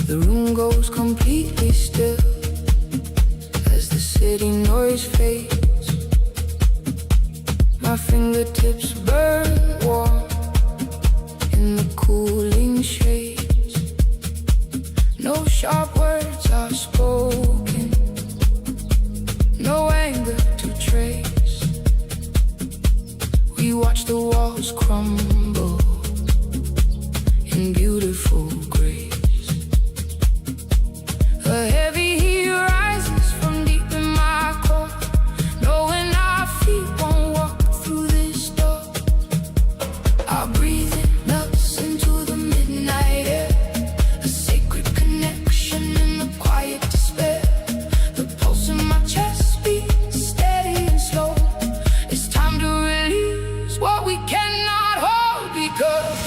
The room goes completely still as the city noise fades. My fingertips burn warm in the cooling shades. No sharp words are spoken, no anger to trace. We watch the walls crumble in beautiful grace. A heavy heat rises from deep in my core, knowing our feet won't walk through this door. Our breathing melts into the midnight air, a sacred connection in the quiet despair. The pulse in my chest beats steady and slow. It's time to release what we cannot hold, because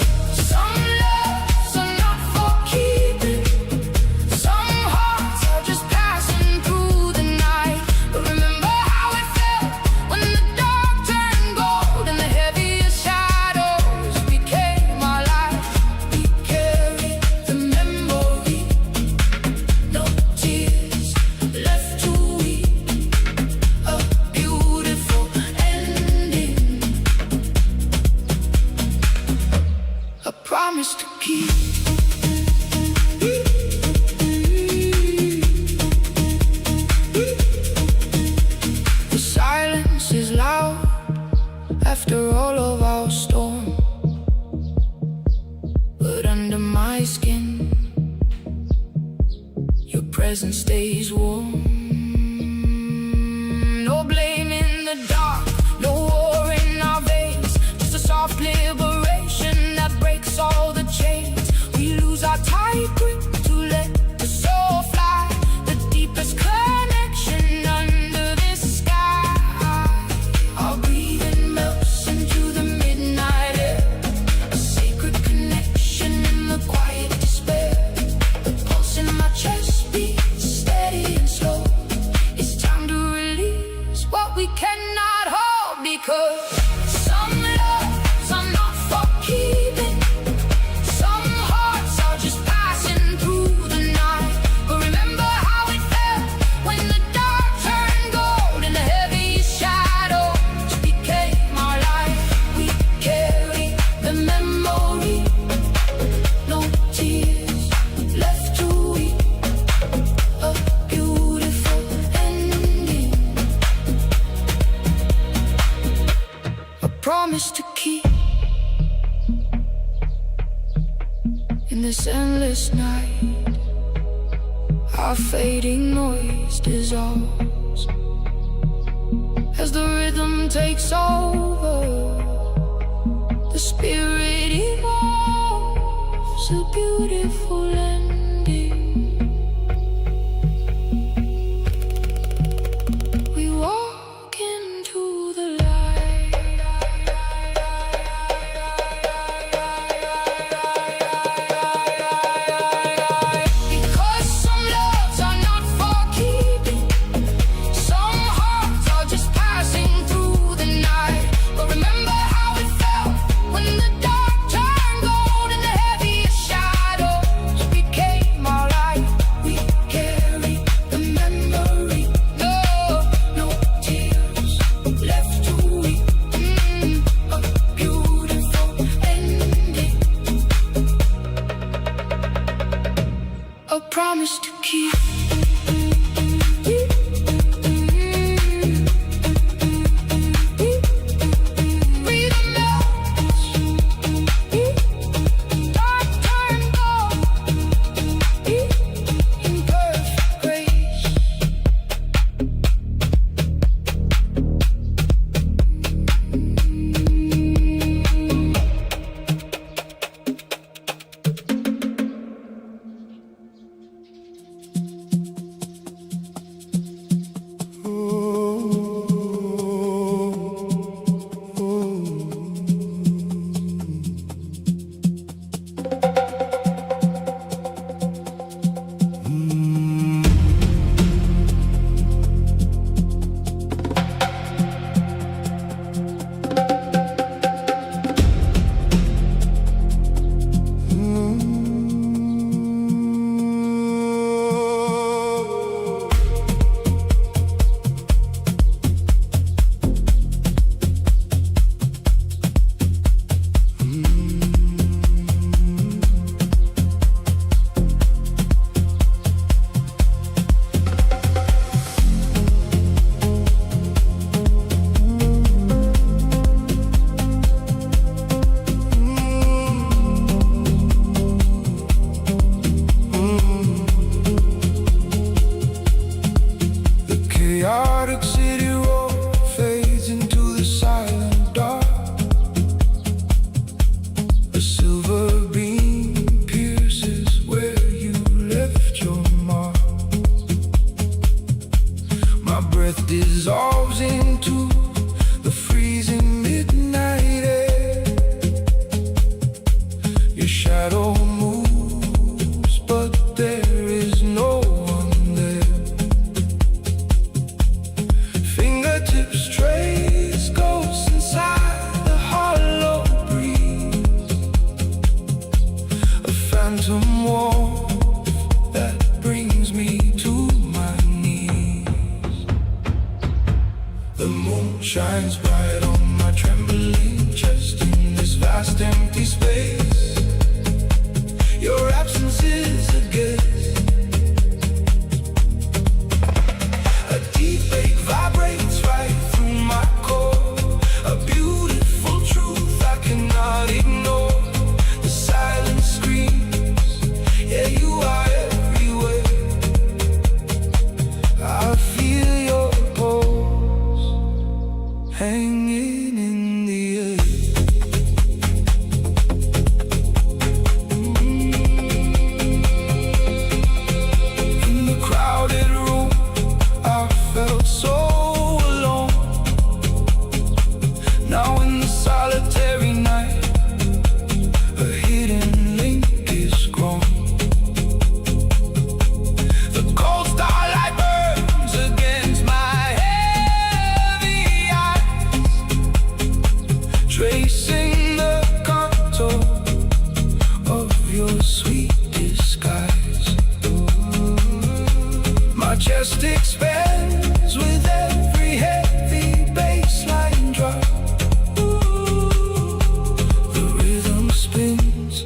some loves are not for keeping. Some hearts are just passing through the night. But remember how it felt when the dark turned gold and the heaviest shadows became our light. We carry the memory, no tears left to weep. A beautiful ending, a promise to keep. The silence is loud after all of our storm, but under my skin, your presence stays warm. No blame in the dark, no war in our veins, just a soft liberation that breaks all the chains. We lose our tight grip to let the soul fly, the deepest connection under this sky. Our breathing melts into the midnight air, a sacred connection in the quiet despair. The pulse in my chest beats steady and slow. It's time to release what we cannot hold, because some loves are not for keeping. Some hearts are just passing through the night. But remember how it felt when the dark turned gold and the heavy shadows became our light. We carry the memory, no tears left to weep. A beautiful ending, a promise to keep. In this endless night, our fading noise dissolves as the rhythm takes over. The spirit evolves, a beautiful ending. We walk into the because some loves are not for keeping. Some hearts are just passing through the night. But remember how it felt when the dark turned gold and the heaviest shadows became our light. We carry the memory, no tears left to weep. A beautiful ending, a promise to keep. Freedom melts, dark turned gold in perfect grace. phantom warmth that brings me to my knees. The moon shines bright on my trembling chest in this vast empty space. Your absence is a guest. A deep ache vibrates right through my core, a beautiful truth I cannot ignore. The silence screams, yeah, you are everywhere. I feel your pulse hanging in the air. In the crowded room, I felt so alone. Now in the solitary night, a hidden link is grown. The cold starlight burns against my heavy eyes, tracing the contour of your sweet disguise. My chest expands with every heavy bassline drop. The rhythm spins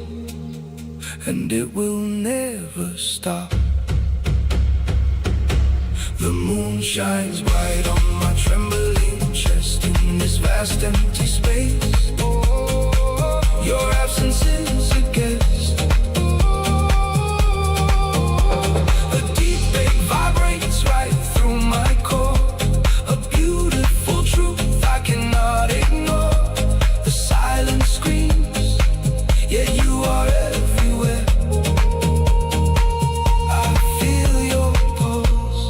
and it will never stop. The moon shines bright on my trembling chest in this vast empty space. Your absence is a guest. A deep ache vibrates right through my core, a beautiful truth I cannot ignore. The silence screams, yeah, you are everywhere. I feel your pulse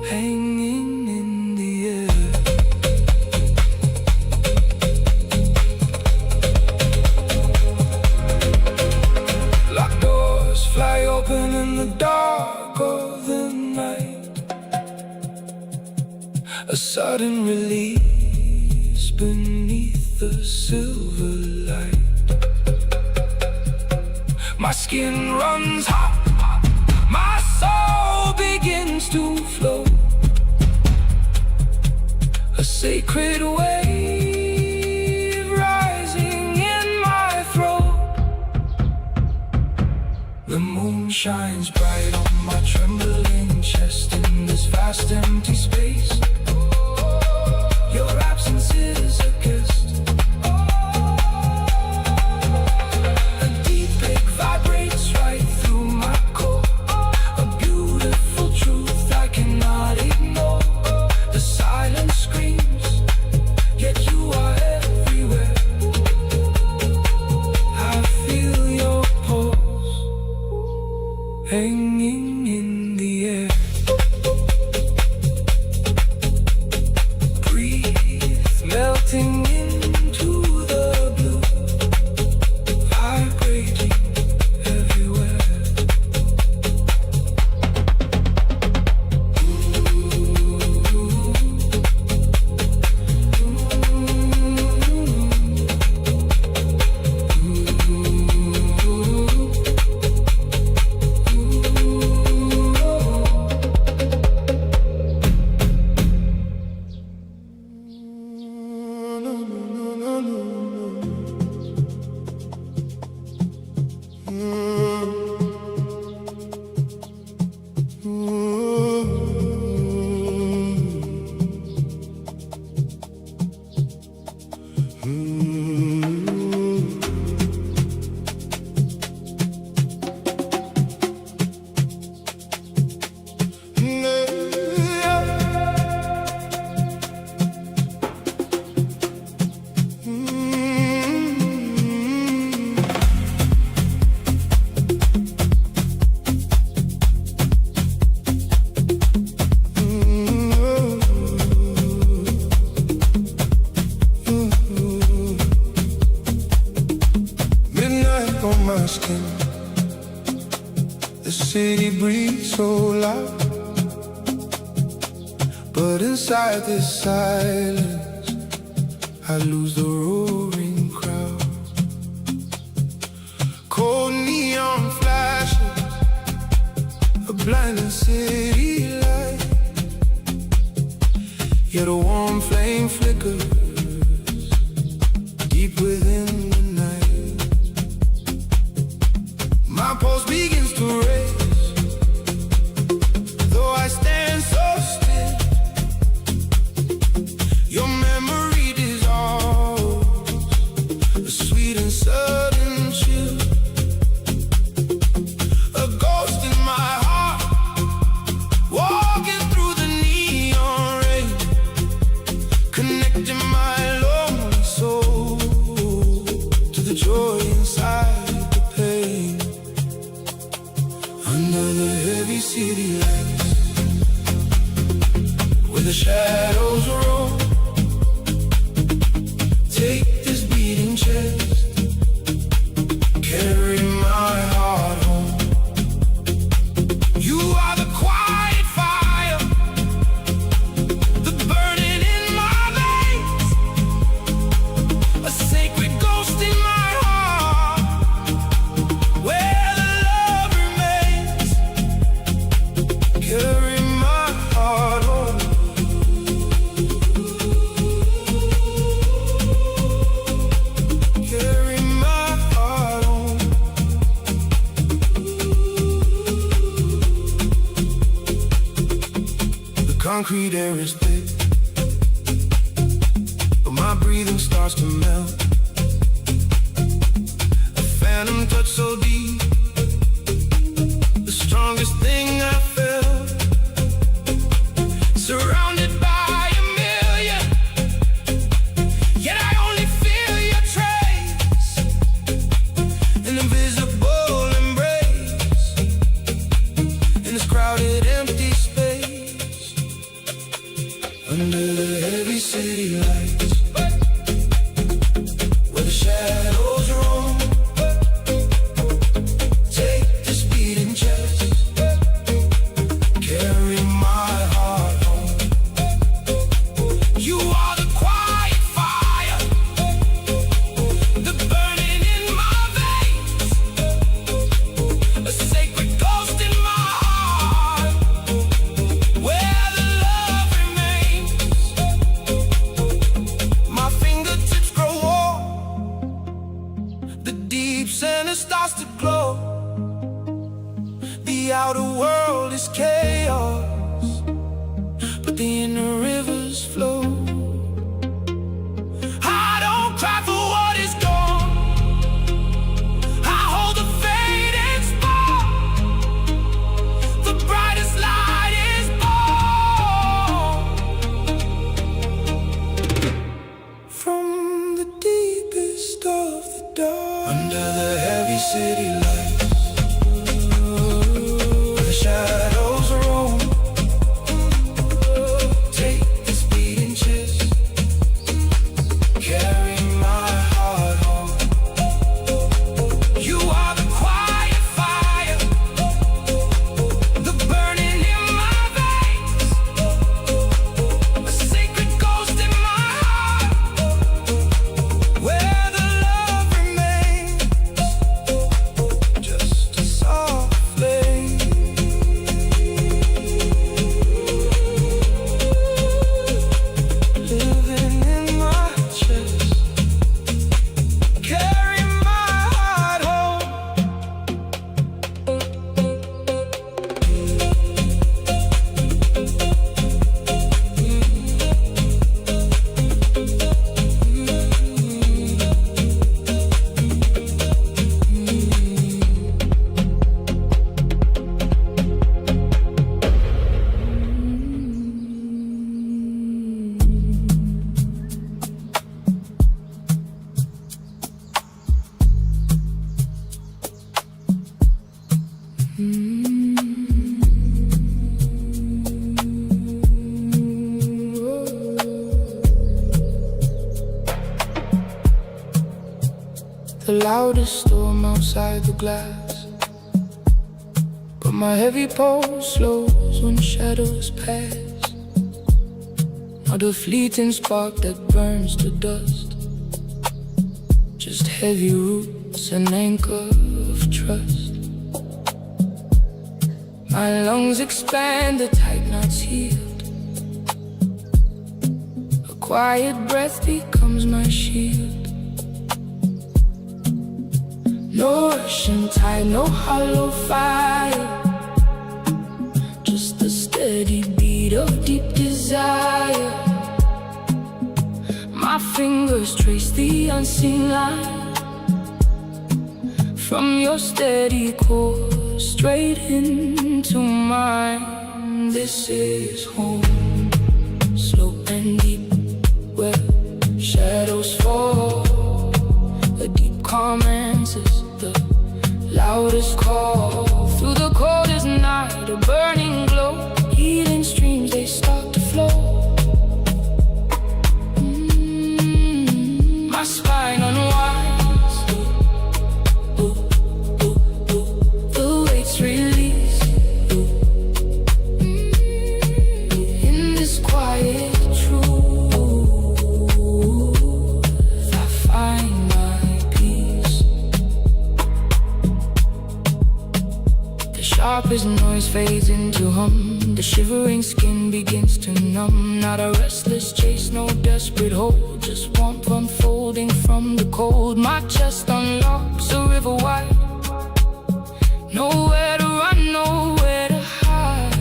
hanging in the air. Locked doors fly open in the dark of the night. A sudden release beneath the silver light. My skin runs hot, my soul begins to flow. A sacred wave rising in my throat. The moon shines bright on my trembling chest in this vast empty space. Your absence is a guest. A deep ache vibrates right through my core, a beautiful truth I cannot ignore. The silence screams, yet you are everywhere. I feel your pulse hanging in the air. Breathe, melting into the blue, vibrating everywhere. my skin. The city breathes so loud, but inside this silence I lose the roaring crowd. Cold blinding city light, yet a warm flame flickers deep within the night. My pulse begins to race, though I stand so still. Your memory dissolves, a sweet and sudden chill. A ghost in my heart, walking through the neon rain, connecting my lonely soul to the joy inside the pain. Under the heavy city lights, where the shadows roll, take this beating chest, carry my heart home. You are the quiet fire, the burning in my veins, a sacred ghost in my heart, where the love remains. Carry my heart home. Carry my heart home. The concrete air is thick, but my breathing starts to melt. A phantom touch so deep, the strongest thing I felt. Surrounded by a million, yet I only feel your trace. An invisible embrace in this crowded, empty space. Under the heavy city lights, where the shadows roam, take this beating chest, carry my heart home. You are the quiet fire, the burning in my veins, a sacred ghost in my heart, where the love remains. My fingertips grow warm, the deep center starts to glow. The outer world is chaos, but the inner rivers flow. I don't cry for what is gone, I hold the fading spark. The brightest light is born from the deepest of the dark. Under the heavy city lights, where the shadows roam, take this beating chest, carry my heart home. You are the quiet fire, the burning in my veins, a sacred ghost in my heart, where the love remains. Just a soft flame, living in my chest, carry my heart home. The loudest storm outside the glass, but my heavy pulse slows when shadows pass. Not a fleeting spark that burns to dust, just heavy roots, an anchor of trust. My lungs expand, the tight knots healed. A quiet breath becomes my shield. No rushing tide, no hollow fire, just the steady beat of deep desire. My fingers trace the unseen line from your steady course straight into mine. This is home, slow and deep, where shadows fall. A deep calm answers the loudest call. Through the coldest night, a burning glow. Healing streams, they start to flow. My spine unwinds, the weight's release. In this quiet truth, I find my peace. The sharpest noise fades into hum. The shivering skin begins to numb. Not a restless chase, no desperate hold, just warmth unfolding from the cold. My chest unlocks a river wide. Nowhere to run, nowhere to hide.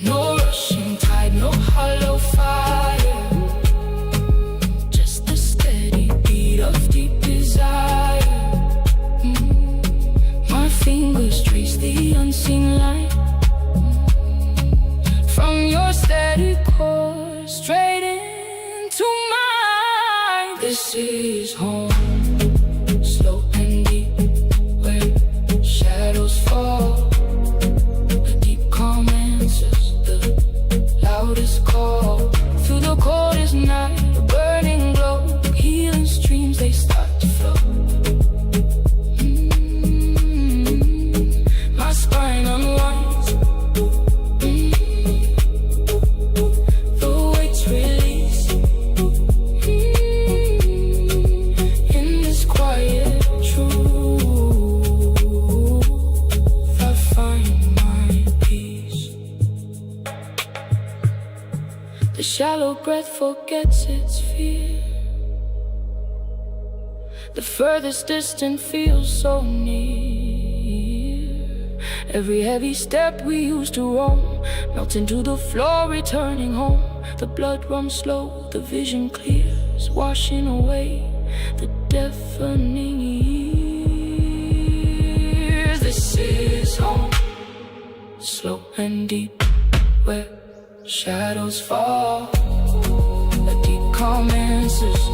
No rushing tide, no hollow fire, just the steady beat of deep desire. My fingers trace the unseen line from your steady course straight into mine. This is home, slow and deep, where shadows fall. The deep calm answers the loudest call. Through the coldest night, a burning glow. Healing streams, they start to flow. My spine unwinds, the weight's released. In this quiet truth, I find my peace. The shallow breath forgets its fear. The furthest distant feels so near. Every heavy step we used to roam melts into the floor, returning home. The blood runs slow, the vision clears, washing away the deafening ears. This is home, slow and deep, where shadows fall. A deep calm answers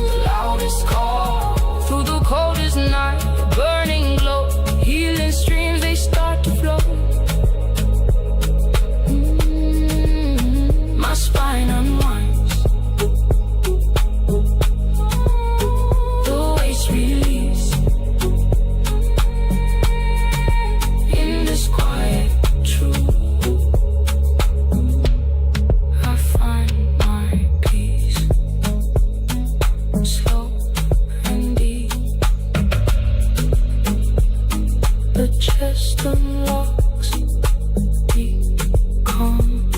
the loudest call. Through the coldest night, a burning glow. Healing streams, they start to flow. My spine unwinds, the weight's released. In this quiet truth, I find my peace. Slow and deep, the chest unlocks, become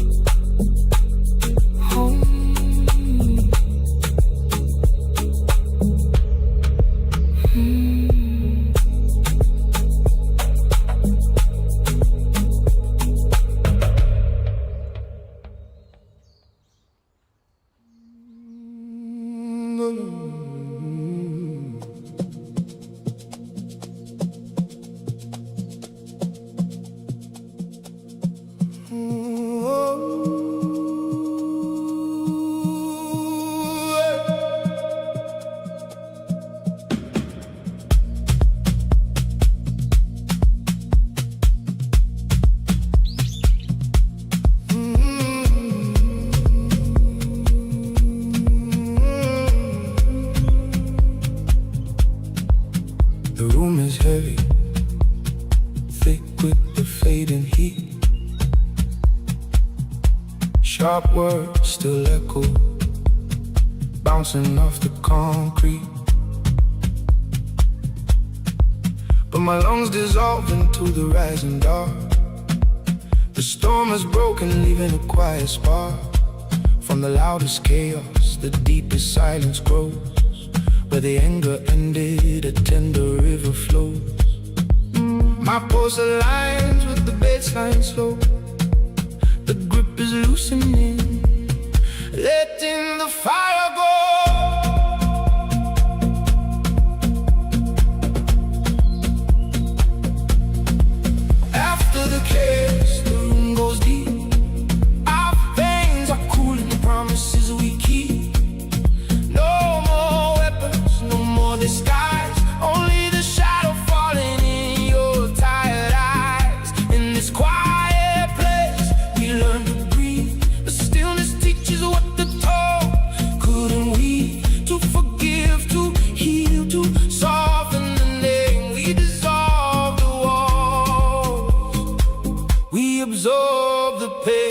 home. The room is heavy, thick with the fading heat. Sharp words still echo, bouncing off the concrete. But my lungs dissolve into the rising dark. The storm has broken, leaving a quiet spark. From the loudest chaos, the deepest silence grows. Where the anger ended, a tender river flows. My pulse aligns with the baseline slow. The grip is loosening, letting the fire go. After the chaos, the room goes deep. Our veins are cooling, the promises we keep. No more weapons, no more disguise. Only the shadow falling in your tired eyes. In this quiet place, we learn to breathe. The stillness teaches what the toll. Couldn't we? To forgive, to heal, to soften the name. We dissolve the walls, we absorb the pain.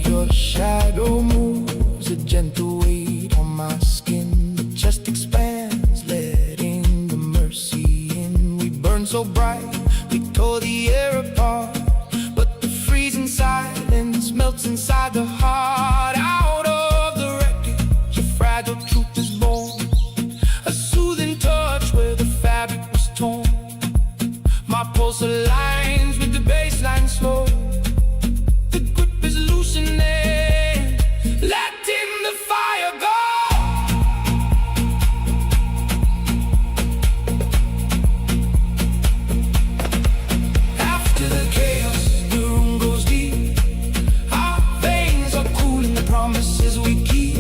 Your shadow moves, a gentle weight on my skin. The chest expands, letting the mercy in. We burn so bright, we tore the air apart. But the freezing silence melts inside the heart. Out of the wreckage, a fragile truth is born. A soothing touch where the fabric was torn. My pulse aligns with the baseline slow. The grip is loosening, letting the fire go. After the chaos, the room goes deep. Our veins are cooling, the promises we keep.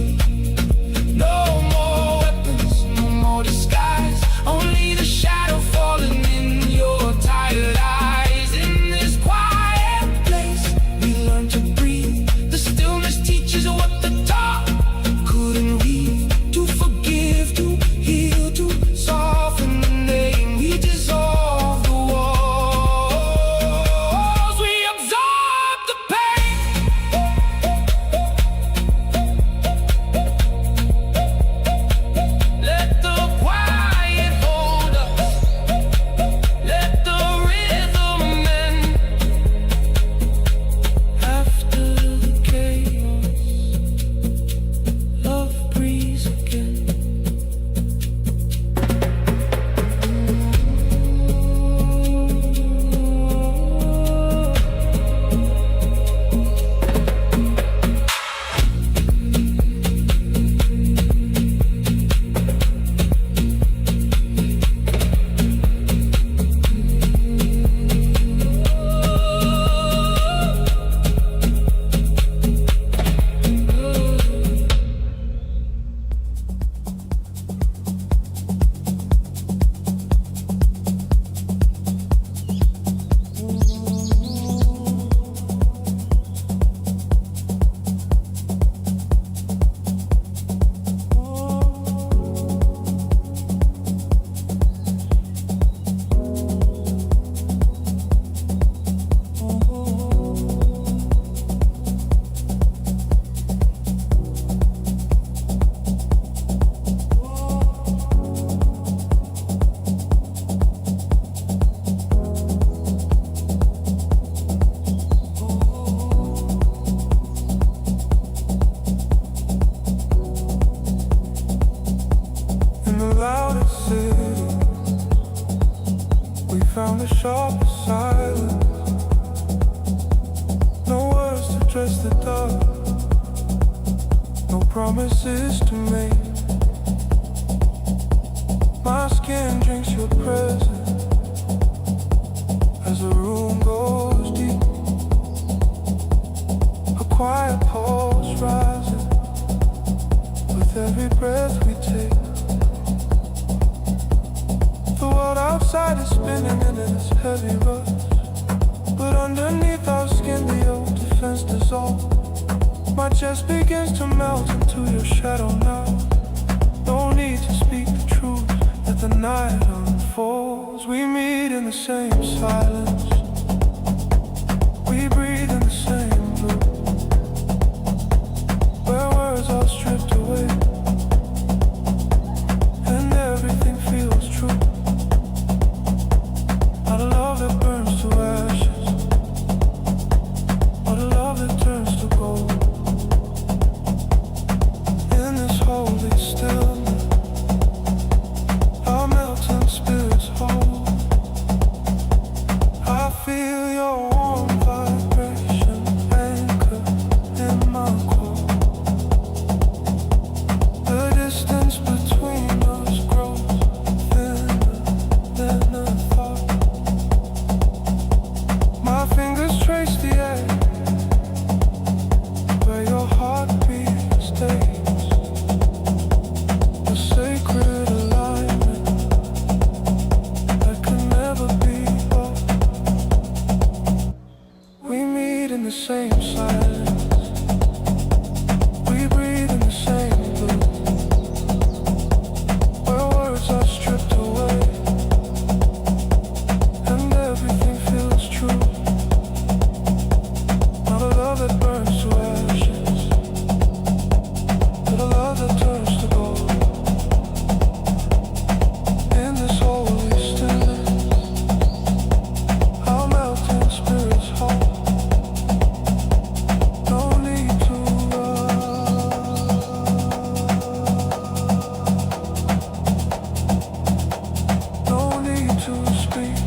No more weapons, no more disguise. Only the shadow falling in your tired eyes. In this quiet place, we learn to breathe. The stillness teaches what the dark couldn't read. To forgive, to heal, to soften the name. We dissolve the walls, we absorb the pain. Let the quiet hold us, let the rhythm mend. After the chaos, love breathes again. In the loudest city, we found the sharpest silence. No words to dress the dark, no promises to make. My skin drinks your presence as the room goes deep. A quiet pulse rising with every breath we take. The world outside is spinning in its heavy rush, but underneath our skin the old defense dissolves. My chest begins to melt into your shadow now. No need to speak the truth, let the night unfolds. We meet in the same silence. We breathe in the same blue, where words are stripped away and everything feels true. Not a love that burns to ashes, but a love that turns to gold. In this holy stillness, our melting spirits hold. I feel your warm vibration anchor in my core. The distance between us grows thinner than a thought. My fingers trace the air where your heartbeat stays. A sacred alignment that can never be off. We meet in the same silence. We breathe in the same blue, where words are stripped away and everything feels true. Not a love that burns to ashes, but a love that turns to gold. In this holy stillness, our melting spirits hold. No need to rush, no need to speak.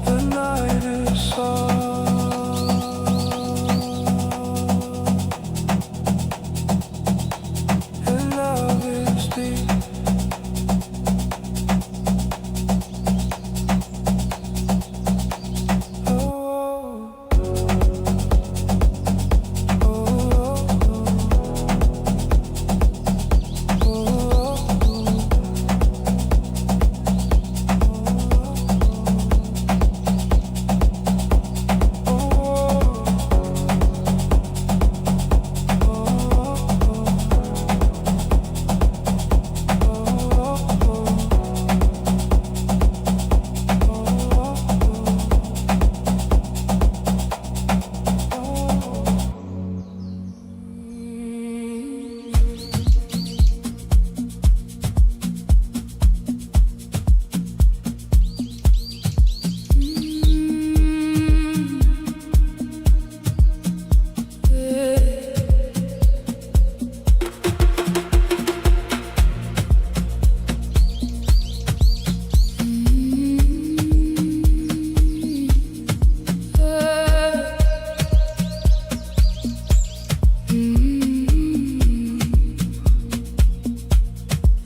The night is soft, and love is deep. Oh,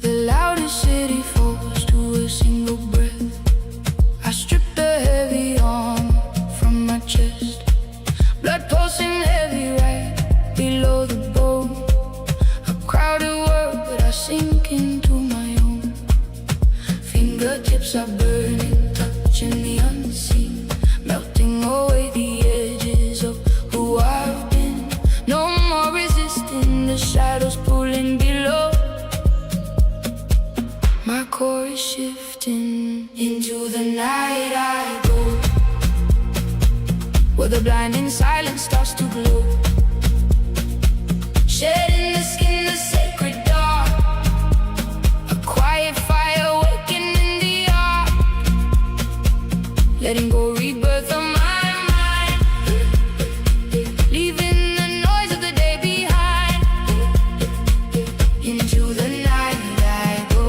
the loudest city falls to a single breath. I strip the heavy arm from my chest, blood pulsing heavy right below the bone. A crowded world, but I sink into my own. Fingertips are burning, touching the unseen, melting away the edges of who I've been. No more resisting the shadows pulling below. My core is shifting into the night I go, where the blinding silence starts to glow. Shedding the skin, the sacred dark, a quiet fire awakening the ark. Letting go, rebirth of my mind, leaving the noise of the day behind. Into the night I go.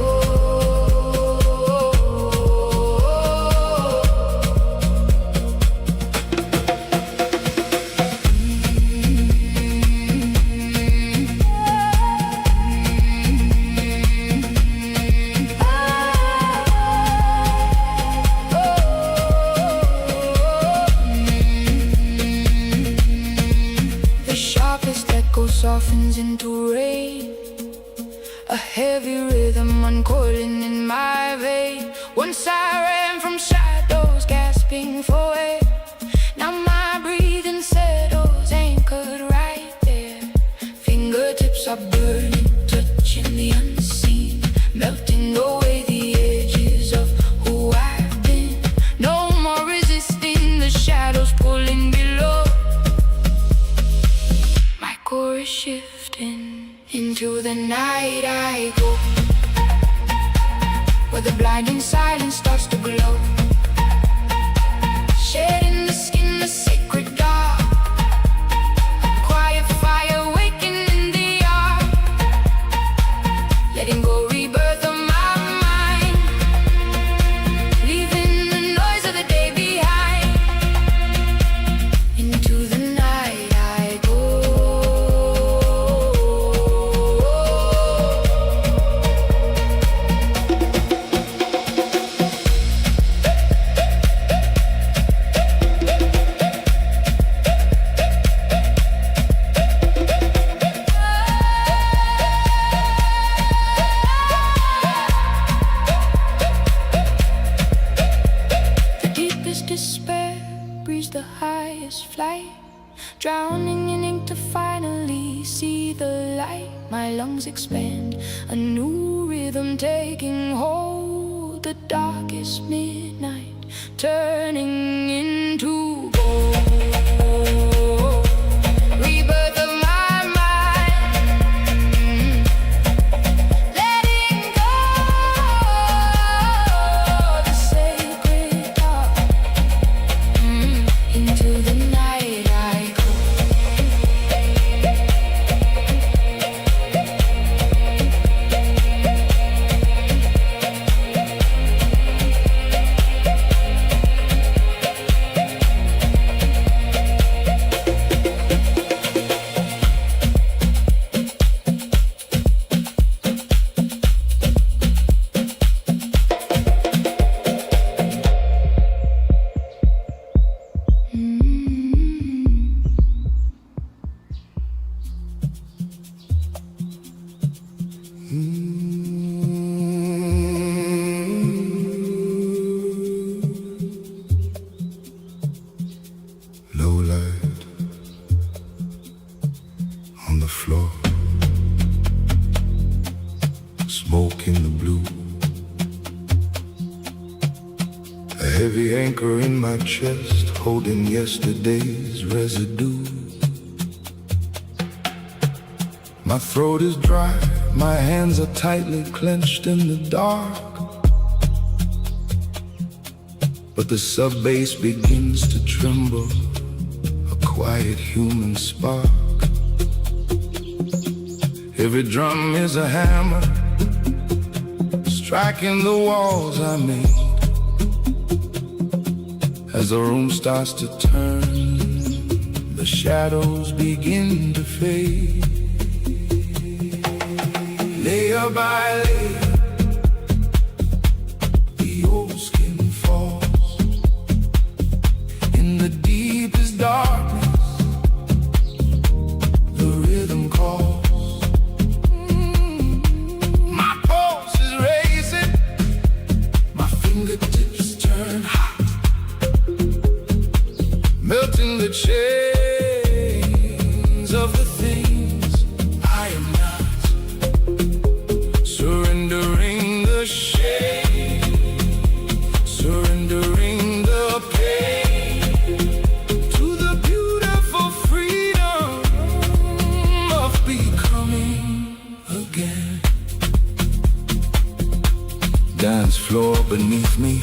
Softens into rain, a heavy rhythm uncoiling in my vein. Once I ran from shadows, gasping for air. Now my breathing settles, anchored right there. Fingertips are burning, touching the unseen. Into the night I go, where the blinding silence starts to glow. Shedding the skin, the sacred dark, a quiet fire waking in the yard. Letting go, rebirth of my mind, leaving the noise of the day behind. Into the night I go. Despair breathes the highest flight, drowning in ink to finally see the light. My lungs expand, a new rhythm taking hold. The darkest midnight turning into gold. Rebirth of my mind, letting go the sacred dark. Into the night I go. Low light on the floor, smoke in the blue, a heavy anchor in my chest, holding yesterday's residue. My throat is dry, my hands are tightly clenched in the dark, but the sub-bass begins to tremble, a quiet human spark. Every drum is a hammer, striking the walls I made. As the room starts to turn, the shadows begin to fade. Layer by layer, the old skin falls. In the deepest darkness, the rhythm calls. My pulse is racing, my fingertips turn hot, melting the chains of the things I am not. Surrendering the shame, surrendering the pain, to the beautiful freedom of becoming again. Dance floor beneath me,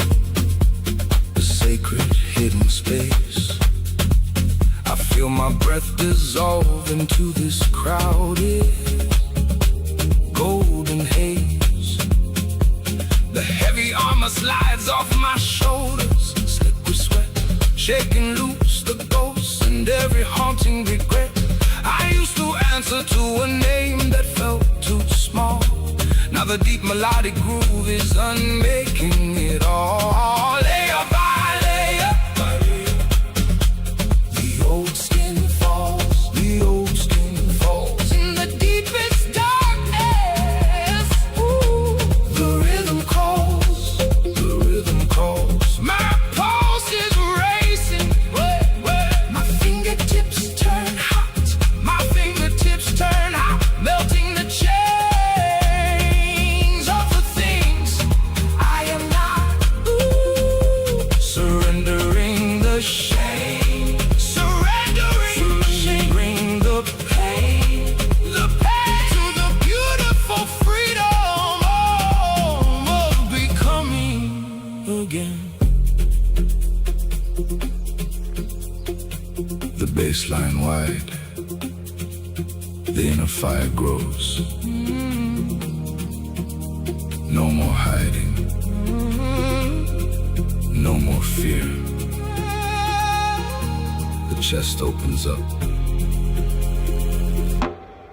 the sacred hidden space. I feel my breath dissolve into this crowded golden haze. The heavy armor slides off my shoulders, slick with sweat, shaking loose the ghosts and every haunting regret. I used to answer to a name that felt too small. Now the deep melodic groove is unmaking it all. Layer by layer, the old skin falls, the old skin falls. In the deepest darkness, ooh, the rhythm calls, the rhythm calls. My pulse is racing, my fingertips turn hot, my fingertips turn hot, melting the chains of the things I am not. Ooh. the inner fire grows. No more hiding, no more fear. The chest opens up,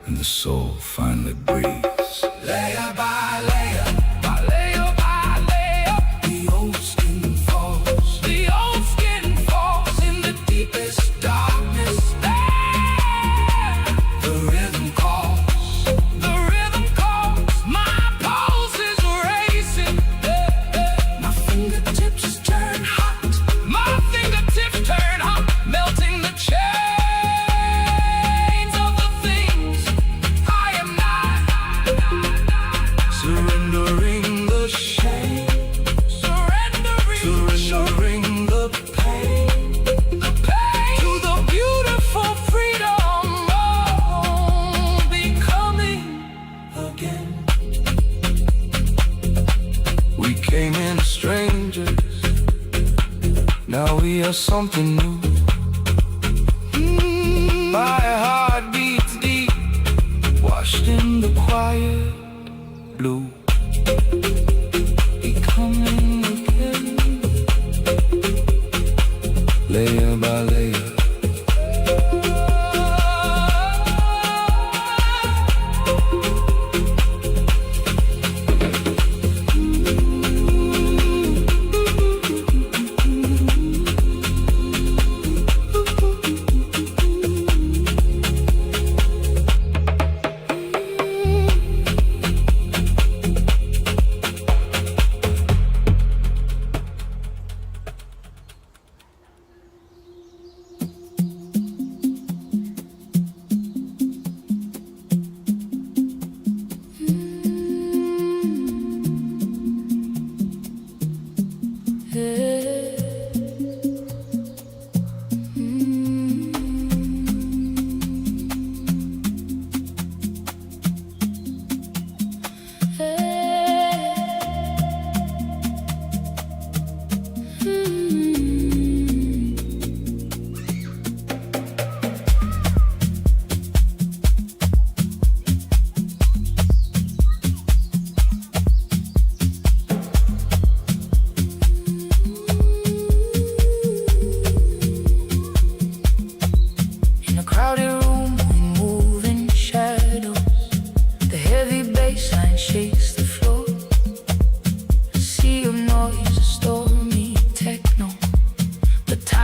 and the soul finally breathes. Layer by layer, by layer by layer, the old skin falls. The old skin falls in the deepest darkness. There, the rhythm calls. The rhythm calls. My pulse is racing. My fingertips turn hot. My fingertips turn hot, melting the chains of the things I am not. Surrendering the shame, surrendering the pain, to the beautiful freedom of becoming again. We came in strangers, now we are something new. My heart beats deep, washed in the quiet blue. Becoming again, layer by layer.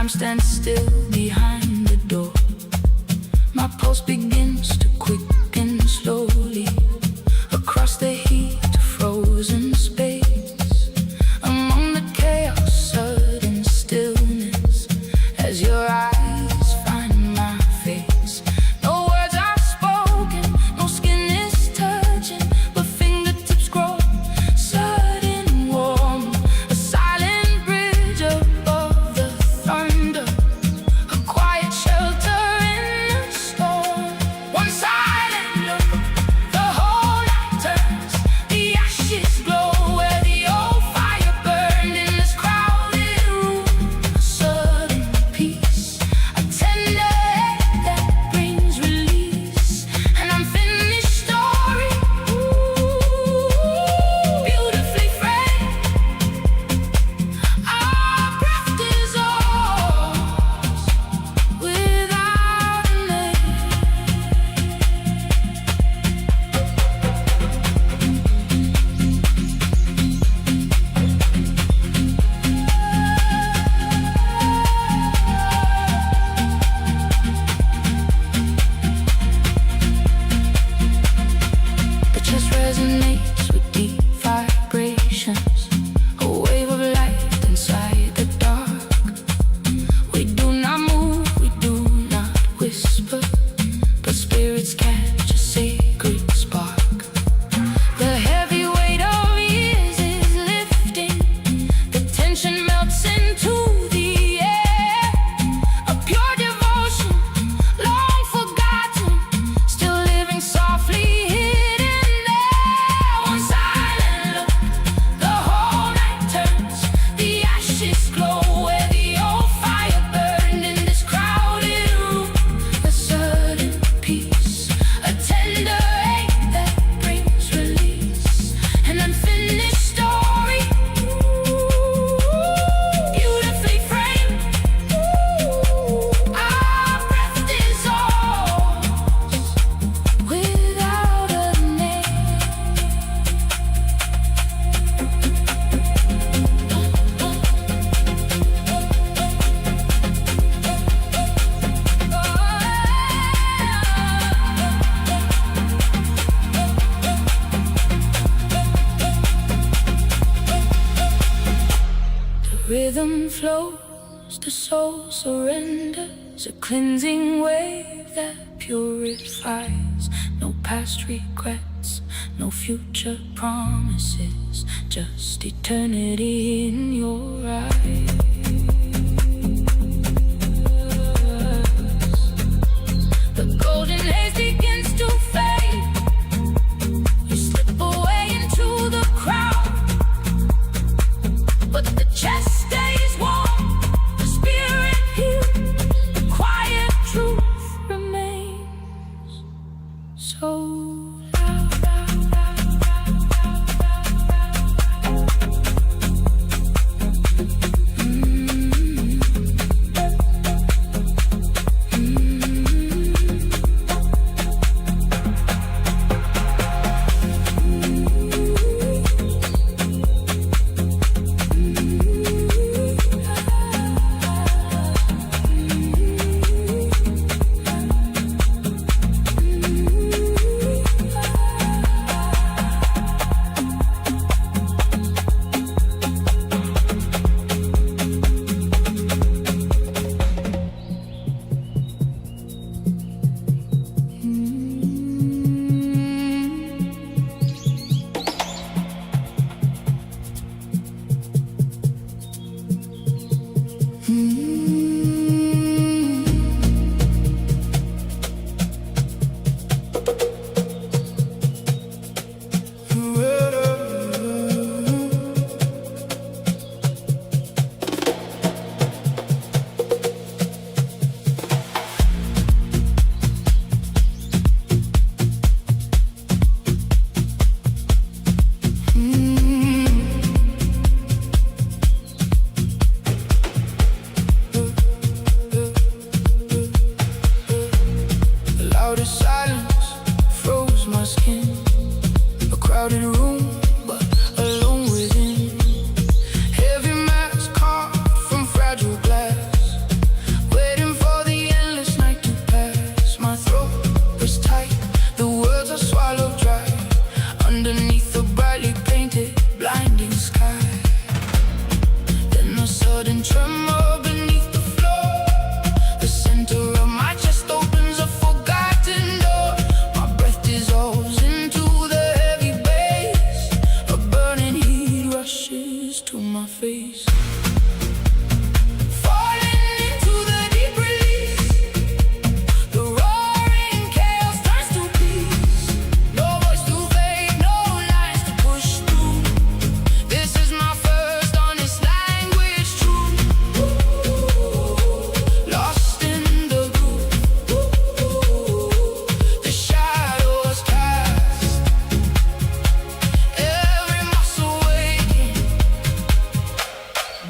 Stand still behind the door. My pulse begins to quicken slowly across the heat of frozen space. Among the chaos, sudden stillness as your eyes find my face. No words are spoken, no skin is touching, but fingertips grow sudden warm. A silent bridge above the thunder, a quiet shelter in the storm. One silent look, the whole night turns. The ashes glow where the old fire burned in this crowded room. A sudden peace, a tender head that brings release. An unfinished story, beautifully framed. Our craft is ours without a name. The chest resonates with deep vibrations, a wave of light inside the dark. We do not move, we do not whisper, but spirits catch a sacred spark. The heavy weight of years is lifting, the tension melts into the air. A pure devotion, long forgotten, still living softly hidden there. rhythm flows, the soul surrenders, a cleansing wave that purifies. No past regrets, no future promises, just eternity in your eyes. The golden haze begins to fade. You slip away into the crowd, but the chest stays warm, the spirit healed, the quiet truth remains so loud.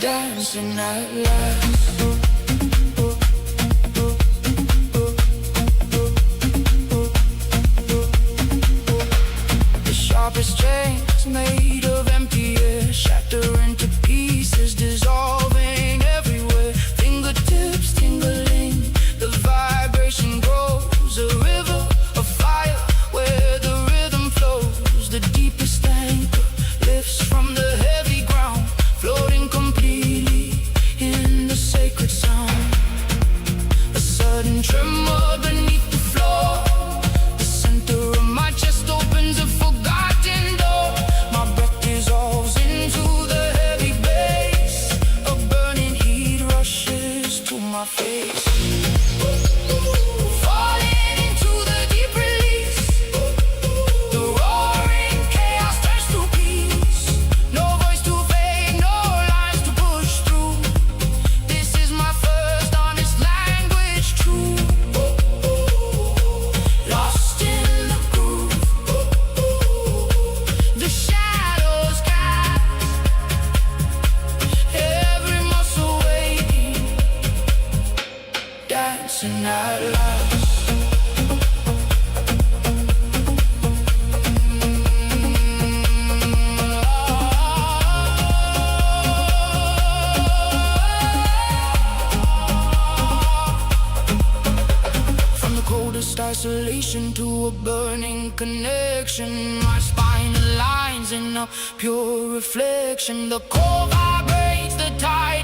Dancing at last. The sharpest chains made of empty air shatter into pieces, dissolving everywhere. Fingertips tingling, the vibration grows. A river of fire where the rhythm flows. The deepest anchor lifts from the heavy ground, floating completely in the sacred sound. A sudden tremor beneath the floor. The center of my chest opens a forgotten door. My breath dissolves into the heavy bass. A burning heat rushes to my face. Falling into the deep release. The roaring chaos turns to peace. No voice to fade, no lines to push through. This is my first honest language, true. Lost in the groove. The shadows cast. Every muscle waiting. Dancing at last. From the coldest isolation to a burning connection, my spine aligns in a pure reflection. The core vibrates, the tide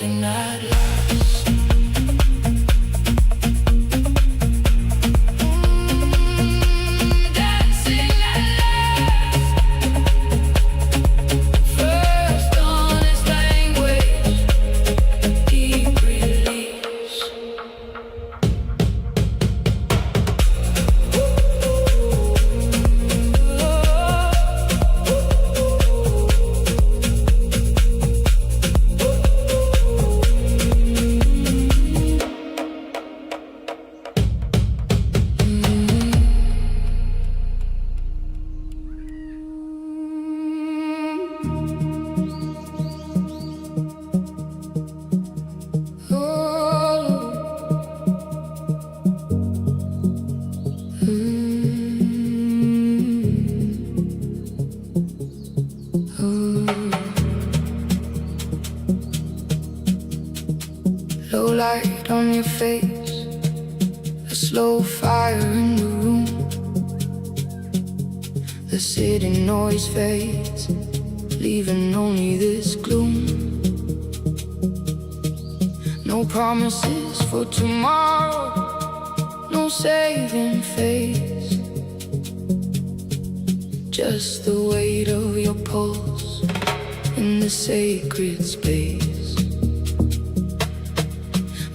dancing at last. Dancing at last. First honest language, deep release. Low light on your face, a slow fire in the room. The city noise fades, leaving only this gloom. No promises for tomorrow, no saving face. Just the weight of your pulse in the sacred space.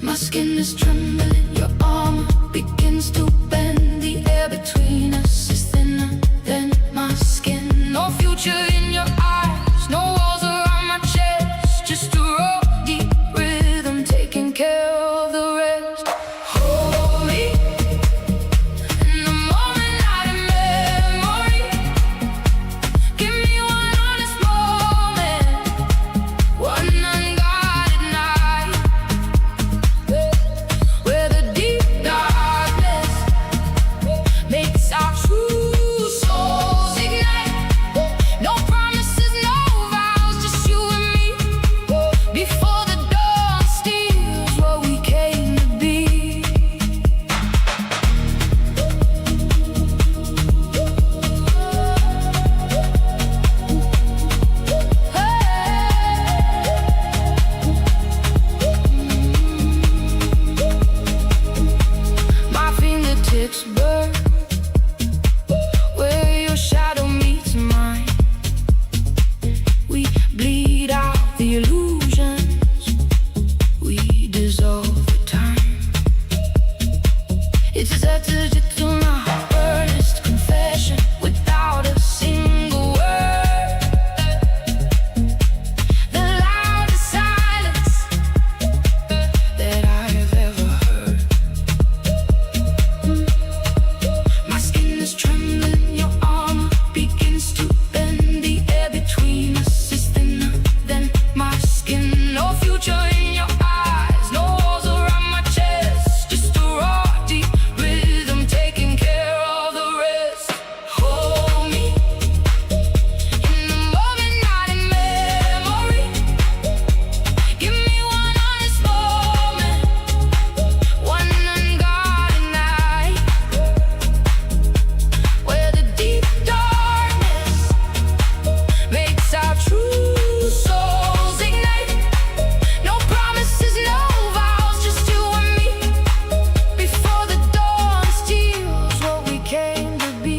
My skin is trembling, your arm begins to bend. The air between us is thinner than my skin. No future in your eyes, no walls around my chest. Just a raw, deep rhythm taking care of the rest. Hold me in the moment, not in memory. Give me one honest moment, one unguarded night, where the deep darkness makes our true souls ignite. No promises, no vows, just you and me. Before the dawn steals what we came to be. My fingertips burn where your shadow meets mine. We bleed out the illusions, we dissolve the time. It's a digital, earnest confession without a single word. The loudest silence that I've ever heard. My skin is trembling, your arm begins to bend. The air between us is thinner than my skin. No future in your eyes, no walls around my chest. Just a raw, deep rhythm taking care of the rest. Hold me in the moment, not in memory. Give me one honest moment, one unguarded night, where the deep darkness makes our true souls ignite. No promises, no vows, just you and me. Before the dawn steals what we came to be.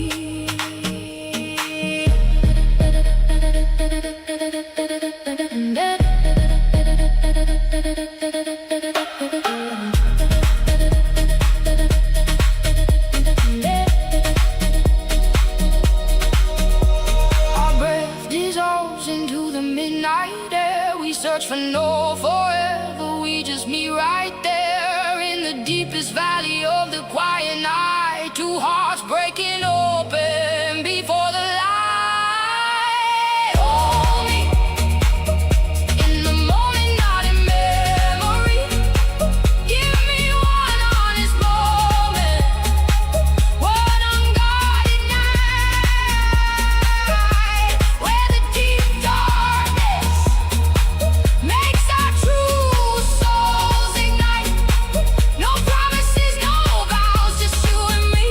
Our breath dissolves into the midnight air. We search for no forever, we just meet right there in the deepest valley of the quiet night. Two hearts breaking open before the light. Hold me in the moment, not in memory. Give me one honest moment, one unguarded night, where the deep darkness makes our true souls ignite. No promises, no vows, just you and me.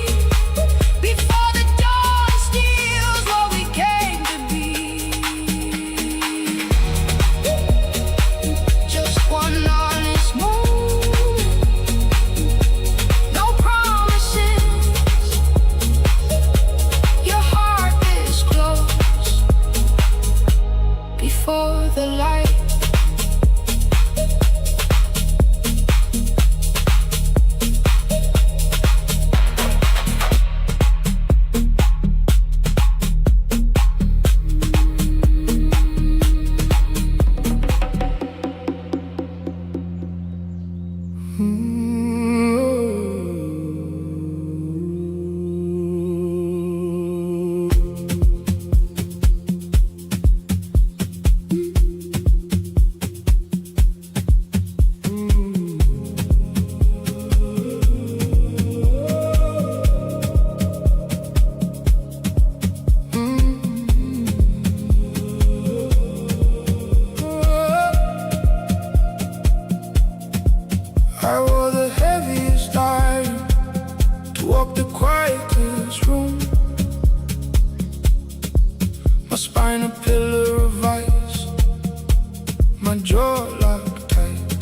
spine a pillar of ice, my jaw locked tight.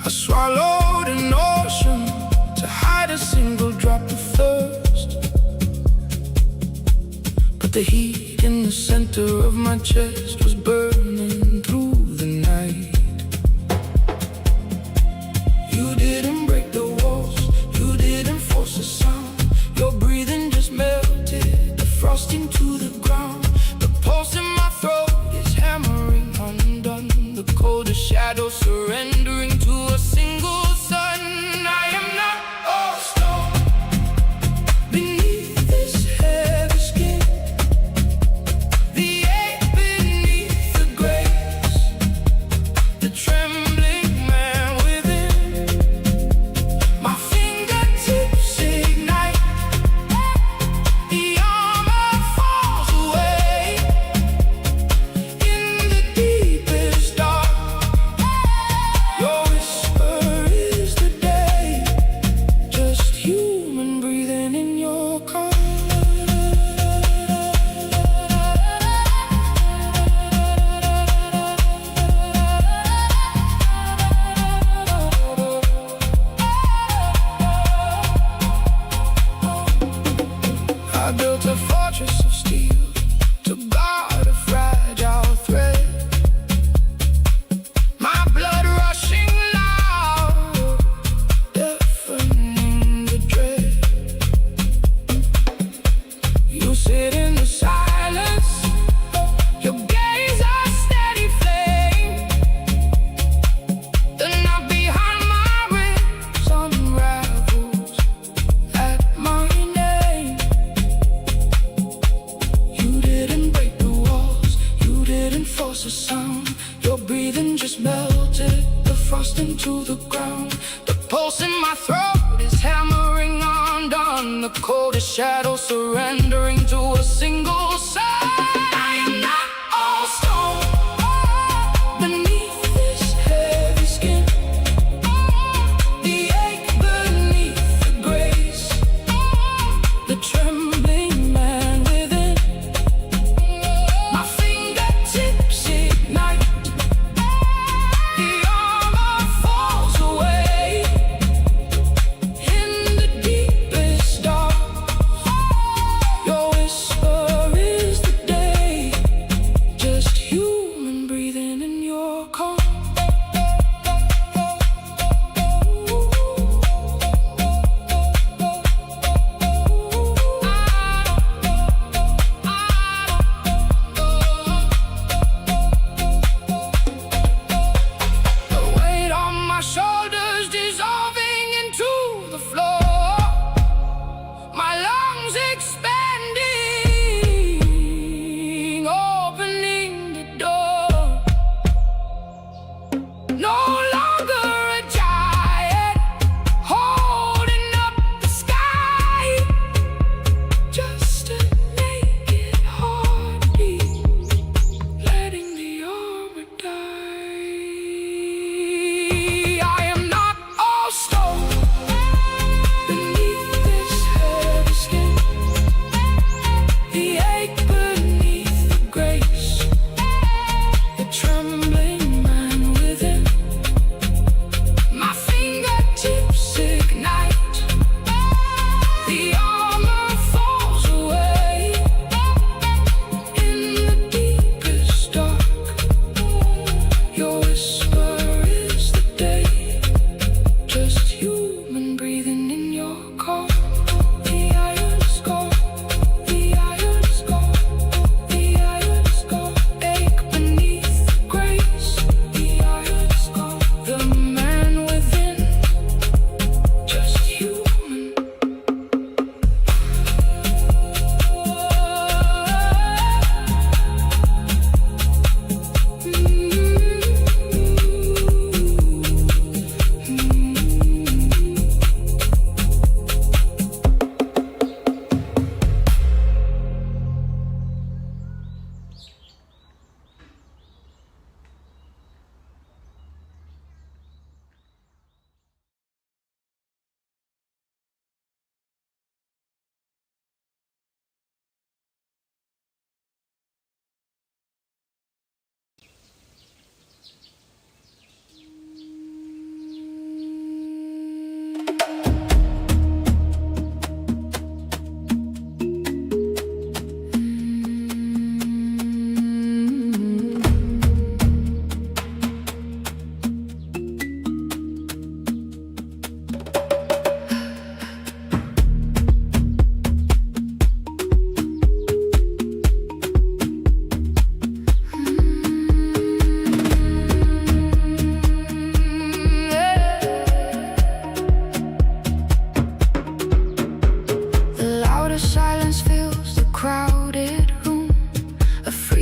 I swallowed an ocean to hide a single drop of thirst, but the heat in the center of my chest was burning through the night. You didn't break the walls, you didn't force a sound. Your breathing just melted the frost into the ground. The pulse in my throat is hammering undone, the coldest shadow surrendering to a single sun. I am not all stone beneath this heavy skin, the ache beneath the grace, the trembling man within. My fingertips ignite, the armor falls away in the deepest dark. Your whisper is the day, just human breathing in your calm. I built a fortress of steel to guard a fragile thread. My blood rushing loud, deafening the dread. You sit in the silence, your gaze a steady flame. The knot behind my ribs unravels at my name. You didn't break the walls, you didn't force a sound. Your breathing just melted the frost into the ground. The pulse in my throat is hammering undone, the coldest shadow surrendering to a single sun. I am not all stone beneath this heavy skin, the ache beneath the grace, the trembling man within. My fingertips ignite, the armor falls away in the deepest dark.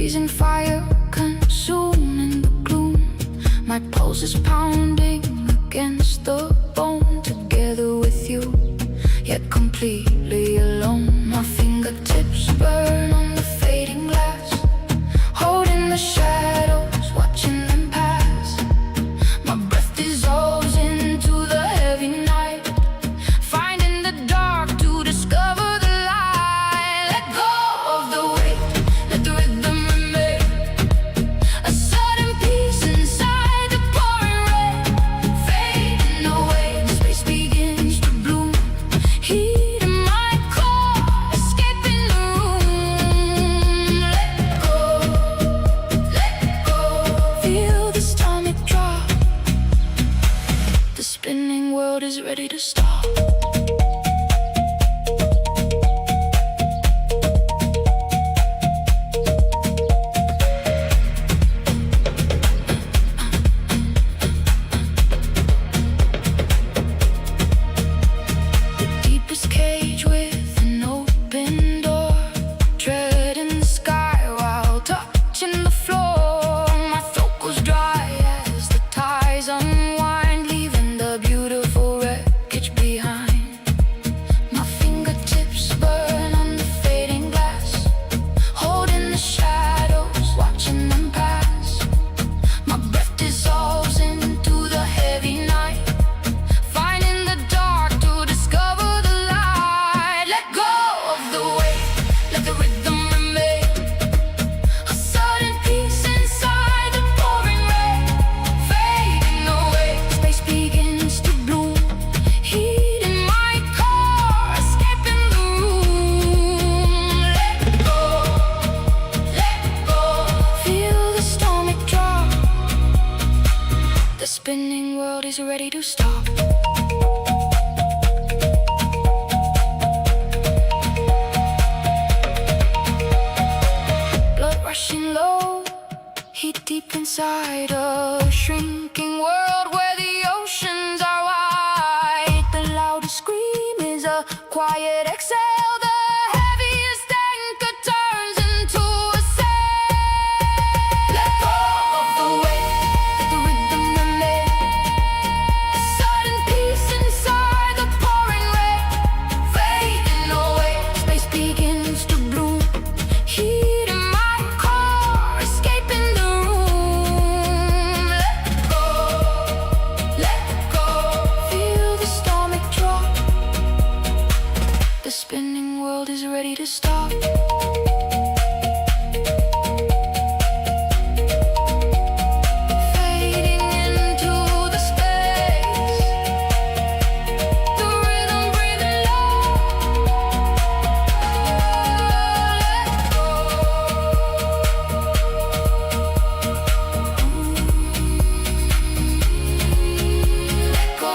blazing fire, consuming the gloom. My pulse is pounding against the bone. Together with you, yet completely alone. My fingertips burn on the fading glass, holding the shadows, watching them pass. My breath dissolves into the heavy night, finding the dark to discover the light. Let go of the weight, let the rhythm remain. A sudden peace inside the pouring rain, fading away, space begins to bloom. Heat in my core, escaping the room. Let go, feel the stomach drop. The spinning world is ready to stop. Deepest cage with an open door, treading the sky while touching the floor. My throat goes dry as the ties unwind, leaving the beautiful wreckage behind. My fingertips burn on the fading glass, holding the shadows, watching them pass. My breath dissolves into the heavy night, finding the dark to discover the light. Let go of the weight, let the rhythm remain. A sudden peace inside the pouring rain, fading away, space begins to bloom. Heat in my core, escaping the room. Let go, feel the stomach drop. The spinning world is ready to stop. Blood rushing low, heat deep inside a shrinking world where the oceans are wide. The loudest scream is a quiet exhale. The heaviest anchor turns into a sail. Let go of the weight, let the rhythm remain. A sudden peace inside the pouring rain, fading away, space begins to bloom. Heat in my core, escaping the room. Let go, feel the stomach drop. The spinning world is ready to stop. Fading into the space, the rhythm breathing low. Let go. Let go.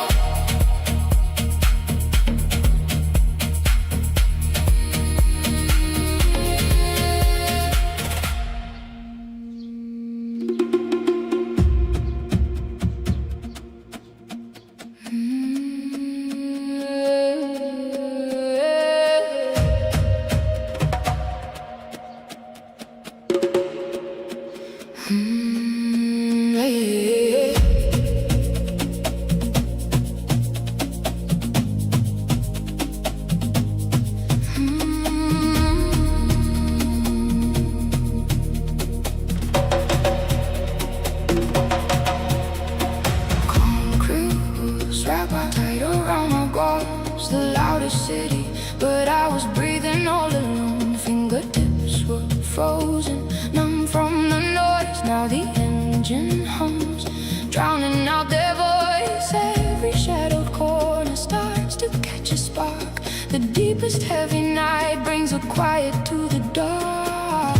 Concrete wrap tight around my walls, the loudest city, but I was breathing all alone. Fingertips were frozen, numb from the noise. Now the engine hums, drowning out their voice. Every shadowed corner starts to catch a spark. The deepest heavy night brings a quiet to the dark.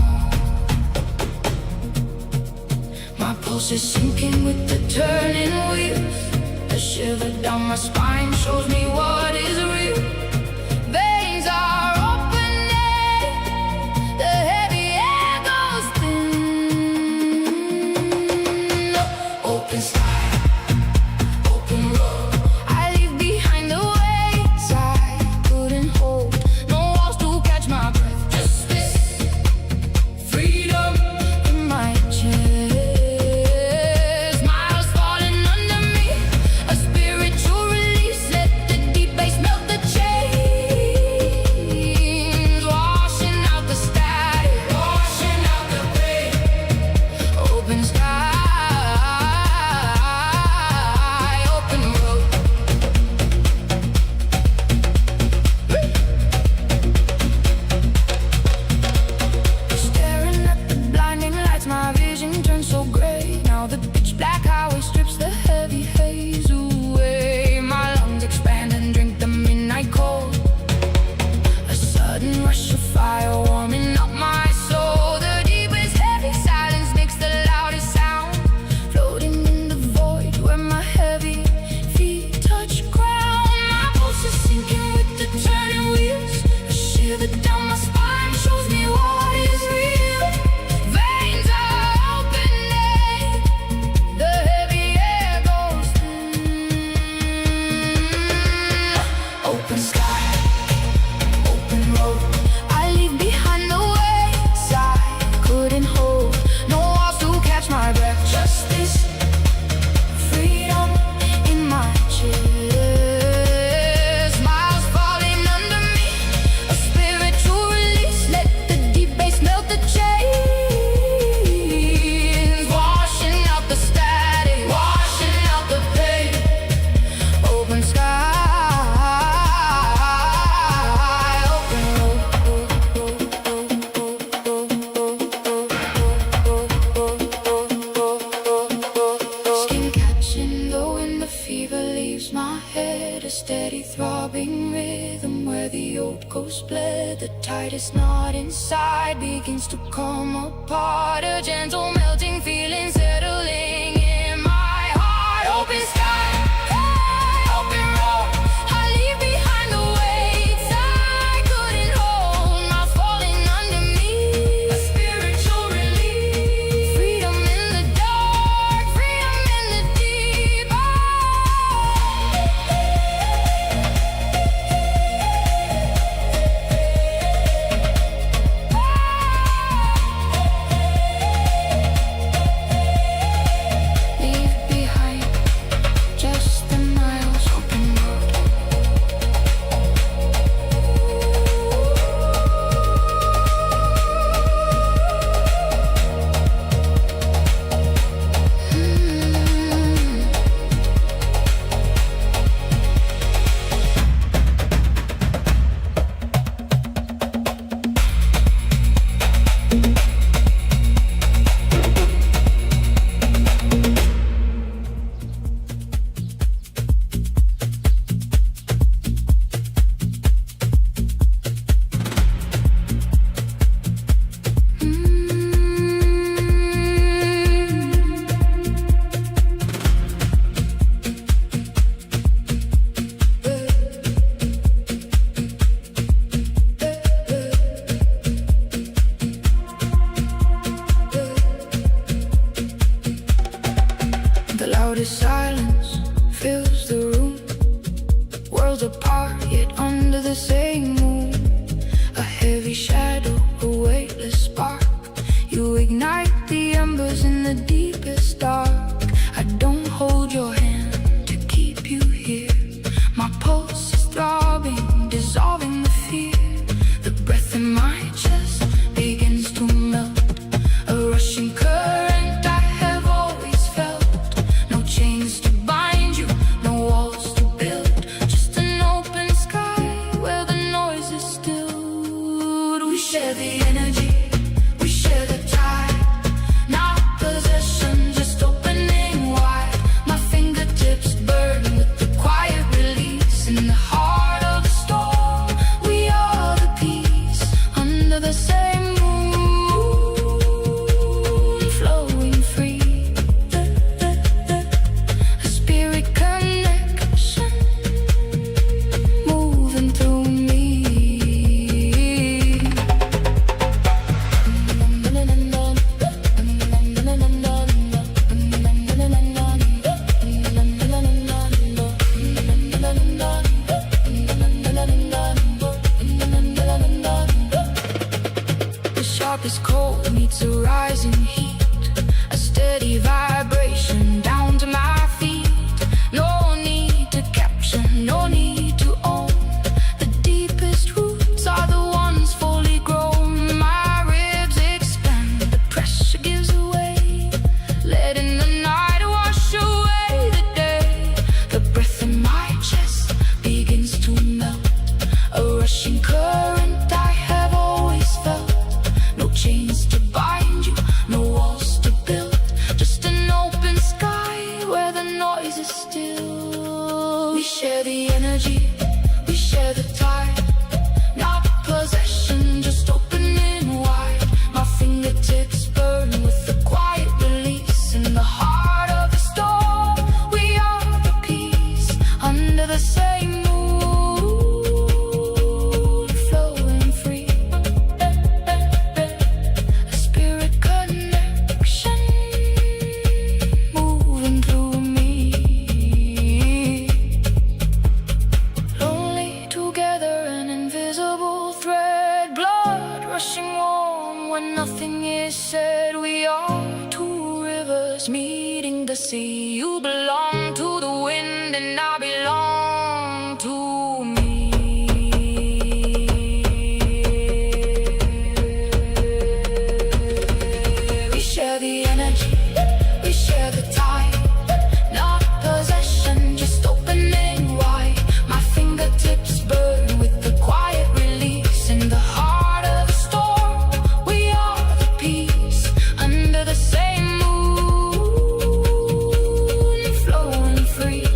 My pulse is sinking with the turning wheels. A shiver down my spine shows me what is real. Veins are opening, the heavy air goes thin. Open sky, open road, I leave behind the weights I couldn't hold. No walls to catch my breath, just space, freedom. throbbing rhythm where the old ghost bled. The tightest knot inside begins to come apart. A gentle melting feeling settling in my heart. Open sky, open road. I leave behind the weights I couldn't hold. My falling under me, a spiritual release. Freedom in the dark, freedom in the deep. Leave behind just the miles open road. The loudest silence fills the room. Worlds apart, yet under the same moon. A heavy shadow, a weightless spark. You ignite the embers in the deepest dark. I don't hold your hand to keep you here. My pulse is throbbing, dissolving the fear. The breath in my chest begins to melt. A rushing current I have always felt. No chains to bind you, no walls to build. Just an open sky where the noise is stilled. We share the energy, we share the tide. Not possession, just opening wide. My fingertips burn with the quiet release. In the heart of the storm, we are the peace. Under the same moon, flowing free. A spirit connection moving through me. The sharpest cold meets a rising heat. A steady vibration down to my feet. No need to capture, no need to own. The deepest roots are the ones fully grown. My ribs expand, the pressure gives away. Letting the night wash away the day. The breath in my chest begins to melt. A rushing current I have always felt. No chains to bind you, no walls to build. Just an open sky where the noise is still. We share the energy, we share the tide. Not possession, just opening wide. My fingertips burn with the quiet release. In the heart of the storm, we are the peace. Under the same moon, flowing free. A spirit connection moving through me. Lonely together, an invisible thread. Blood rushing warm when nothing is said. We are two rivers meeting the sea. You belong to the wind and I belong to me. We share the energy, we share the tide. Not possession, just opening wide. My fingertips burn with the quiet release. In the heart of the storm, we are the peace. Under the same moon, flowing free.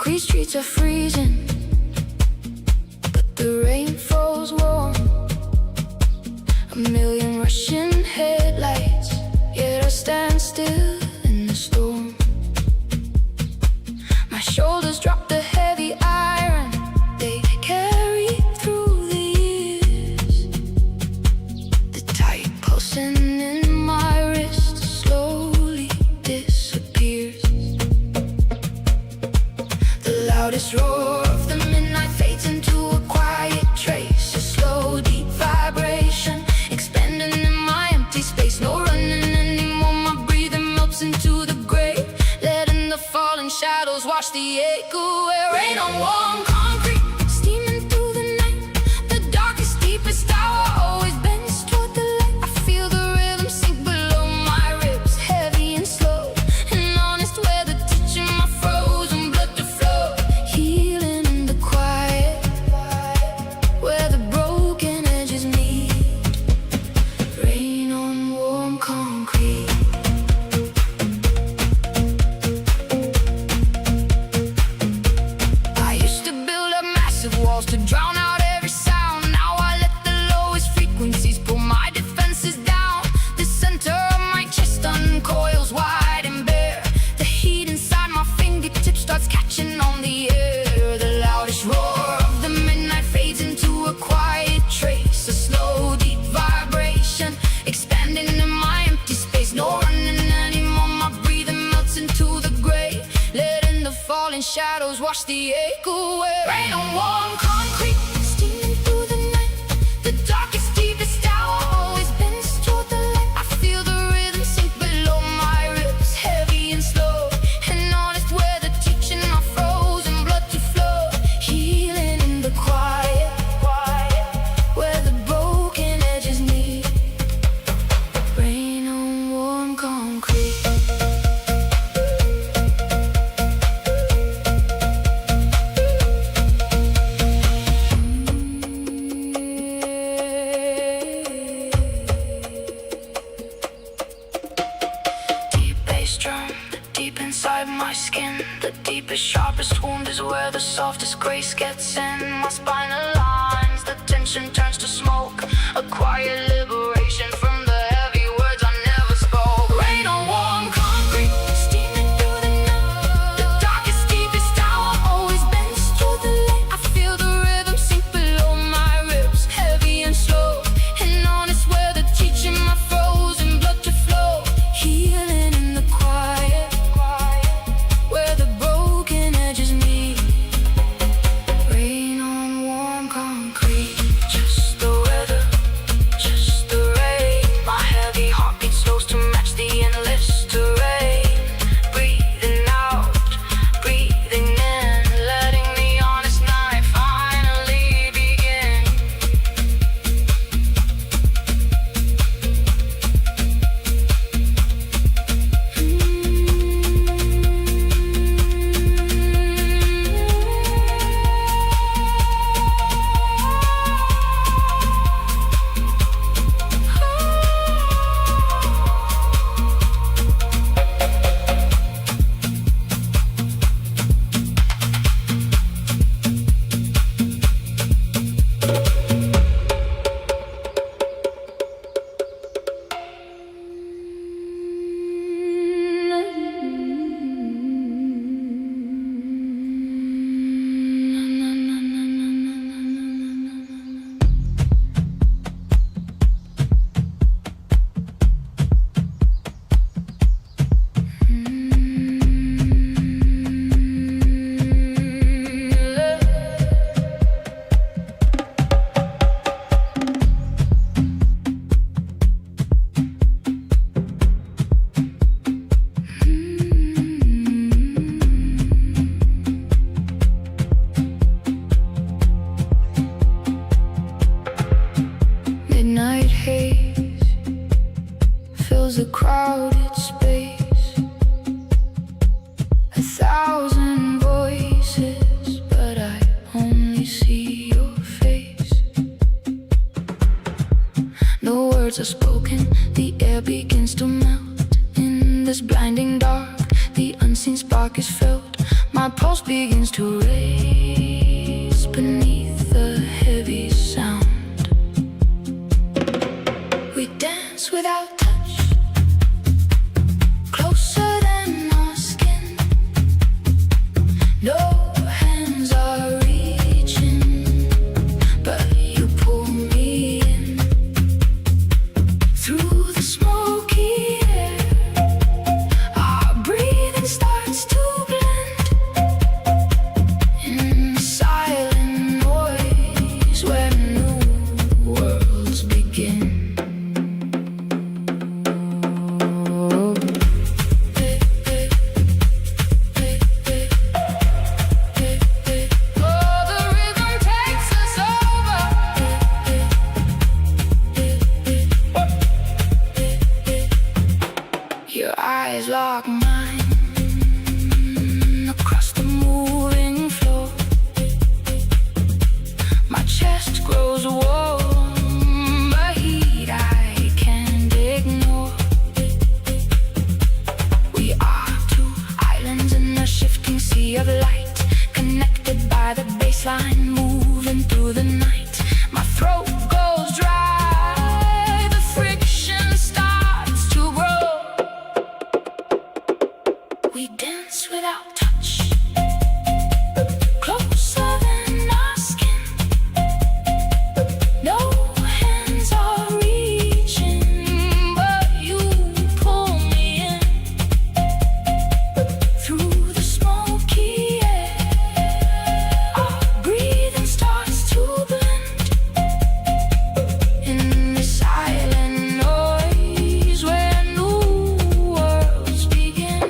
Concrete streets are freezing, but the rain falls warm. A million rushing headlights, yet I stand still in the storm. My shoulders drop the heavy iron they carry through the years. The tight pulsing in my wrist slowly disappears. The loudest roar of the midnight fades into a quiet trace, a slow deep vibration expanding in my empty space. No running anymore, my breathing melts into the gray, letting the falling shadows wash the ache away. Rain on warm concrete, steaming through the night. The darkest, deepest hour always bends toward the light. I feel the rhythm sink below my ribs, heavy and slow, and honest, where the teaching my frozen blood to flow. Healing in the quiet, where the broken edges meet. Rain on warm concrete. I used to build up massive walls to drown out every sound. Now I let the lowest frequencies pull my defenses down. The center of my chest uncoils wide and bare. The heat inside my fingertips starts catching on the air. The loudest roar of the midnight fades into a quiet trace, a slow deep vibration expanding in my empty space. No running anymore, my breathing melts into the gray, letting the falling shadows wash the ache away. Rain on warm concrete, steaming through the night. The darkest, deepest hour always bends toward the light. I feel the rhythm sink below my ribs, heavy and slow, and honest, where the teaching my frozen blood to flow. Healing in the quiet, where the broken edges meet. Rain on warm concrete. Deep bass drum, deep inside my skin. The deepest, sharpest wound is where the softest grace gets in. My spine aligns, the tension turns to smoke. A quiet liberation from the heavy words I never spoke. Rain on warm concrete, steaming through the night. The darkest, deepest hour always bends toward the light. I feel the rhythm sink below my ribs, heavy and slow, and honest, where the teaching my frozen blood to flow. Healing in the quiet, where the broken edges meet. Rain on warm concrete. Just the weather, just the rain. My heavy heartbeat slows to match the endless terrain. Breathing out, breathing in, letting the honest night finally begin. Midnight haze fills a crowded space. 1,000 voices, but I only see your face. No words are spoken, the air begins to melt. In this blinding dark, the unseen spark is felt. My My pulse begins to race beneath the heavy sound. We dance without touch, closer than our skin. No hands are reaching, but you pull me in. Through the smoky air, our breathing starts to blend in silent noise where new worlds begin. Oh, the rhythm takes us over. Your eyes lock mine across the moving floor. My chest grows warm, a heat I can't ignore. We are two islands in a shifting sea of light, connected by the baseline, moving through the night. My throat goes dry, the friction starts to grow. We dance without touch, closer than our skin. No hands are reaching, but you pull me in. Through the smoky air, our breathing starts to blend in the silent noise where new worlds begin.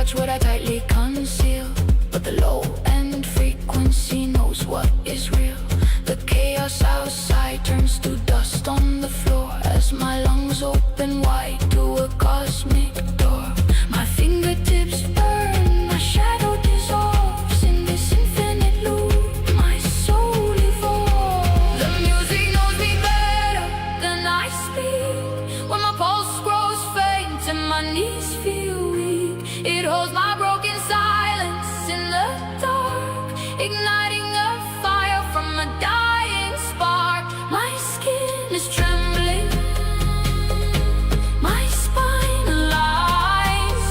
touch what I tightly conceal, but the low-end frequency knows what is real. The chaos outside turns to dust on the floor as my lungs open wide to a cosmic door. My fingertips burn, my shadow dissolves in this infinite loop. My soul evolves. The music knows me better than I speak. When my pulse grows faint and my knees feel weak, it holds my broken silence in the dark, igniting a fire from a dying spark. My skin is trembling, my spine aligns.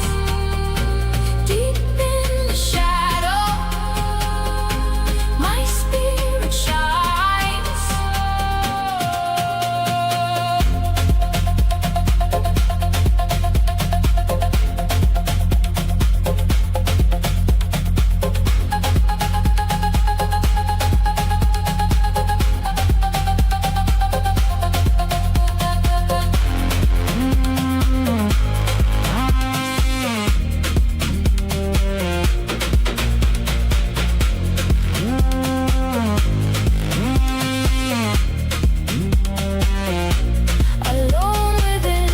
Deep in the shadow, my spirit shines. Alone within,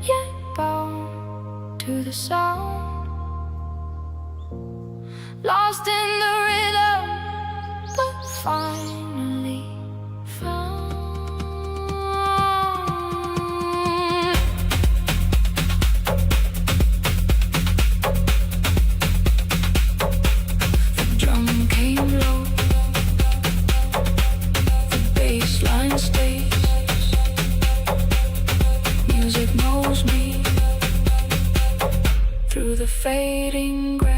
yet bound to the sound. Lost in the rhythm, but finally found. The drum came low, the bass line stays. Music knows me through the fading gray.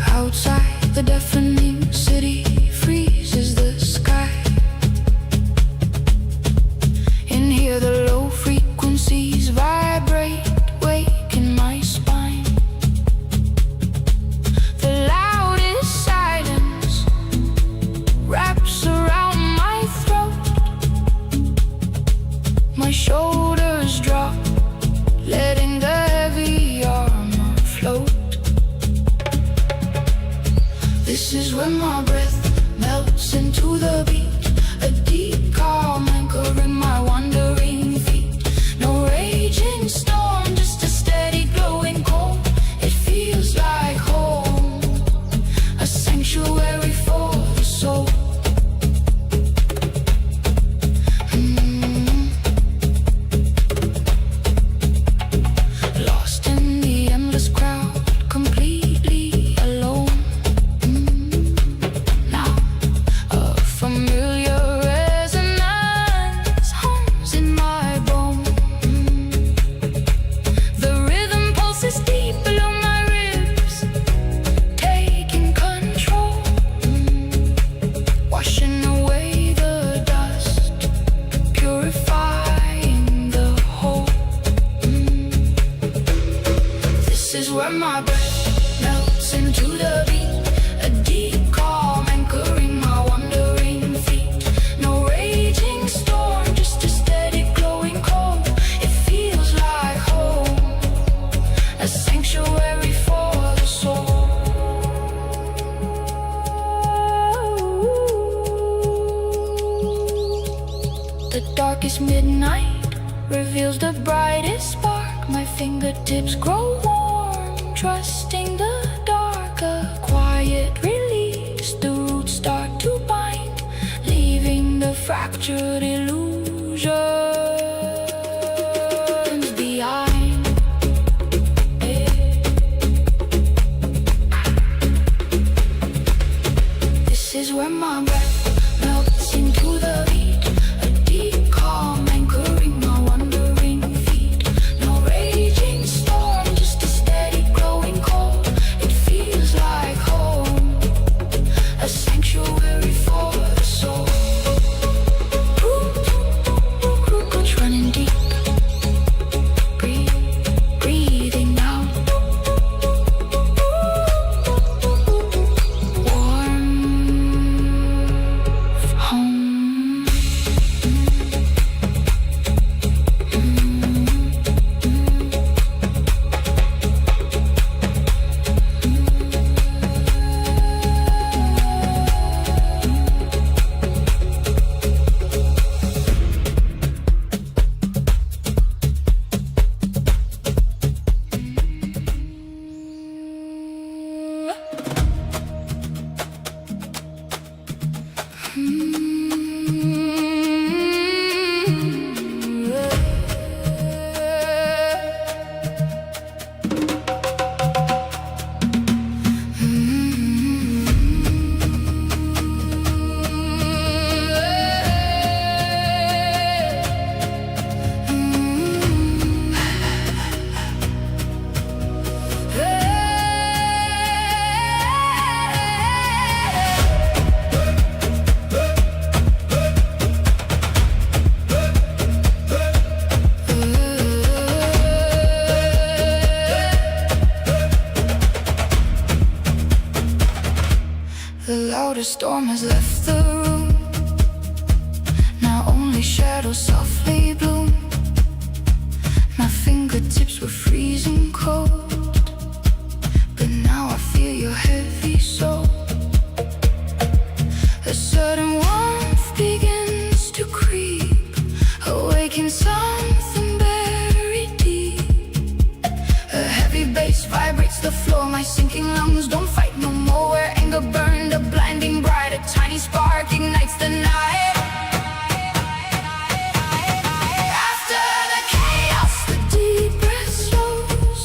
Outside, the deafening city freezes the sky. In here, the low frequencies vibrate, waking my spine. The loudest silence wraps around my throat. My shoulders drop, letting the heavy armor float. This is when my breath melts into the beat, a deep calm anchoring my wandering feet. No raging storm, just a steady glowing cold. It feels like home, a sanctuary for the soul. Lost in the endless crowd, completely alone. Now a familiar darkest midnight reveals the brightest spark. My fingertips grow warm, trusting the dark. A quiet release, the roots start to bind, leaving the fractured illusions behind. This is where my breath melts into the beat, a deep calm anchoring my wandering feet. No raging storm, just a steady glowing cold. It feels like home, a sanctuary for the soul. Roots running deep, breathing out. Warm home. The loudest storm has left the room. Now only shadows softly bloom. My fingertips were freezing cold, but now I feel your heavy soul. A sudden warmth begins to creep, awaken something buried deep. A heavy bass vibrates the floor. My sinking lungs don't fight no more. Where anger burned a blinding bright, a tiny spark ignites the night. After the chaos, the deep breath slows,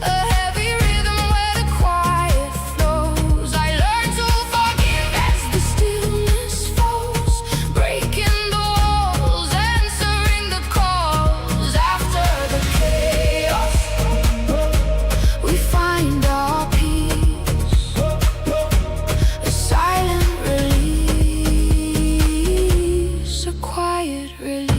a heavy rhythm where the quiet flows. I learn to forgive as the stillness falls, breaking the walls, answering the calls. After the chaos, we find our peace, a silent release, a quiet release.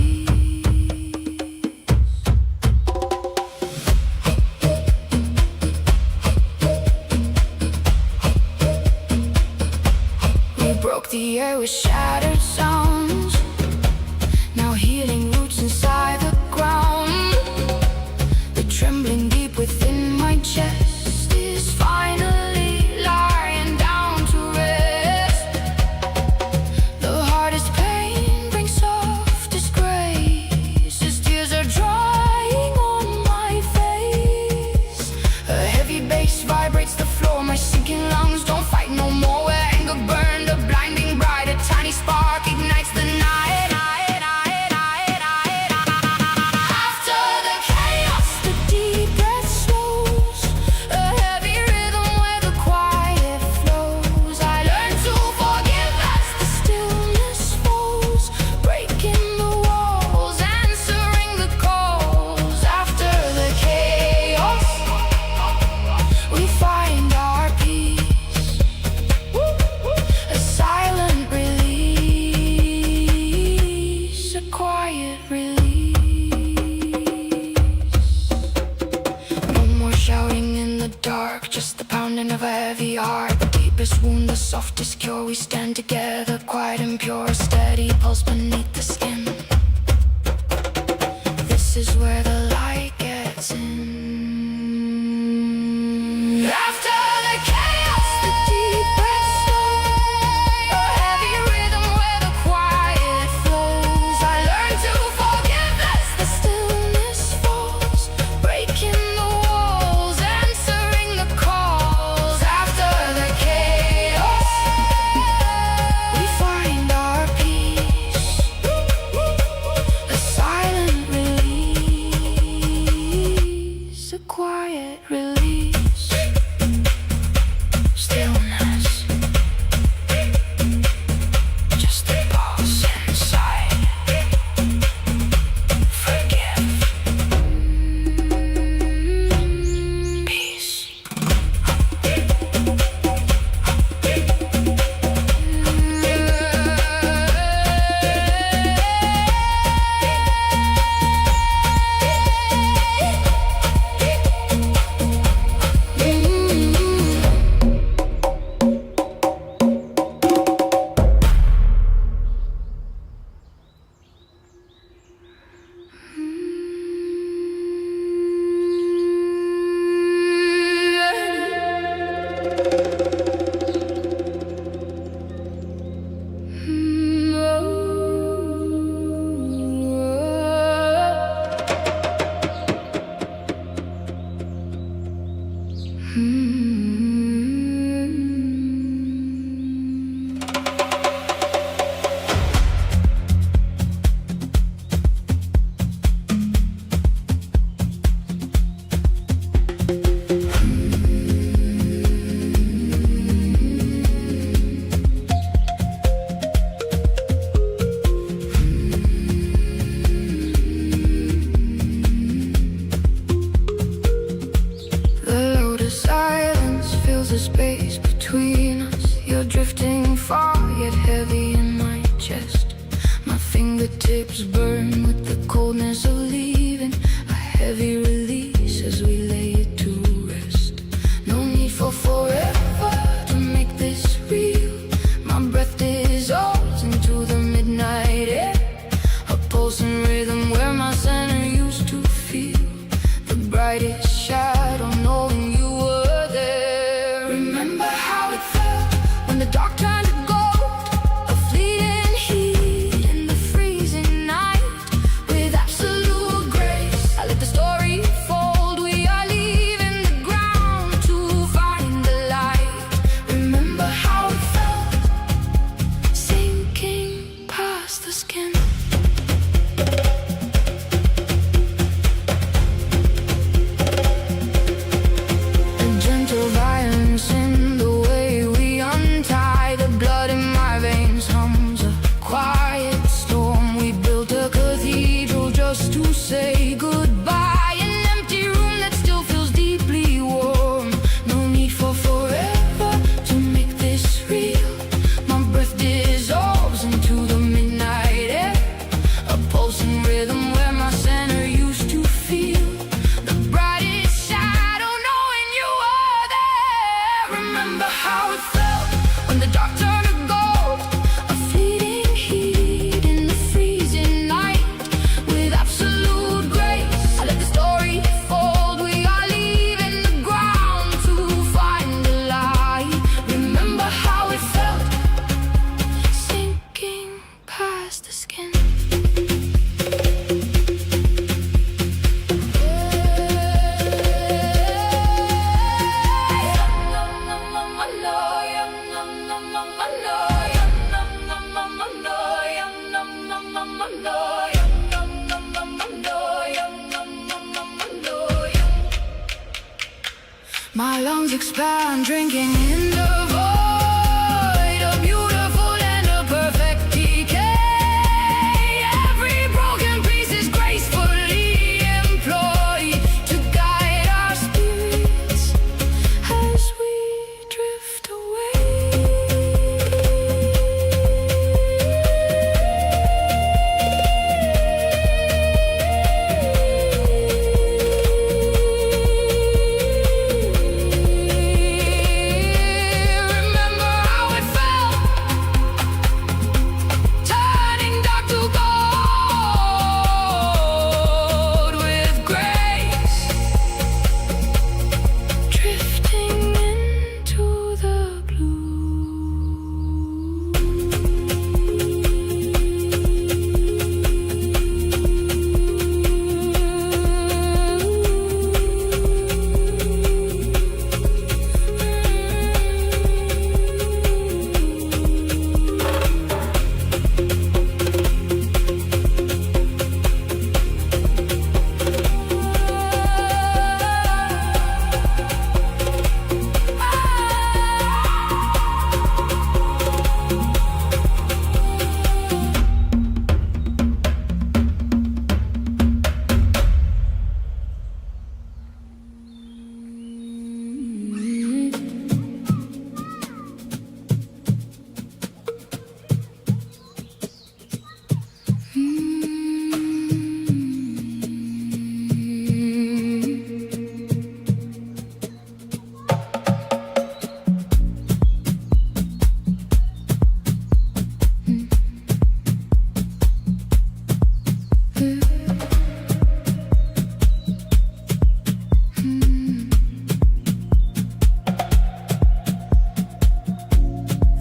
We broke the air with shattered sounds, now healing roots inside the ground. The trembling deep within my chest is finally lying down to rest. The hardest pain brings softest grace, as tears are drying on my face. A heavy bass vibrates the floor. My sinking lungs don't fight no more. Where anger burned a blinding bright, a tiny spark ignites the night. After the chaos, the deep breath slows, a heavy rhythm where the quiet flows. I learn to forgive as the stillness falls, breaking the walls, answering the calls. After the chaos, we find our peace, a silent release, a quiet release. No more shouting in the dark, just the pounding of a heavy heart. The deepest wound, the softest cure. We stand together, quiet and pure, a steady pulse beneath the skin. This is where the light gets in. After the chaos, the deep breath slows, a heavy rhythm where the quiet flows. I learn to fall. between us. You're drifting far, yet heavy in my chest. My fingertips burn with the coldness of leaving. A heavy release as we lay it to rest. No need for forever to make this real. My breath dissolves into the midnight air. A pulsing rhythm where my center used to feel. The brightest shadow knowing you were there. Remember how it felt when the dark turned to gold. A fleeting heat in the freezing night. With absolute grace, I let the story fold. We are leaving the ground to find the light. Remember how it felt, sinking past the skin. A gentle violence in the way we untie. The blood in my veins hums a quiet storm. We built a cathedral just to say goodbye. An empty room that still feels deeply warm. No need for forever to make this real. My breath dissolves into the midnight air. A pulsing rhythm where my center used to feel. The brightest shadow knowing you were there. Remember how it felt when the dark turned to gold. A fleeting heat in the freezing night. With absolute grace, I let the story fold. We are leaving the ground to find the light. Remember how it felt, sinking past the skin. My lungs expand, drinking in the void. A beautiful and a perfect decay. Every broken piece is gracefully employed to guide our spirits as we drift Remember how it felt, turning dark to gold with grace, drifting into the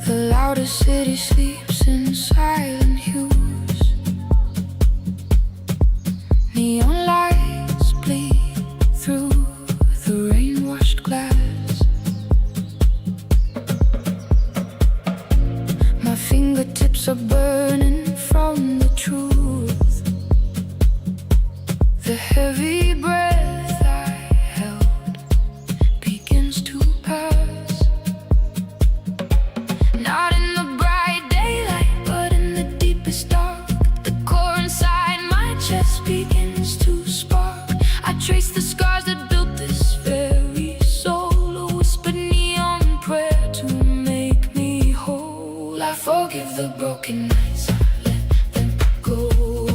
The loudest city sleeps in silent hues. Neon lights bleed through the rain-washed glass. My fingertips are burning from the truth. The heavy breath I held begins to pass. Not in the bright daylight, but in the deepest dark. The core inside my chest begins to spark. I trace the scars that built this very soul. A whispered neon prayer to I forgive the broken nights, I let them go.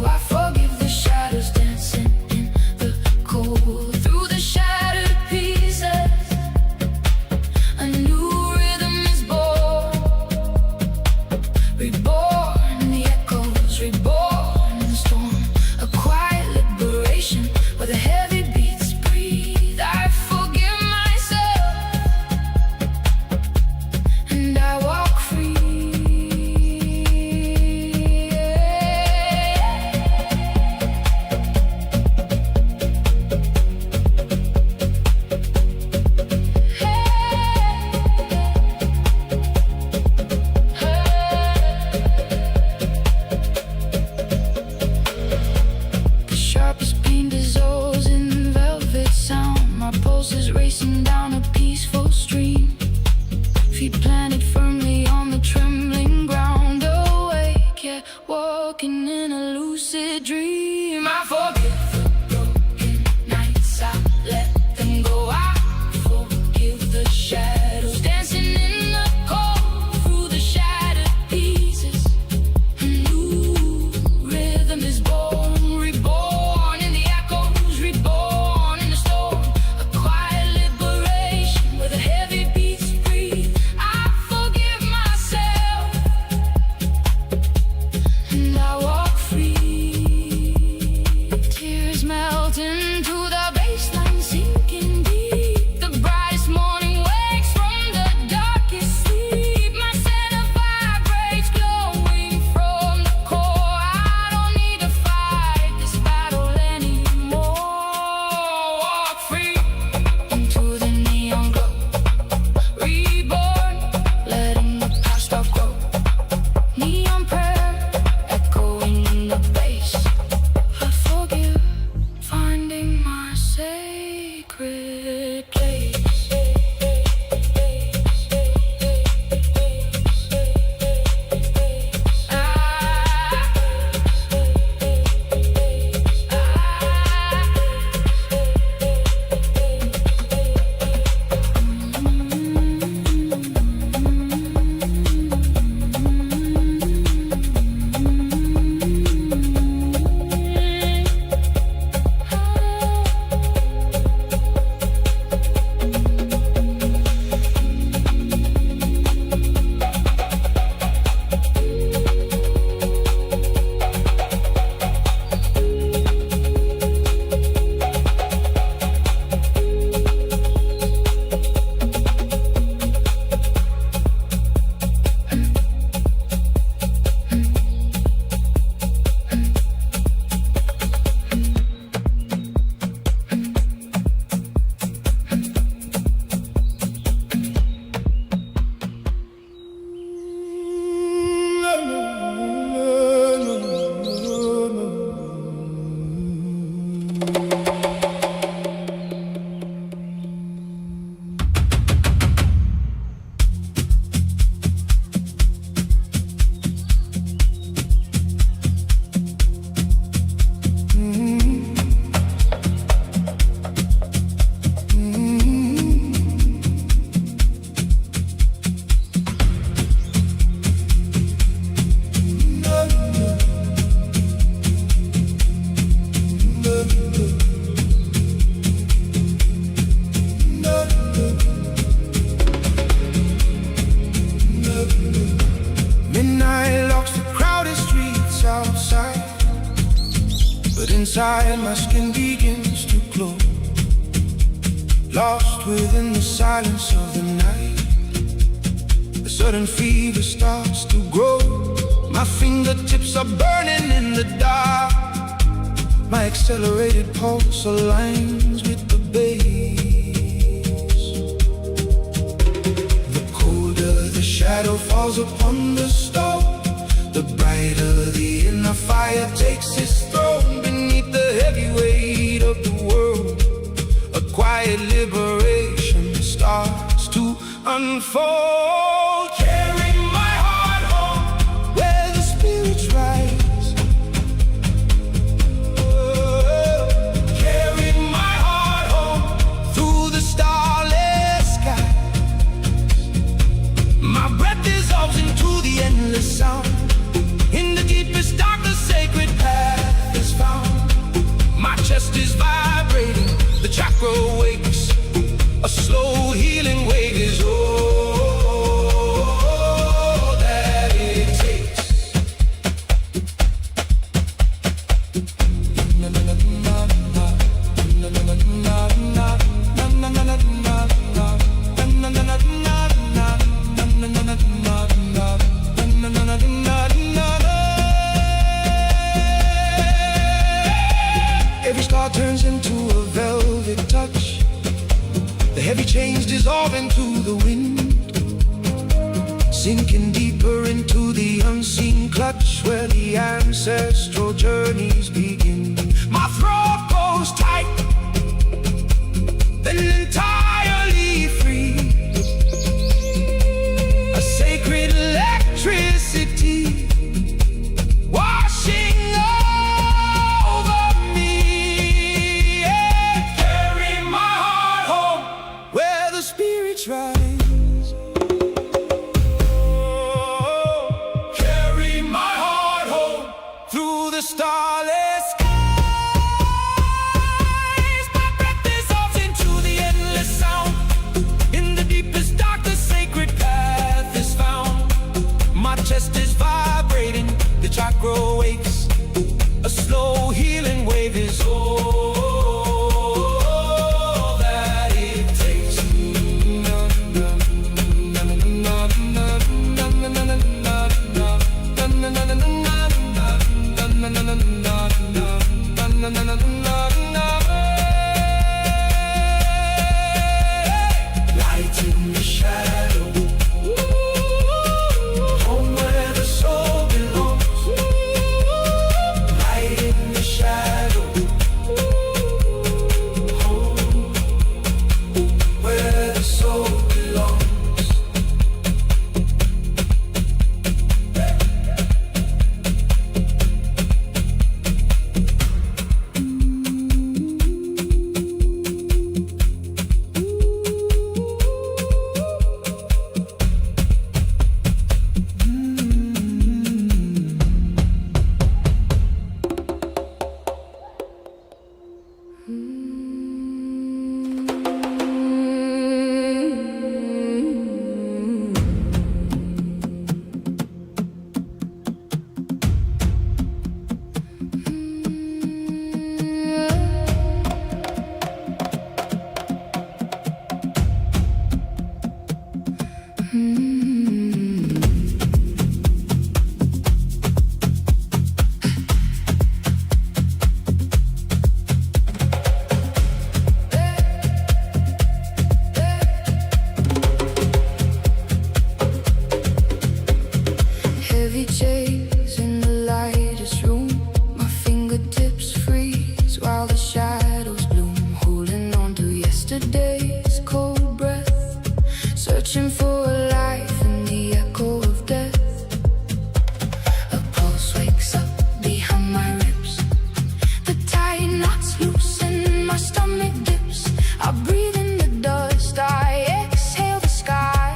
I forgive the shadows dancing in the cold. Through the shattered pieces, a new rhythm is born. Reborn in the echoes, reborn in the storm. A quiet liberation where the heavy beats breathe. I forgive myself and I walk free. The sharpest pain dissolves in velvet sound. My pulse is racing down a peaceful stream. Feet planted firmly on the trembling ground. Awake, yet walking in a lucid dream. I forgive the broken nights, I let them go. I forgive the shadows dancing in the cold. Through the shattered pieces, a new rhythm is born. Reborn in the echoes, reborn in the storm. A quiet liberation where the heavy beats breathe. I forgive myself and I walk free. Tears melt into the baseline, sinking deep. The brightest morning wakes from the darkest sleep. My center vibrates, glowing from the core. I don't need to fight this battle anymore. Walk free into the neon glow. Reborn, letting the past outgrow. Neon prayer echoing in the bass. I forgive, finding my sacred place. Midnight locks the crowded streets outside, but inside my skin begins to glow. Lost within the silence of the night, a sudden fever starts to grow. My fingertips are burning in the dark. My accelerated pulse aligns with the bass. The colder the shadow falls upon the stone, the brighter the inner fire takes its throne. Beneath the heavy weight of the world, a quiet liberation starts to unfold. Carry my heart home where the spirits rise. Carry my heart home through the starless sky. My breath is dissolves into the endless sound. In the deepest dark, the sacred path is found. My chest is vibrating, the chakra wakes. A slow healing wave is all that it takes. Every star turns into a velvet touch. The heavy chains dissolve into the wind, sinking deeper into the unseen clutch where the ancestral journeys begin. My throat goes tight, then entirely free. A sacred electricity washing over me. Yeah. Carry my heart home where the spirits rise. Oh, carry my heart home through the starless skies. My breath dissolves into the endless sound. In the deepest dark, the sacred path is found. My chest is vibrating, the chakra wakes. A slow healing wave is all that it takes. Light in the shadow, home where the soul belongs. Light in the shadow, home where the soul belongs. Heavy chains in the lightest room. My fingertips freeze while the shadows bloom. Holding on to yesterday's cold breath, searching for a life in the echo of death. A pulse wakes up behind my ribs. The tight knots loosen, my stomach dips. I breathe in the dust, I exhale the sky.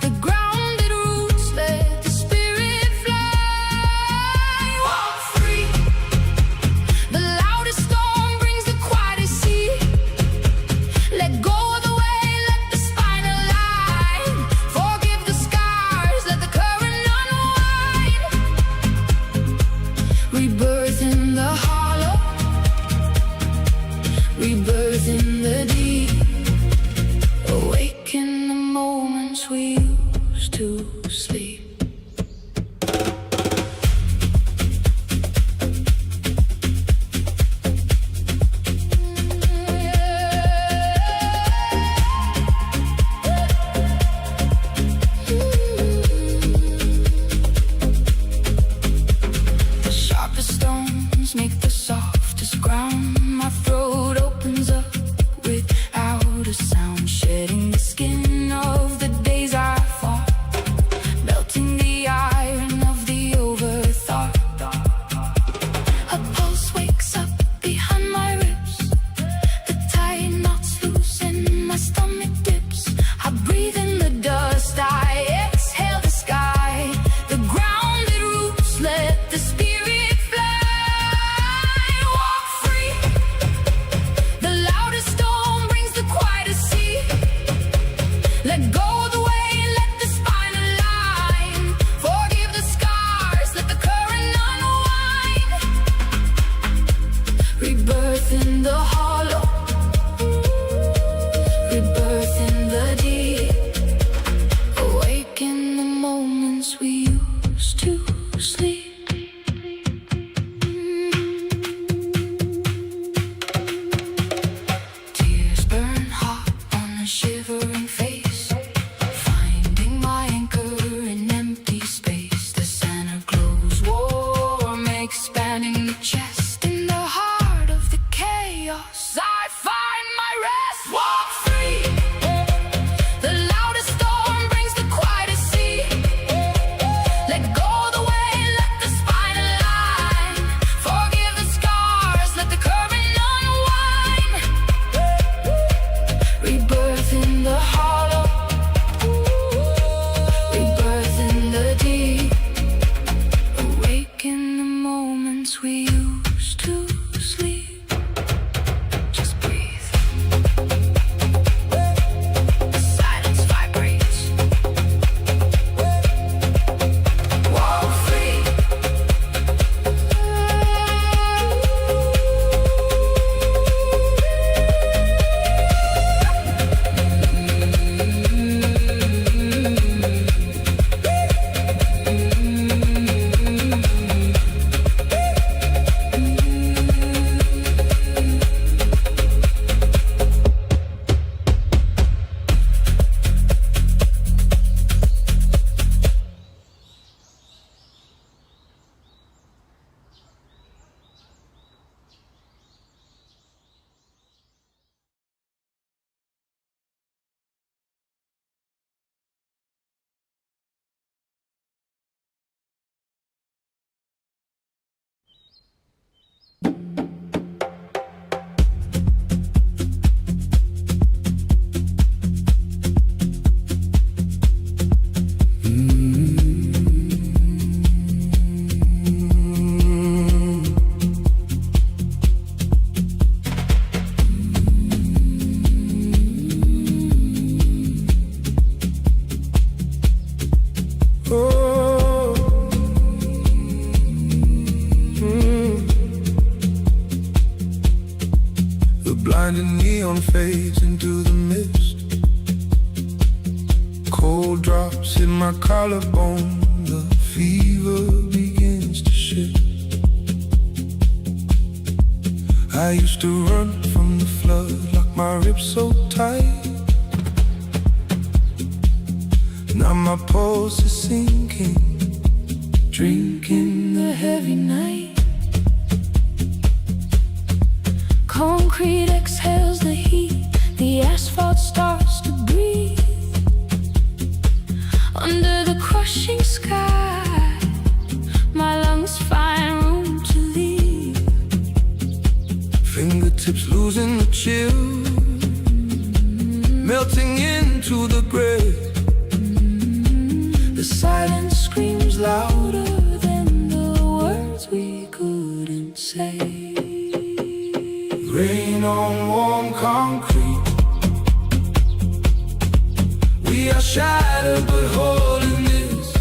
The grounded roots let the spirit fly. Walk free. The loudest storm brings the quietest sea. Let go of the way, let the spine align. Forgive the scars, let the current unwind. Rebirth in the hollow, rebirth in the deep. Awaken the moments we used to sleep. The sharpest stones make the softest ground. My throat opens up without a sound, shedding the skin of the days I fought, melting moments we used to sleep. Tears burn hot on a shivering face, finding my anchor in empty space. The center glows warm, expanding the chest. In the heart of the chaos, I find my rest. Walk free. The loudest storm brings the quietest sea. Let go the way, let the spine align. Forgive the scars, let the current unwind. Rebirth in the hollow, rebirth in the deep. Awaken the moments we used to sleep. Just breathe. Silence vibrates. Walk free. Oh, the blinding neon fades into the mist. Cold drops hit my collarbone. The fever begins to shift. I used to run from the flood, lock my ribs so tight. Now my pulse is sinking, drinking the heavy night. Concrete exhales the heat, the asphalt starts to breathe. Under the crushing sky, my lungs find room to leave. Fingertips losing the chill, melting into the grave. The silence screams louder than the words we couldn't say. Rain on warm concrete. We are shattered but whole in this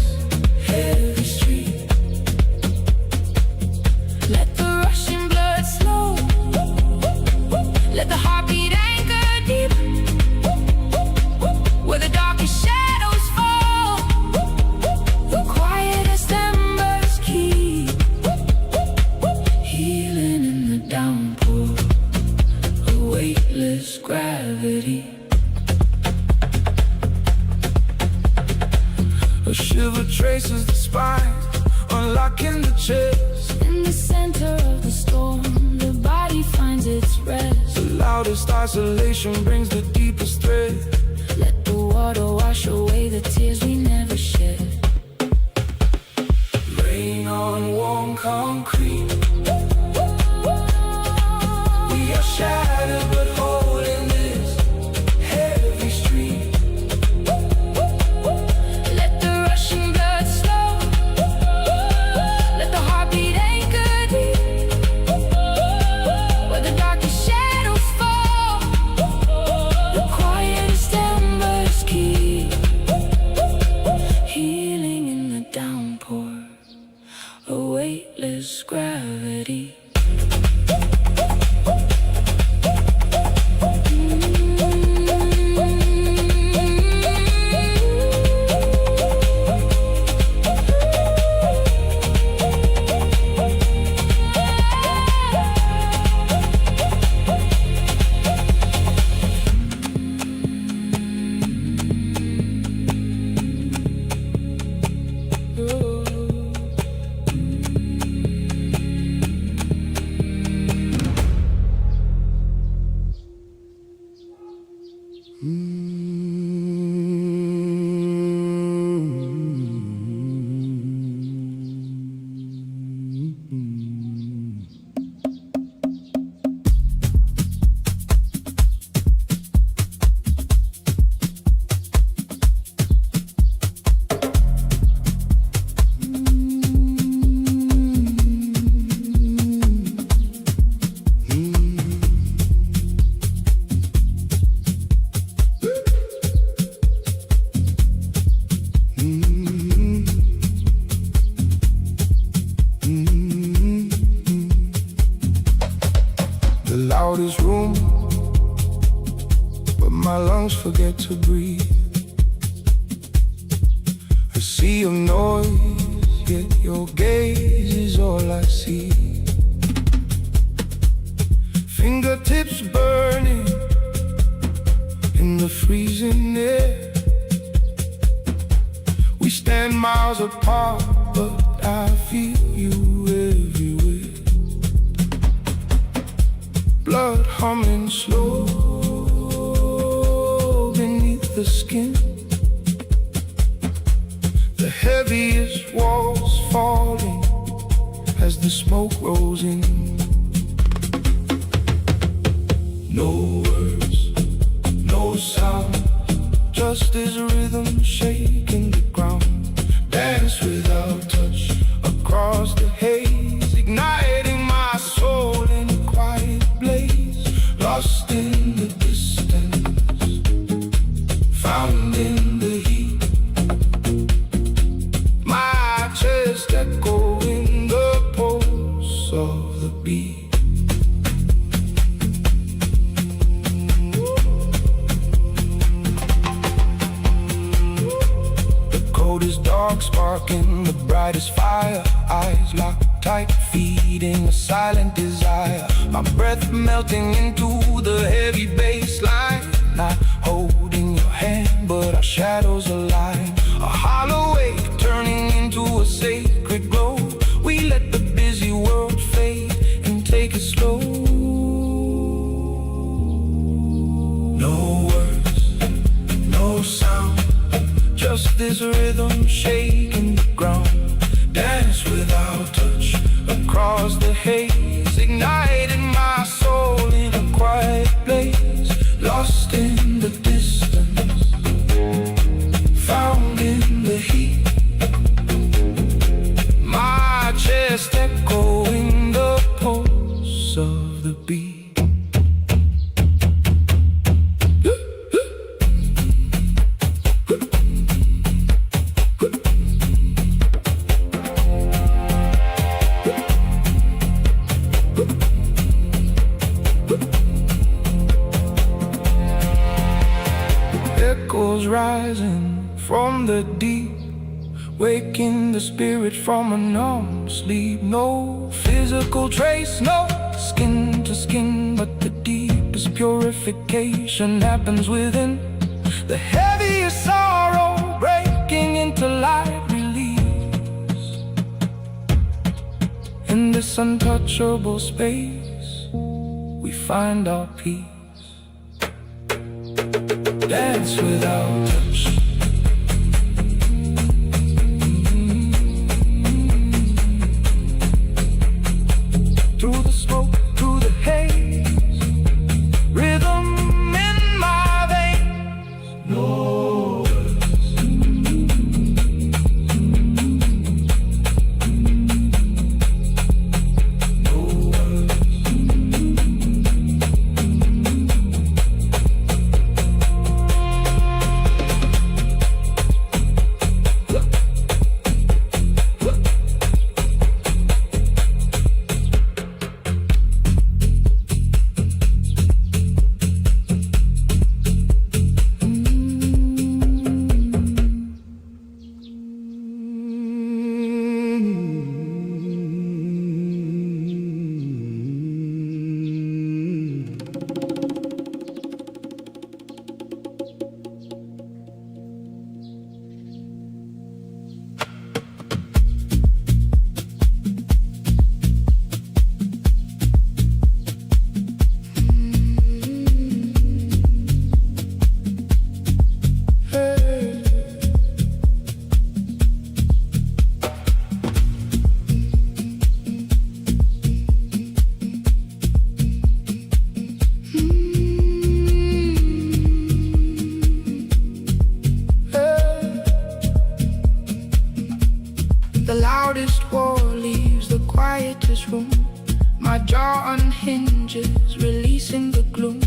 heavy street. Let the rushing blood slow, let the heartbeat anchor deep. Where the darkest shadows fall, the quietest embers keep. Healing in the downpour, a weightless gravity. A shiver traces the spine, unlocking the chest. In the center of the storm, the body finds its rest. The loudest isolation brings the deepest thread. Let the water wash away the tears we never shed. Rain on warm concrete. We are shattered but whole in this heavy street. Let the rushing blood slow, let the heartbeat anchor deep. Where the darkest shadows fall, the quietest embers keep. Here Loudest room, but my lungs forget to breathe. A sea of noise, yet your gaze is all I see. Fingertips burning in the freezing air. We stand miles apart, but I feel you everywhere. Blood humming slow beneath the skin. The heaviest walls falling as the smoke rolls in. No words, no sound, just this rhythm shaking the ground. Dance without touch across the haze, igniting my soul in a quiet blaze. Lost in the distance, found in the heat. My chest echoing the pulse of the beat. Dark sparking the brightest fire, eyes locked tight, feeding a silent desire. My breath melting into the heavy bass line. Not holding your hand, but our shadows align. A hollow wake turning into a sacred glow. We let the busy world fade and take it slow. No words, no sound, just this rhythm shaking the ground. Dance without touch across the haze, igniting my soul in a quiet place. Lost in the distance, found in the heat. My chest echoing the pulse of the beat. Echoes rising from the deep, waking the spirit from a numb sleep. No physical trace, no skin to skin, but the deepest purification happens within. The heaviest sorrow breaking into light release. In this untouchable space, we find our peace. Dance without touch. Through the smoke, through the haze, rhythm in my veins. No words, no words. The loudest war leaves the quietest room. My jaw unhinges, releasing the gloom.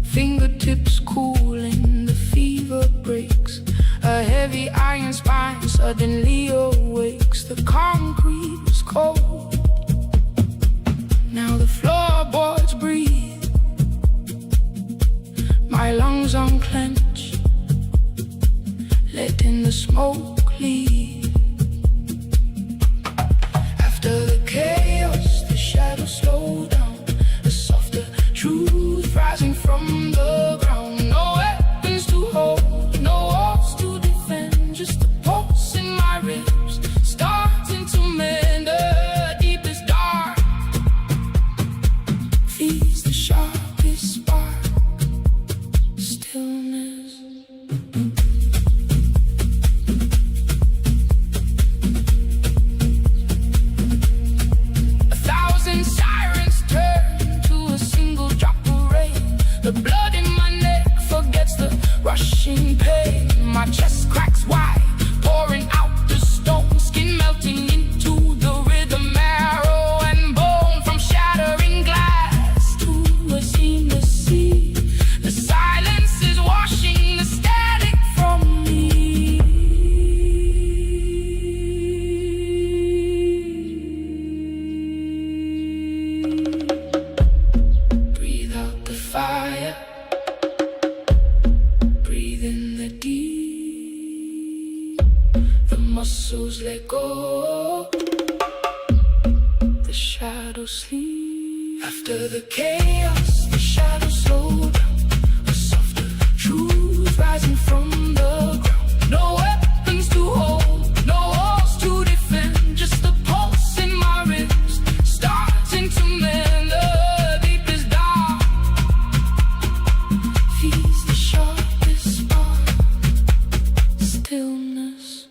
Fingertips cooling, the fever breaks. A heavy iron spine suddenly awakes. The concrete is cold. Now the floorboards breathe. My lungs unclench, letting the smoke leave. After the chaos, the shadows slow down. A softer truth rising from the ground. No weapons to hold, no walls to defend. Just a pulse in my ribs, starting to mend. The deepest dark feeds the sharpest spark. Stillness. The blood in my neck forgets the rushing pain. My chest cracks wide, pouring out the stone. Skin melting into the rhythm, marrow and bone. From shattering glass to a seamless sea. The silence is washing the static from me. Breathe out the fire. Breathe in the deep. The muscles let go. The shadows sleep. After the chaos, the shadows slow down. A softer truth rising from the ground. No weapons to hold, no walls to defend. Just the pulse in my ribs, starting to mend. The deepest dark feeds the sharpest spark. Stillness.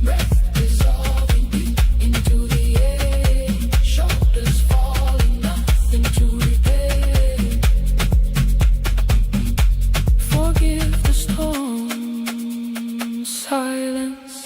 Breath dissolving deep into the air. Shoulders falling, nothing to repair. Forgive the storm. Silence.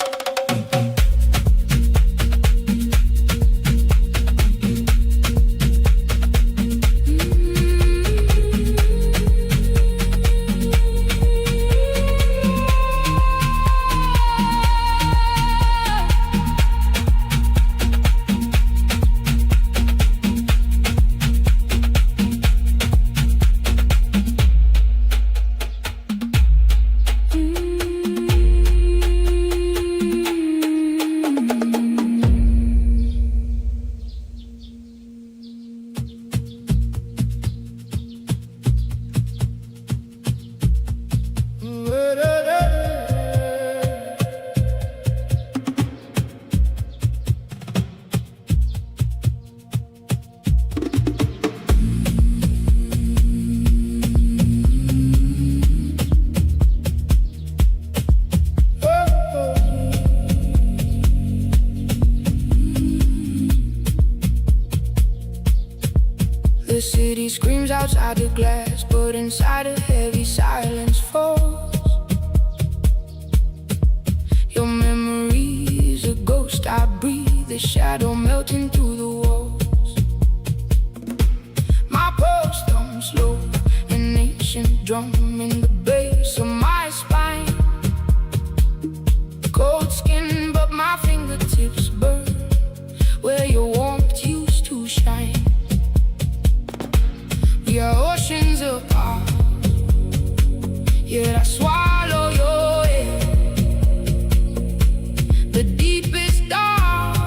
The city screams outside the glass, but inside a heavy silence falls. Your memory is a ghost I breathe, a shadow melting through the walls. My pulse thumps low, an ancient drum in the base of my spine. Cold skin, but my fingertips burn where your warmth used to shine. We are oceans apart, yet I swallow your air. The deepest dark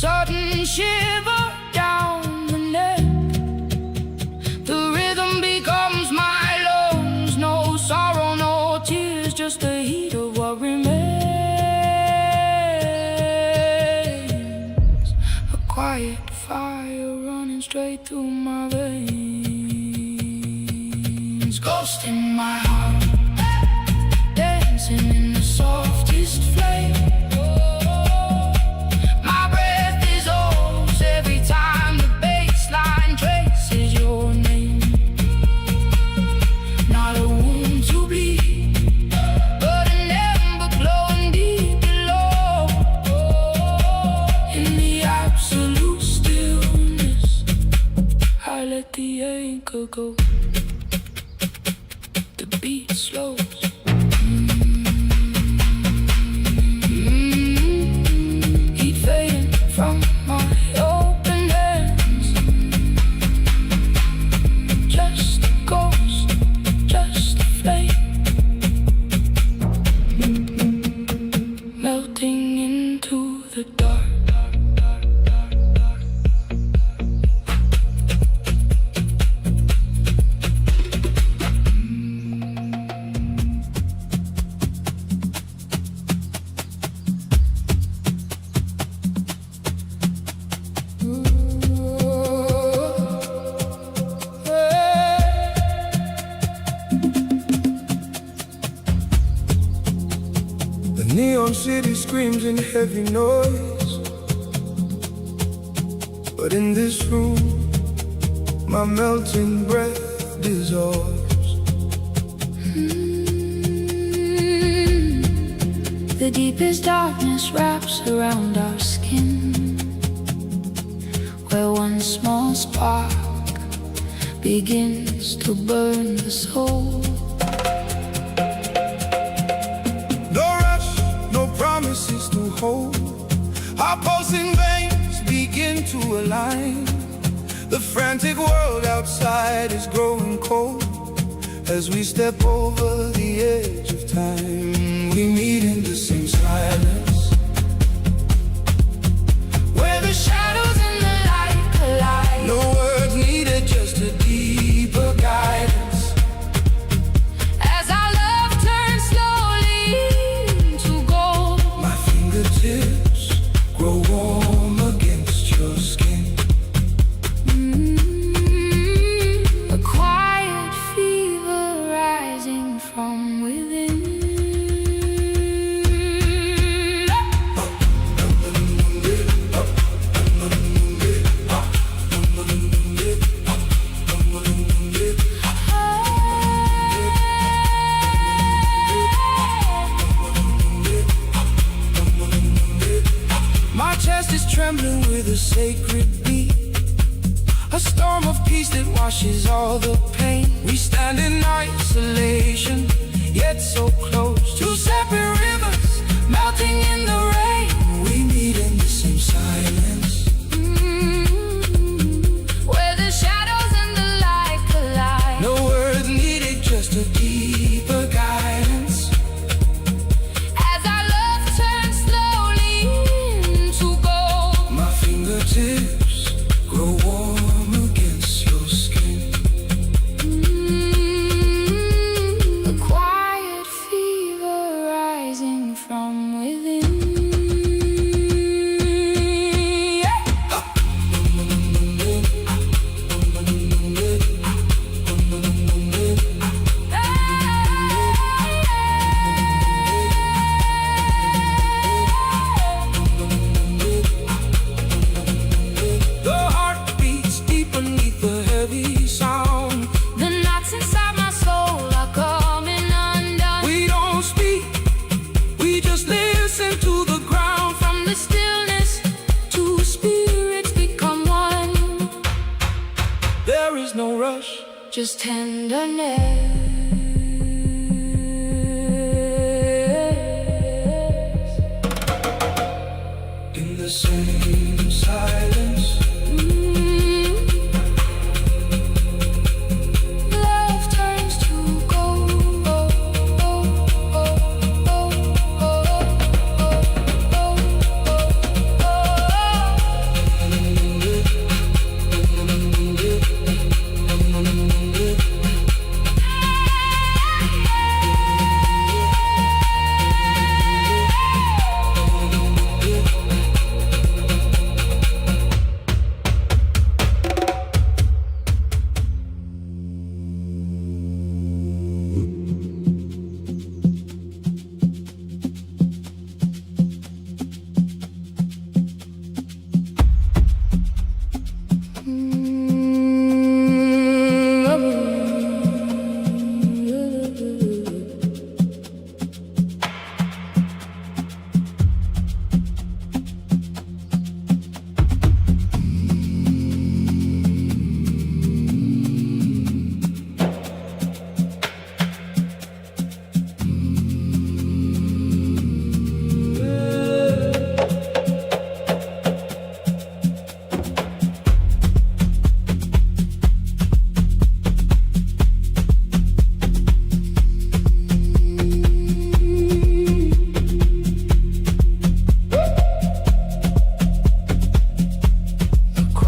sudden shiver down the neck. The rhythm becomes my lungs. No sorrow, no tears, just the heat of what remains. A quiet fire running straight through my veins. Ghost in my heart, dancing in the softest flame. My breath dissolves every time the bass line traces your name. Not a wound to bleed, but an ember glowing deep below. In the absolute stillness, I let the anchor go. The beat slows. Heat fading from my open hands. Just a ghost, just a flame, melting into the dark. The neon city screams in heavy noise, but in this room, my melting breath dissolves. The deepest darkness wraps around our skin, where one small spark begins to burn the soul. No rush, no promises to hold. Our pulsing veins begin to align. The frantic world outside is growing cold. As we step over the edge of time, we meet in the same silence, Where the shadows and the light collide. no words needed, just a deeper guidance. As our love turns slowly into gold. My fingertips grow warm against your skin. A quiet fever rising from within. My chest is trembling with a sacred beat, a storm of peace that washes all the pain. We stand in isolation, yet so close. Two separate rivers melting in the rain. We meet in the same silence, Where the shadows and the light collide. no words needed, just a deeper guidance. As our love turns slowly into gold. My fingertips grow warm against your skin. A quiet fever rising from within. The heart beats deep beneath the heavy sound. The knots inside my soul are coming undone. We don't speak, we just listen to the ground. From the stillness, two spirits become one. There is no rush, Just tenderness. in the same silence. Love turns to gold.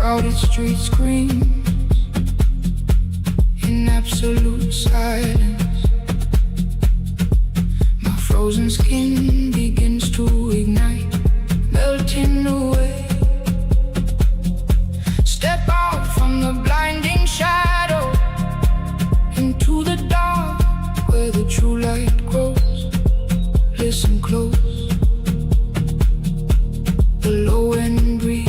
crowded street screams in absolute silence. My frozen skin begins to ignite, melting away. Step out from the blinding shadow into the dark where the true light grows. Listen close, the low end breathes.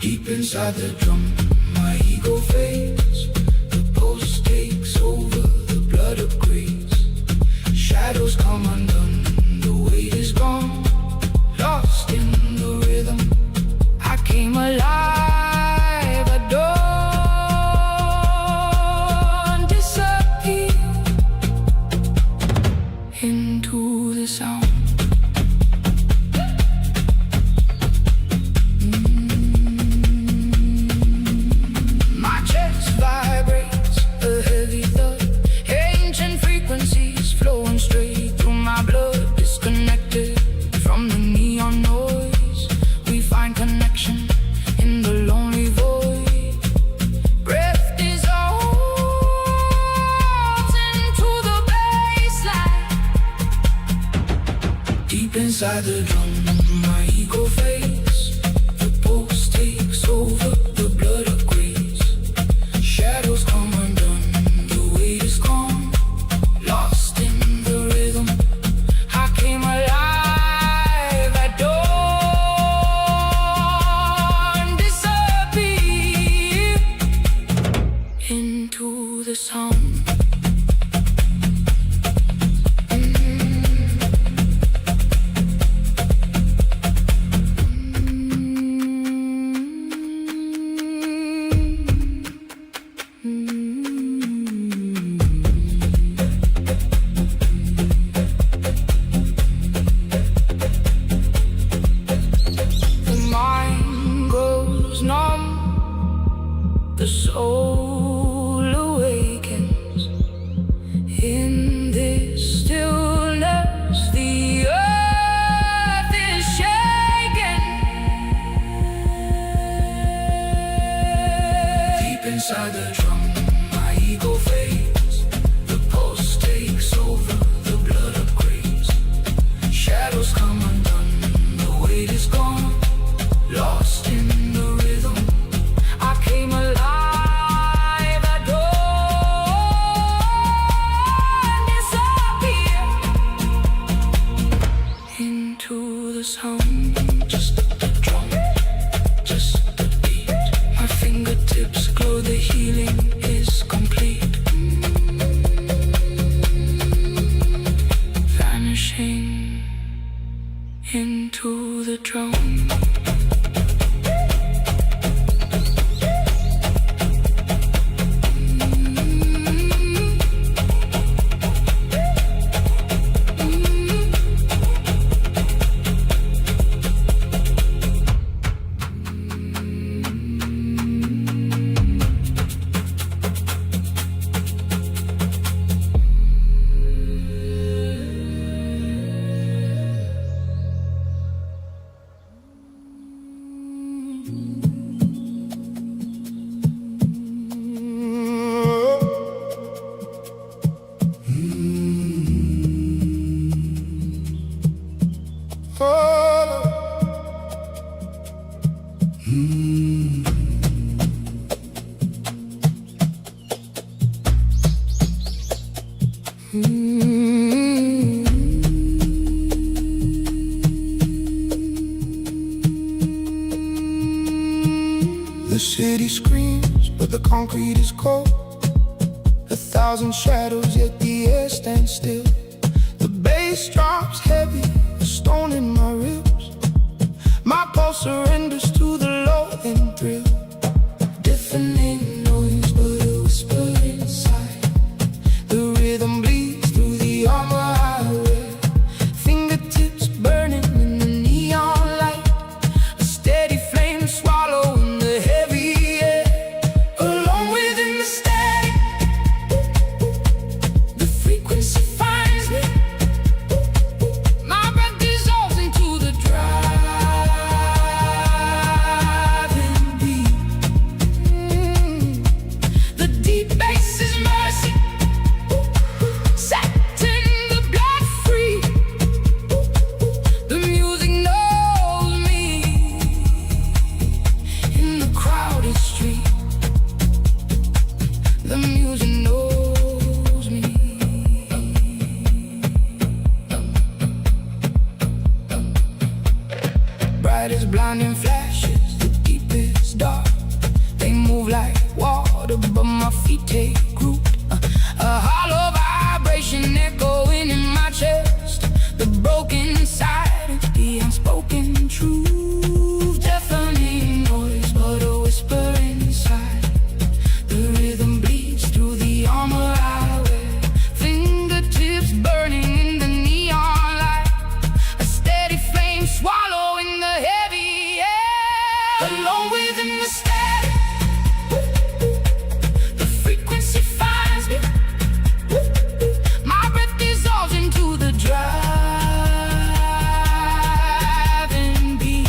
Deep inside the drum, my ego fades. The pulse takes over, the blood upgrades. Shadows come undone, the weight is gone. Lost in the rhythm, I came alive. At dawn, disappear into the sound. My chest vibrates, a heavy thud. Ancient frequencies flowing straight through my blood. Disconnected from the neon noise, we find connection in the lonely void. Breath dissolves into the baseline. Deep inside the drum, my ego fades. The pulse takes over, the blood upgrades. Shadows come undone, the weight is gone. Lost in the rhythm, I came alive. At dawn, disappear into the sound. The mind grows numb, the soul awakens. In this stillness, the earth is shaken. Deep inside the drum, my ego fades. The pulse takes over, the blood upgrades. Shadows come undone, the weight is gone. Lost in the rhythm, I came alive. At dawn, disappear into the sound. Just the drum, just the beat. My fingertips glow, the healing is complete. Vanishing into the drum. The city screams, but the concrete is cold. 1,000 shadows, yet the air stands still. The bass drops heavy, a stone in my ribs. My pulse surrenders to the low-end thrill. Deafening noise, but a whisper inside. The rhythm bleeds through the armor I wear. Fingertips burning in the neon light. A steady flame swallowing the heavy air. Alone within the static, the frequency finds me. My breath dissolves into the dry. brightest blinding flashes, the deepest dark. They move like water, but my feet take root. A hollow vibration echoing in my chest, the broken side of the unspoken truth. Deafening noise, but a whisper inside. The rhythm bleeds through the armor I wear, fingertips burning in the neon light, a steady flame swallowing the heavy air. Alone within the static, the frequency finds me. My breath dissolves into the driving beat.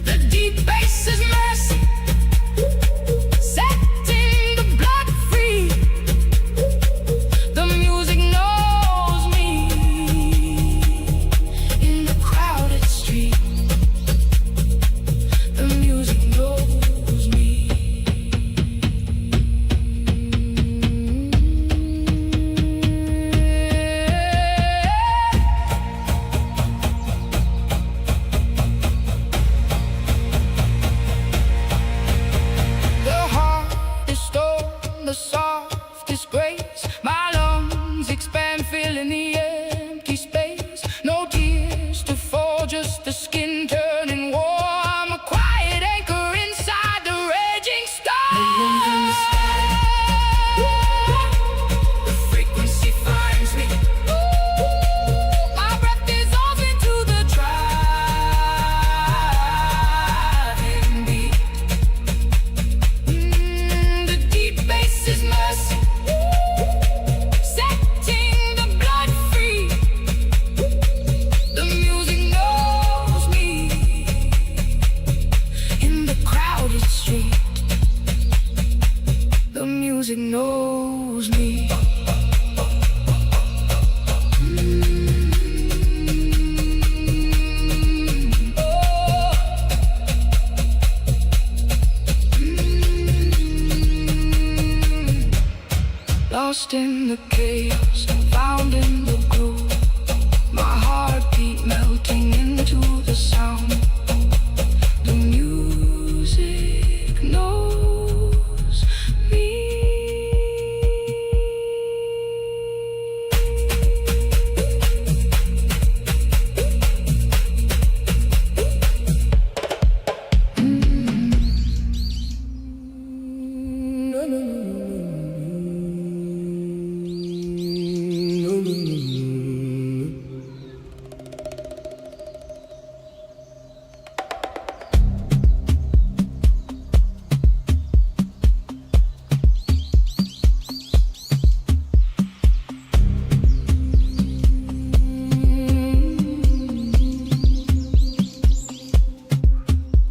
The deep bass is mercy, setting the blood free. The music knows me in the crowded street. The music knows me. The hardest storm, the softest grace. My lungs expand, filling the empty space. No tears to fall, just the skin turning warm. A quiet anchor inside the raging storm. The frequency finds me. My breath dissolves into the driving beat. The deep bass is mercy, setting the blood free. The music knows me in the crowded street. The music knows me. Lost in the chaos, found in the groove. My heartbeat melting into the sound. The music knows me.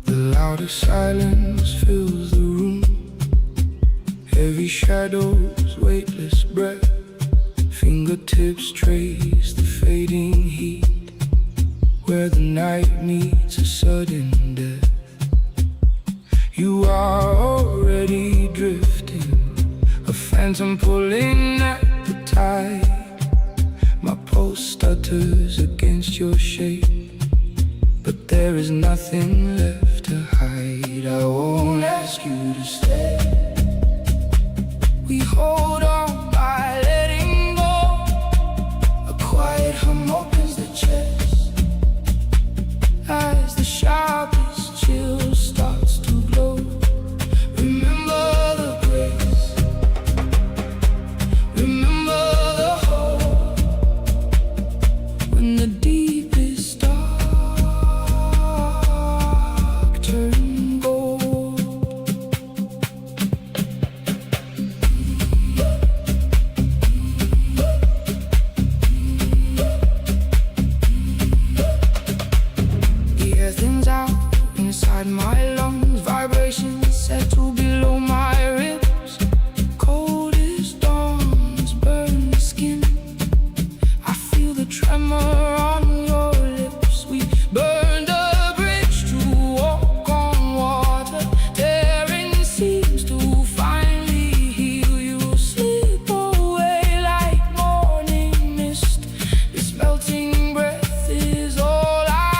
The loudest silence fills the room. Heavy shadows, weightless breath. Fingertips trace the fading heat, where the night meets a sudden death. You are already drifting, a phantom pulling at the tide. My pulse stutters against your shape, but there is nothing left to hide. I won't ask you to stay. We hold on by letting go. A quiet hum opens the chest as the sharpest chill starts to glow. Remember the grace, remember the hope, when the deepest dark turn gold. The air thins out inside my lungs, vibrations settle below my ribs. Coldest dawns burn the skin. I feel the tremor on your lips. We burned a bridge to walk on water, tearing seams to finally heal. You slip away like morning mist. This melting breath is all I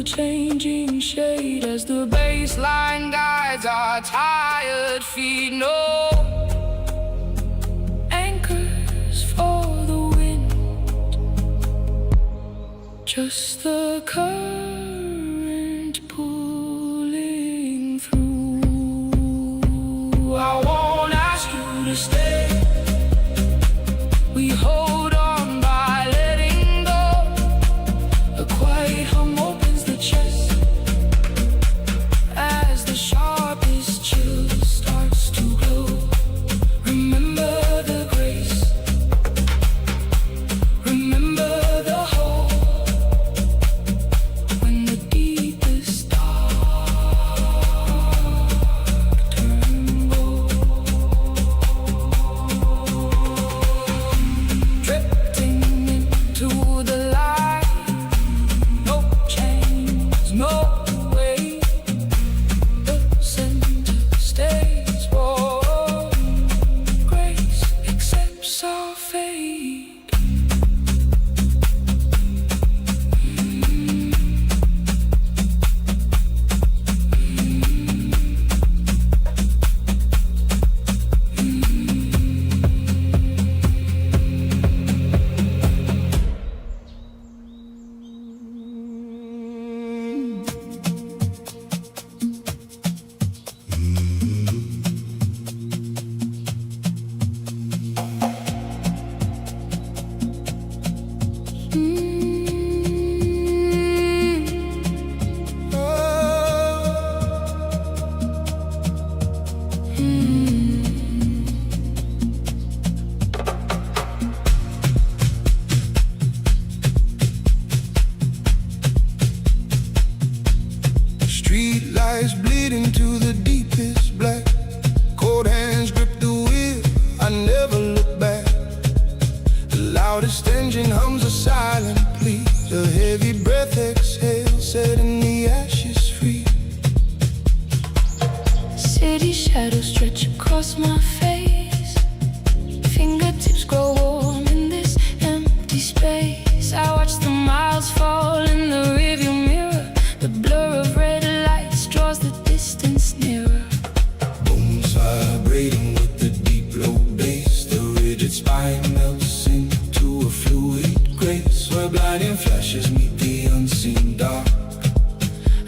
changing shade as the bass line guides our tired feet. No anchors for the wind, just the current pulling through. I won't ask you to stay. We hold on by letting go. A quiet hum opens the chest as the sharpest chill starts to glow. Remember the grace, remember the hope, when the deepest dark turn gold. Drifting into the light, no chains, no weight. The center stays for grace accepts our fate. Street lights bleed into the deepest black. Cold hands grip the wheel, I never look back. The loudest engine hums a silent plea. A heavy breath exhale, setting the ashes free. City shadows stretch across my face. Fingertips grow warm in this empty space. I watch the miles fall in the rearview mirror. The blur of red lights draws the distance nearer. Bones vibrating with the deep low bass. The rigid spine melts into a fluid grace, where blinding flashes meet the unseen dark.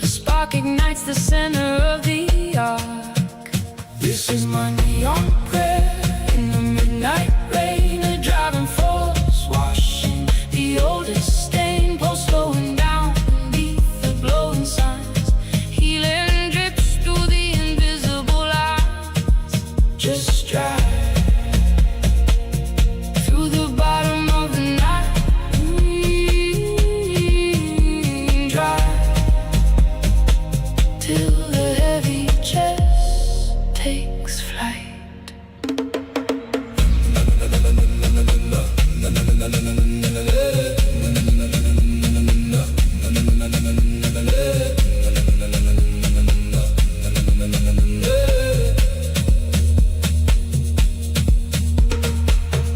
A spark ignites the center of the arc. This is my Neon prayer in the midnight rain. A driving force washing the oldest stain. Pulse slowing down beneath the glowing signs. Healing drips through the invisible lines. just drive. Through the bottom of the night. Drive till the heavy chest takes flight.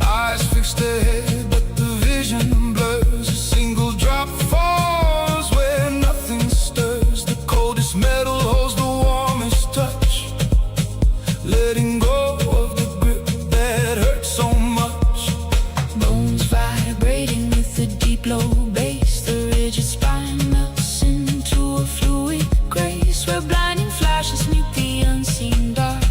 Eyes fixed ahead, but the vision blurs. A single drop falls where nothing stirs. The coldest metal holds the warmest touch, letting go of the grip that hurts so much. Bones vibrating with the deep low bass. The rigid spine melts into a fluid grace, where blinding flashes meet the unseen dark.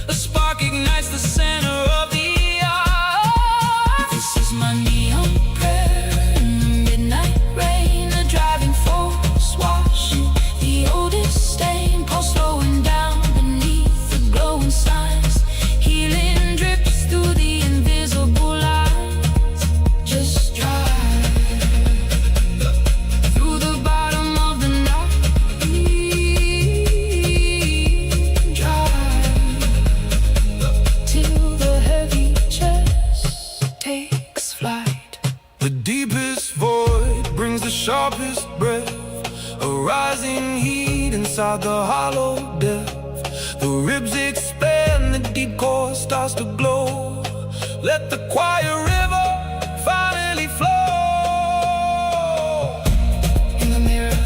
A spark ignites the center of the arc. This is my neon prayer in the midnight rain. A driving force washing the oldest stain. Pulse slowing down beneath the glowing signs. Healing drips through the invisible lines. Just drive through the bottom of the night. Drive till the heavy chest takes flight. The deepest void brings the sharpest breath. A rising heat inside the hollow depth. The ribs expand, the deep core starts to glow. Let the quiet river finally flow. In the mirror,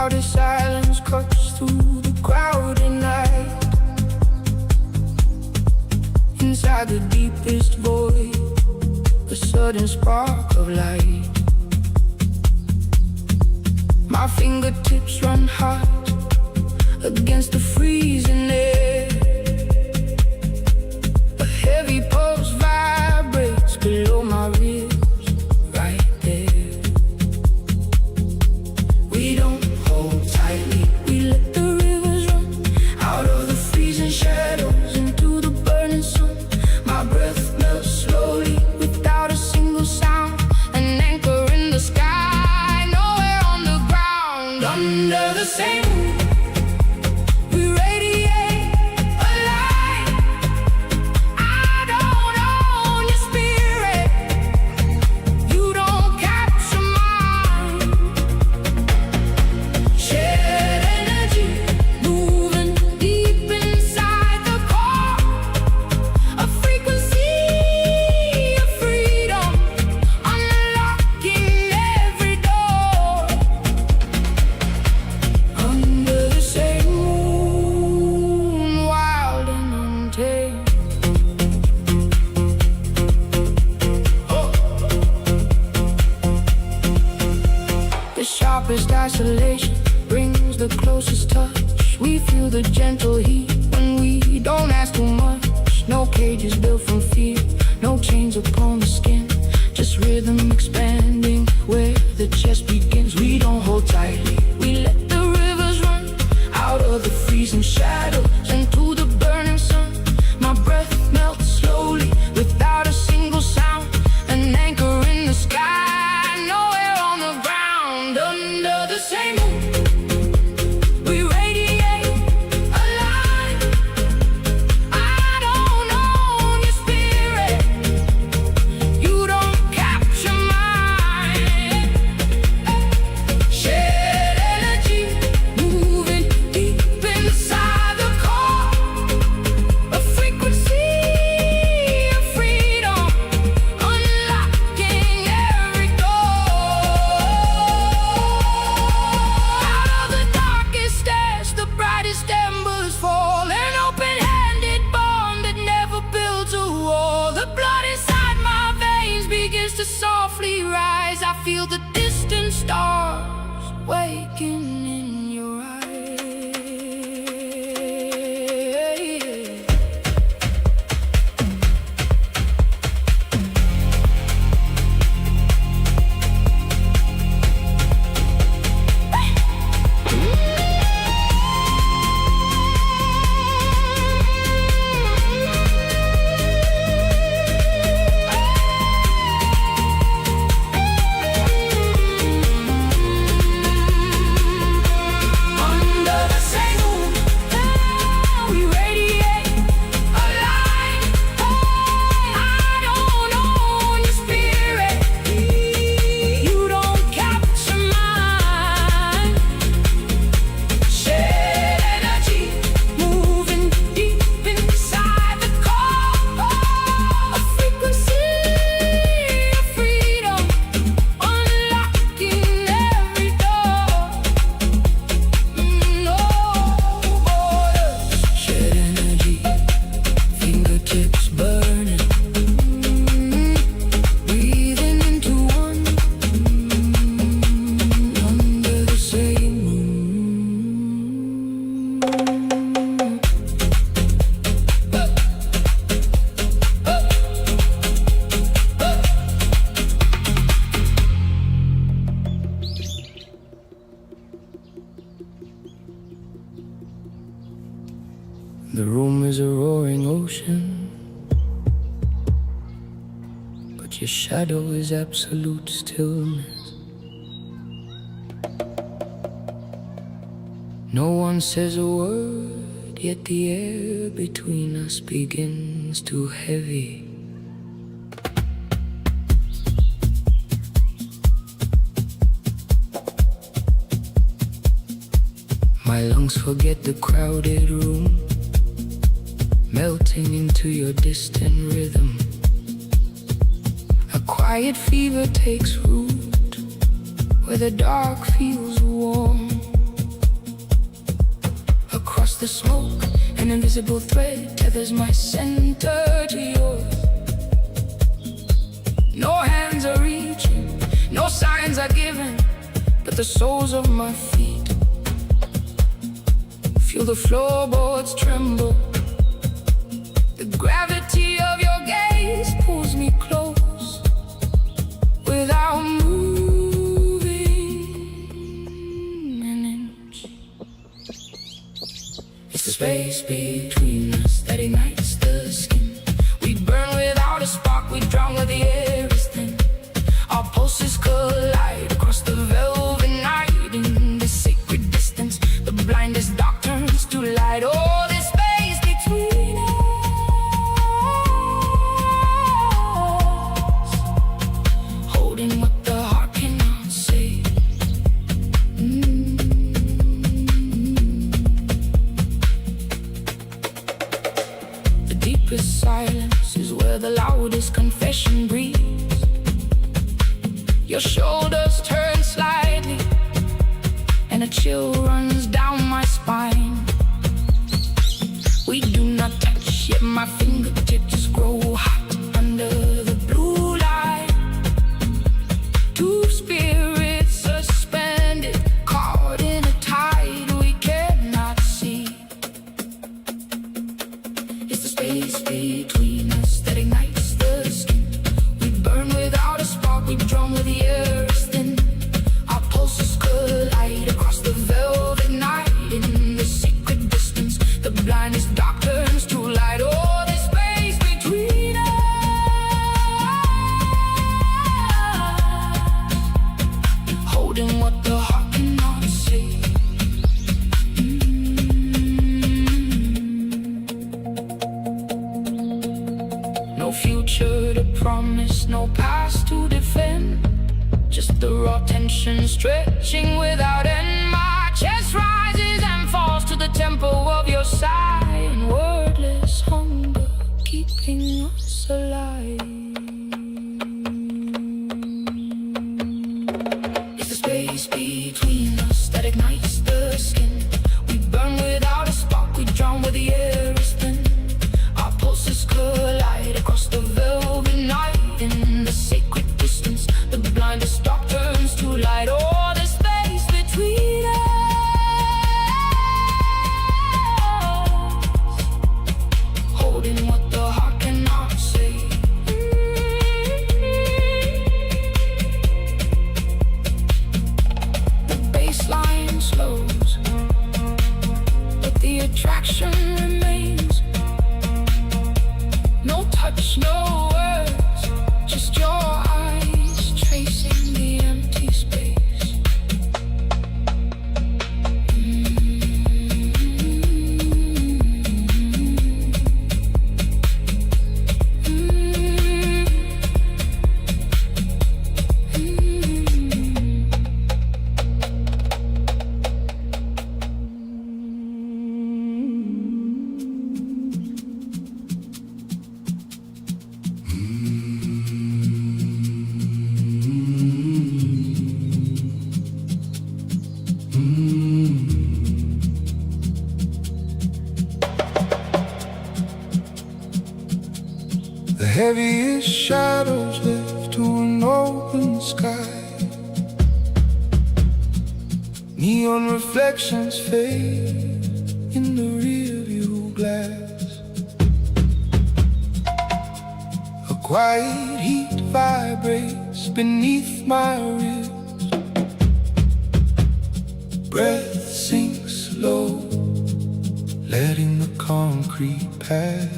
loudest silence cuts through the crowded night. Inside the deepest void, a sudden spark of light. My fingertips run hot against the freezing air. A heavy pulse vibrates below my ribs, right there. We don't hold tightly, we let the rivers run out of the freezing shadows into the burning sun. My breath melts slowly without a single sound, an anchor in the sky, nowhere on the ground. Under the same moon, we radiate a light. I don't own your spirit, you don't capture mine. Shared energy, moving deep inside the core. A frequency of freedom, unlocking every door. Under the same moon, wild and untamed. The sharpest isolation brings the closest touch. We feel the gentle heat when we don't ask too much. No cages built from fear, no chains upon the skin, just rhythm expanding where the chest begins. We don't hold tightly, we let the rivers run out of the freezing shadows into the burning sun. My breath melts slowly without a single sound, an anchor in the sky, nowhere on the ground. Under the same moon, we radiate a light. I don't own your spirit, you don't capture mine. Shared energy, moving deep inside the core. A frequency of freedom, unlocking every door. Out of the darkest ash, the brightest embers fall. An open-handed bond that never builds a wall. The blood inside my veins begins to softly rise. I feel the distant stars waking in your eyes. Under the same moon, we radiate a light. I don't own your spirit, you don't capture mine. Shared energy, moving deep inside the core. A frequency of freedom, unlocking every door. No borders, shared energy, fingertips burning, breathing into one. Under the same moon. The room is a roaring ocean, but your shadow is absolute stillness. No one says a word, yet the air between us begins to heavy. My lungs forget the crowded room, melting into your distant rhythm. A quiet fever takes root where the dark feels warm. Across the smoke, an invisible thread tethers my center to yours. No hands are reaching, no signs are given, but the soles of my feet feel the floorboards tremble. The gravity of your gaze pulls me close without moving an inch. It's the space between us that ignites the skin. We burn without a spark, we drown where the air is thin. Our pulses collide across the velvet night. In this sacred distance, the blindest dark turns to light. Oh, this space between us, holding what the heart cannot say. The deepest silence is where the loudest confession breathes. Your shoulders turn slightly, and a chill runs down my spine. We do not touch, yet my fingertips grow hot under the blue light. Two spirits suspended, caught in a tide we cannot see. It's the space between us that ignites the skin. We burn without a spark, we drown with the air is thin. Our pulses collide across the velvet night. In the secret distance, the blindest dark turns to light. Oh, this space between us, holding what the heart cannot say. No future to promise, no past to defend, just the raw tension stretching without end. My chest rises and falls to the tempo of your sigh, and wordless hunger keeping us alive. It's the space between us that ignites the skin. We burn without a spark, we drown where the air is thin. Our pulses collide across the velvet night. In the sacred distance, the blindest dark turns to light. Oh, the space between us, holding what the heart cannot say. The baseline slows, but the attraction remains. No touch, no words, just your eyes tracing the empty space. The heaviest shadows lift to an open sky. Neon reflections fade in the rearview glass. A quiet heat vibrates beneath my ribs. Breath sinks low, letting the concrete pass.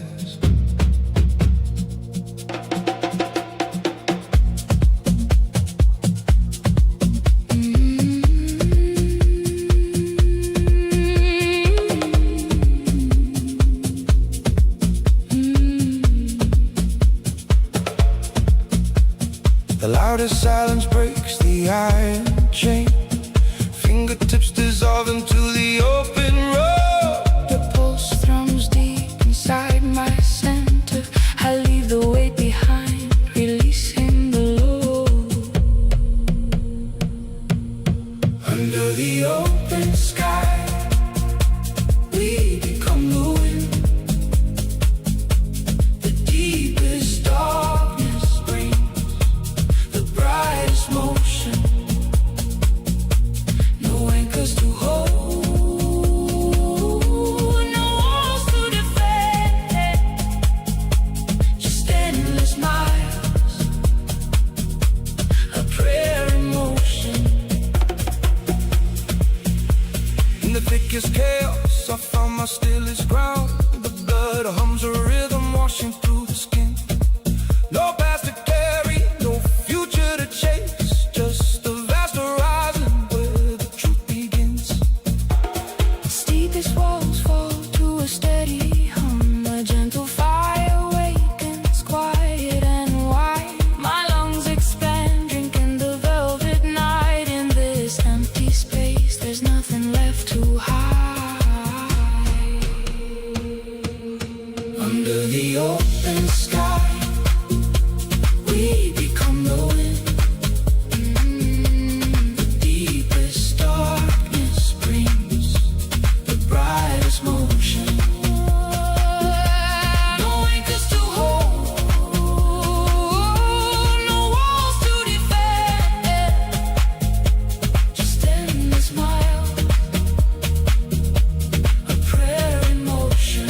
The loudest silence breaks the iron chain. Fingertips dissolve into the open road. The pulse thrums deep inside my center. I leave the weight behind, releasing the load. Under the open sky, we weakest chaos, I found my stillest ground. The blood hums a rhythm washing through the skin. No past to carry, no future to chase, just a vast horizon where the truth begins. The steepest walls fall to a steady hum. A gentle fire awakens, quiet and wide. My lungs expand, drinking the velvet night. In this empty space, there's nothing left to hide. Under the open sky, we become the wind. The deepest darkness brings the brightest motion. No anchors to hold, no walls to defend, just endless miles, a prayer in motion.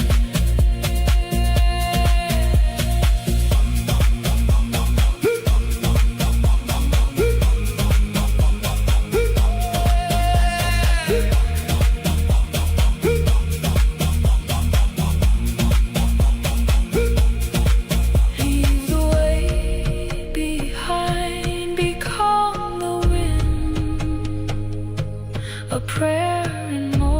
Leave the way behind, become the wind, a prayer in motion.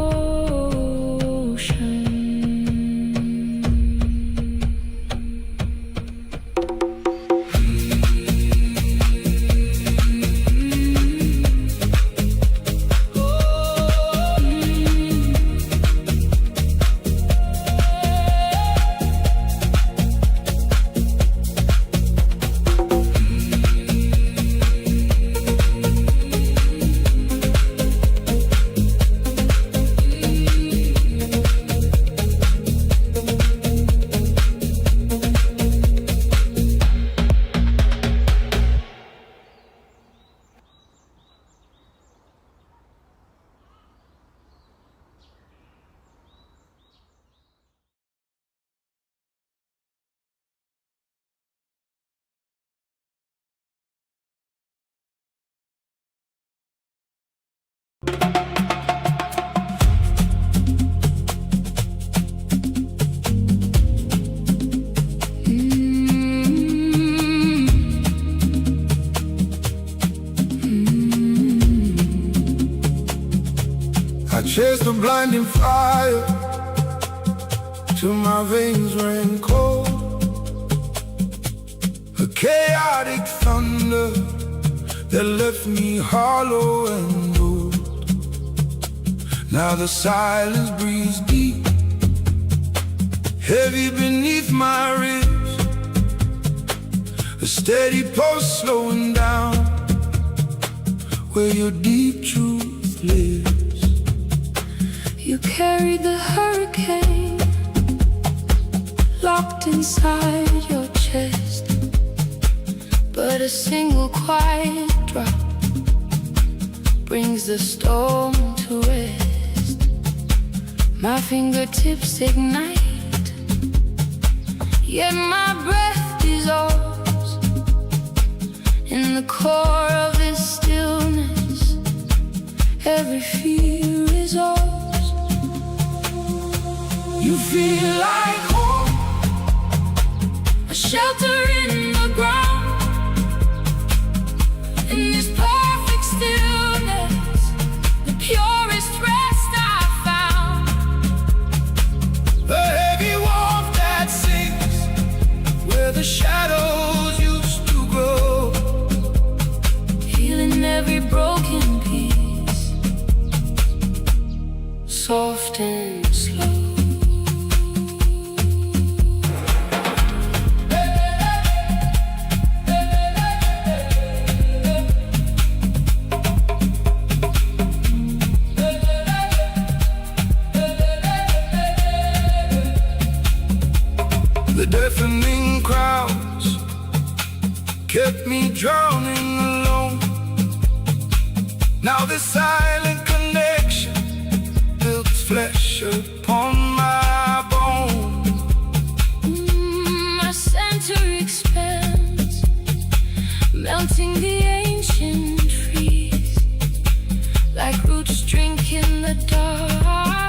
I chased the blinding fire till my veins ran cold. A chaotic thunder that left me hollow and old. Now the silence breathes deep, heavy beneath my ribs. A steady pulse slowing down where your deep truth lives. You carried the hurricane locked inside your chest, but a single quiet drop brings the storm to rest. My fingertips ignite, yet my breath dissolves in the core of this stillness. Every fear is ours. You feel like home, A shelter in the ground. In this perfect stillness, the purest rest I found. the heavy warmth that sings where the shadows used to grow. Healing every broken piece, soft and slow. The deafening crowds kept me drowning alone. Now this silent connection builds flesh upon my bone. My center expands, melting the ancient trees, like roots drinking the dark.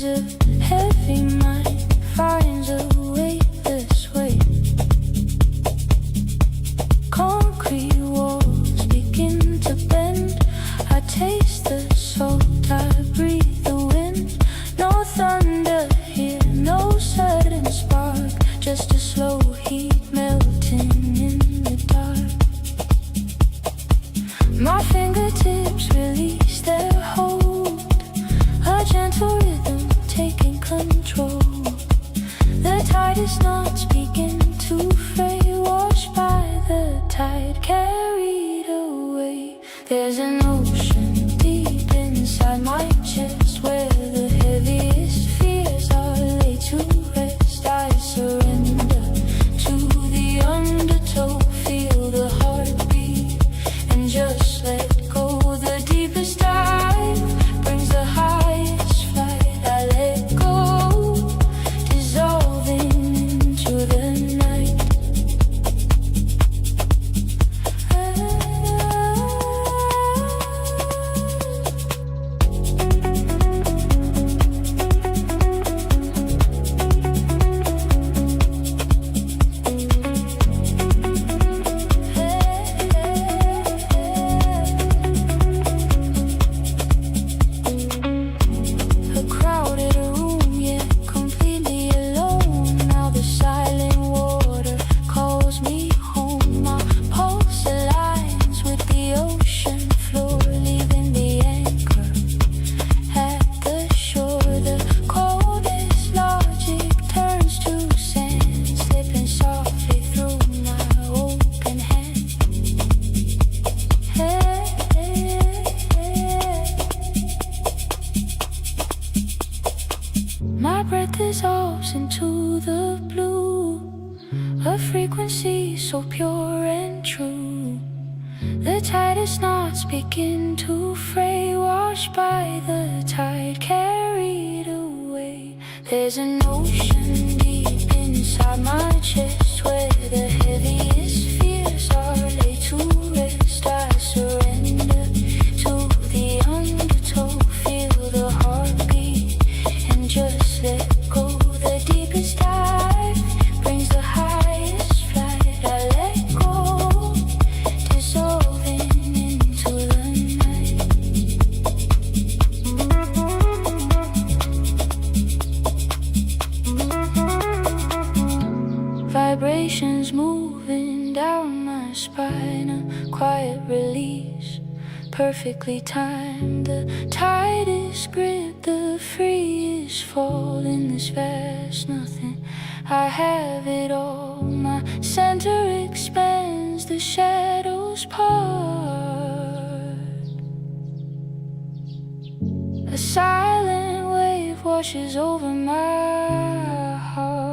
As a heavy mind finds a weightless way, concrete walls begin to bend. I taste the salt, I breathe the wind. No thunder here, no sudden spark, just a slow heat melting in the dark. My fingertips release their hold, a gentle rhythm taking control. The tide is not speaking to fray, washed by the tide, carried away. There's an ocean deep inside my chest, where the heaviest fears are laid to rest. I surrender to the undertow, feel the heartbeat, and just let go. The deepest dive brings the highest flight. I let go, dissolving into the night. A crowded room, yet completely alone. Now the silent water calls me home. My pulse aligns with the ocean floor, leaving the anchor at the shore. The coldest logic turns to sand, slipping softly through my open hand. My breath dissolves into the blue, a frequency so pure and true. The tide is not speaking to fray, washed by the tide, carried away. There's an ocean deep inside my chest, where the heaviest fears are laid to rest. I surrender to the undertow, feel the heartbeat, and just let go. The deepest dive brings the highest flight. I let go, dissolving into the night. Vibrations moving down my spine, a quiet release, perfectly timed. The tide is gripped, the free is fall in this vast nothing. I have it all. My center expands, the shadows part. A silent wave washes over my heart.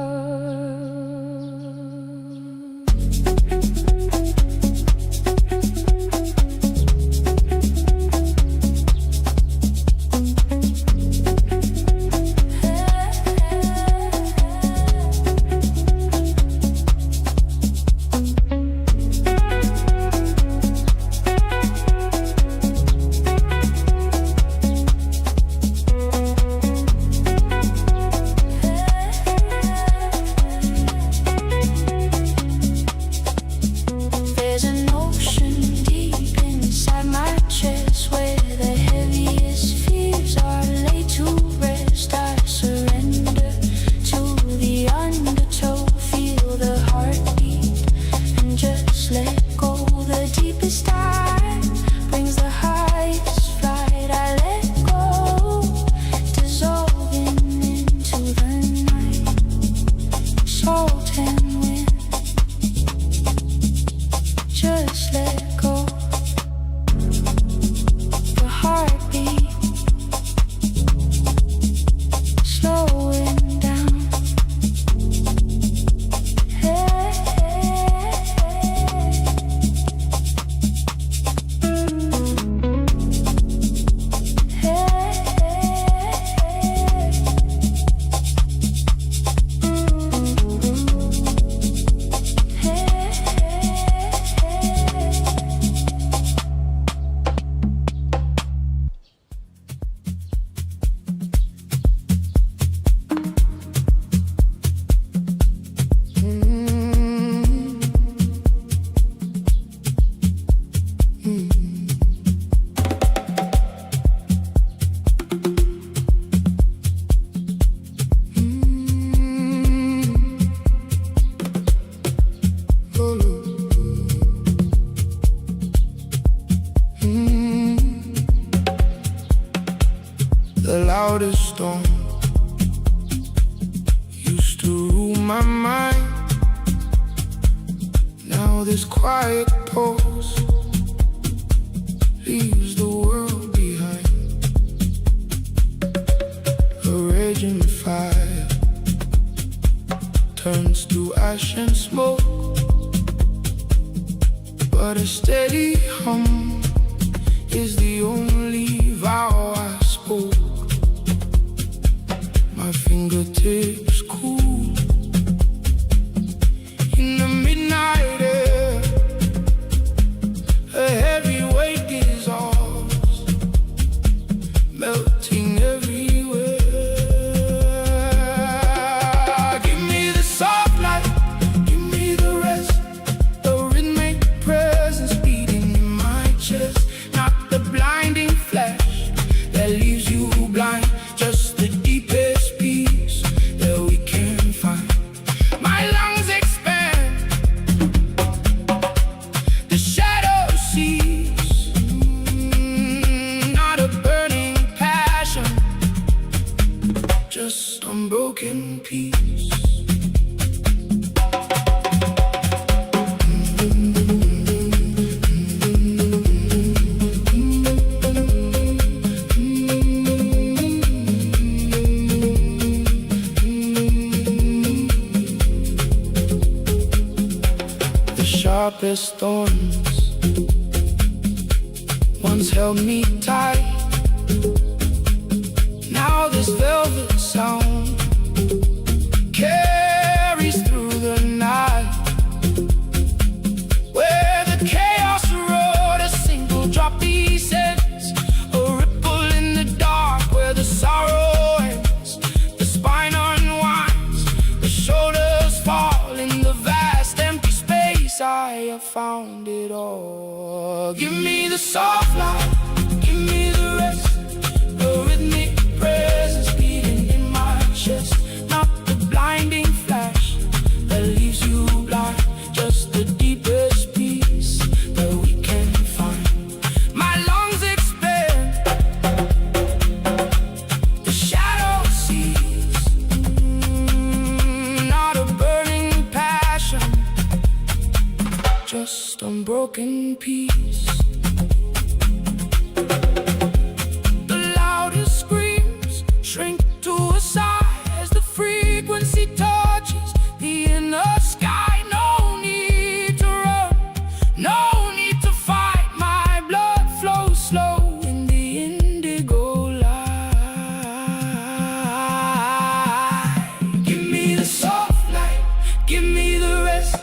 loudest storm used to rule my mind. Now this quiet pulse leaves the world behind. A raging fire turns to ash and smoke, but a steady hum is the only vow I spoke. My fingertips cool in the midnight air. A heavy weight dissolves, melting everywhere. Give me the soft light, give me the rest, the rhythmic presence beating in my chest. Not the blinding flash that leaves you blind, just the deepest peace that we can find. My lungs expand, the shadow sees, not a burning passion, just unbroken peace. Sharpest thorns once held me tight. Now this velvet sound carries through the night. Where the chaos roared, a single drop descends, a ripple in the dark where the sorrow ends. The spine unwinds, the shoulders fall in the vast empty space. I have found it all. Give me the soft light, give me the rest, the rhythmic presence beating in my chest. Not the blinding flash that leaves you blind, just the deepest peace that we can find. My lungs expand, the shadow sees, not a burning passion, just unbroken peace. The loudest screams shrink to a sigh as the frequency touches the inner sky. No need to run, no need to fight. My blood flows slow in the indigo light. Give me the soft light, give me the rest,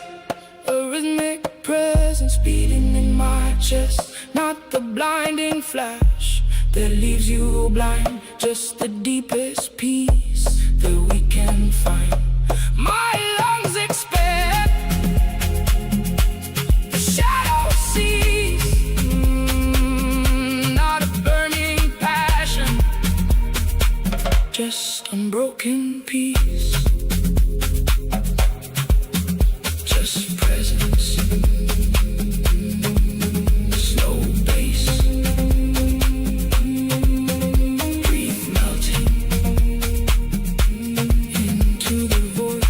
a rhythmic presence beating in my chest. Not the blinding flash that leaves you blind, just the deepest peace that we can find. My lungs expand, the shadow sees, not a burning passion, just unbroken peace. Just presence, slow bass, breathe melting into the void.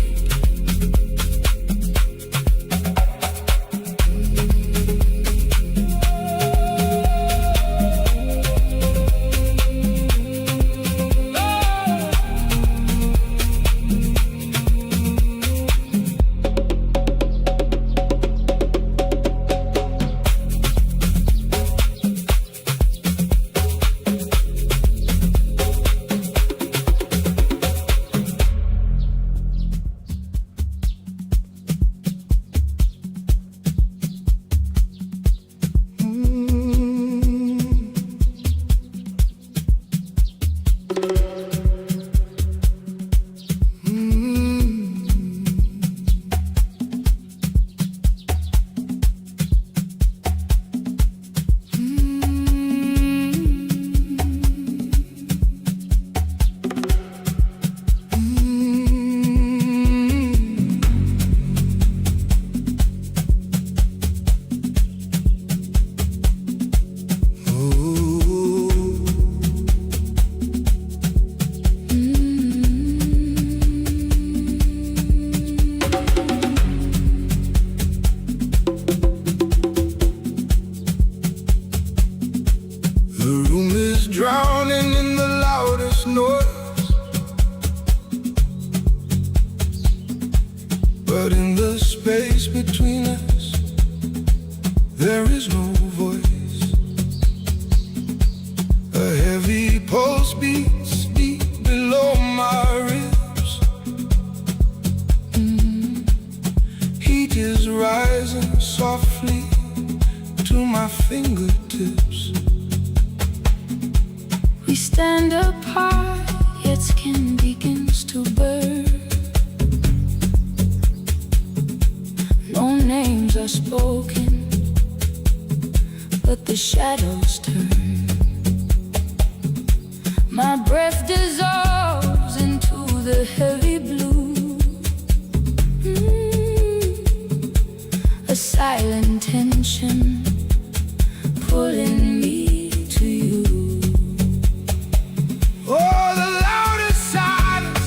fingertips. We stand apart, yet skin begins to burn. No names are spoken, but the shadows turn. My breath dissolves into the heavy blue. A silent tension pulling me to you. Oh, the loudest silence,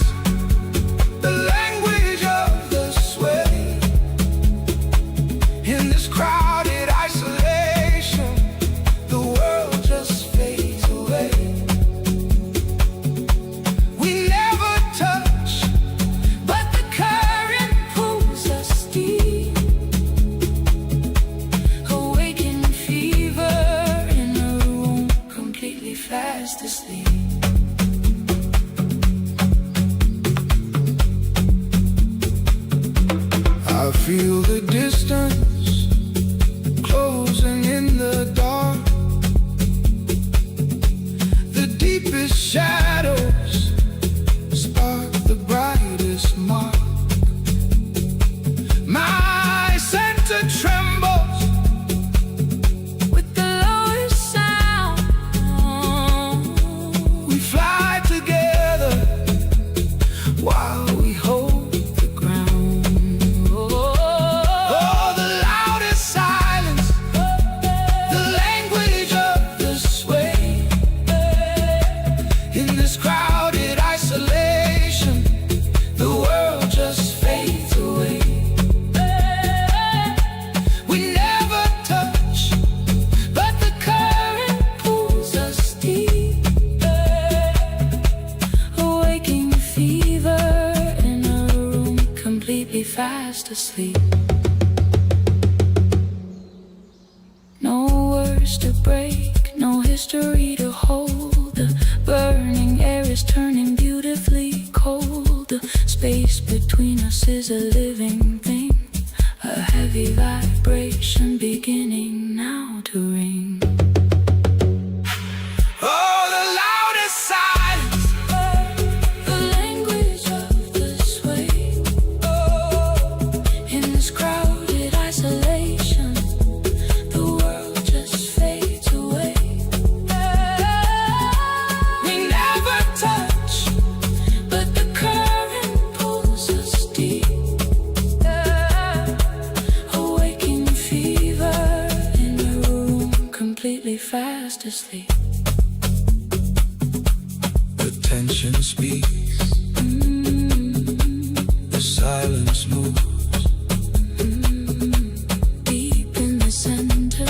the language of the sway. In this crowded isolation, the world just fades away. We never touch, but the current pulls us deep. Awaken fever in a room completely fast asleep. I feel the distance closing in the dark. The deepest shadows spark the brightest mark. My center trembles With the lowest sound, we fly together while we hold the ground. Oh, the loudest silence, the language of the sway. In this crowded isolation, the world just fades away. We never touch, but the current pulls us deep. awaking fever in a room completely fast asleep. No words to break, no history to hold. The burning air is turning beautifully cold. The space between us is a living thing, a heavy vibration beginning now to ring. Oh, the loudest silence, The language of the sway. In this crowded isolation, the world just fades away. we never touch, But the current pulls us deep. Awaking fever in a room completely fast asleep. the tension speaks, the silence moves. Deep in the center,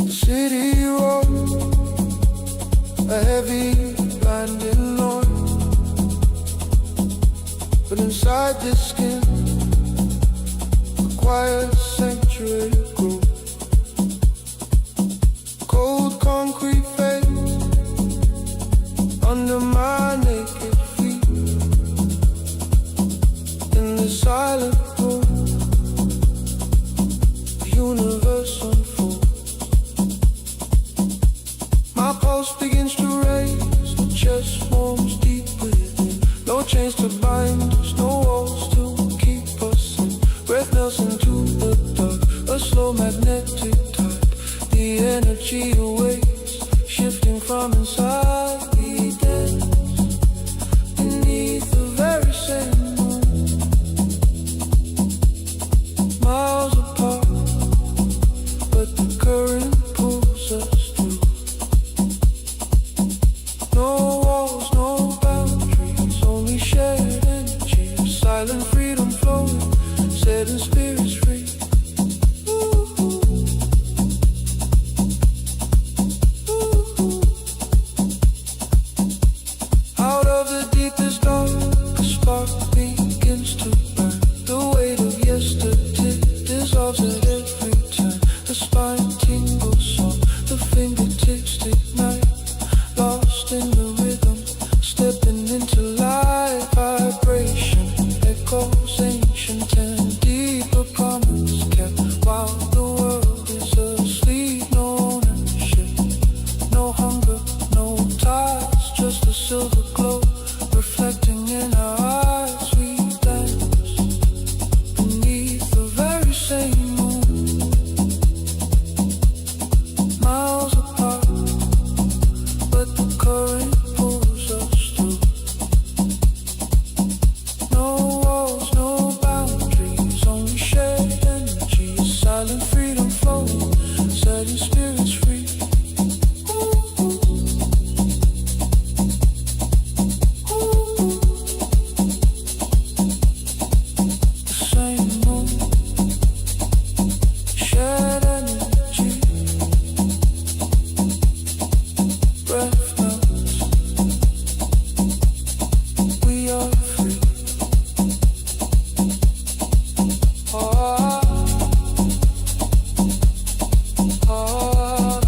City road, a heavy blinding noise, but inside this skin, a quiet sanctuary grows. Cold concrete face under my naked feet. In the silent room, the universe unfolds. begins to raise, the chest warms deep within. No chains to bind us, no walls to keep us in. Breath melts into the dark, a slow magnetic tide. The energy awaits, shifting from inside. We dance beneath the very same moon, miles apart, but the current pulls us through. No walls, no boundaries, only shared energy. Silent freedom flowing, setting spirits free. Out of the deepest dark, a spark begins to burn. The weight of yesterday dissolves at every turn. The spine tingles on, the fingertips ignite. Lost in the rhythm, stepping into light. Vibration echoes ancient and deeper promise kept. While the world is asleep, no ownership, no hunger, no ties, just a silver glow reflecting in our eyes. We dance beneath the very same moon, miles apart, but the current pulls us through. No walls, no boundaries, only shared energy. A silent freedom flowing, setting spirits free. The same moon, shared energy. Breath melts, we are free. Ah, ah, ah.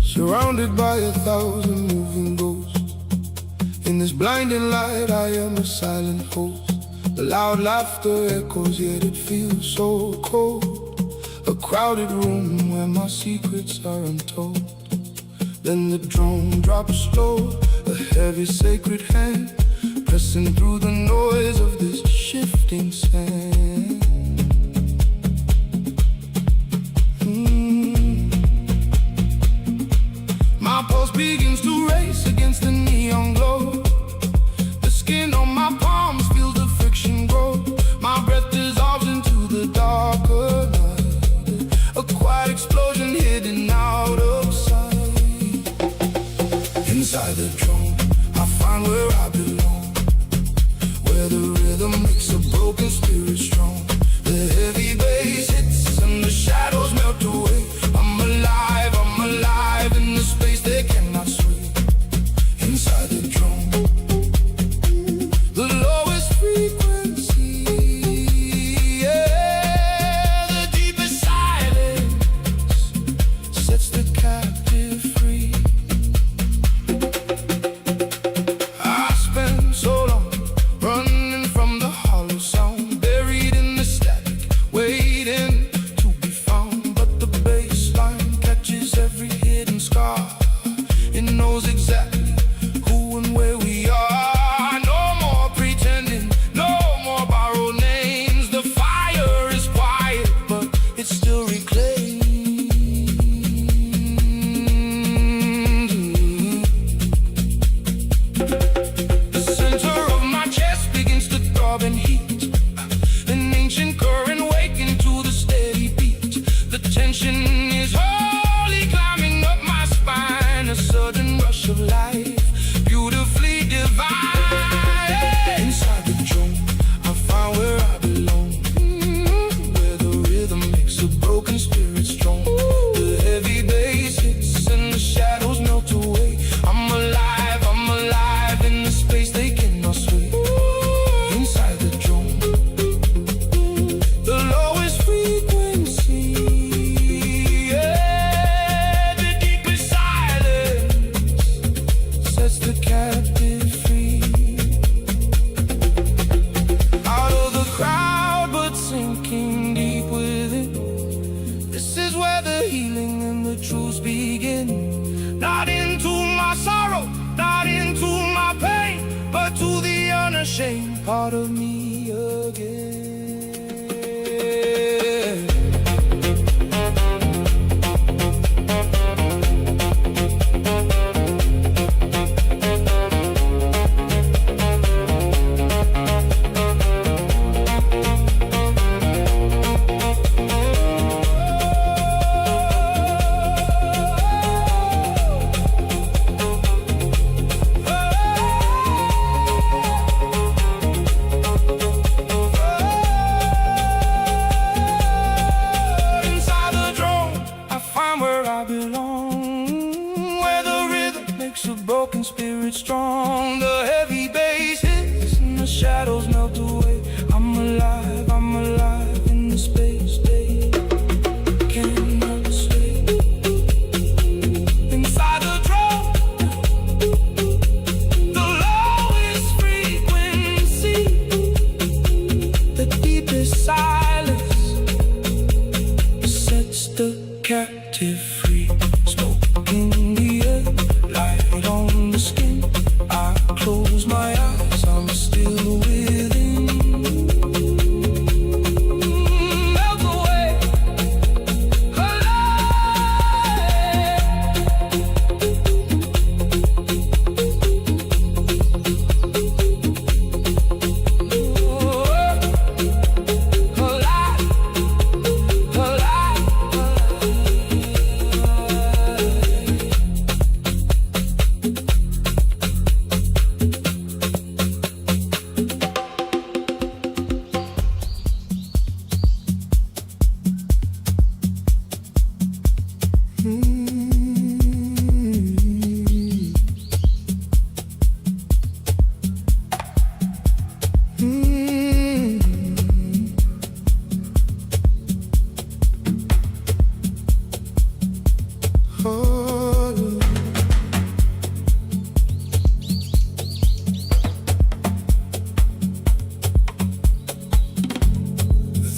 Surrounded by 1,000 moving ghosts, in this blinding light I am a silent host. The loud laughter echoes, yet it feels so cold. A crowded room where my secrets are untold. Then the drum drops slow, a heavy sacred hand pressing through the noise of this shifting sand. My pulse begins to race against the neon glow. The skin on my palms feels the friction grow. My breath dissolves into the darker night. A quiet explosion hidden out of sight. Inside the drum, I find where I belong, where the shame part of me again. Broken spirit strong, the heavy bass hits and the shadows melt away. I'm alive in the space they cannot sway. Inside the drum, the lowest frequency, the deepest silence sets the captive free. Smoke in the air, light on the skin. I close my eyes, I'm still within. Melt away,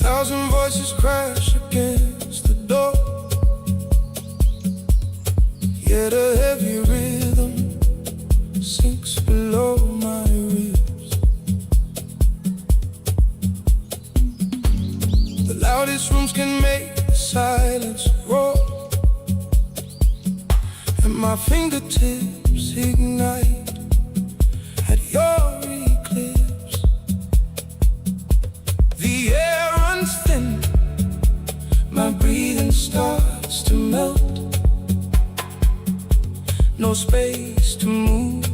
thousand voices crash against the door, yet a heavy rhythm sinks below my ribs. The loudest rooms can make the silence roar, and my fingertips ignite at your eclipse. The air runs thin, my breathing starts to melt. No space to move,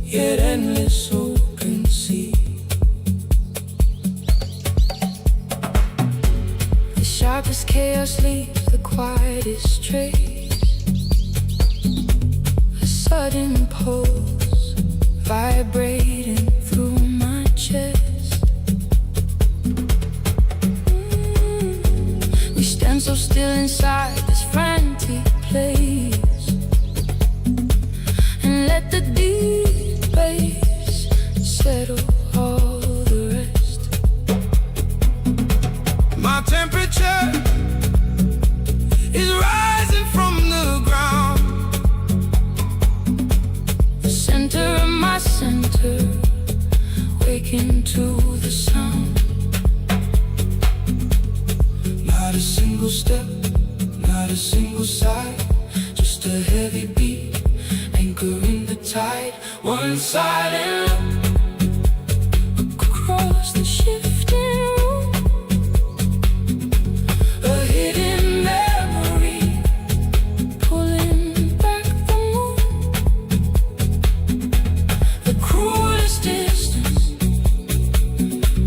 yet endless open sea. The sharpest chaos leaves the quietest trace. A sudden pulse vibrating through my chest. We stand so still inside this frantic place, and let the deep bass settle all the rest. My temperature is rising from the ground. The center of my center, waking to the sound. Not a single step, not a single side, just a heavy beat, anchoring the tide. One silent look Across the shifting room, a hidden memory, pulling back the moon. the cruelest distance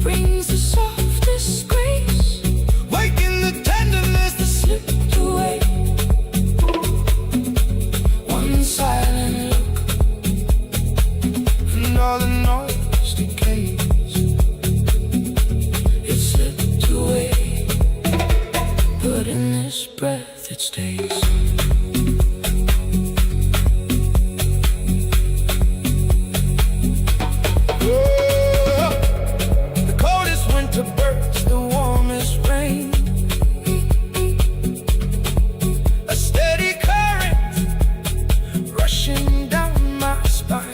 Brings the softest grace, waking the tenderness that slipped away. one silent look, and all the noise decays. It slipped away, But in this breath it stays. The coldest winter birds, the warmest rain. A steady current rushing down my spine.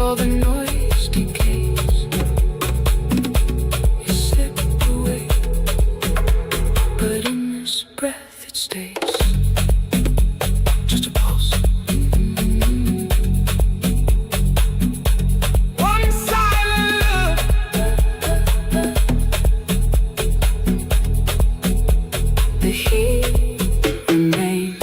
before the noise decays. You slip away, but in this breath it stays. Just a pulse. One silent look. The heat remains.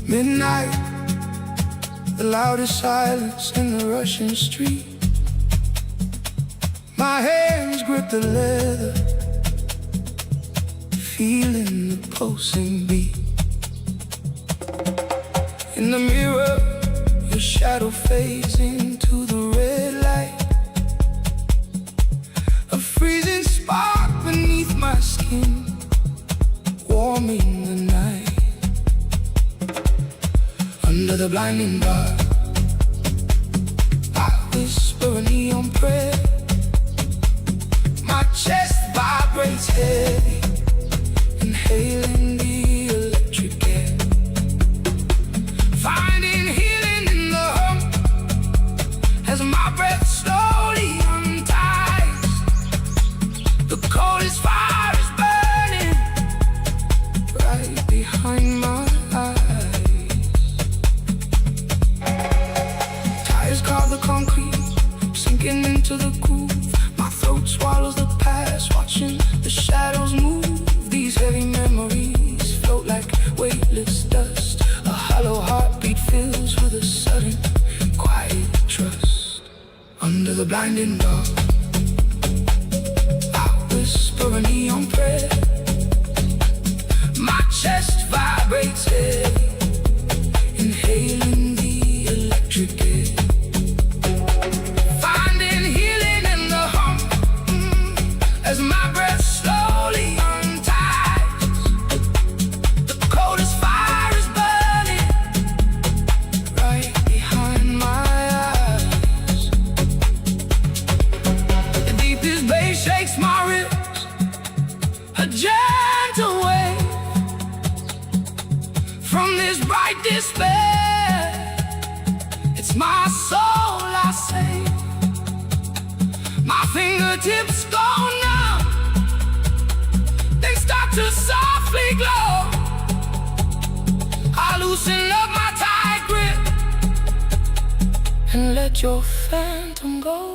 Midnight, the loudest silence in the rushing street. My hands grip the leather, feeling the pulsing beat. In the mirror, your shadow fades into the red light. A freezing spark beneath my skin, warming the night. Under the blinding dark, I whisper a neon prayer. My chest vibrates heavy, inhaling the electric air. Finding healing in the hum, as my breath slowly unties. The coldest fire is burning right behind my eyes. Carve the concrete, sinking into the groove. My throat swallows the past, watching the shadows move. These heavy memories float like weightless dust. A hollow heartbeat fills with a sudden quiet trust. Under the blinding dark, I whisper a neon prayer. My chest vibrates heavy, inhaling the electric air. As my breath slowly unties, the coldest fire is burning right behind my eyes. The deepest bass shakes my ribs, a gentle wave from this bright despair. It's my soul I save. My fingertips go numb, they start to softly glow. I loosen up my tight grip and let your phantom go.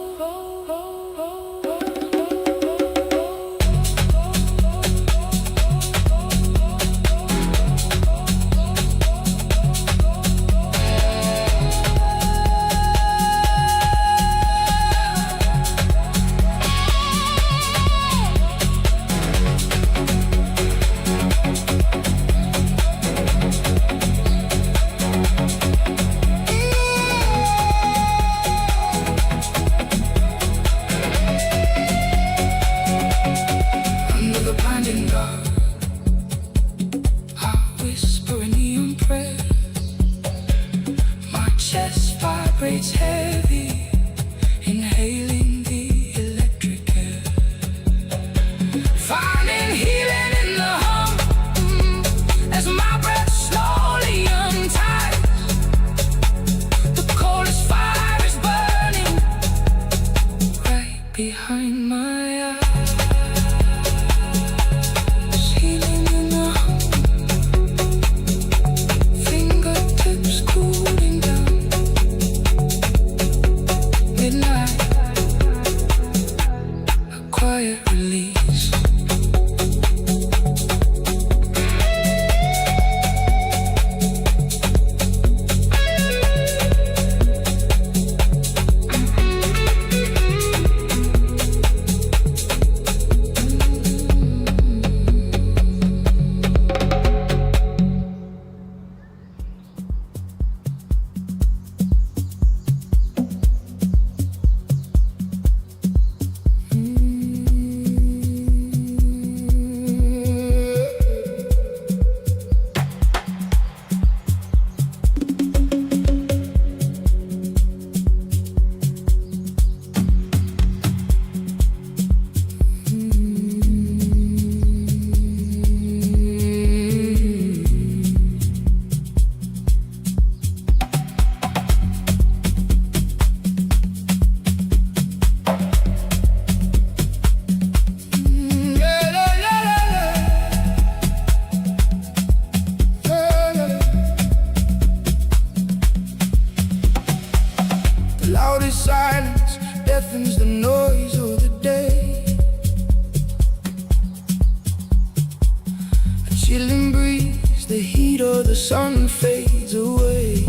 till the sun fades away.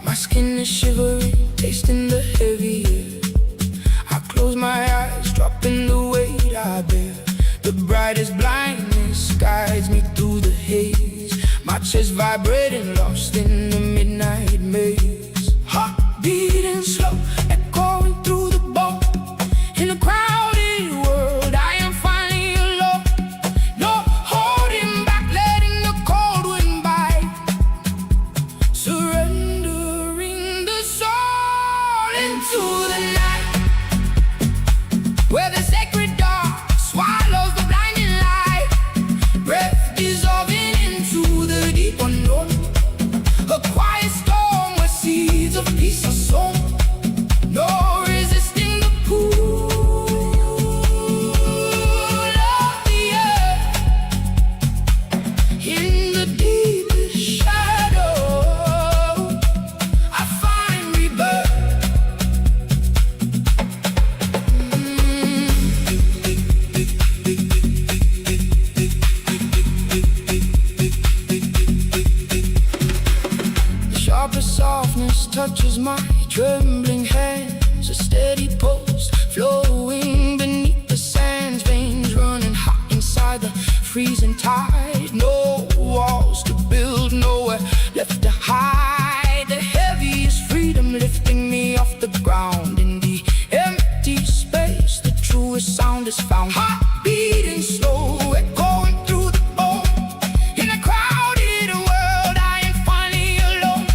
My skin is shivering, tasting the heavy air. I close my eyes, dropping the weight I bear. The brightest blindness guides me through the haze. My chest vibrating, lost in the midnight maze. Heart beating slow, echoing through the bone. In a crowded world, I am finally alone. No holding back, letting the cold wind bite. Surrendering the soul into the night, where the sacred dark swallows the blinding light. Breath dissolving into the deep unknown. A quiet storm where seeds of peace are sown. No resisting the pull of the earth. In the deepest shadow, I find rebirth. The sharpest softness touches my trembling hands. A steady pulse flowing beneath the sands. Veins running hot inside the freezing tide. No walls to build, nowhere left to hide. The heaviest freedom lifting me off the ground. In the empty space, the truest sound is found. Heart beating slow, echoing through the bone. In a crowded world, I am finally alone.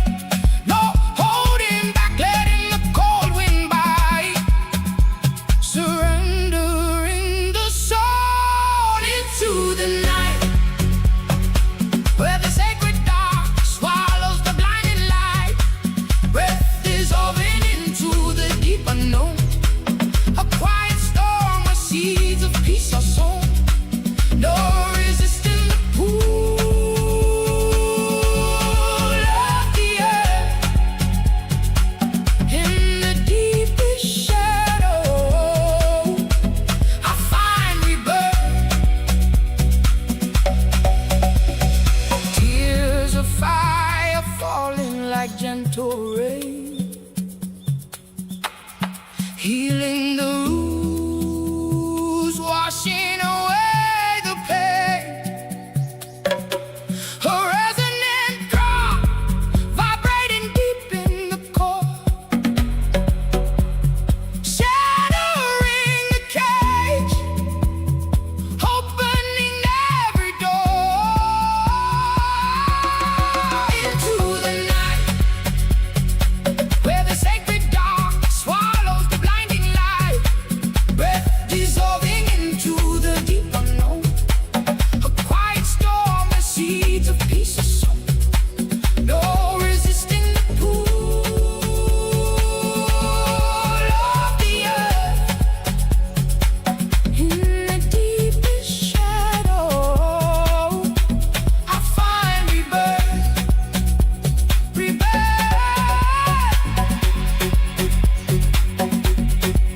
No holding back, letting the cold wind bite. Surrendering the soul into the night, where the sacred dark swallows the blinding light. Breath dissolving into the deep unknown. A quiet storm where seeds of peace are sown. No resisting the pull of the earth. In the deepest shadow, I find rebirth. Tears of fire falling like gentle rain, healing the wounds, washing away the pain. A resonant drum, vibrating deep in the core, shattering the cage, opening every door. Into the night, where the sacred dark swallows the blinding light. Breath dissolving into the deep unknown. A quiet storm where seeds of peace are sown. No resisting the pull of the earth. In the deepest shadow, I find rebirth.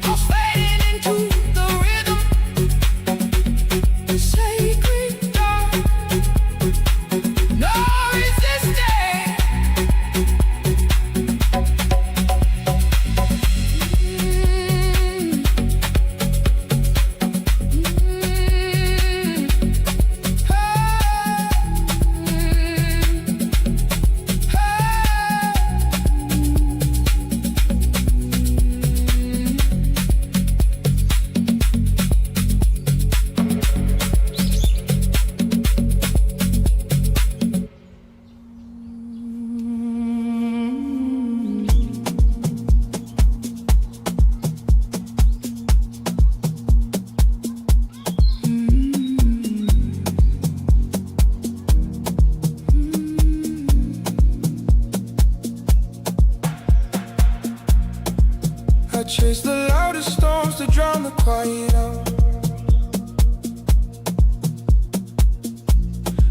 I'm fading into the rhythm, the sacred dark. No resisting. I chase the loudest storms to drown the quiet out.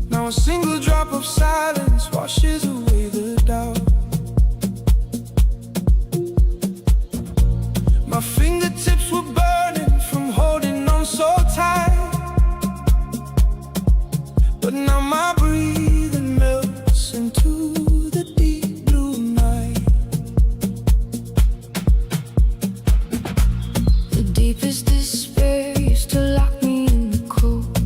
Now a single drop of silence washes away the doubt. My fingertips were burning from holding on so tight, but now my breathing melts into the deep blue night. The deepest despair used to lock me in the cold.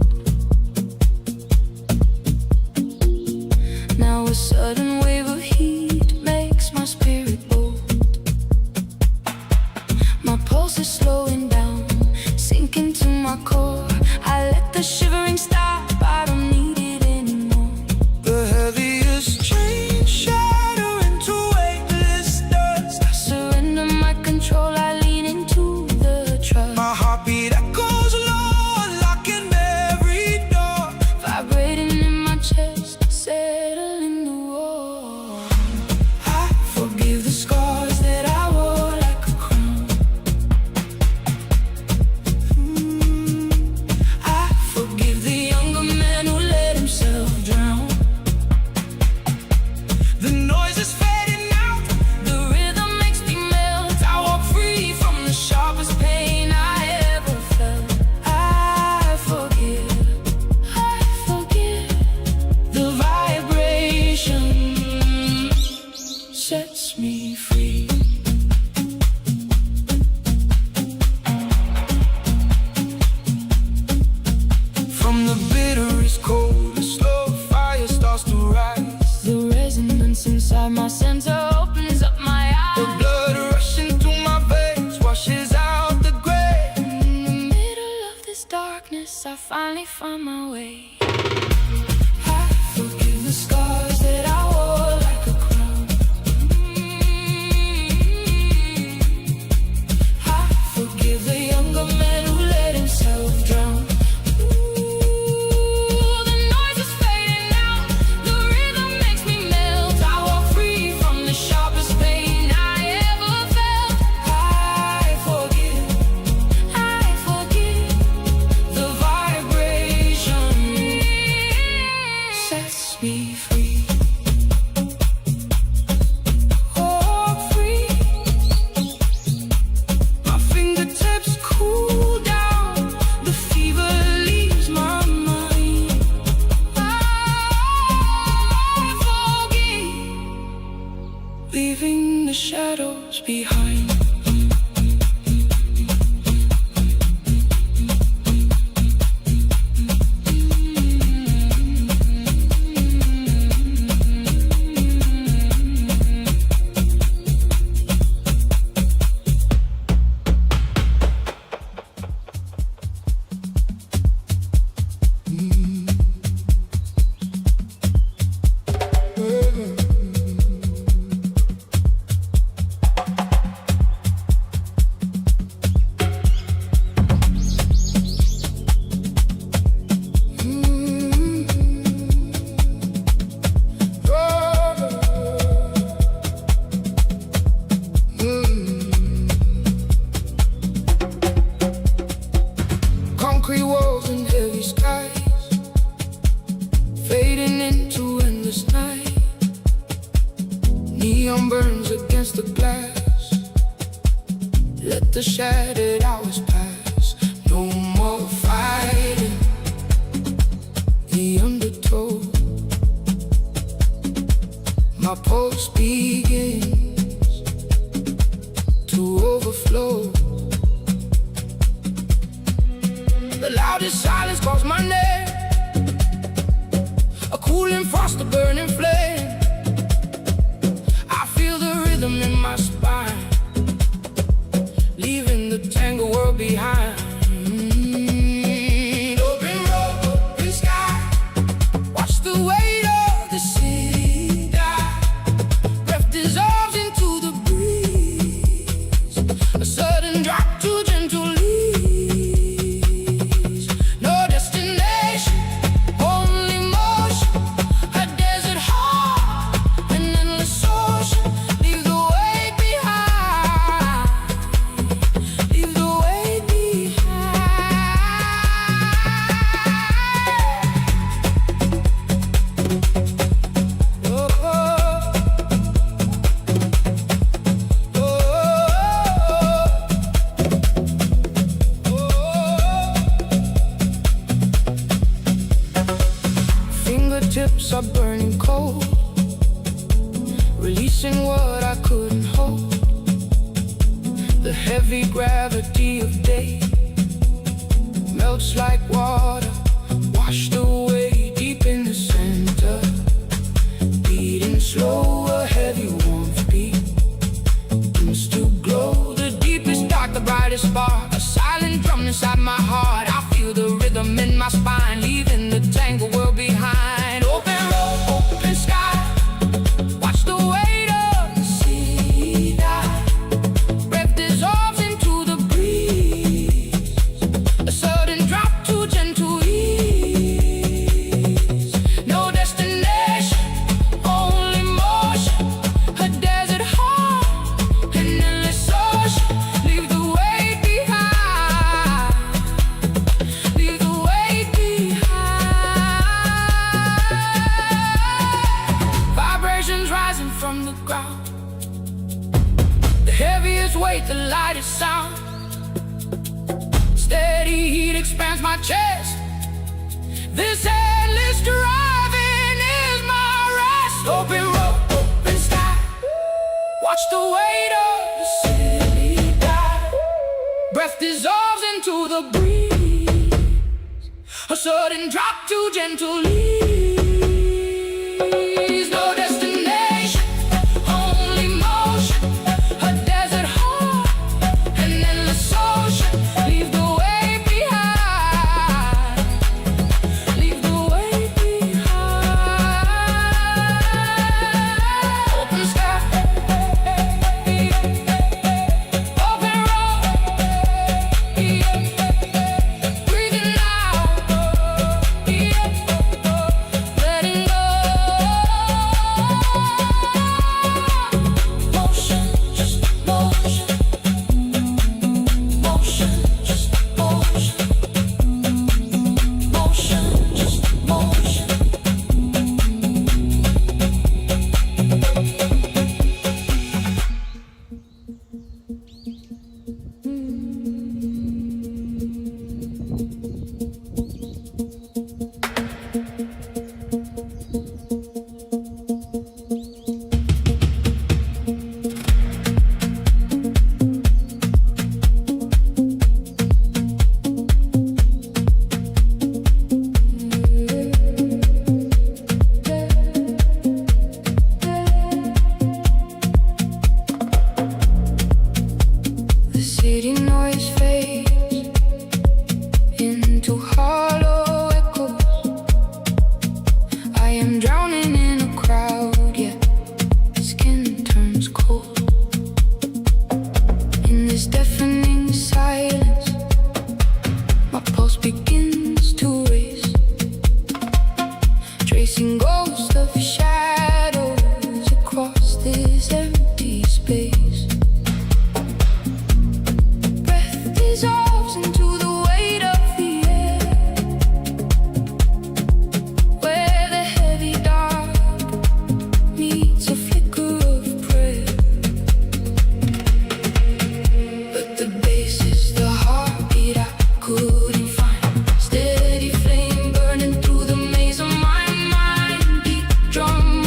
Now a sudden wave of heat makes my spirit bold. My pulse is slowing down, sinking to my core. I let the shivering stop, I don't need it anymore. The heaviest chain shatter into weightless dust. I surrender my control, I lean into the trust. My heartbeat echoes low, unlocking every door. Vibrating in my chest, settling the war. I forgive the scars that I wore like a crown. I forgive the younger man who let himself drown. The noise is fading out, The rhythm makes me melt. I walk free from the sharpest pain I ever felt. I forgive the vibration sets me free. From the bitterest cold, a slow fire starts to rise. The resonance inside my center opens up my The eyes. blood rushing through my veins washes out the gray. In the middle of this darkness, I finally find my way. I forgive the scars that I wore like a crown. I forgive the younger man who let himself drown. The noise is fading out, the rhythm makes me melt. I walk free from the sharpest pain I ever felt. I forgive the vibration sets me free. Oh, free. My fingertips cool down, the fever leaves my mind. I forgive, leaving the shadows behind. Concrete walls and heavy skies, fading into endless night. Neon burns against the glass. Let the shattered hours pass. No more fighting the undertow. My pulse begins to overflow. The loudest silence calls my name. A cooling frost, a burning flame. I feel the rhythm in my spine, leaving the tangled world behind. Open road, open sky. Watch the weight of the city die. Breath dissolves into the breeze. A sudden drop to gentle leaves. No destination, only motion. A desert heart, an endless ocean. Leave the weight behind. Leave the weight behind. Oh, oh, oh, oh. fingertips are burning cold, releasing what I couldn't hold. The heavy gravity of day melts like water, washed away deep in the center. Beating slow, a heavy warmth beat begins to glow. The deepest dark, the brightest spark, a silent drum inside my heart. I feel the rhythm in my spine, leaving the tangled world behind. Open road, open sky, watch the weight of the sea die. Breath dissolves into the breeze, a sudden drop to gentle ease. No destination, only motion, a desert heart, an endless ocean. Leave the weight behind, leave the weight behind. Vibrations rising from the ground, the heaviest weight, the lightest sound. Steady heat expands my chest. This endless driving is my rest. Open road, open sky, watch the weight of the city die. Breath dissolves into the breeze, a sudden drop to gentle ease. No destination, only motion, a desert heart, an endless ocean. Leave the weight behind, leave the weight behind. Open sky, open road, breathing out, letting go. Motion, just motion, motion, just motion, motion, just motion. The city noise fades into hollow echoes. I am drowning in a crowd, yeah, skin turns cold. In this deafening silence, my pulse begins to race, tracing ghosts of shadows across this empty space. Breath dissolves into the weight of the air, where the heavy dark meets a flicker of prayer. But the bass is the heartbeat I couldn't find. Steady flame burning through the maze of my mind. Beat drum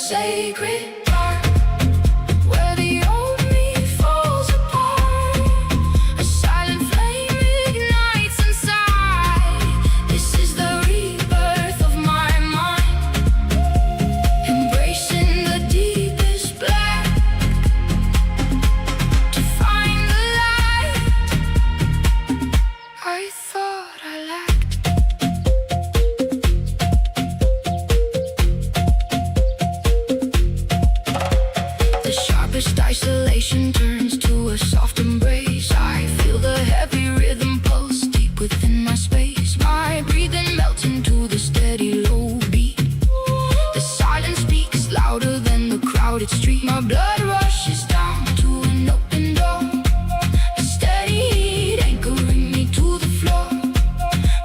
sacred dark, where the old me falls apart. A silent flame ignites inside. This is the rebirth of my mind, embracing the deepest black to find the light I thought I lacked. Isolation turns to a soft embrace. I feel the heavy rhythm pulse deep within my space. My breathing melts into the steady low beat. The silence speaks louder than the crowded street. My blood rushes down to an open door, a steady heat anchoring me to the floor,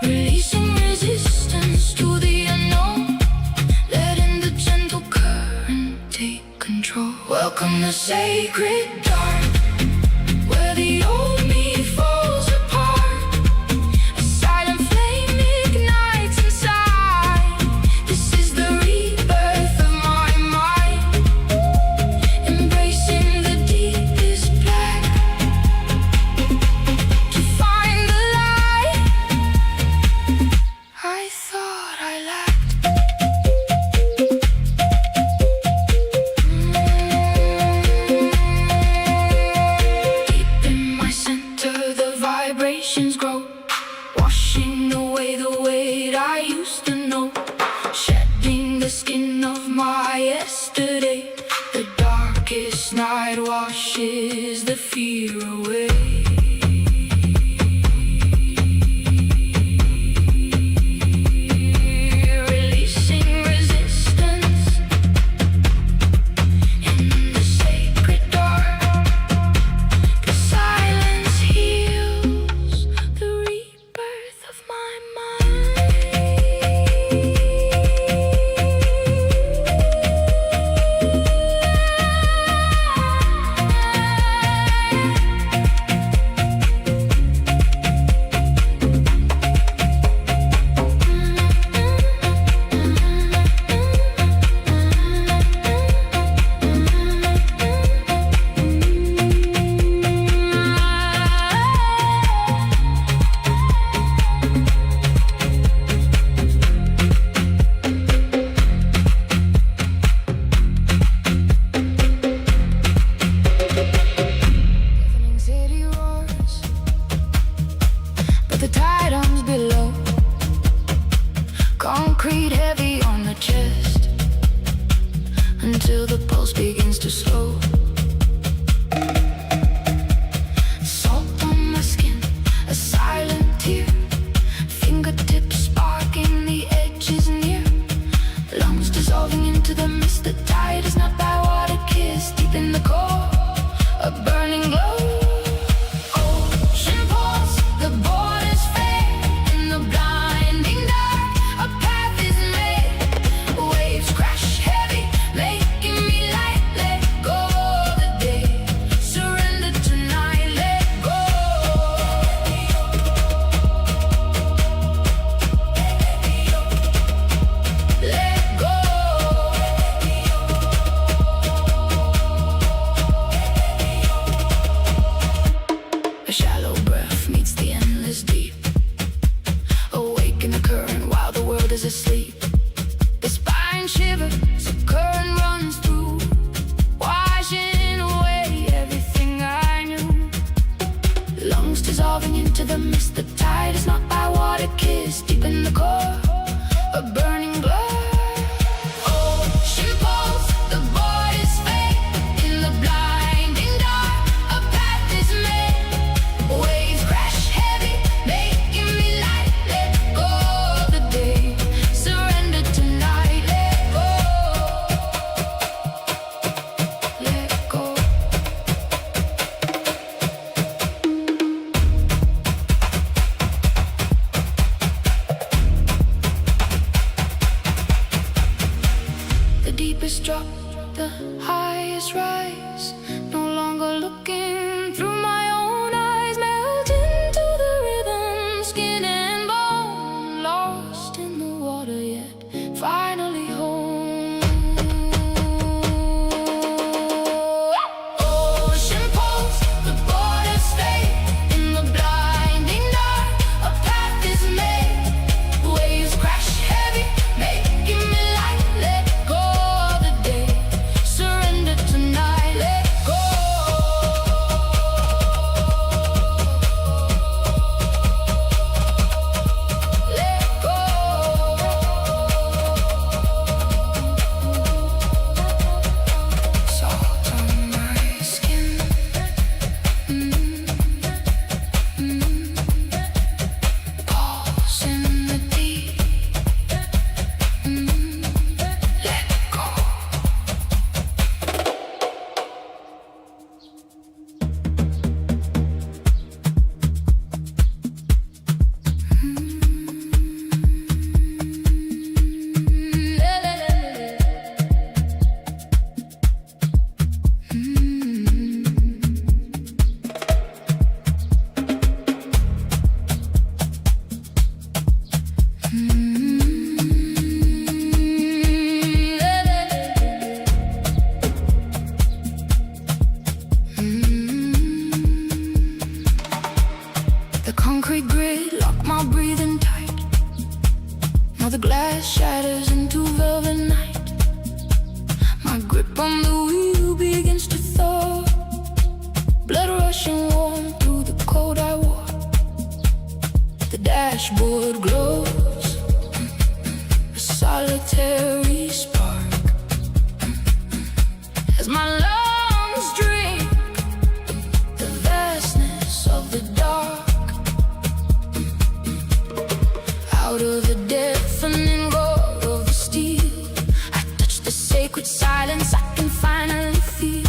releasing resistance to the unknown, letting the gentle current take control. Welcome to sacred dark, where the old me falls apart. A silent flame ignites inside. This is the rebirth of my mind, embracing the deepest black to find the light I thought I lacked. Vibrations grow, washing away the weight I used to know, shedding the skin of my yesterday. The darkest night washes the fear away. Releasing resistance in the sacred dark. The silence heals the rebirth of my concrete heavy on the chest until the pulse begins to slow. Salt on my skin, a silent tear, fingertips sparking, the edge is near. Lungs dissolving into the mist, the tide is not by water kissed. Deep in the core, a burning glow. Ocean pulse, the borders fade in the blinding dark. A path is made, waves crash heavy, making me light. Let go of the day, surrender tonight. Let go. Let go. A shallow breath meets the endless deep, awake in the current while the world is asleep. The spine shivers, a current runs through, washing away everything I knew. Lungs dissolving into the mist, the tide is not by water kissed. Deep in the core, a burning blur. Ocean pulse, the borders fade in the blinding dark. A path is made, waves crash heavy, making me light. Let go of the day, surrender tonight. Let go. Let go. The deepest drop, the highest rise. No longer looking through my own eyes, melt into the rhythm, skin and bone. Lost in the water, yet finally home. The concrete grid locked my breathing tight. Now the glass shatters into velvet night. My grip on the wheel begins to thaw. Blood rushing warm through the coat I wore. The dashboard glows, a solitary spark, as my lungs drink the vastness of the dark. Out of the deafening roar of the steel, I touch the sacred silence. I can finally feel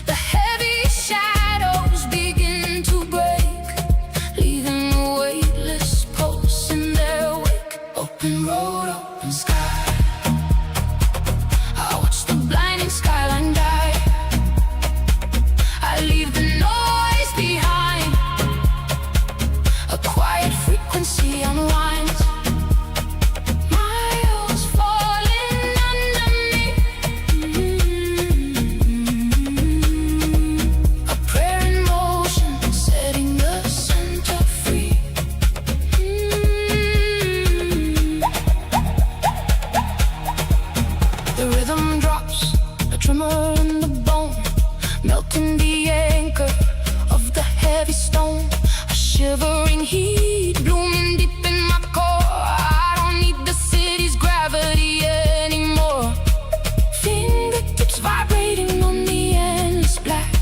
the heavy shadows begin to break, leaving a weightless pulse in their wake. Open road, open sky, I watch the blinding skyline die. I leave the noise behind, a quiet frequency unwinds. Miles falling under me, a prayer in motion, setting the center free. The rhythm drops, a tremor in the bone, melting the anchor of the heavy stone. A shivering heat blooming deep in my core. I don't need the city's gravity anymore. Fingertips vibrating on the endless black.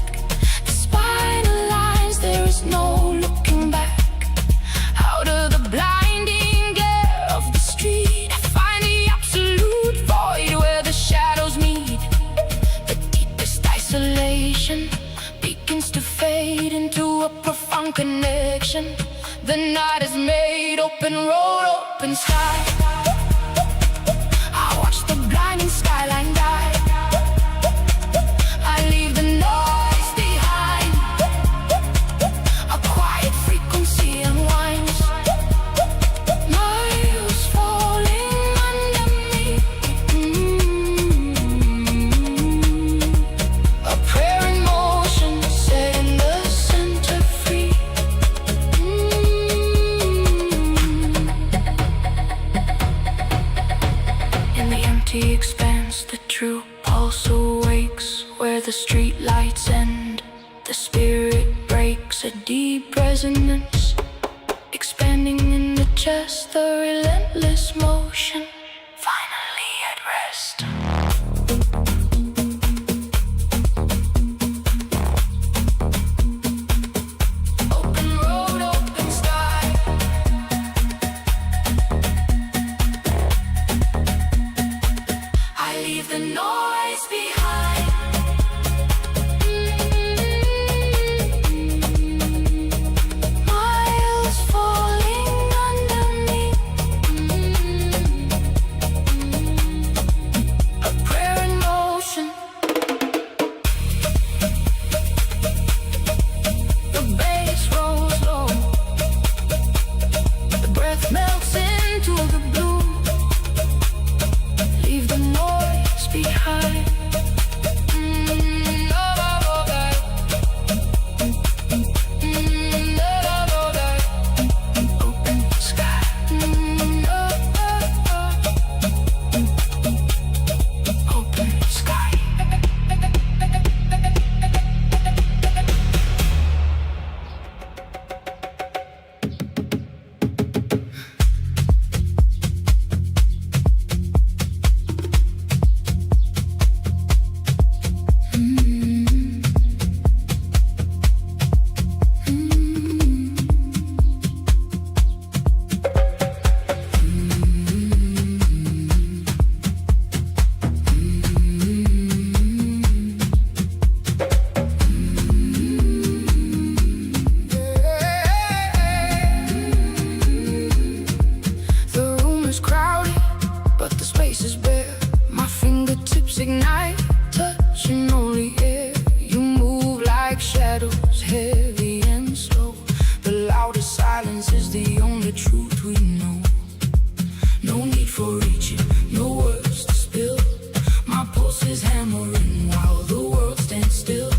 The spinal lines, there is no looking back. Out of the blinding glare of the street, I find the absolute void where the shadows meet. The deepest isolation begins to fade into a profound connection. The night is made, open road, open sky. I watch the blinding skyline die. I leave the noise behind, a quiet frequency unwinds. Miles falling under me, a prayer in motion, setting the center free. In the empty expanse, the true pulse awakes. Where the street lights end, the spirit breaks. A deep resonance, expanding in the chest. The relentless motion, finally at rest. Open road, open sky. I leave the noise behind. Miles falling under me, a prayer in motion. The bass rolls low, the breath melts into the blue. Leave the noise behind. Open sky. Open sky. The room is crowded, but the space is bare. My fingertips ignite, touching only air. You move like shadows, heavy and slow. The loudest silence is the only truth we know. No need for reaching, no words to spill. My pulse is hammering while the world stands still.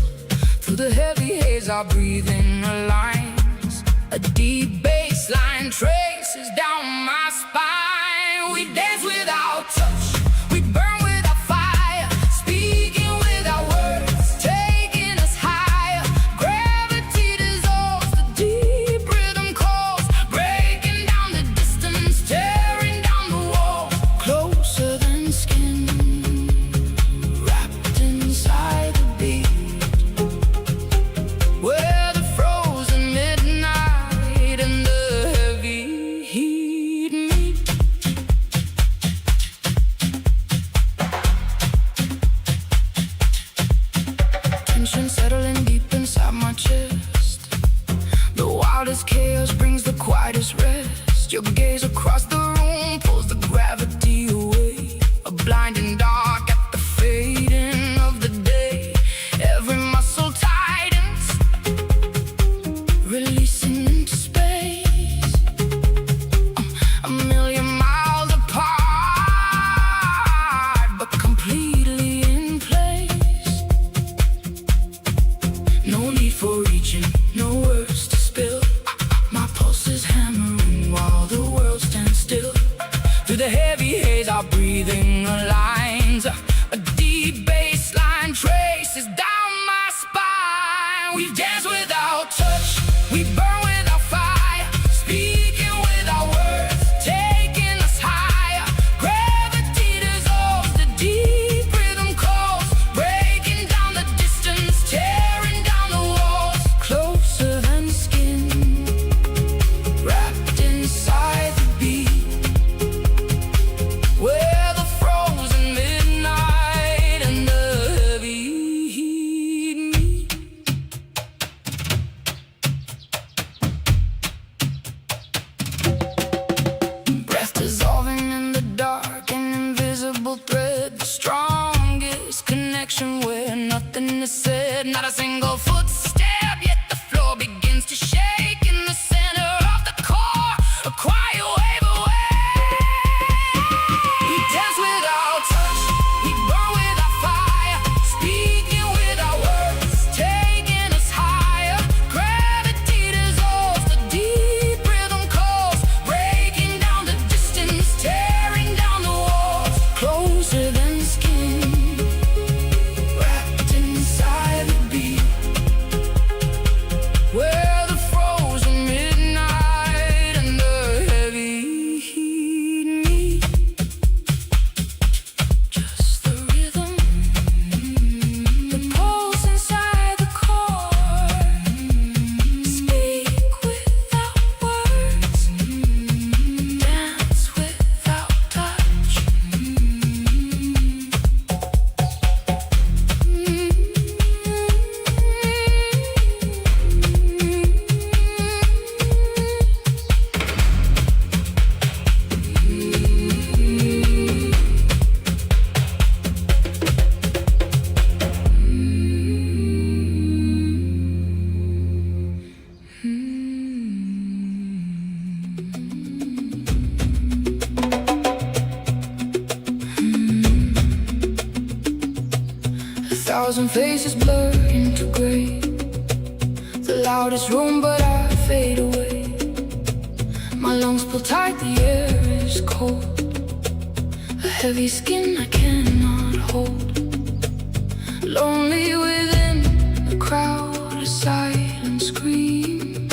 Through the heavy haze, our breathing aligns. A A deep bass line traces down my spine. We dance without touch, we burn without fire, speaking without words, taking us higher. Gravity dissolves, the deep rhythm calls, breaking down the distance, tearing down the walls. Closer than skin, wrapped inside the beat, where the frozen midnight and the heavy heat meet. Tension settling deep inside my chest. The wildest chaos brings the quietest rest. Your gaze across the room pulls the gravity away. A blinding dark at the fading of the day. Every muscle tightens, releasing into space. A million miles apart, but completely in place. No need for reaching, no words to spill. My pulse is hammering while the world stands still. Through the heavy haze, our breathing aligns. A deep bass line traces down my spine. We dance without touch, we burn without fire, speaking without words, taking us higher. Gravity dissolves, the deep rhythm calls, breaking down the distance, tearing down the walls. Closer than skin, wrapped inside the beat, where the frozen midnight and the heavy heat meet. Breath dissolving in the dark, an invisible thread, the strongest connection where nothing is said. Not a single footstep, yet the floor begins to shake. In the center of the core, a quiet wave away. We dance without touch, we burn without fire, speaking without words, taking us higher. Gravity dissolves, the deep rhythm calls, breaking down the distance, tearing down the walls. Closer than skin, wrapped inside the beat, where the frozen midnight and the heavy heat meet. Just the rhythm, the pulse inside the core. Speak without words, dance without touch. A thousand faces blur into gray. The loudest room, but I fade away. My lungs pull tight, the air is cold. A heavy skin I cannot hold. Lonely within the crowd, a silent scream,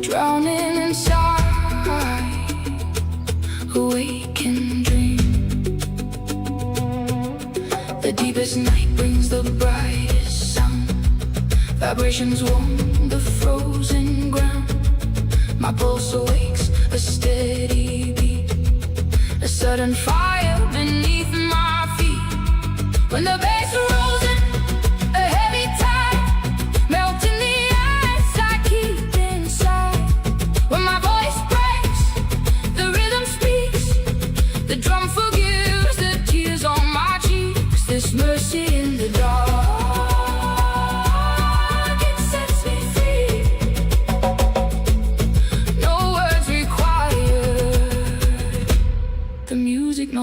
drowning inside, awakened dream. The deepest night brings the brightest sound. Vibrations warm the frozen ground. My pulse awakes, a steady beat, a sudden fire beneath my feet. When the bass rolls in, a heavy tide, melting the ice I keep inside. When my voice breaks, the rhythm speaks, the drum forgives the tears on my cheeks. This mercy in the dark, it sets me free. No words required, the music no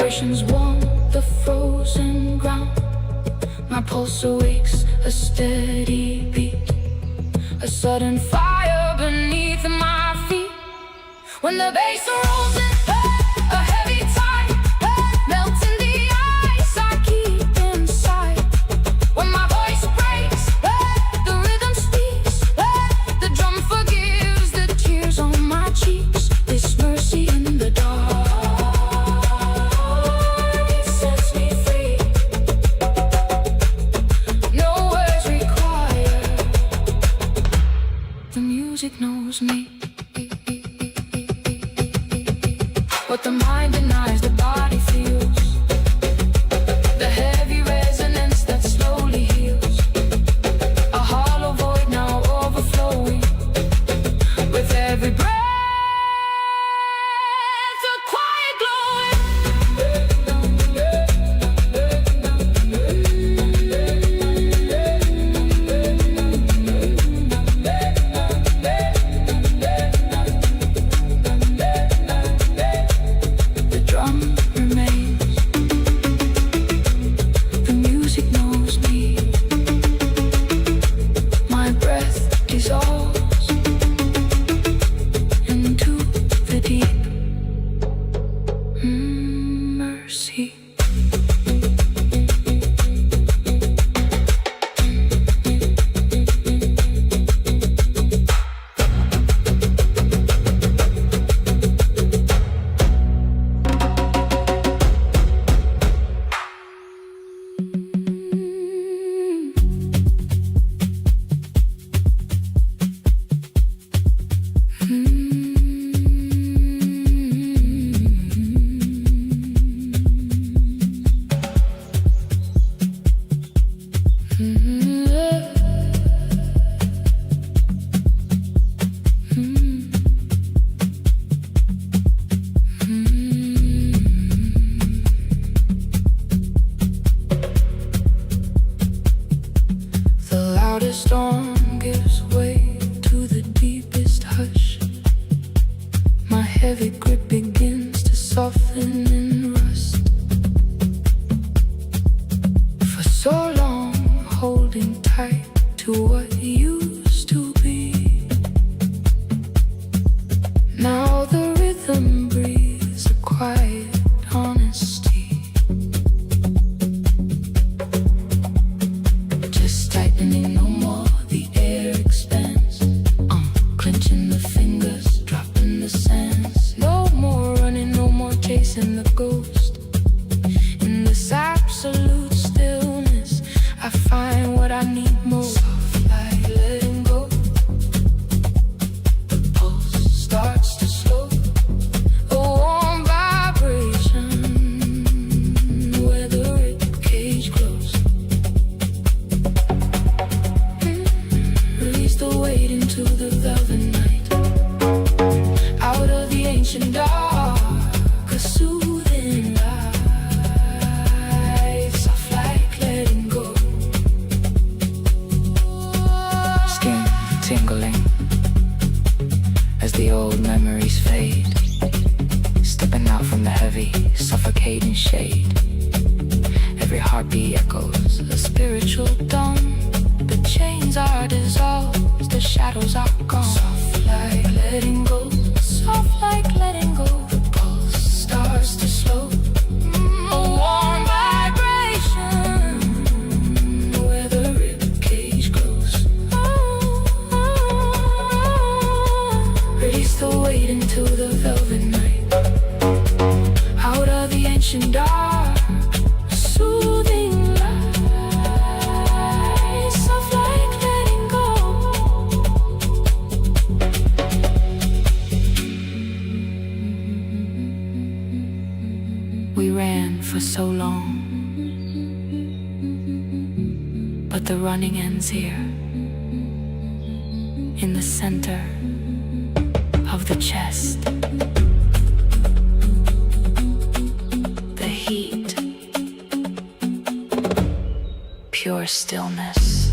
Vibrations warm the frozen ground. My pulse awakes a steady beat, a sudden fire beneath my feet. When the bass rolls in, a heavy tide melts in the ice I keep inside. When my voice breaks, the rhythm speaks, the drum forgives the tears on my cheeks. This mercy in the dark, it sets me free. No words required, the music knows me. What the mind denies, the body feels. The heavy resonance that slowly heals. A hollow void now overflowing. With every breath, a quiet glowing. The drum remains. The music knows me. My breath dissolves into the deep mercy. The loudest storm gives way to the deepest hush. My heavy grip begins to soften and rust. For so long, holding tight to what used to be. Now the rhythm breathes a quiet honesty. Just tightening, no more, the air expands. Clenching the fingers, dropping the sands. No more running, no more chasing the ghost. In this absolute stillness, I find what I need most. Soft like letting go. The pulse starts to slow. A warm vibration where the rib cage glows. Release the weight into the velvet night. Out of the ancient dark, a soothing light. Soft like letting go. Skin tingling as the old memories fade. Stepping out from the heavy, suffocating shade. Every heartbeat echoes a spiritual dawn. The chains are dissolved, the shadows are gone. Soft like letting go, soft like letting go. The pulse starts to slow. A warm vibration where the rib cage glows. Release the weight into the velvet night. Out of the ancient dark, soothing light. Soft like letting go. We ran for so long, but the running ends here, in the center of the chest. The heat, pure stillness.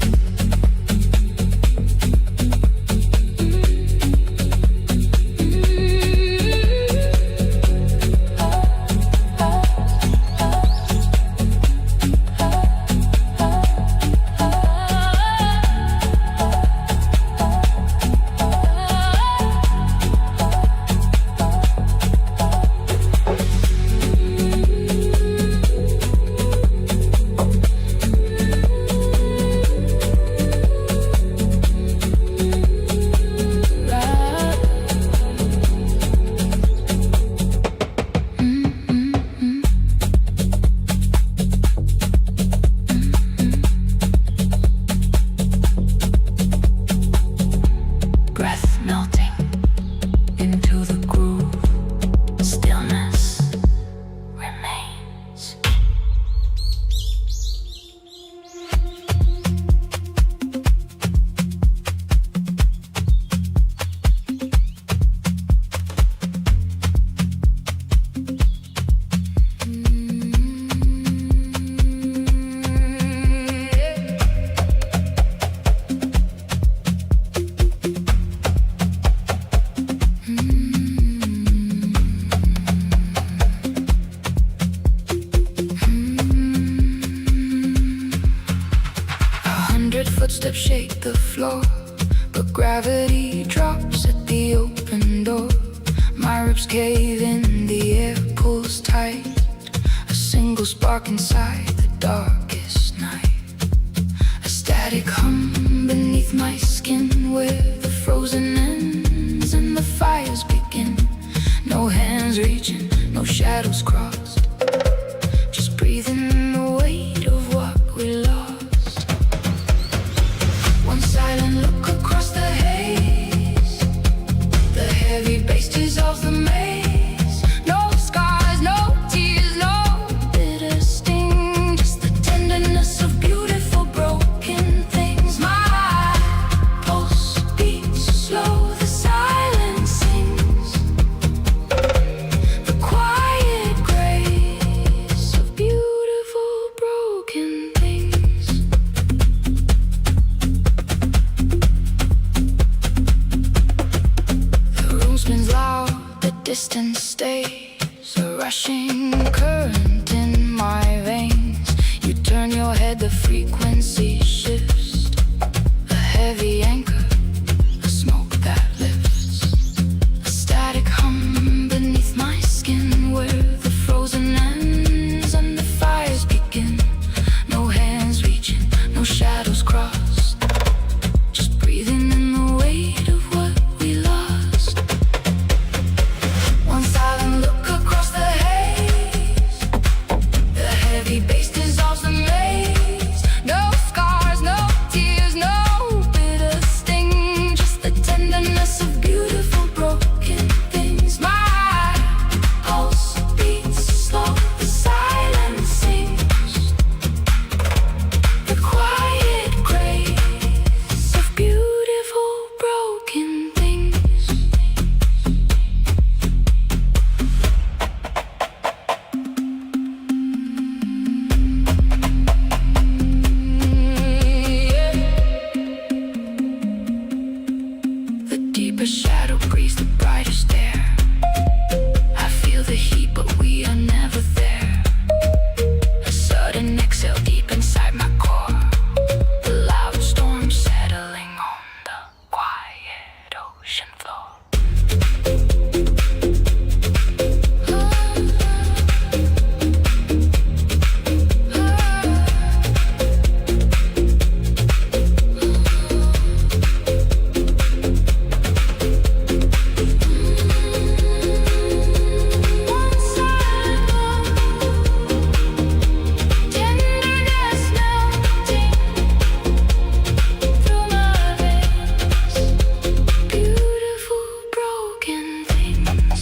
Footsteps shake the floor, but gravity drops at the open door. My ribs cave in, the air pulls tight, a single spark inside the darkest night. A static hum beneath my skin, where the frozen ends and the fires begin. No hands reaching, no shadows crossed, just breathing in the weight of what we lost. One silent look across the haze, the heavy bass dissolves the maze. No scars, no tears, no bitter sting, just the tenderness of beautiful broken things. My pulse beats slow, the silence sings, the quiet grace of beautiful broken things. The room spins loud, the distance stays, a rushing current in my veins. You turn your head, the frequency shifts, a heavy anchor, a smoke that lifts. A static hum beneath my skin, where the frozen ends and the fires begin. No hands reaching, no shadows crossed, just breathing in the weight of what we lost. One silent look across the haze, the heavy bass dissolves the maze. No scars, no tears, no bitter sting, just the tenderness of beautiful broken things. My pulse beats slow, the silence sings, the quiet grace of beautiful broken things. The deeper shadow breathes the brightest air. I feel the heat, but we are never there. A sudden exhale deep inside my core, the loud storm settling on the quiet ocean floor. One silent look, tenderness melting through my veins. Beautiful broken things.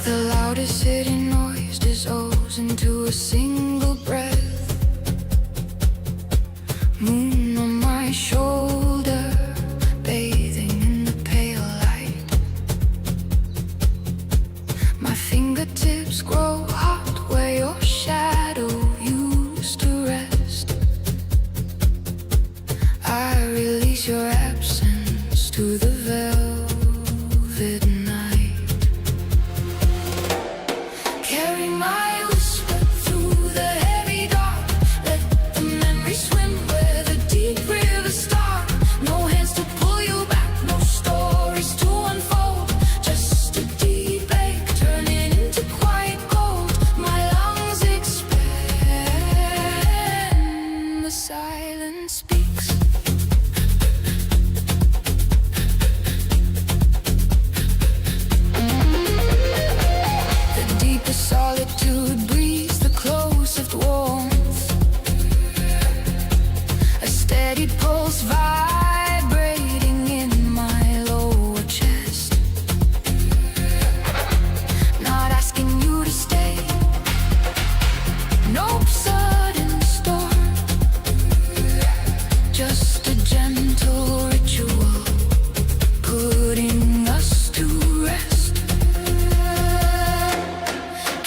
The loudest hidden noise dissolves into a single breath. Moon on my shoulder, bathing in the pale light. My fingertips grow hot where your shadow used to rest. I release your absence to the velvet night. Carry my whisper through the heavy dark. Let the memory swim where the deep rivers start. No hands to pull you back, no stories to unfold. Just a deep ache turning into quiet gold.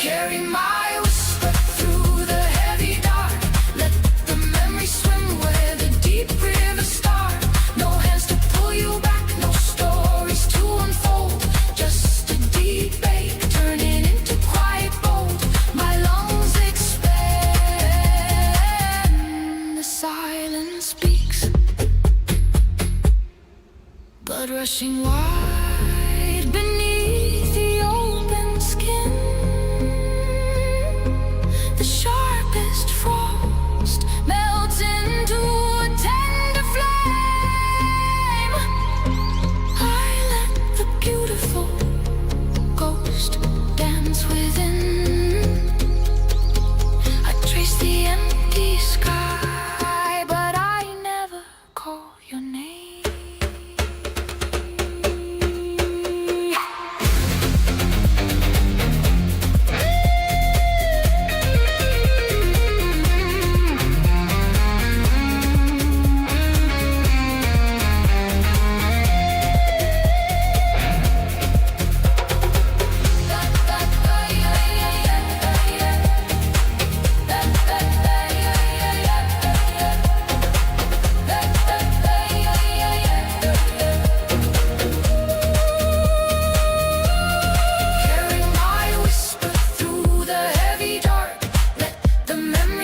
Carry my whisper through the heavy dark. Let the memory swim where the deep rivers start. No hands to pull you back, no stories to unfold. Just a deep ache turning into quiet gold. My lungs expand, the silence speaks. Blood rushing wide beneath the open skin. The sharpest frost melts into a tender flame. I let the beautiful ghost dance within. I trace the empty sky, but I never call your name.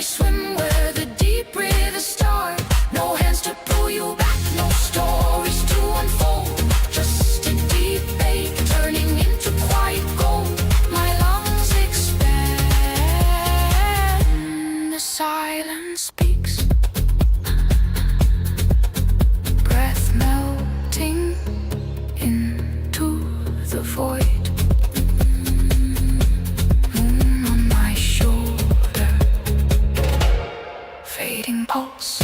Swim where the deep rivers start. No hands to pull you back, no stories to unfold. Just a deep ache turning into quiet gold. My lungs expand, the silence speaks. Breath melting into the void. Moon on my shoulder, fading pulse.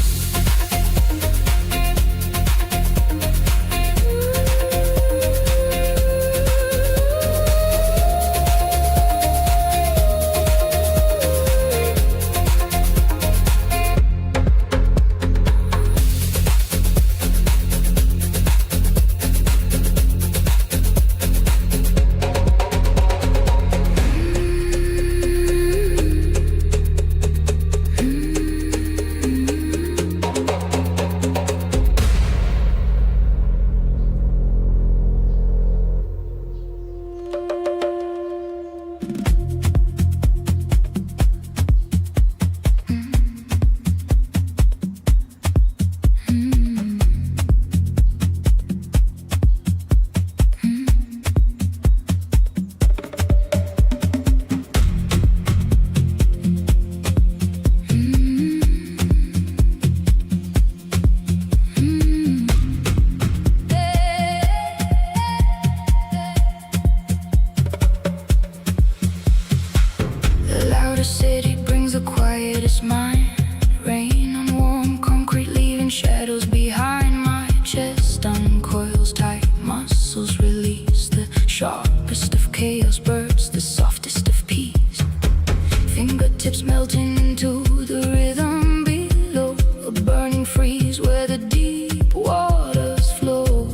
City brings the quietest mind. Rain on warm concrete, leaving shadows behind. My chest uncoils, tight muscles release. The sharpest of chaos birds, the softest of peace. Fingertips melting into the rhythm below. A burning freeze where the deep waters flow.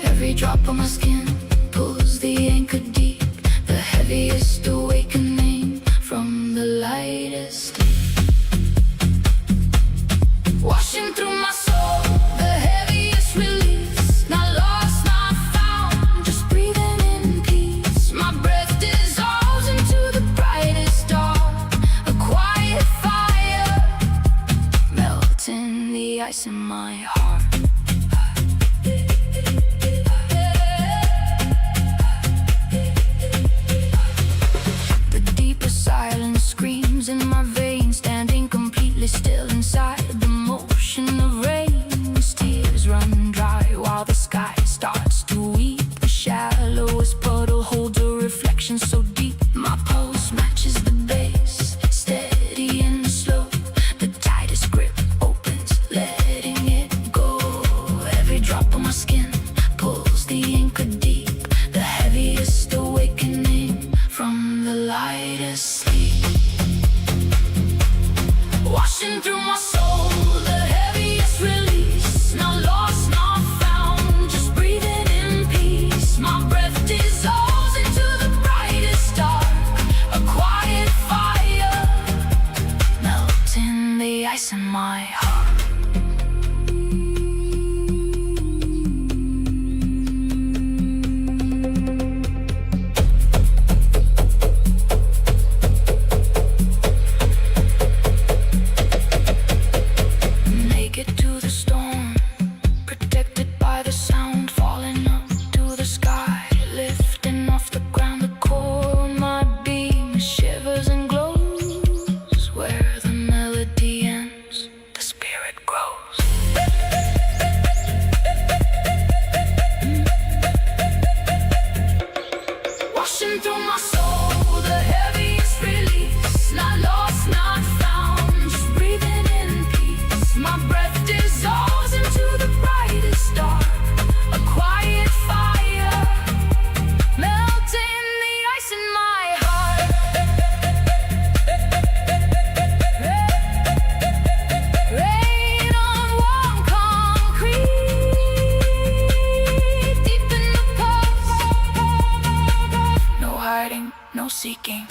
Every drop of my skin pulls the anchor deep. The heaviest awakening from the lightest. Washing through my soul, the heaviest release. Not lost, not found, just breathing in peace. My breath dissolves into the brightest star. A quiet fire melting the ice in my heart. Silence screams in my veins, standing completely still inside the motion of rain. Tears run dry while the sky starts to weep. The shallowest puddle holds a reflection so deep. My pulse matches the bass, steady and slow. The tightest grip opens, letting it go. Every drop of my skin pulls the anchor deep. The heaviest awakening from the lightest sleep. Washing through my soul, the heaviest release. Not lost, not found, just breathing in peace. My breath dissolves coursing through my soul, the heaviest release, not lost, not found, just breathing in peace. My breath dissolves into the brightest star, a quiet fire, melting the ice in my heart. Rain on warm concrete, deep in the pulse, no hiding, no seeking.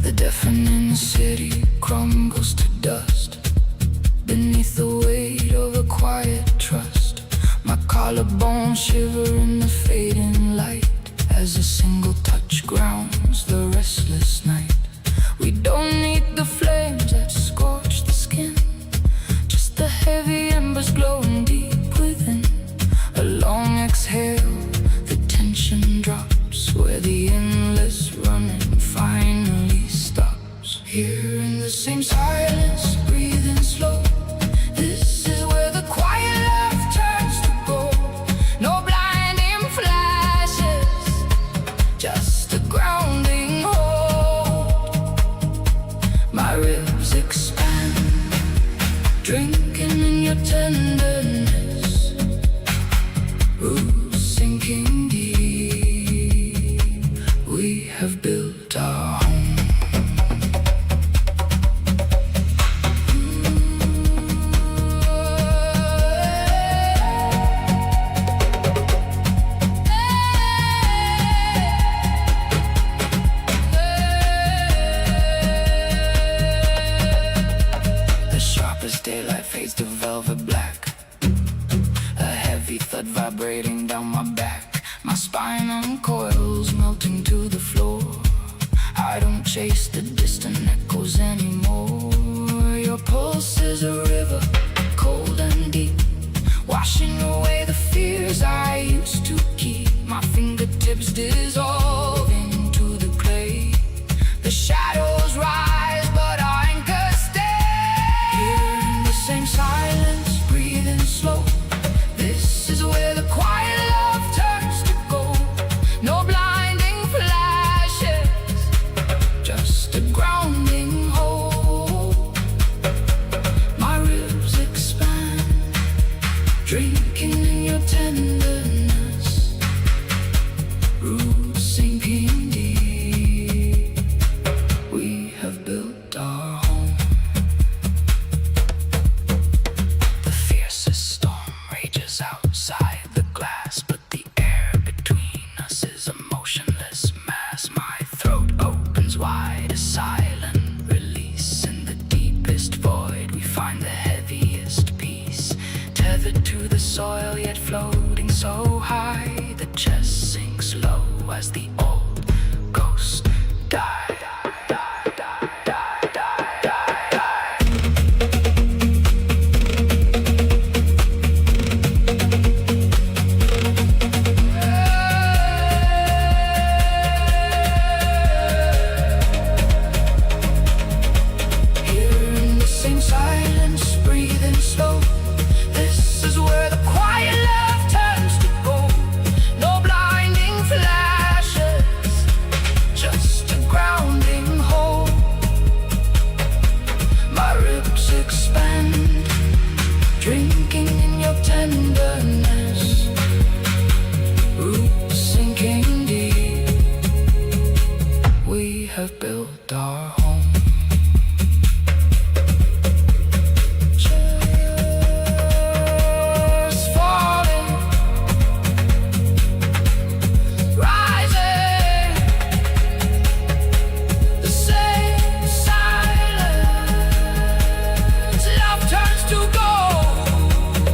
The deafening city crumbles to dust beneath the weight of a quiet trust. My collarbone shiver in the fading light as a single touch grounds the restless night. We don't need the flames that scorch the skin, just the heavy embers glowing deep within. A long exhale, the tension drops where the endless running finally stops. Here in the same silence, breathing slow, this is where the quiet love turns to gold. No blinding flashes, just a grounding hold. My ribs expand, drinking in your tenderness, roots sinking deep. We have built our home. The sharpest daylight fades to velvet black, a heavy thud vibrating down my back. My spine uncoils, melting to the floor. I don't chase the distant echoes anymore. Your pulse is a river, cold and deep, washing away the fears I used to keep. My fingertips dissolve into the clay. The shadows rise, but our anchor stays. Here in the same silence, breathing slow, this is where the quiet love turns to gold. No blinding flashes, just a grounding hold. My ribs expand, drinking in your tenderness, roots sinking deep. We have built our home. The fiercest storm rages outside the glass, but the air between us is a motionless mass. My throat opens wide, a silent release. In the deepest void we find the heaviest peace, tethered to the soil yet floating so high. The chest sinks low as the old ghosts die. Here in the same silence, breathing slow, this is where the quiet love turns to gold. No blinding flashes, just a grounding hold. My ribs expand, drinking in your tenderness, roots sinking deep. We have built our home. Just falling, rising, the same silence. Love turns to gold.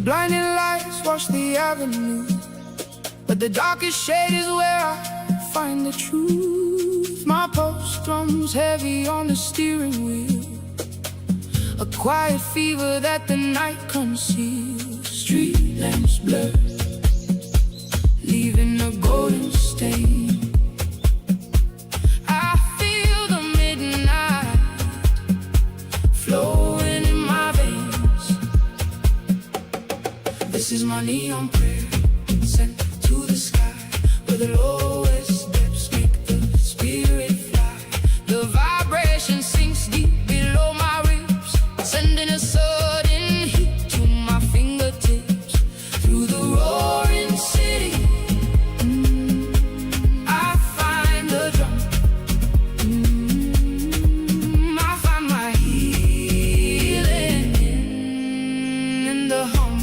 blinding lights wash the avenue, but the darkest shade is where I find the truth. My pulse drums heavy on the steering wheel, a quiet fever that the night conceals. Street lamps blur, leaving a golden stain. I feel the midnight flowing in my veins. This is my neon prayer, sent to the sky, where the lowest depths make the spirit fly. The vibration sinks deep below my ribs, sending a sudden heat to my fingertips. Through the roaring city, I find the drum. I find my healing in the hum.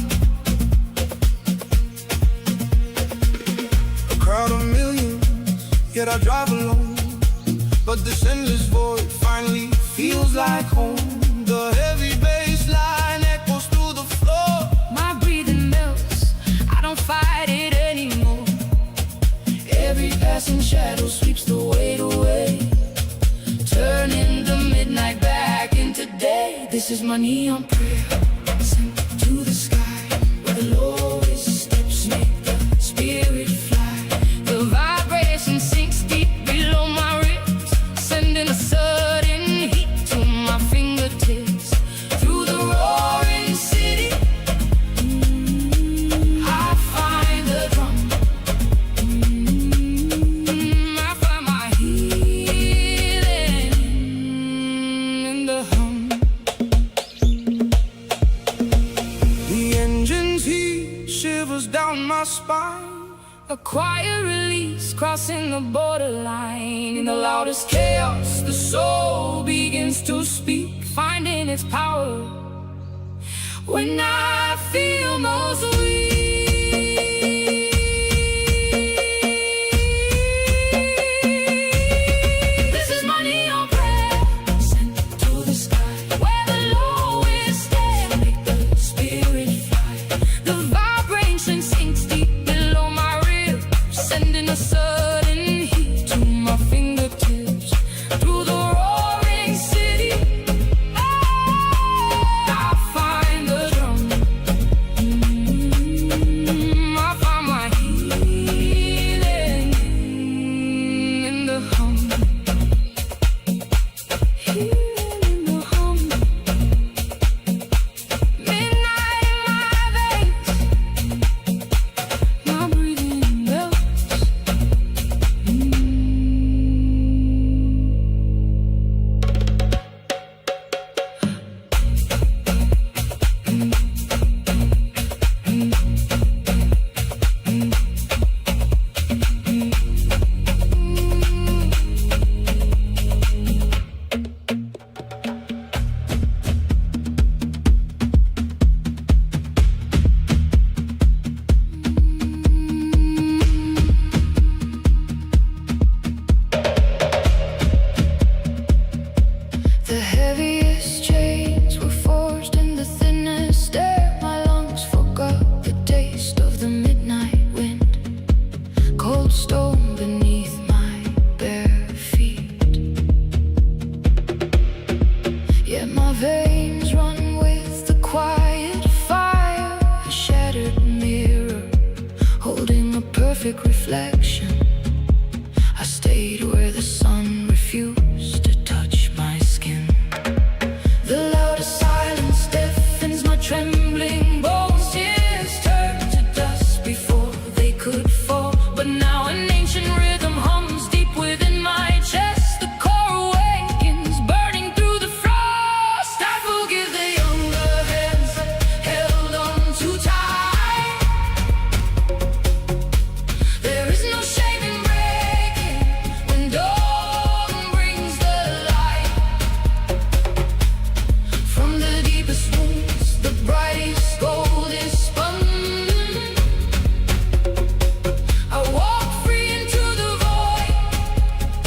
A crowd of millions, yet I drive alone, but this endless void finally feels like home. The heavy bass line echoes through the floor. My breathing melts, I don't fight it anymore. Every passing shadow sweeps the weight away, turning the midnight back into day. This is my neon prayer, sent to the sky, where the lowest steps make the spirit fly. The vibration sinks deep below my ribs, sending a sudden heat to my fingertips. Through the roaring city, I find the drum. I find my healing in the hum. The engine's heat shivers down my spine, a quiet release crossing the borderline. In the loudest chaos, the soul begins to speak, finding its power when I feel most weak. This is my neon prayer, sent to the sky, where the lowest steps make the spirit fly. The vibration sinks deep below my ribs, sending a sudden heat to my fingertips. Through the roaring city, I find the drum. I find my healing in the hum. Healing in the hum. Midnight in my veins, my breathing melts. The heaviest chains were forged in the thinnest air. My lungs forgot the taste of the midnight wind, cold stone beneath my bare feet. Yet my veins run with the quiet fire, a shattered mirror holding a perfect reflection. I stayed where the sun refused to touch my skin. The loudest silence deafens my trembling bones. Tears turn to dust before they could fall. But now an ancient rhythm hums deep within my chest. The core awakens, burning through the frost. I forgive the younger hands that held on too tight. There is no shame in breaking when dawn brings the light. From the deepest wounds, the brightest gold is spun. I walk free into the void,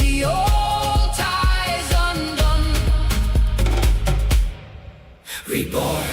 the old ties undone. Reborn.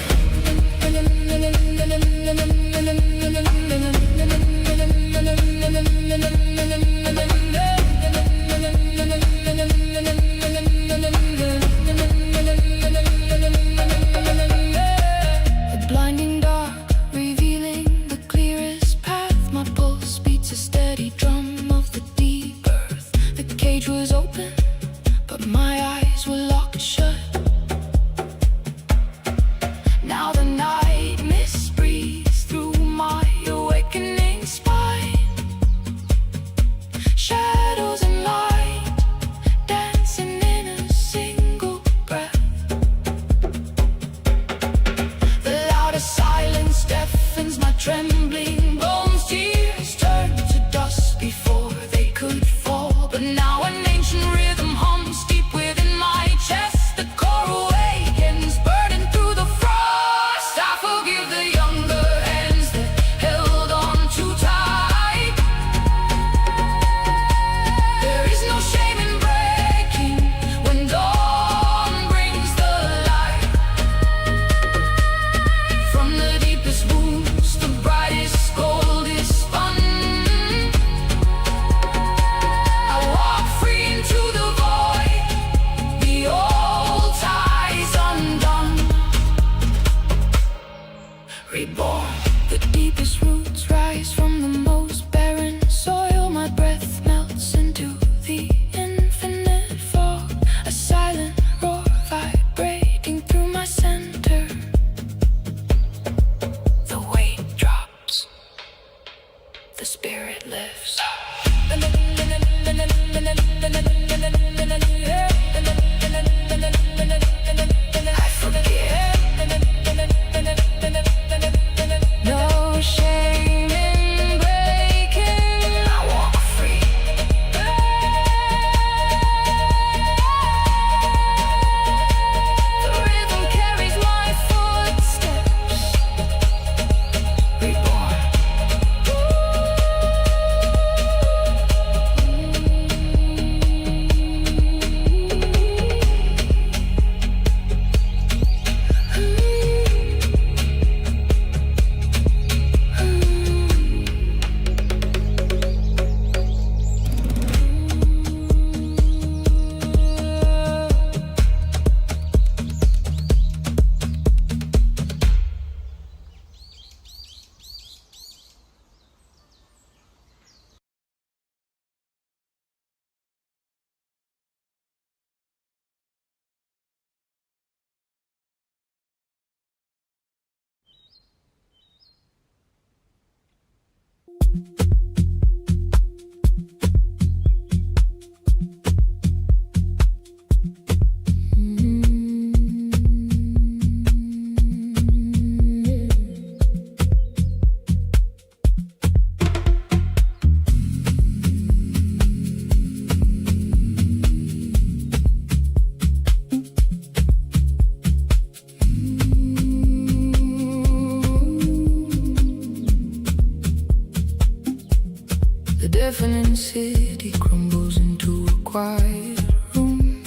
The deafening city crumbles into a quiet room.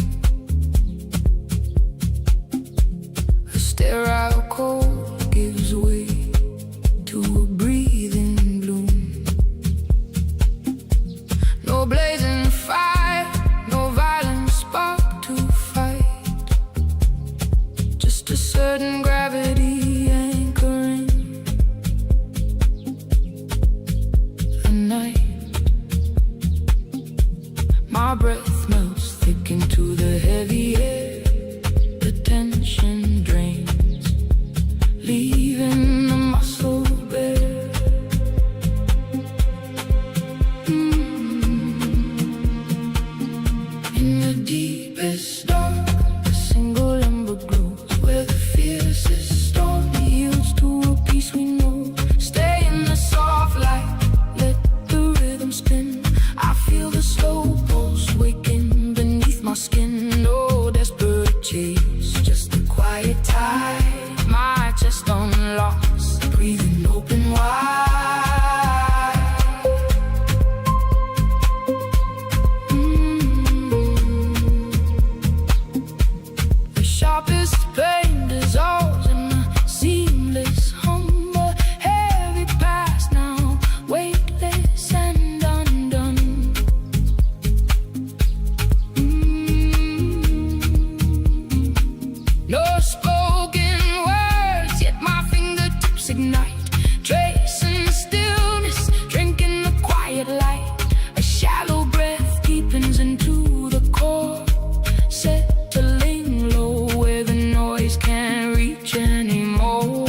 A sterile cold gives way to a breathing bloom. No blazing fire, no violent spark to fight. Just a certain gravity anchoring the night. My breath melts thick into the heavy air. The tension drains, leaving the muscle bare. In the deepest dark, a single ember glows where the fiercest storm yields to a peace we know. Stay in the soft light, let the rhythm spin. I feel the slow pulse waking beneath my skin. No desperate chase, just a quiet tide. My chest on locks, breathing open wide. The sharpest pain dissolves in a seamless hum. A heavy past now, weightless and undone. No spoken words, yet my fingertips ignite. Tracing stillness, drinking the quiet light. A shallow breath deepens into the core, settling low where the noise can't reach anymore.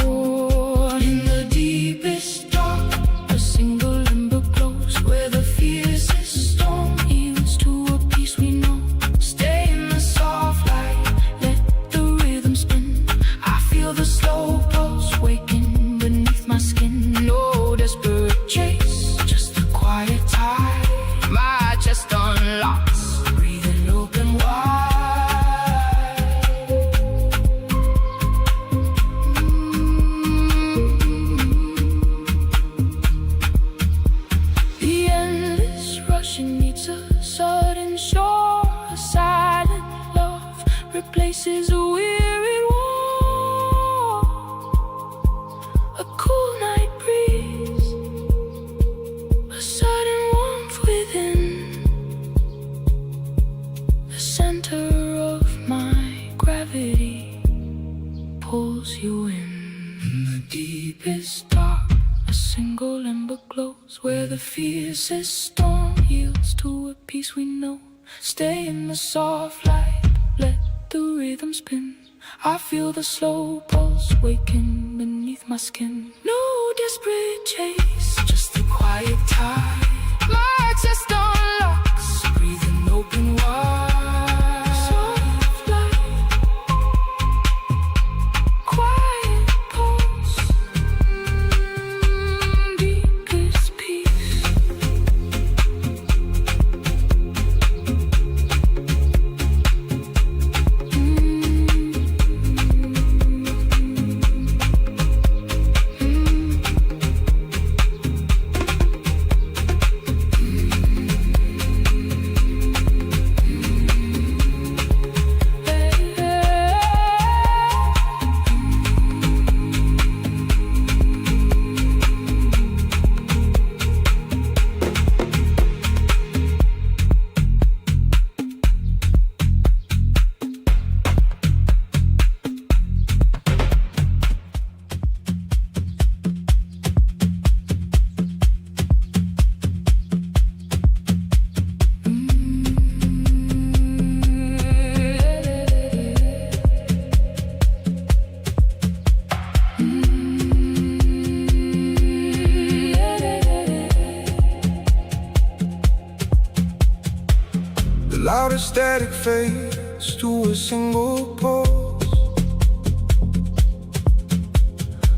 In the deepest dark, a single ember glows where the fiercest storm yields to a peace we know. Stay in the soft light, let the rhythm spin. I feel the slow pulse waking beneath my skin. No desperate chase, just a quiet tide. My chest unlocks, breathing open wide. The endless rushing needs a sudden shore. A silent love replaces a weary war. A cool night breeze, a sudden warmth within. The center of my gravity pulls you in. In the deepest dark, a single ember glows where the fiercest storm yields to a peace we know. Stay in the soft light, let the rhythm spin. I feel the slow pulse waking beneath my skin. No desperate chase, just a quiet tide. My chest unlocks, breathing open wide. Soft light, quiet pulse, deepest peace. Not a static phase to a single pulse.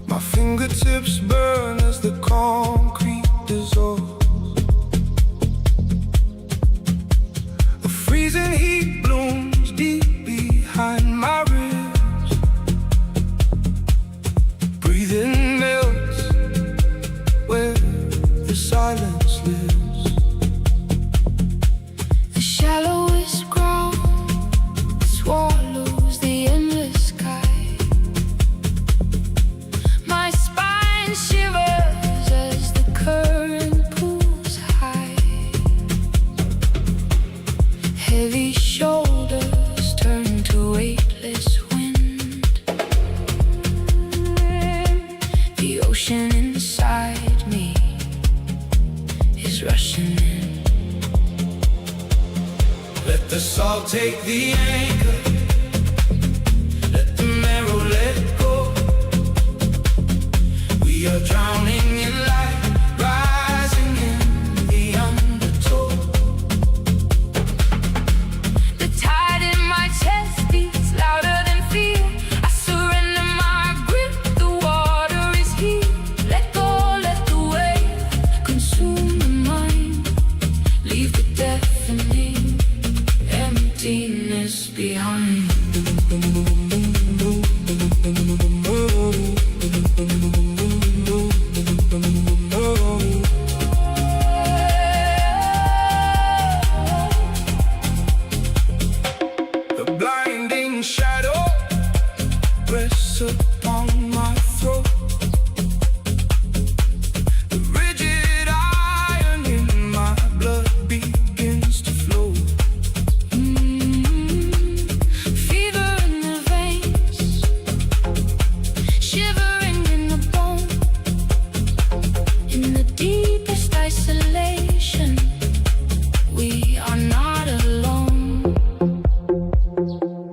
My fingertips burn as the concrete dissolves. A freezing heat blooms deep behind my ribs. Breathing melts where the silence lives. The shallowest ground swallows the endless sky. My spine shivers as the current pulls high. Heavy shoulders turn to weightless wind. The ocean inside me is rushing in. Let the salt take the anchor. Let the marrow let go. We are drowning in light, rising in the undertow. The tide in my chest beats louder than fear. I surrender my grip, the water is here. Let go, let the wave consume the mind. Leave the deafening emptiness behind. The blinding shadow rests upon my throat. The rigid iron in my blood begins to flow. Fever in the veins, shivering in the bone. In the deepest isolation, we are not alone.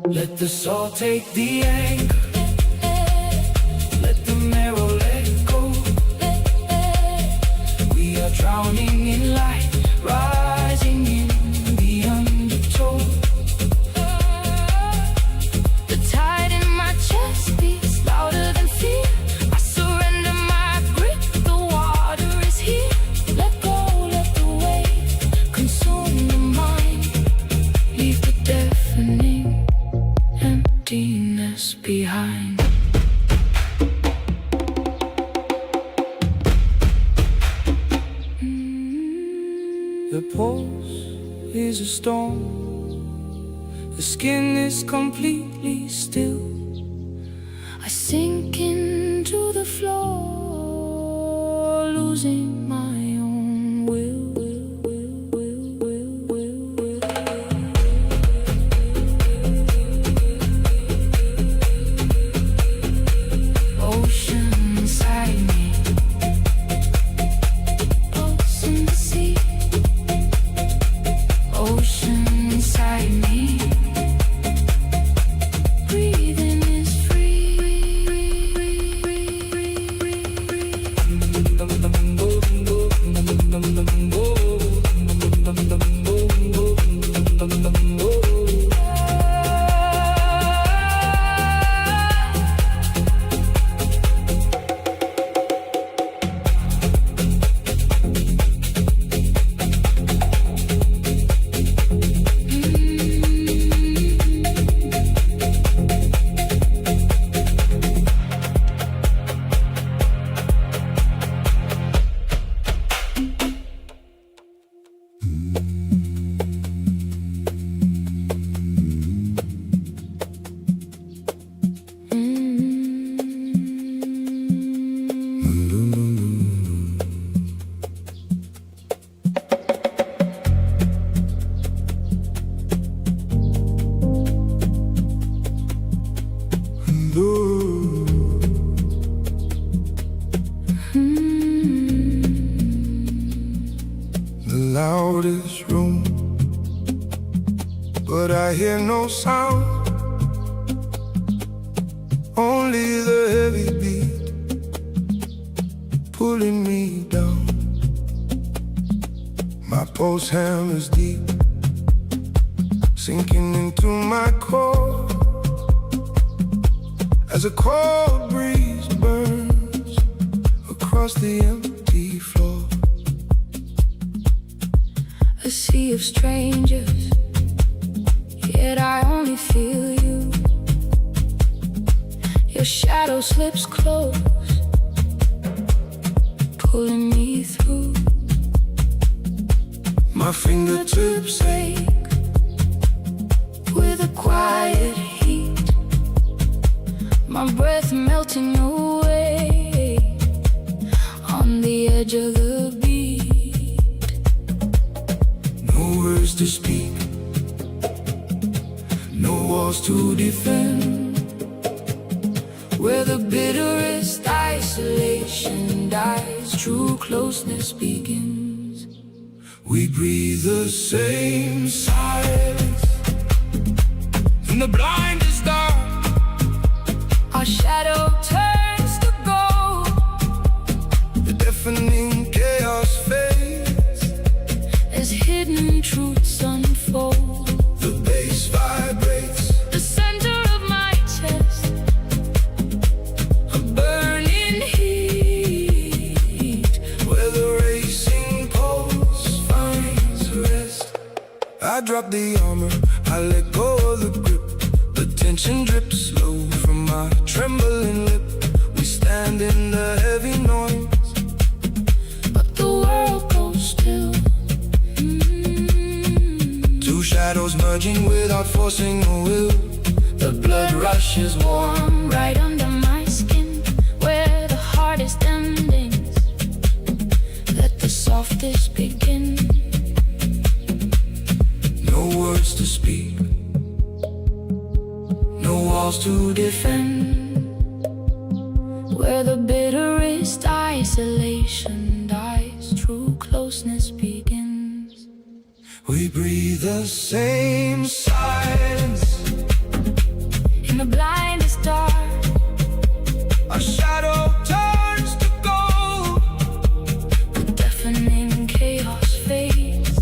Let the salt take the anchor. Let the marrow let go. We are drowning in light, rising in the undertow. The tide in my chest beats louder than fear. I surrender my grip, the water is here. Let go, let the wave consume the mind. Leave the deafening emptiness behind. The pulse is a storm. The skin is completely still. I sink into the floor, losing my own will. Ocean inside me, pulse in the sea. Ocean inside me, breathing is loudest room, but I hear no sound, only the heavy beat pulling me down. My pulse hammers deep, sinking into my core as a cold breeze burns across the empty floor. A sea of strangers, yet I only feel you. Your shadow slips close, pulling me through. My fingertips ache with a quiet heat, my breath melting away on the edge of the beat. No words to speak, no walls to defend. Where the bitterest isolation dies, true closeness begins. We breathe the same silence in the blindest dark. Our shadow turns to gold, The deafening chaos fades as hidden truths unfold. The bass vibrates, The center of my chest, a burning heat. where the racing pulse finds rest. I drop the armor, I let go of the grip. The tension drips slow from my trembling lip. We stand in the heavy noise, But the world goes still. two shadows merging without forcing a will. The blood rushes warm right under my skin, where the hardest endings let the softest begin. No words to speak, no walls to defend. Where the bitterest isolation dies, true closeness begins. We breathe the same silence In the blindest dark, our shadow turns to gold the deafening chaos fades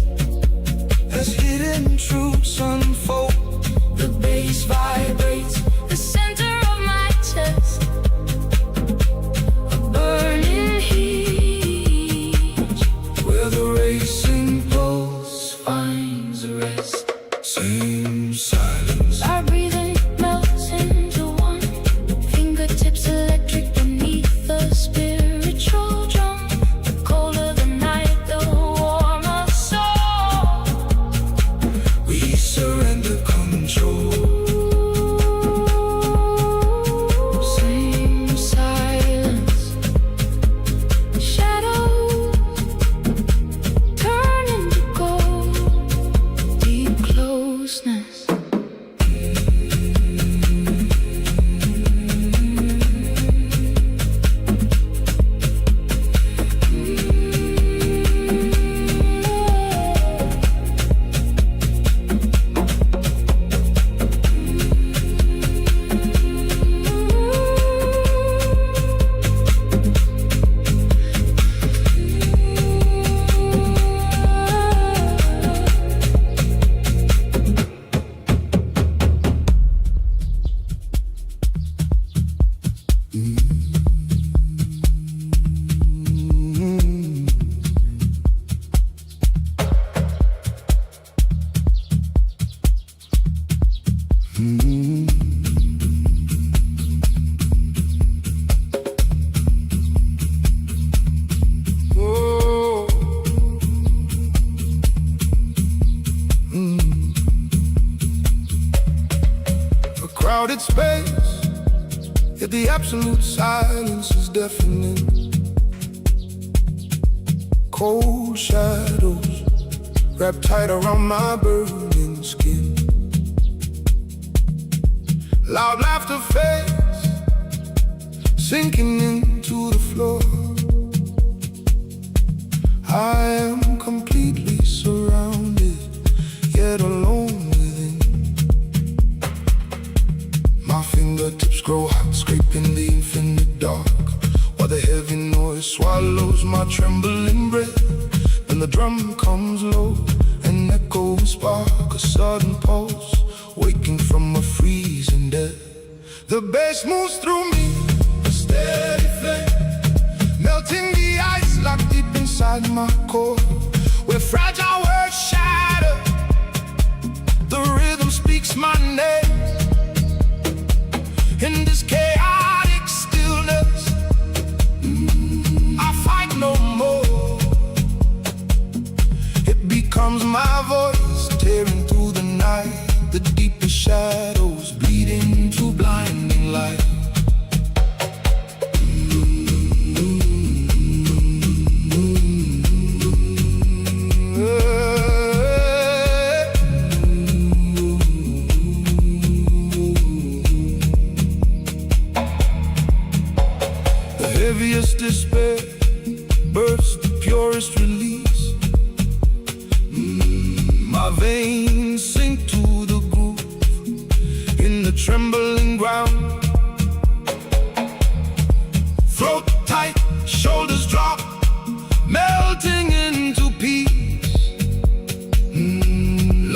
as hidden truths unfold. The bass vibrates, the center of my chest, a burning heat. Where the racing pulse finds rest. Same silence, Our breathing melts into one, fingertips electric beneath the spiritual drum. The colder the night, the warmer soul. we surrender control. Same silence, shadows turn into gold, deep closeness. Oh. A crowded space, yet the absolute silence is deafening. Cold shadows wrapped tight around my burning skin. Loud laughter fades, sinking into the floor. I am completely surrounded, yet alone within. My fingertips grow hot, scraping the infinite dark, while the heavy noise swallows my trembling breath. Then the drum comes low, and an echo and spark, a sudden pulse, waking from a freezing death. The bass moves through me, a steady flame, melting the ice locked deep inside my core, where fragile words shatter. The rhythm speaks my name in this chaotic stillness. I fight no more. It becomes my voice, tearing through the night, the deepest shadows bleeding into blinding light. Heaviest despair burst the purest release. My veins sink to the groove in the trembling ground. Throat tight, shoulders drop, melting into peace.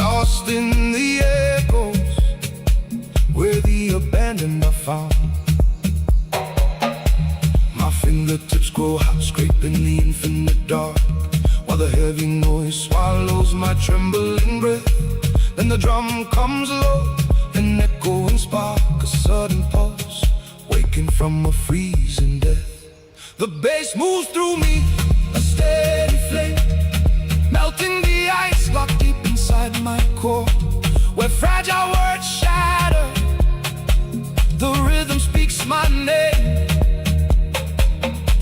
Lost in the echoes where the abandoned are found. Fingertips grow hot, scraping the infinite dark, while the heavy noise swallows my trembling breath. Then the drum comes low, an echo and spark, a sudden pulse, waking from a freezing death. The bass moves through me, a steady flame, melting the ice locked deep inside my core, where fragile words shatter. The rhythm speaks my name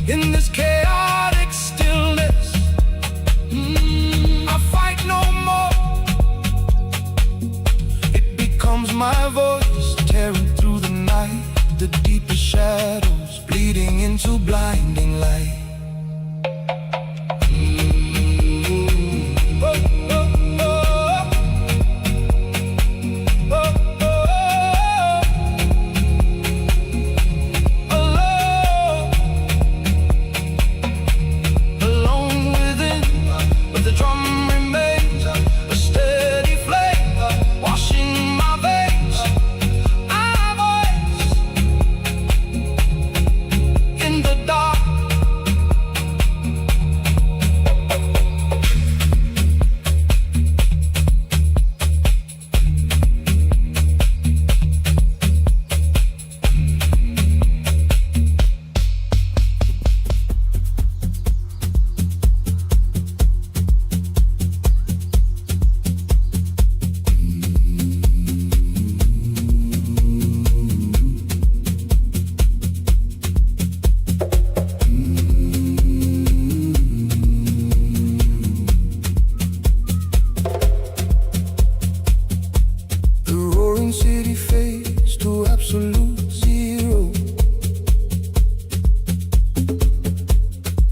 in this chaotic stillness. I fight no more. It becomes my voice, tearing through the night, the deepest shadows bleeding into blinding light.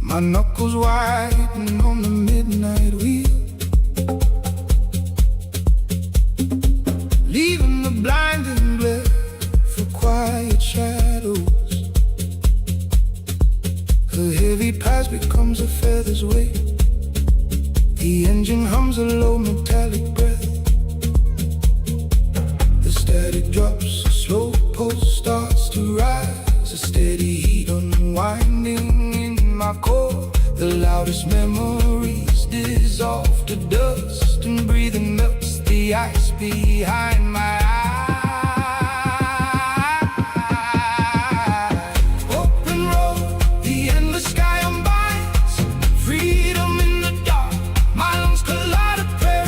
My knuckles whitening on the midnight wheel, leaving the blinding glare for quiet shadows. The heavy past becomes a feather's weight. The engine hums a low metallic breath. The static drops, a slow pulse starts to rise, a steady heat unwinding in my core. The loudest memories dissolve to dust, and breathing melts the ice behind my eyes. Open road, the endless sky unbinds, freedom in the dark. My lungs collide a prayer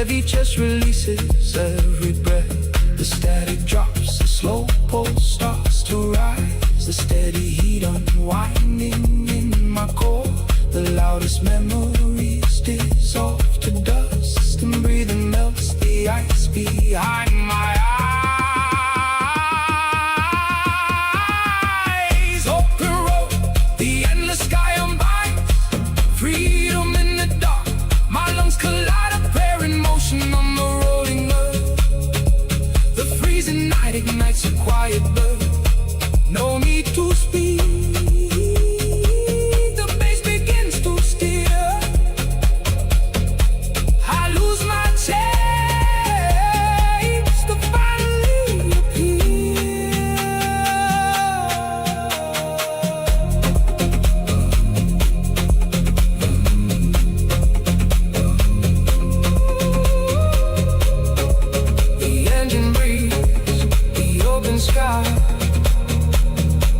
heavy chest releases every breath. The static drops, the slow pulse starts to rise. The steady heat unwinding in my core. The loudest memories dissolve to dust, and breathing melts the ice behind my eyes. Open road, the endless sky unbinds. Freedom in the dark, my lungs collide, a prayer in motion on the rolling earth. The freezing night ignites a quiet bird. No need to speak.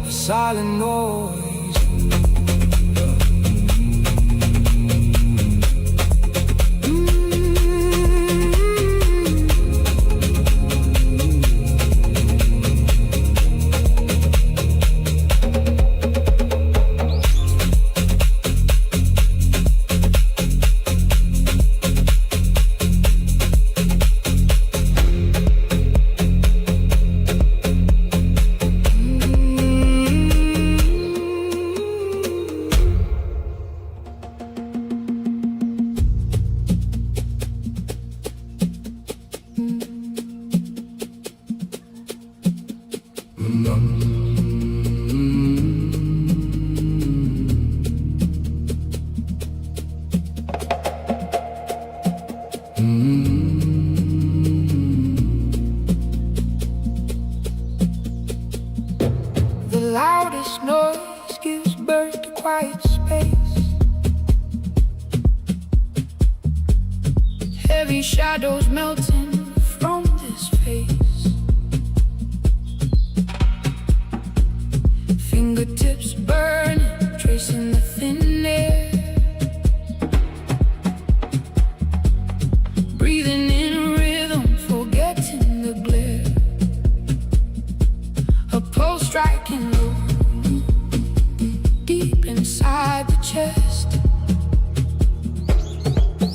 Silent noise. The loudest noise gives birth to quiet space. Heavy shadows melting from this face. Fingertips burning, tracing the thin air. Breathing in rhythm, forgetting the glare. A pulse striking low, deep inside the chest,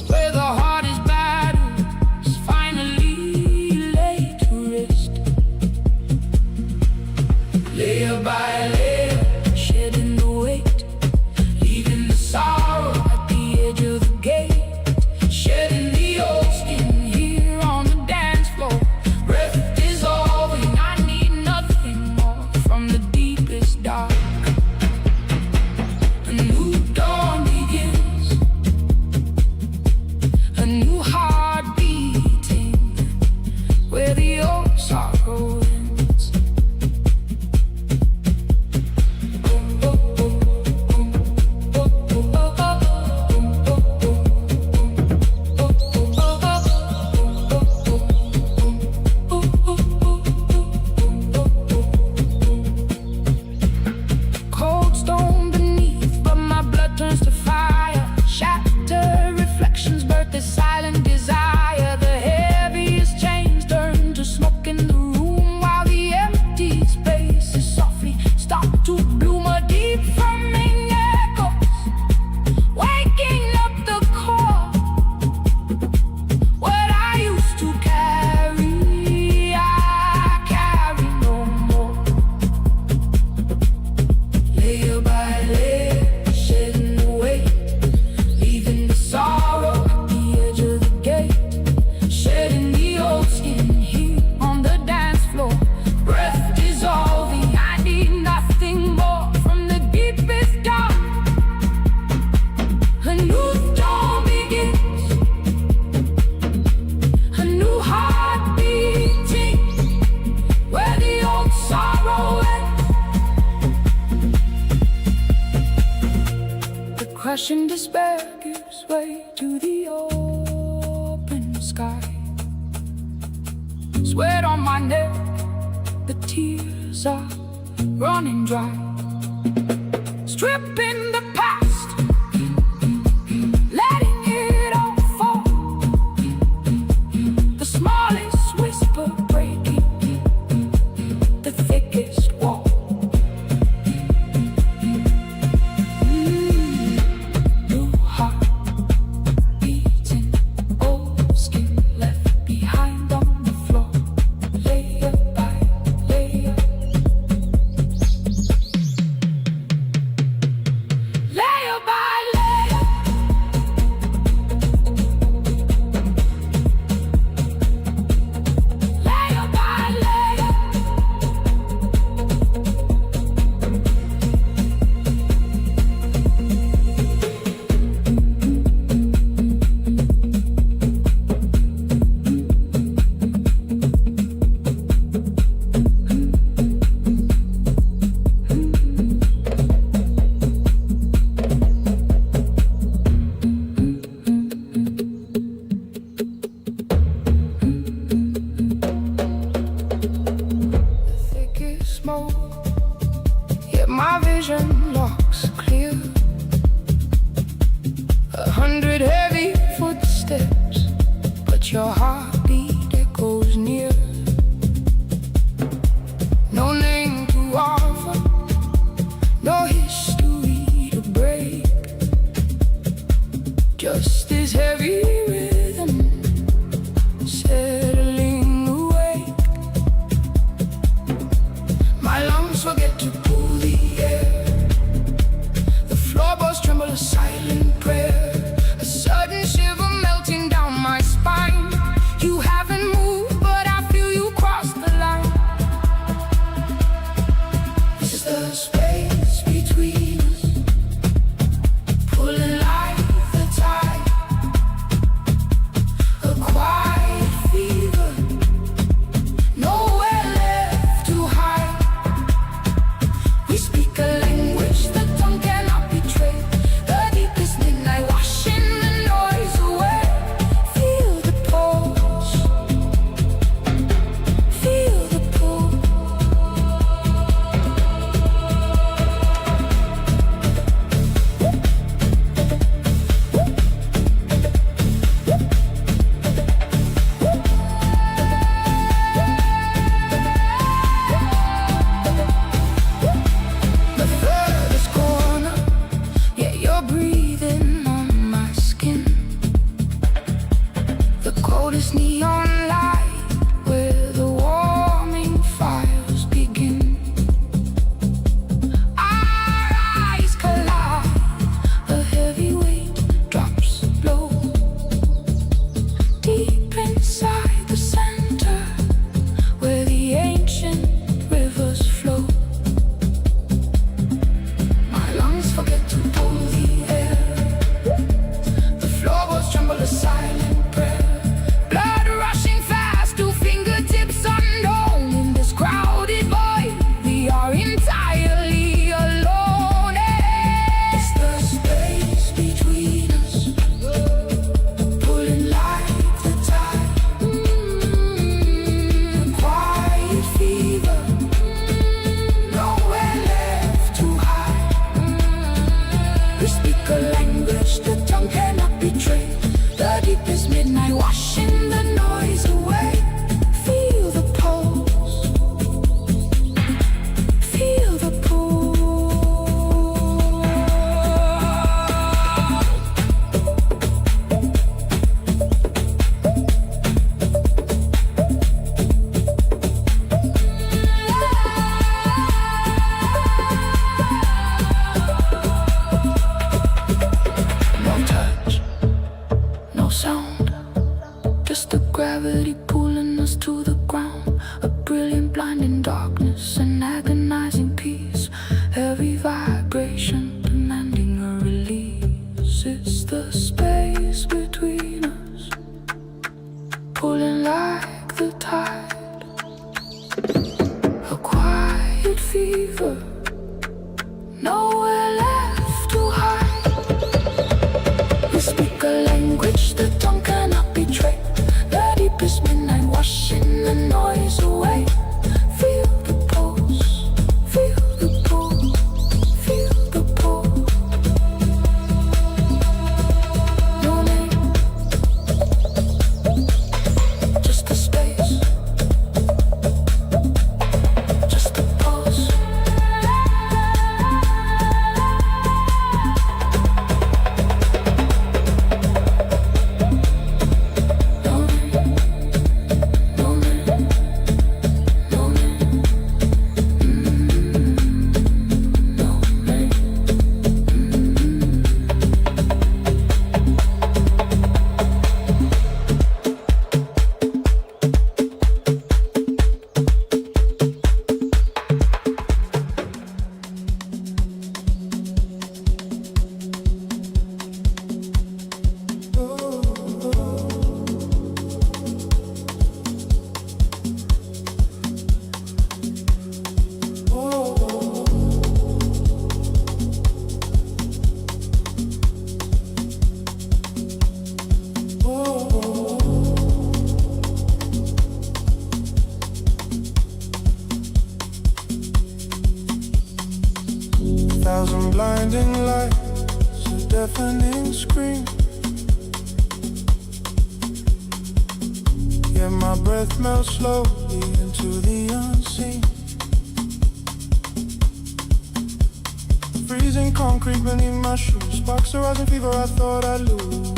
where the heart is battered, is finally laid to rest. Layer by layer, shedding the weight, leaving the sorrow at the edge of the gate. Shedding the old skin here on the dance floor. Breath dissolving, I need nothing more from the deepest dark. A new dawn begins, a new heart beating, where the old sorrow ends. Cold stone beneath, but my blood turns to fire. Shattered reflections birth this silent desire. The heaviest chains turn to smoke in the room, while the empty spaces softly start to bloom. A deep firming echoes, waking up the core. What I used to carry, I carry no more. Layer by layer, shedding the weight, leaving the sorrow at the edge of the gate. Shedding the old skin here on the dance floor. Breath dissolving, I need nothing more from the deepest dark. A new dawn begins, a new heart beating, where the old sorrow ends. The crushing despair gives way to the open sky. Sweat on my neck, the tears are running dry. Stripping the past, letting it all fall. let your heartbeat echoes near. No name to offer, no history to break, just this heavy rhythm settling awake. My lungs forget to pull the air, the floorboards tremble a silent prayer, a sudden shiver melting down my spine. You haven't moved, but I feel you cross the line. This is the space between us, pulling like the tide, a quiet fever, nowhere left to hide. We speak a language the tongue cannot betray, the deepest midnight washing the noise away. Feel the pulse, feel the pull. The furthest corner, yeah, you're breathing on my skin. The coldest neon light, where the warming fires begin. Our eyes collide, a heavy weight drops low, deep inside the center, where the ancient rivers flow. My lungs forget to pull the air, the floorboards tremble a silent prayer, blood rushing fast to fingertips unknown. In this crowded void, we are entirely alone. It's the space between us, pulling like the tide, a quiet fever, nowhere left to hide. We speak a language the tongue cannot betray, the deepest midnight washing the noise away. Feel the pulse, feel the pull. No touch, no sound, just the gravity pulling us to the ground. A brilliant blinding darkness, an agonizing peace, every vibration demanding a release. It's the space between us, pulling like the tide, a quiet fever, nowhere left to hide. We speak a language the tongue cannot betray, the deepest midnight washing the noise away. Feel the pulse, feel the pull, feel the pull. No name, just the space, just the pulse. No name, no name, no name, no name. 1,000 blinding lights, a deafening scream. Yet my breath melts slowly into the unseen. Freezing concrete beneath my shoes, sparks a rising fever I thought I'd lose.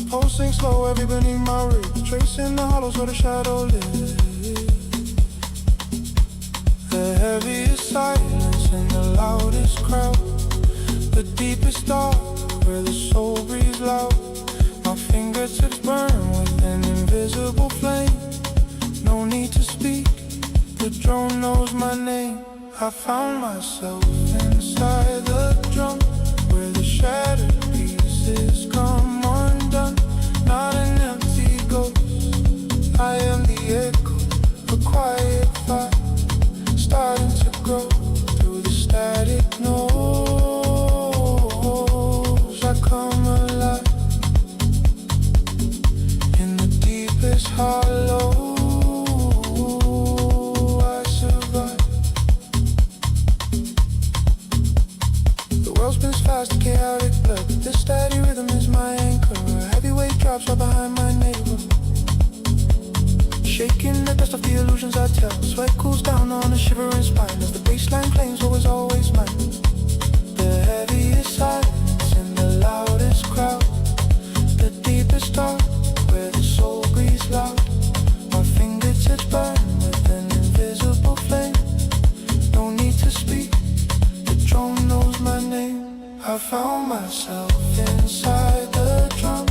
Pulsing slow, heavy beneath my ribs, tracing the hollows where the shadow lives. The heaviest silence in the loudest crowd, the deepest dark where the soul breathes loud. My fingertips burn with an invisible flame. No need to speak, the drone knows my name. I found myself inside the drum, where the shattered pieces come undone. Not an empty ghost, I am the echo, a quiet fire, starting to grow through the static noise. I come alive in the deepest hollow. I survive. The world spins fast, a chaotic blood, but this steady rhythm is my anchor. A heavy weight drops right behind my neighbor, shaking the dust of the illusions I tell. Sweat cools down on a shivering spine as the baseline claims what was always mine. The heaviest silence in the loudest crowd, the deepest dark where the soul breathes loud. My fingertips burn with an invisible flame. No need to speak, the drone knows my name. I found myself inside the drum,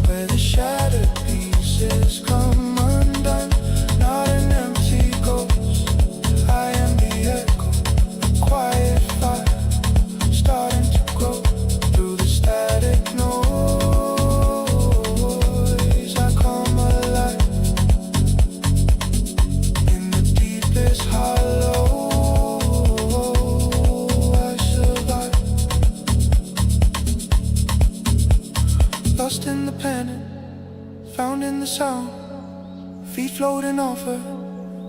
where the shattered pieces come undone. Not an empty ghost, I am the echo, a quiet fire, starting to grow through the static noise. I come alive in the deepest hollow. I survive. Lost in the panic, found in the sound, feet floating off her,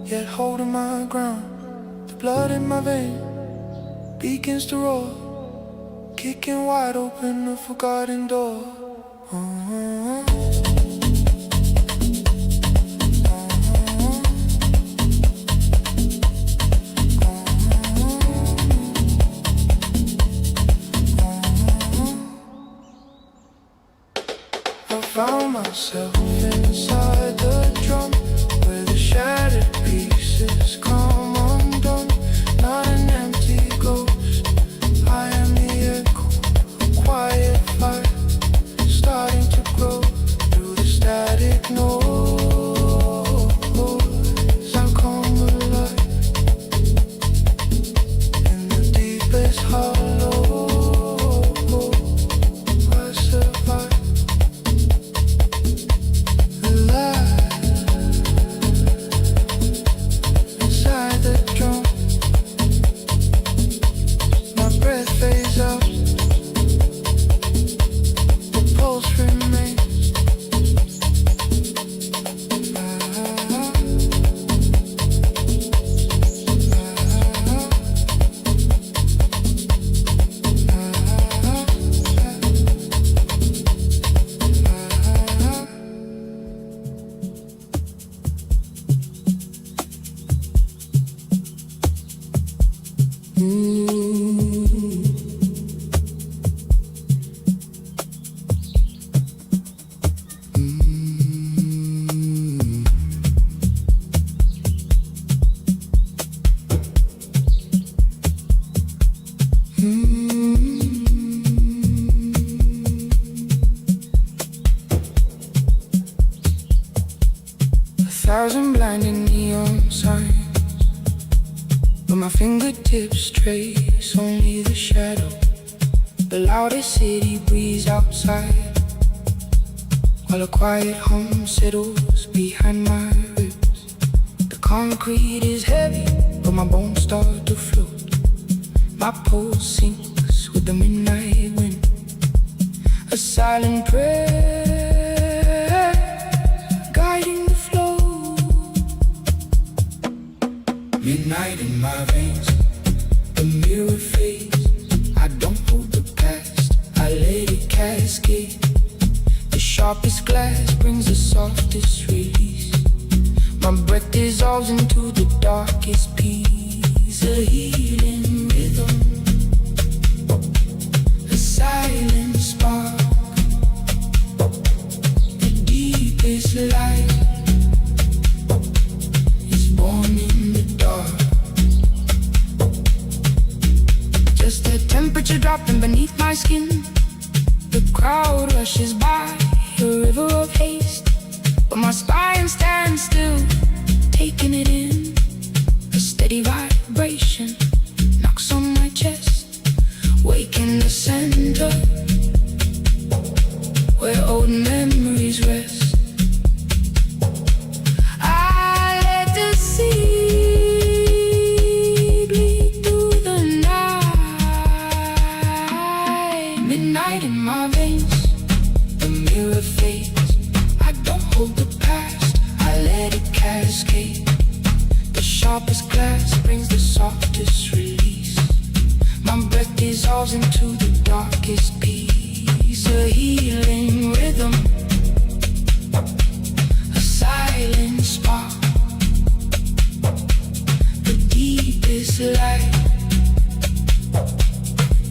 yet holding my ground. The blood in my vein begins to roar, kicking wide open a forgotten door. I found myself inside the drum, where the shattered pieces come undone. Not an empty ghost, I am the echo, a quiet fire, starting to grow through the static noise. I come alive in the deepest hollow. I survive. Inside the drum, my breath fades out, the pulse remains. Thousand blinding neon signs, but my fingertips trace only the shadow. The loudest city breeze outside, while a quiet hum settles behind my ribs. The concrete is heavy, but my bones start to float. My pulse sinks with the midnight wind, a silent prayer guiding the flow. Midnight in my veins, the mirror fades. I don't hold the past, I let it cascade. The sharpest glass brings the softest release. My breath dissolves into the darkest peace. A healing rhythm, a silent spark, the deepest light is born in the dark. Just a temperature dropping beneath my skin. The crowd rushes by, a river of haste, but my spine stands still, taking it in. A steady vibration knocks on my chest, waking the center where old memories rest. I let the sea bleed through the night. Midnight in my veins, the mirror fades. I don't hold the past, I let it cascade. The sharpest glass brings the softest release. My breath dissolves into the darkest peace. A healing rhythm, a silent spark, the deepest light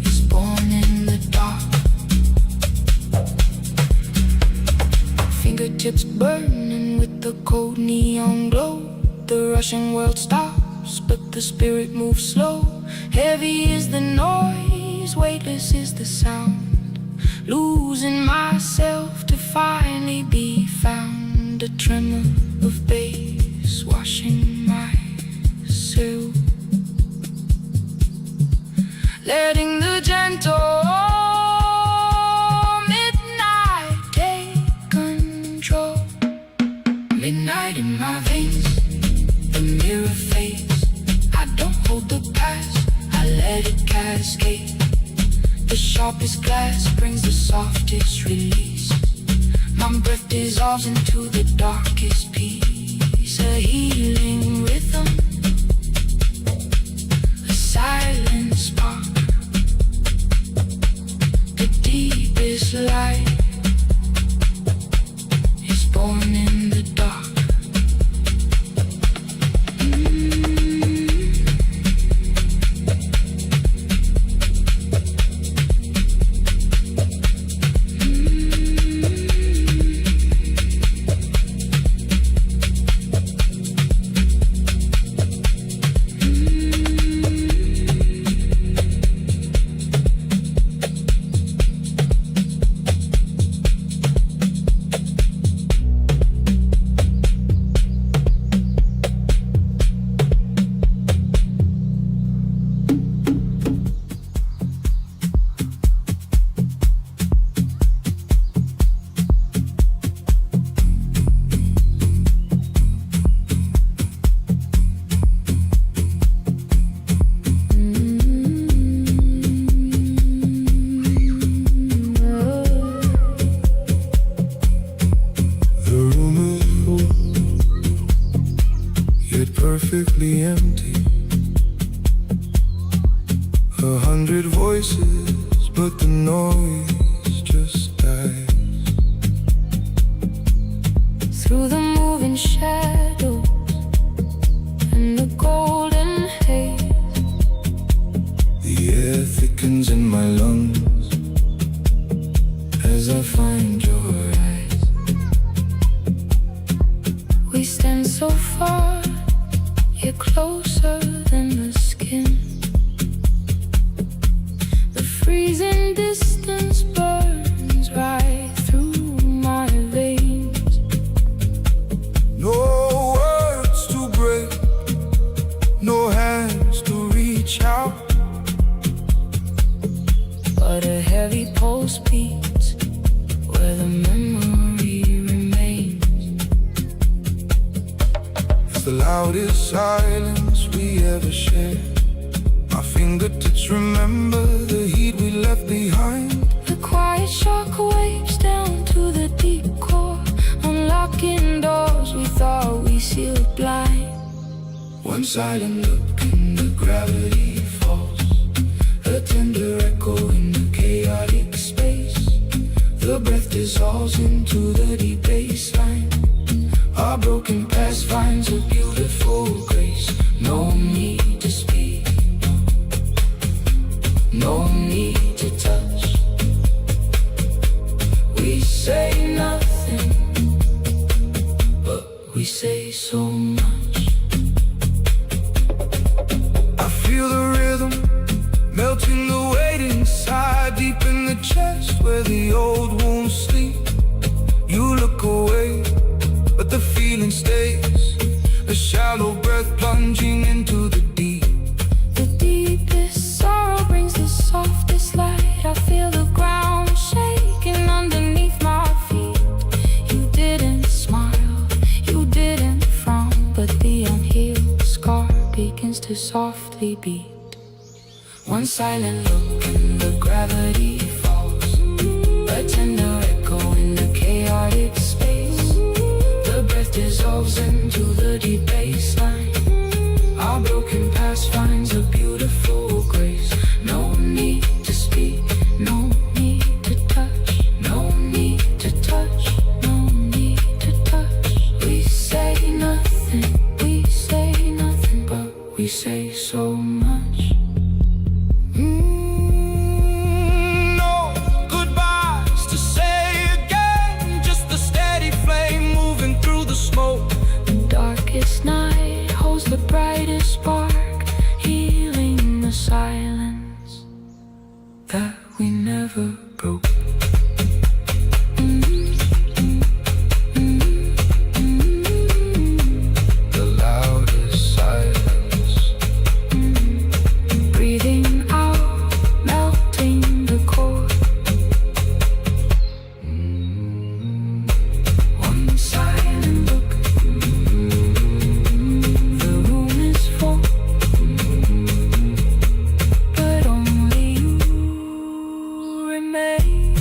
is born in the dark. Fingertips burning with the cold neon glow. The rushing world stops, but the spirit moves slow. Heavy is the noise, weightless is the sound. Losing myself to finally be found. A tremor of bass washing my soul, letting the gentle midnight take control. Midnight in my veins, the mirror fades. I don't hold the past, I let it cascade. The sharpest glass brings the softest release. My breath dissolves into the darkest peace. A healing rhythm, a silent spark, the deepest light is born in the dark. Perfectly empty. 100 voices, but the noise just dies. Through the moving shadows and the golden haze, the air thickens in my lungs as I find your eyes. We stand so far, you're closer than the skin. The freezing distance burns right through my veins. No words to break, no hands to reach out, but a heavy pulse beats where the memory remains. It's the loudest silence we ever shared. My fingertips remember the heat we left behind. The quiet shock waves down to the deep core, unlocking doors we thought we sealed blind. One silent look and the gravity falls, a tender echo in the chaotic space. The The breath dissolves into the deep bass line. Our broken past finds a beautiful grace. No need to speak, no need to touch. We say nothing, but we say so much. I feel the rhythm melting the weight inside, deep in the chest where the old wounds sleep. You look away, but the feeling stays. A shallow breath plunging into the deep. The deepest sorrow brings the softest light. I feel the ground shaking underneath my feet. You didn't smile, you didn't frown, but the unhealed scar begins to softly beat. One silent look and the gravity falls, a tender echo in the chaotic space. The breath dissolves into the deep bass line. Our broken past finds a beautiful grace. No need to speak, no need to touch, no need to touch, no need to touch. We say nothing, but we say so much. No goodbyes to say again, just the steady flame moving through the smoke. The darkest night holds the brightest spark, healing the silence That we never broke. The loudest silence. breathing out, melting the core. One silent look. The room is full, but only you remain.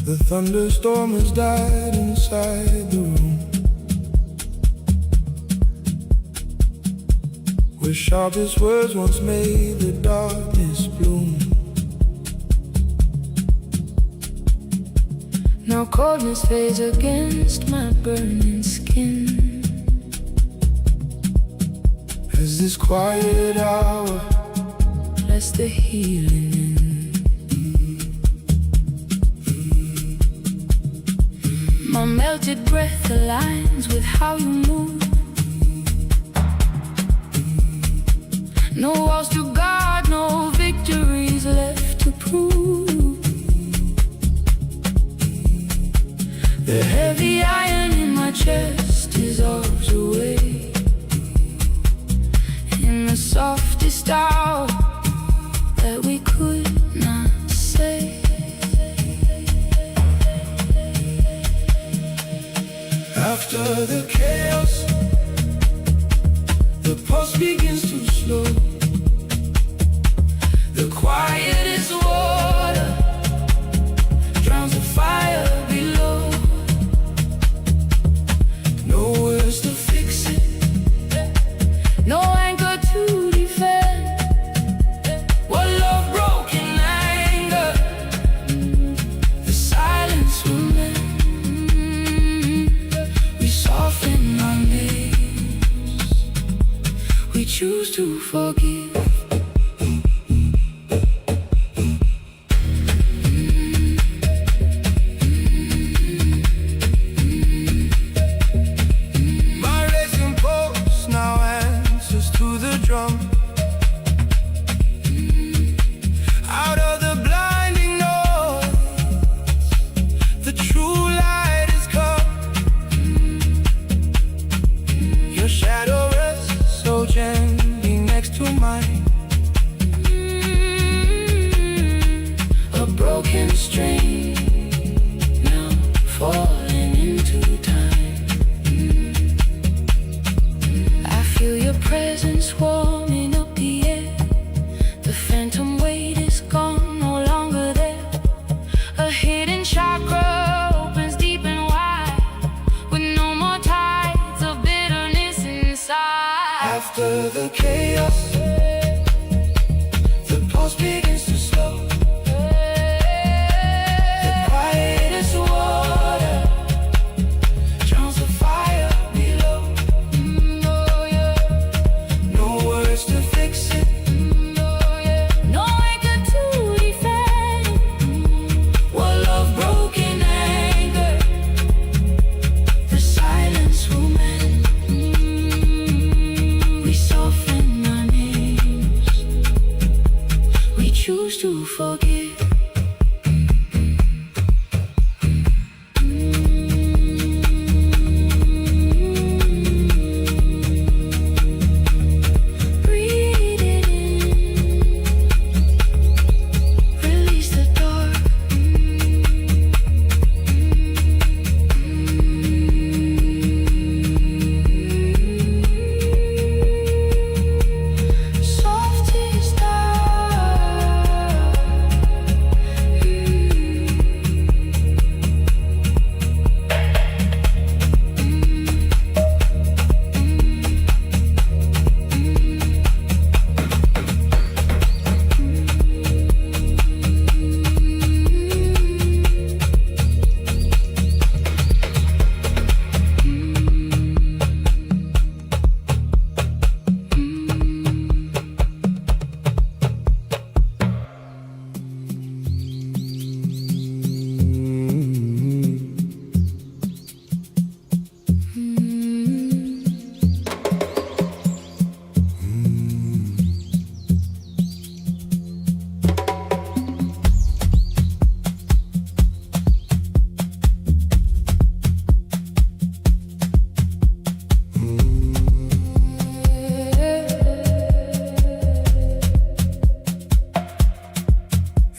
The thunderstorm has died inside the room, where sharpest words once made the darkness bloom. Now coldness fades against my burning skin. As this quiet hour Lets the healing in. My melted breath aligns with how you move. No walls to guard, no victories left to prove. The heavy iron in my chest dissolves away in the softest hour that we could not say. after the chaos. The pulse begins to slow. The quiet is water, drowns the fire below. No words to fix it, No anchor to defend. what love broke in anger. The silence will mend. We soften our names. We choose to forgive. broken string, now falling into time. I feel your presence warming up the air. The phantom weight is gone, no longer there. A hidden chakra opens deep and wide, with no more tides of bitterness inside. After the chaos, the pulse begins to slow. The quietest water drowns the fire below. Oh yeah, No words to fix it. oh yeah. No anchor to defend What love broken anger, the silence will mend. We soften our names, we choose to forgive. Breathe it in, release the dark. Soft is dark.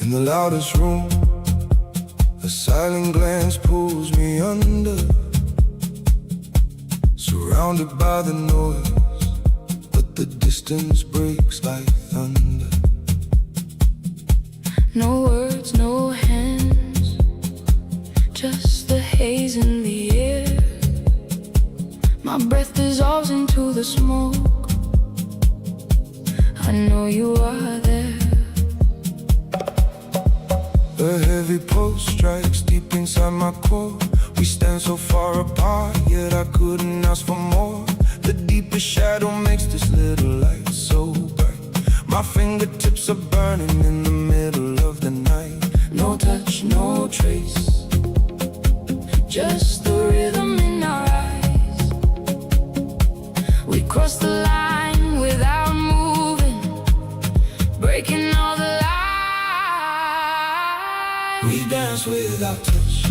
In the loudest room, a silent glance pulls me under. Surrounded by the noise, but the distance breaks like thunder. No words, no hands, just the haze in the air. My breath dissolves into the smoke. I know you are there. A heavy pulse strikes deep inside my core. We stand so far apart, yet I couldn't ask for more. The deepest shadow makes this little light so bright. My fingertips are burning in the middle of the night. No touch, no trace, just the rhythm in our eyes. We cross the line without moving, breaking all the lines. We dance without touch,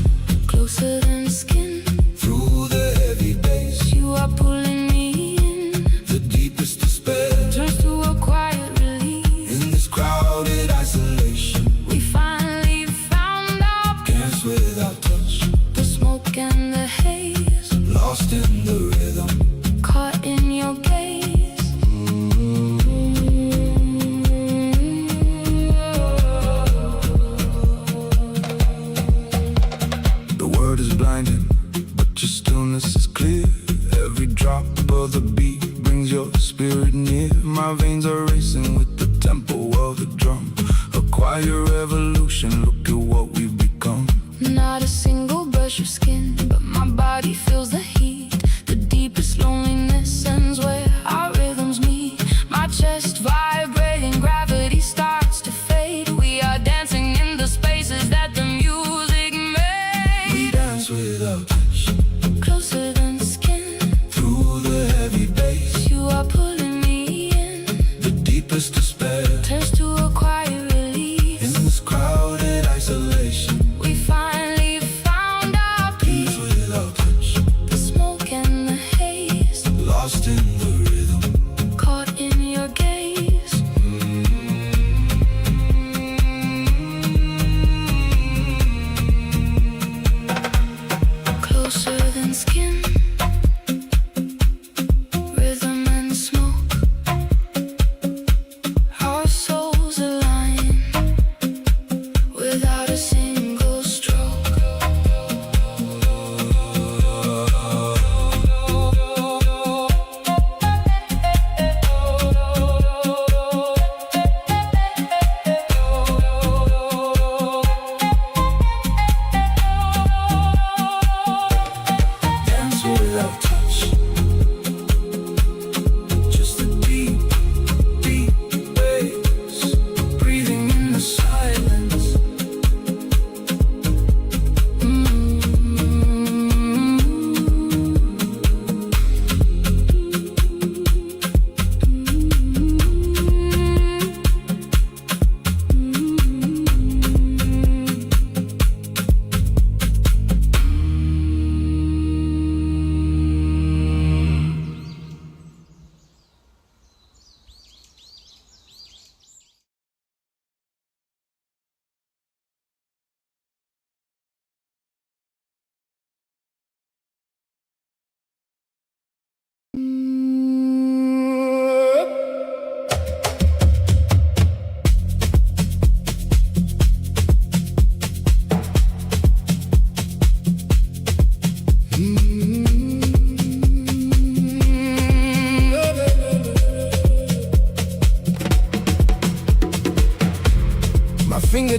Closer than skin, through the heavy bass. you are pulling me in. The deepest despair, Turns to a quiet release. in this crowded isolation. We finally found our Dance without touch, the smoke and the haze, lost in the rhythm. caught in your gaze. The word is blinding, but your stillness is clear. Every drop of the beat brings your spirit near. My veins are racing with the tempo of the drum. A quiet revolution, look at what we've become. Not a single brush of skin, but my body feels the heat. The deepest loneliness ends where our rhythms meet. My chest vibrating, gravity starts to fade. We are dancing in the spaces that the music made. We dance without touch, Closer than skin, through the heavy bass. you are pulling me in. The deepest despair, Turns to a quiet release. in this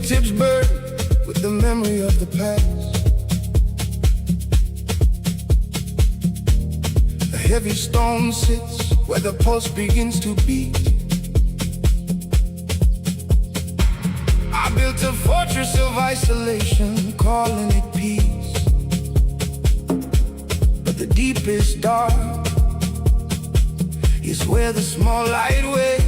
fingertips burn with the memory of the past. A heavy stone sits where the pulse begins to beat. I built a fortress of isolation, calling it peace. But the deepest dark is where the small light waves.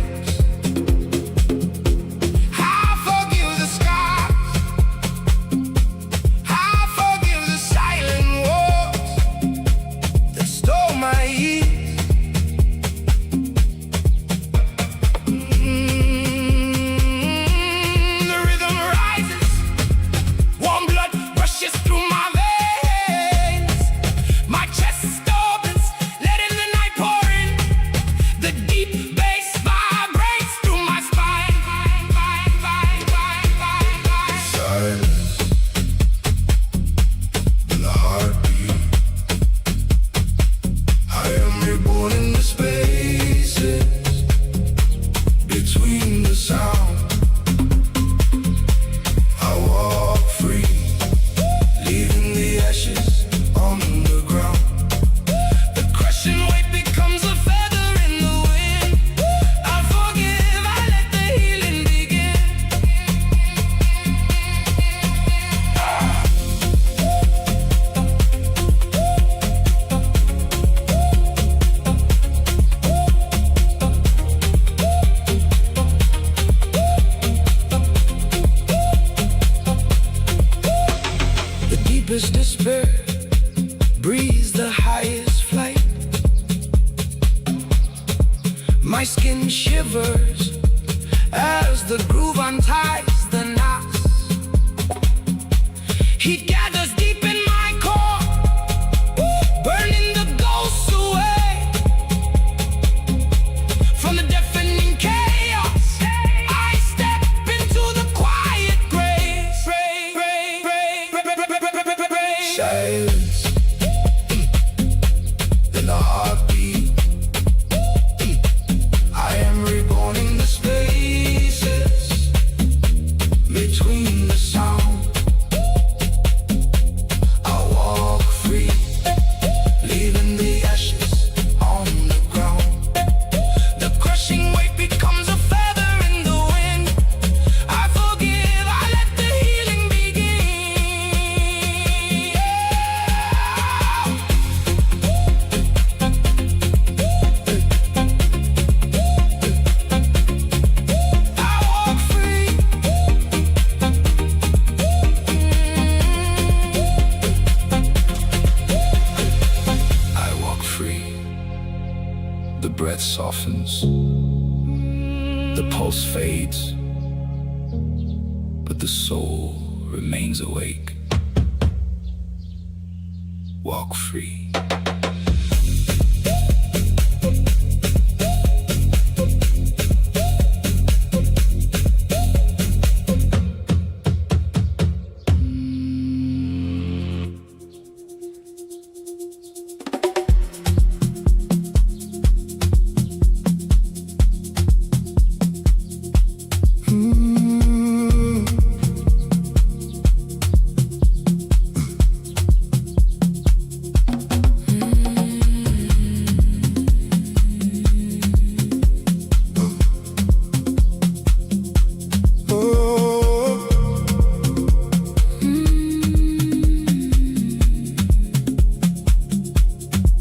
Despair breathes the highest flight. My skin shivers as the groove unties the knots. Heat gathers deep in my core, burning the ghosts away. From the deafening chaos, I step into the quiet grace. Silence, then the heartbeat. I am reborn in the spaces between the sound. I walk free, leaving the ashes on the ground. The crushing weight becomes a feather in the wind. I forgive, I let the healing begin. The breath softens, the pulse fades, but the soul remains awake. Walk free.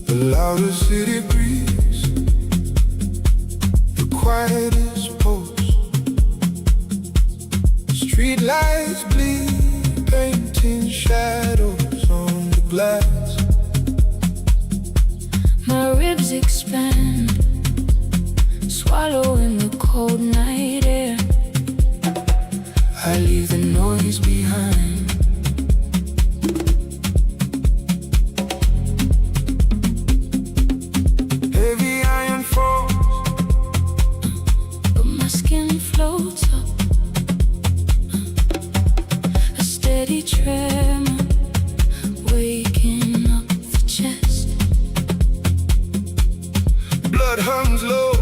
The louder city breeze, the quietest post. Street lights bleed, painting shadows on the glass. My ribs expand, swallowing the cold night air. I leave the noise behind. Heavy iron falls, But my skin floats up, a steady tremor waking up the chest. blood hums low,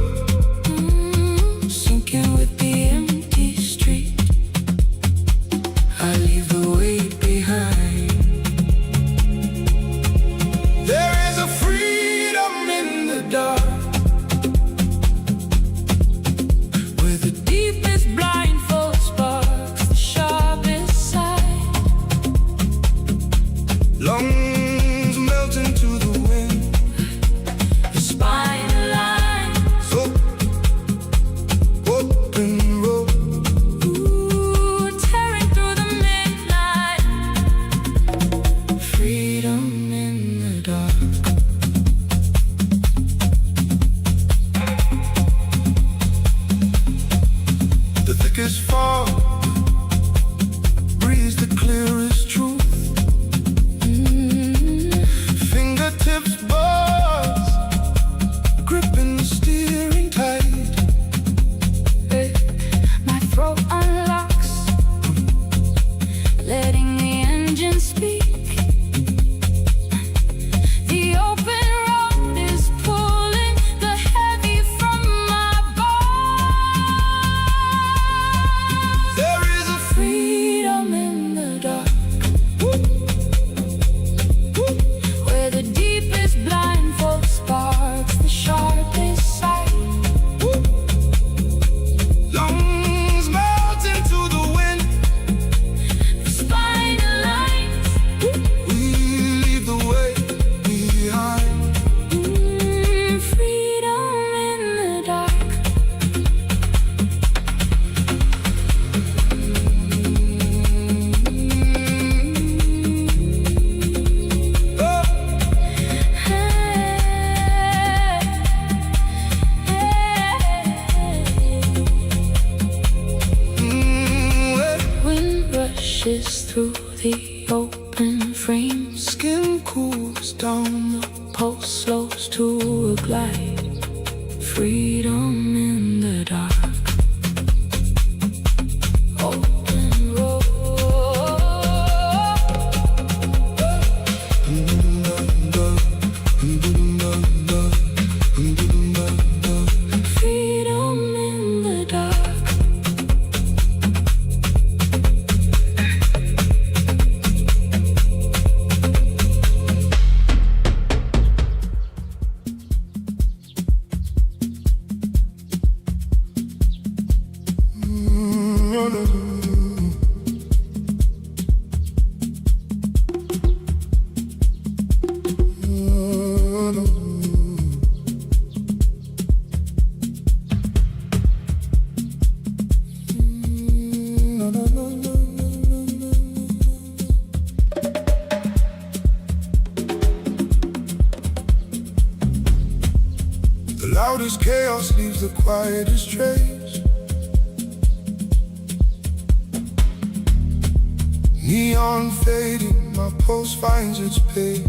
Sinking with the empty street. the open frame. Skin cools down, The pulse slows to a glide. Freedom in the dark. Open road. Freedom in the dark. The loudest chaos leaves the quietest trace. Neon fading, my pulse finds its pace.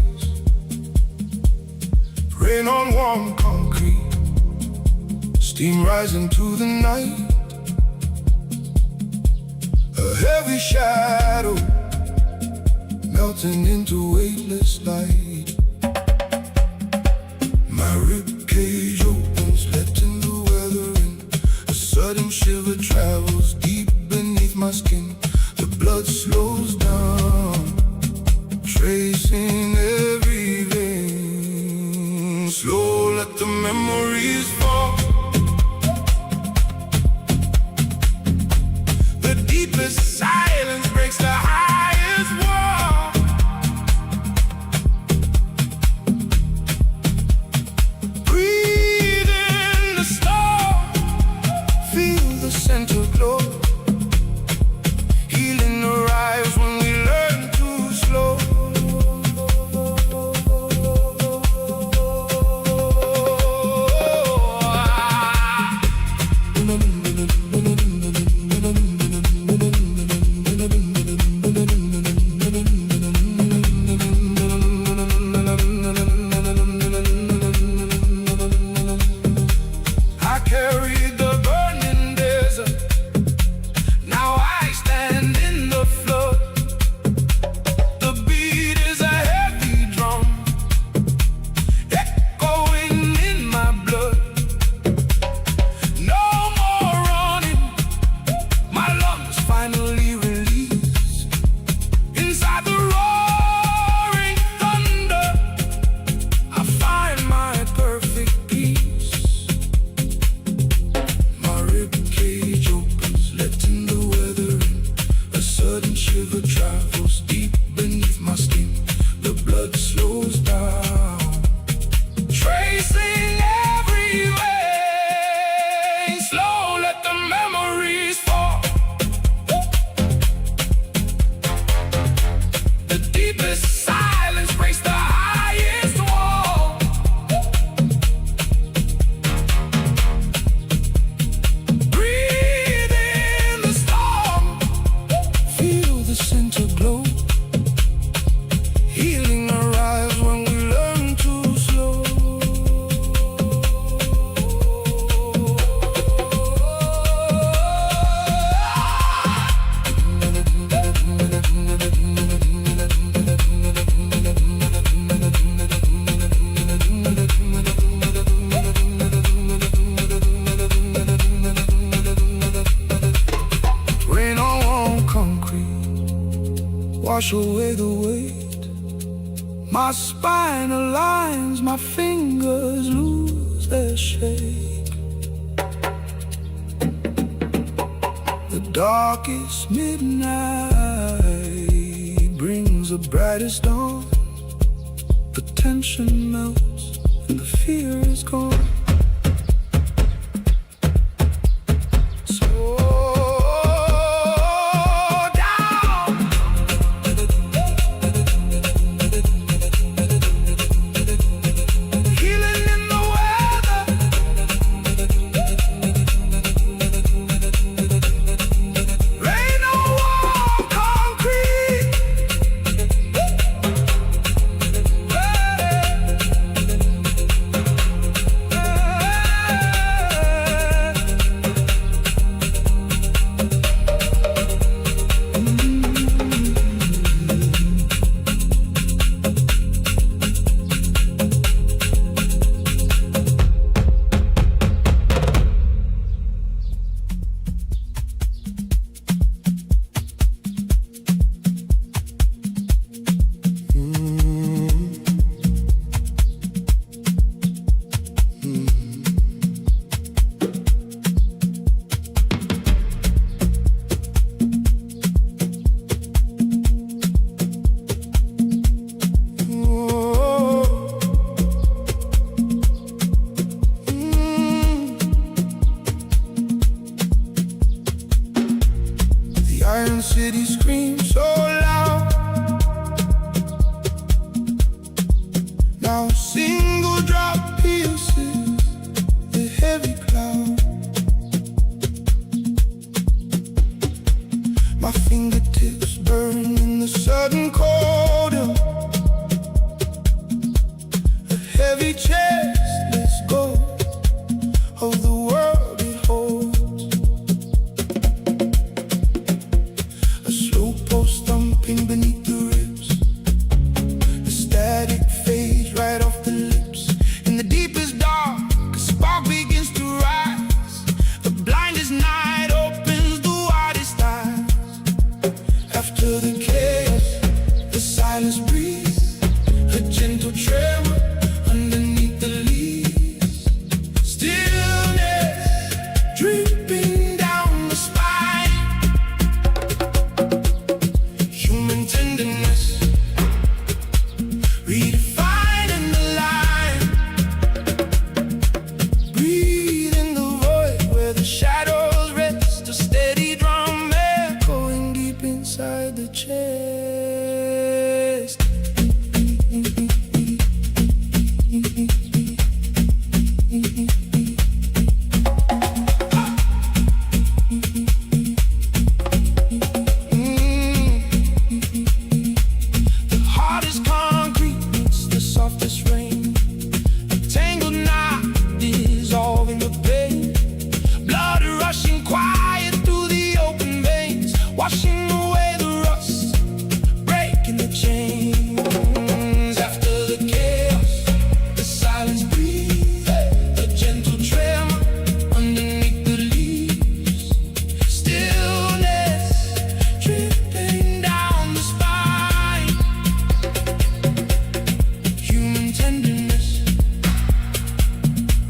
Rain on warm concrete, steam rising to the night. A heavy shadow melting into weightless light. My ribcage opens, letting the weather in. A sudden shiver travels deep beneath my skin. The blood slows down, tracing every vein. Slow, let the memories fall. The deepest silence breaks the highest wall. Breathe in the storm, feel the center glow. Healing arrives when we learn to slow. I carried the burning desert. Now I stand in the flood. The beat is a heavy drum, echoing in my blood. No more running, my lungs finally release. Inside the roaring thunder, I find my perfect peace. My ribcage opens, letting the weather in. A sudden shiver travels deep beneath my skin. The blood slows down, tracing every way. Slow, let the memories fall. The deepest silence breaks the highest wall. Breathe in the storm, feel the center glow. Healing arrives when we learn to slow. Rain on warm concrete, wash away the weight. My spine aligns, my fingers lose their shape. The darkest midnight brings the brightest dawn. The tension melts and the fear is gone. Slow down. Healing in the weather. Rain on warm concrete. silence breeze, a gentle tremor underneath the leaves. Stillness dripping down the spine. Human tenderness redefining the line. Breathe in the void where the shadows rest, a steady drum echoing deep inside the chest. The heart is concrete, it's the softest rain. A tangled knot dissolving the pain. Blood rushing quiet through the open veins, washing away the rust, breaking the chains. After the chaos, the silence breathes, a gentle tremor underneath the leaves. Stillness dripping down the spine. Human tenderness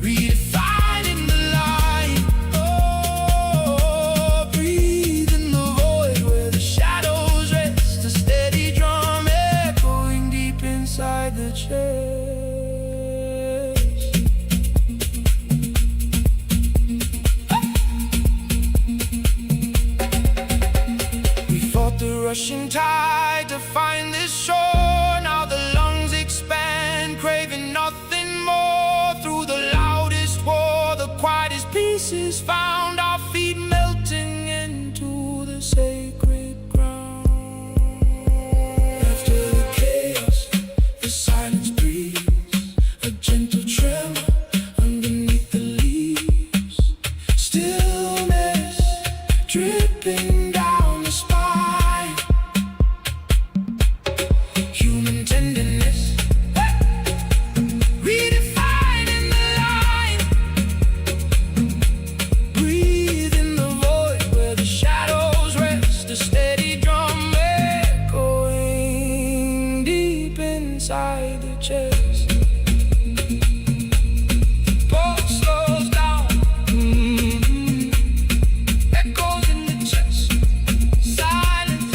redefining the line. Oh, breathe in the void where the shadows rest, a steady drum echoing deep inside the chest. We fought the rushing tide to find this shore. Now the lungs expand, craving nothing more. Through the loudest war, the quietest peace is found. Our feet melting into the sacred ground. After the chaos, the silence breathes, a gentle tremor underneath the leaves. Stillness dripping down the spine. Human tenderness redefining the line. Breathe in the void where the shadows rest, a steady drum echoing deep inside the chest. Pulse slows down, echoes in the chest. Silence.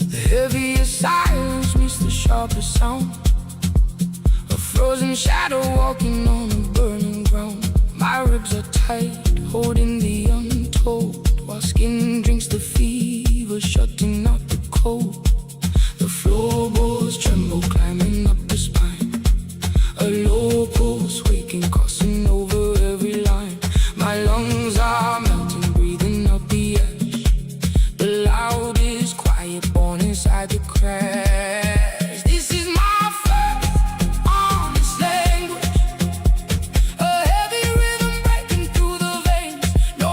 The heaviest silence meets the sharpest sound. A frozen shadow walking on a burning ground. My ribs are tight, holding the untold, while skin drinks the fever, shutting out the cold. The floorboards tremble, climbing up the spine. A low pulse waking, crossing over every line. My lungs are melting, breathing out the ash. The loudest quiet born inside the crash. This is my first honest language. A heavy rhythm breaking through the veins. No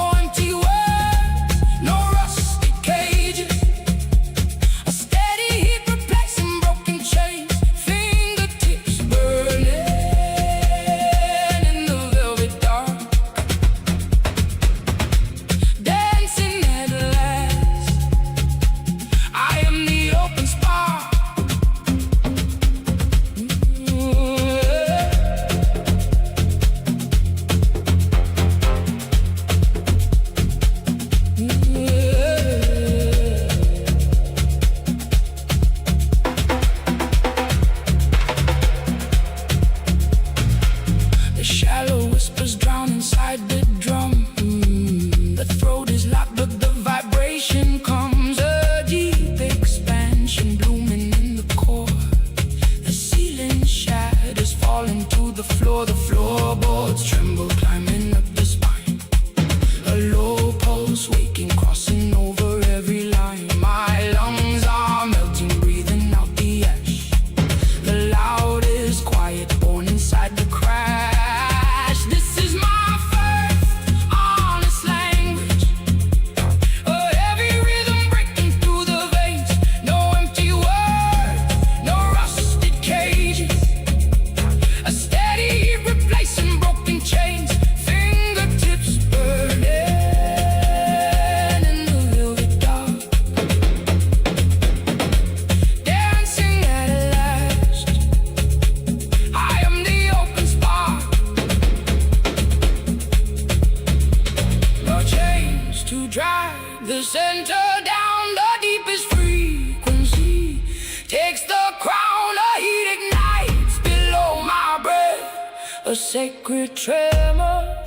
a sacred tremor,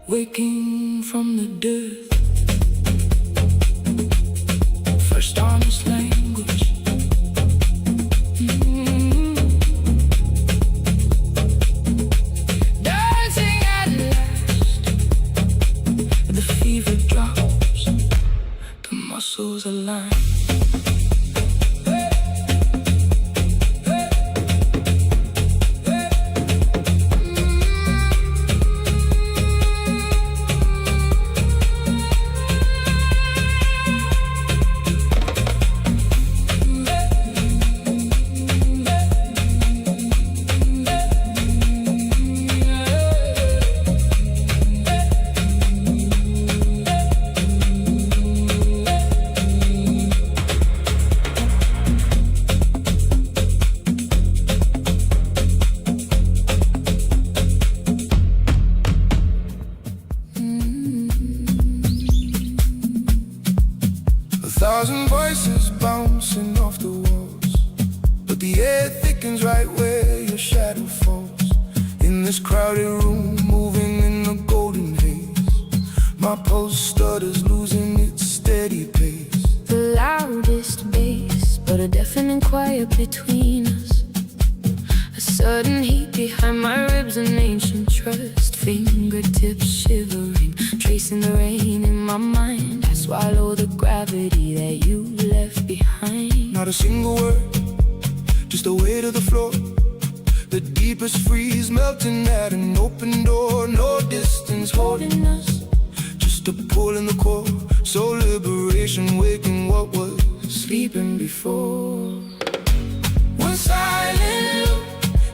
waking from the dead. First honest language. Dancing at last, the fever drops, the muscles align. Thousand voices bouncing off the walls, but the air thickens right where your shadow falls. In this crowded room, moving in a golden haze, my pulse stutters, losing its steady pace. The loudest bass, but a deafening quiet between us. A sudden heat behind my ribs, an ancient trust. Fingertips shivering, tracing the rain in my mind. I swallow the gravity that you left behind. Not a single word, just the weight of the floor. The deepest freeze melting at an open door. No distance holding us, just a pull in the core. So liberation waking what was sleeping before. One silent look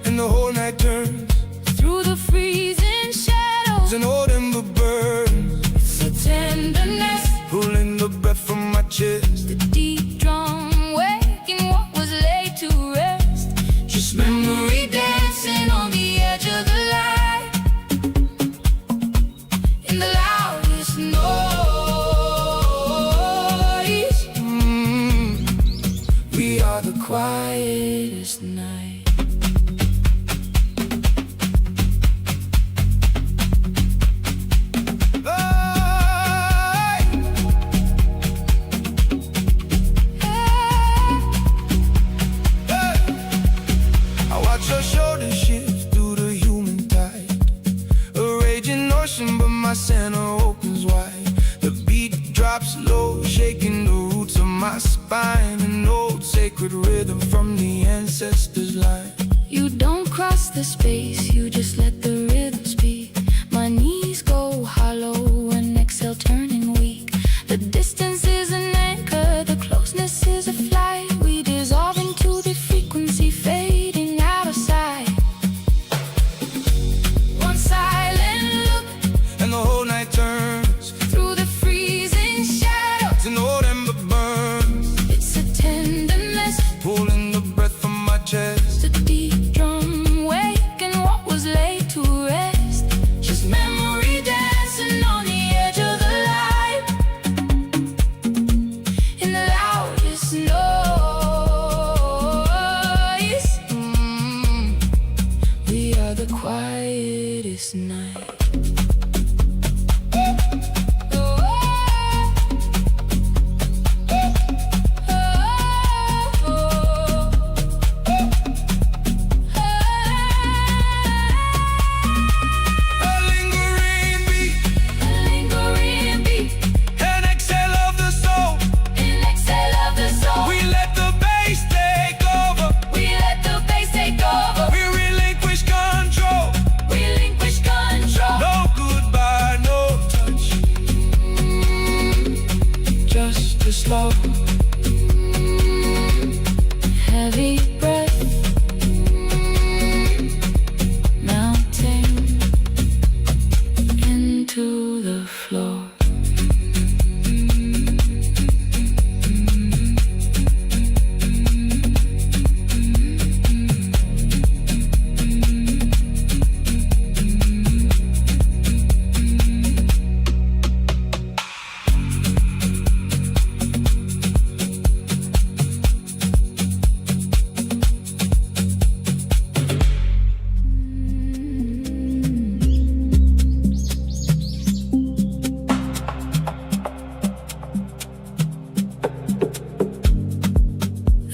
and the whole night turns. Through the freezing shadows, An old ember burns, it's a tenderness. pulling the breath from my chest. The deep drum waking what was laid to rest. Just memory Dancing on the edge of the light, in the loudest noise. We are the Quietest night. I watch her shoulders shift through the human tide. A raging ocean, but my center opens wide. The beat drops low, shaking the roots of my spine. An old sacred rhythm from the ancestors' line. You don't cross the space, you just let the rhythm speak. My knees go hollow and exhale turning weak. The distance is an anchor, the closeness is a flight. We dissolve into the frequency, fading out of sight. One silent look And the whole night turns, through the freezing shadows. an old ember burns, It's a tenderness, pulling the breath from my chest. the deep drum waking what was laid to rest. Just memory dancing on the edge of the light, in the loudest noise. We are the quietest night. A lingering beat, A lingering beat, an exhale of the soul. an exhale of the soul. We let the bass take over. We let the bass take over. We relinquish control. Relinquish control. No goodbye, no touch. Just a slow, Heavy breath, melting into the floor.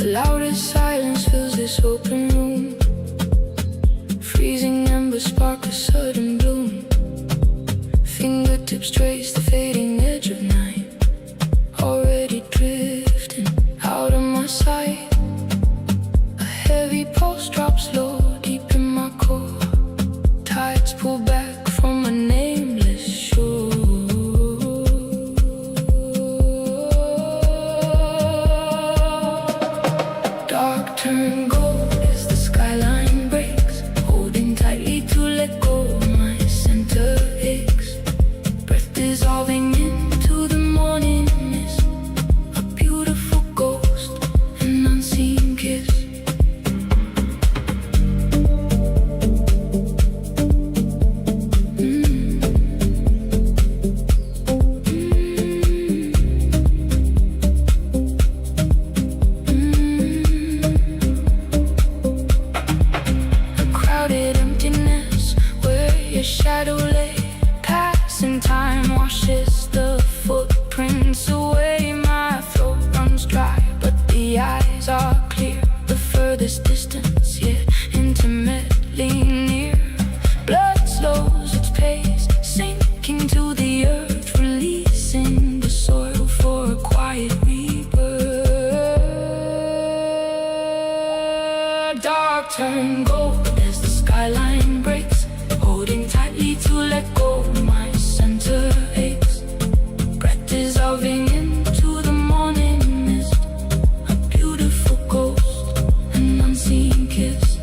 The loudest silence fills this open room. Freezing embers spark a sudden bloom. Fingertips trace the fading edge of night. Already drifting out of my sight. A heavy pulse drops low deep in my core. Tides pull back from a nameless shore. Dark turn gold as the skyline breaks. Holding tightly to let go, my center aches. Breath dissolving into the morning mist. A beautiful ghost, an unseen kiss. Shadow lay, passing time washes the footprints away. My throat runs dry, but the eyes are clear. The furthest distance, yet intimately near. Blood slows its pace, sinking to the earth, releasing the soil for a quiet rebirth. Dark turn gold as the skyline breaks. Holding tightly to let go, my center aches. Breath dissolving into the morning mist. A beautiful ghost, an unseen kiss.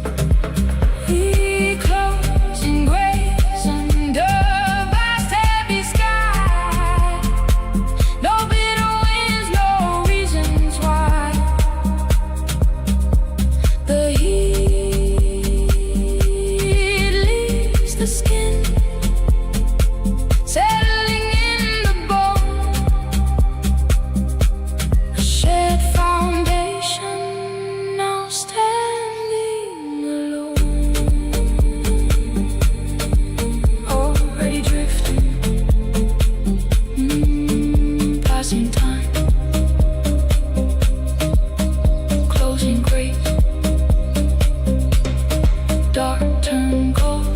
We close in grace under vast heavy sky. No bitter winds, no reasons why. The the skin settling in the bone. A shared foundation now standing alone. Already drifting, passing time, closing grace. Dark turn gold.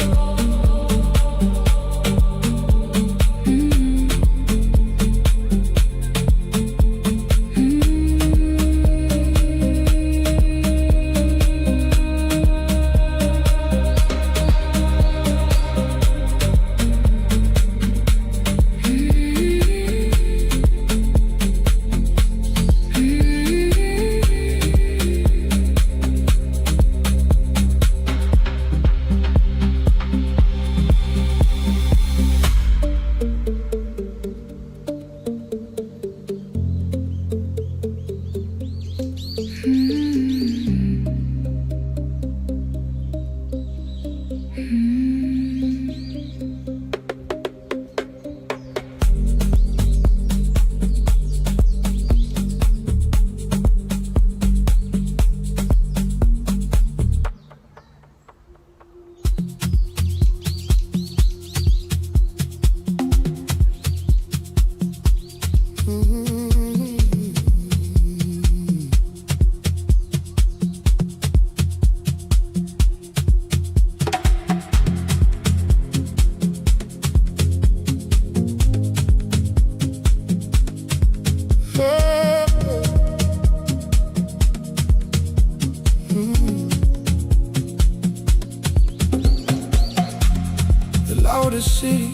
The loudest city,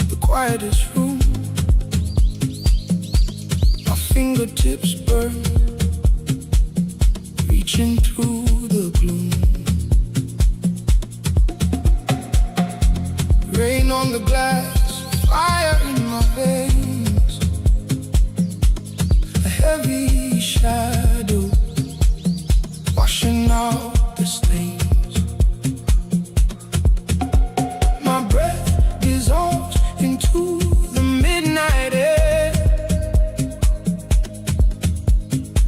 the quietest room. My fingertips burn, reaching through the gloom. Rain on the glass, fire in my veins. A heavy shadow washing out the stains. My breath dissolves into the midnight air.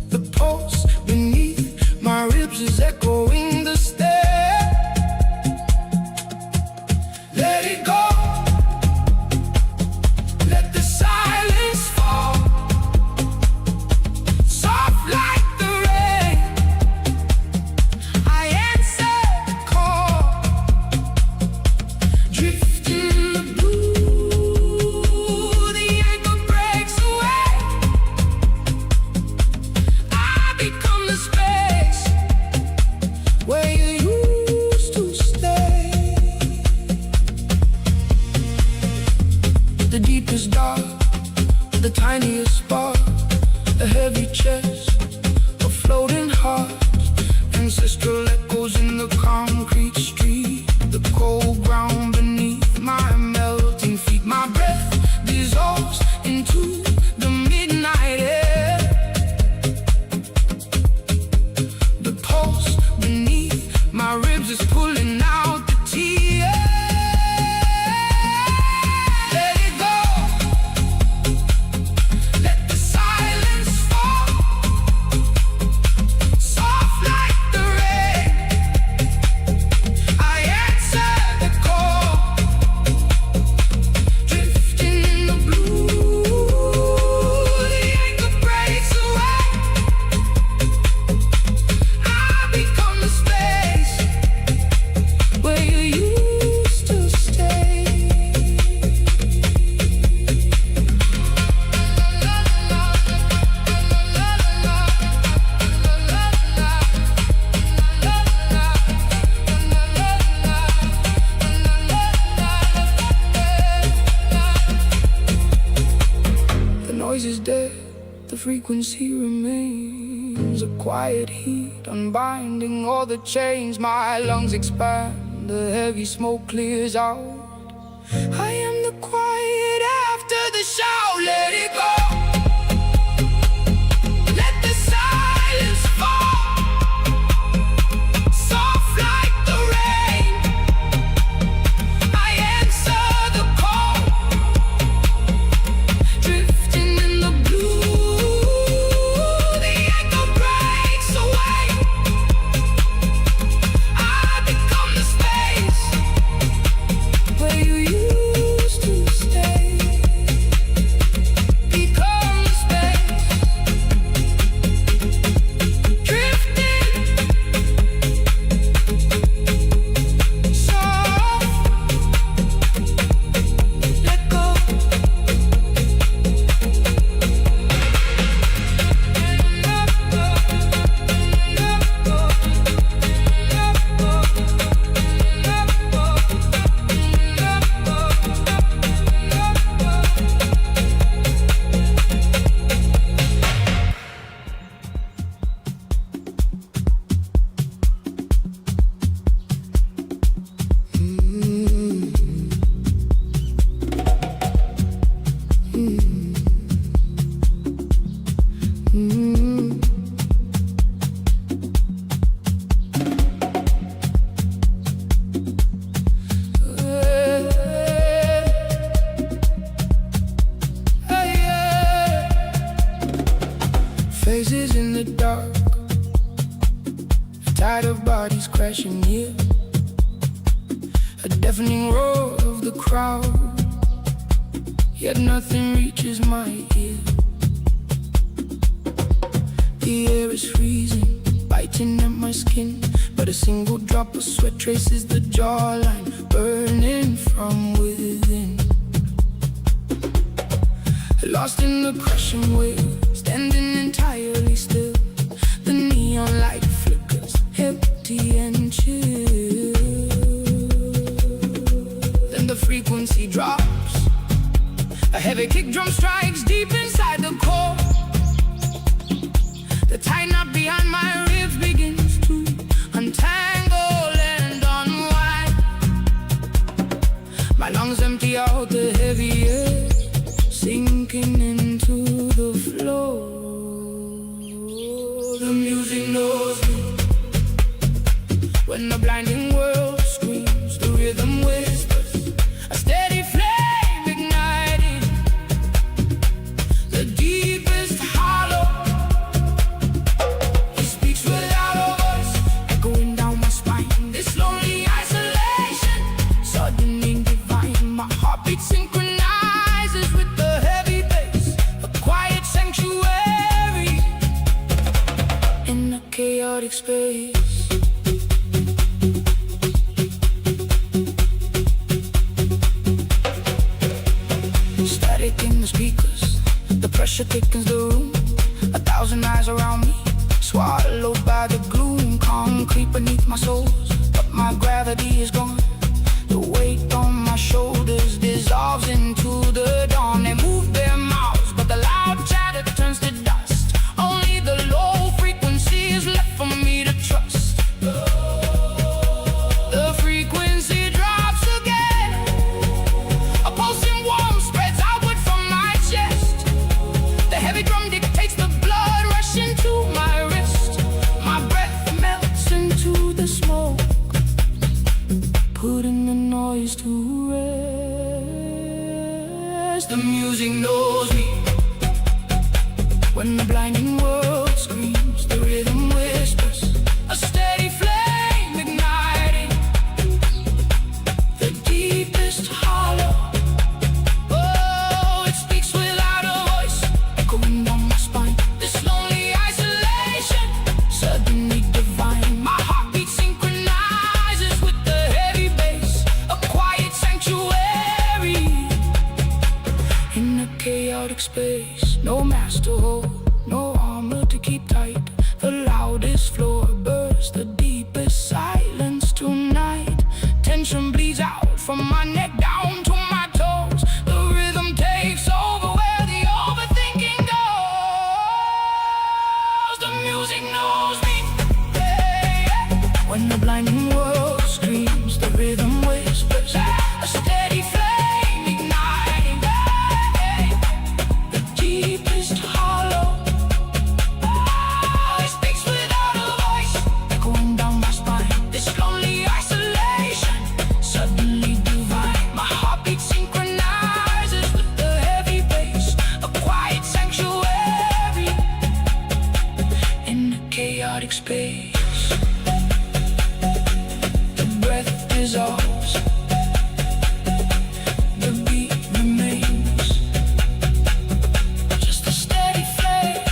The pulse beneath my ribs is echoing the stair. Let it go. Let the silence fall. Soft light. empty chest, a floating heart, ancestral echoes in the concrete street, the cold ground beneath my melting feet. My breath dissolves into the midnight air, the pulse beneath my ribs is pulling out the tears. Let it go, let the silence fall, soft like the rain. I answer the call, drifting in the blue. The anchor breaks away, I become the space where you used to stay. The noise is dead, the frequency remains, a quiet heat unbinding all the chains. My lungs expand, the heavy smoke clears out. I am the quiet after the shout. Let it go, let the silence fall, soft like the rain. I answer the call, drifting in the blue. The echo breaks away, I become the space where you used to stay. Become the space, drifting soft. Let go. Faces in the dark, a tide of bodies crashing near, a deafening roar of the crowd, yet nothing reaches my ear. The air is freezing, biting at my skin, but a single drop of sweat traces the jawline, burning from within. Lost in the crashing wave, standing entirely still. The neon light flickers, empty and chill. Then the frequency drops, a heavy kick drum strikes deep inside the core. The tight knot behind my ribs begins to untangle and unwind. My lungs empty out the heavy air, sinking into the floor. The music knows me when the blinding world screams, the rhythm whispers, a steady flame igniting the deepest hollow. He speaks without a voice, echoing down my spine. This lonely isolation, sudden and divine. My heartbeat synchronizes with the heavy bass, a quiet sanctuary in a chaotic space. Static in the speakers, the pressure thickens the room. 1,000 eyes around me, swallowed by the gloom. Concrete beneath my soles, but my gravity is gone. The weight on my shoulders dissolves into the dawn. They move their mouths, but the loud chatter turns to dust. Oh blinding world screams, the rhythm whispers, a steady flame igniting the deepest hollow. Oh, it speaks without a voice, echoing down my spine. This lonely isolation, suddenly divine. My heartbeat synchronizes with the heavy bass, a quiet sanctuary in a chaotic space. No master hold, no armor to keep tight. The loudest floor bursts, the deepest silence tonight. Tension bleeds out from my neck down to my toes. The rhythm takes over where the overthinking goes. The music knows me. Yeah, yeah. When the blinding world screams, the rhythm whispers, a steady flame igniting the deepest hollow. Oh, it speaks without a voice, echoing down my spine. This lonely isolation, suddenly divine. My heartbeat synchronizes with the heavy bass, a quiet sanctuary in a chaotic space. The breath dissolves, the beat remains, just a steady flame.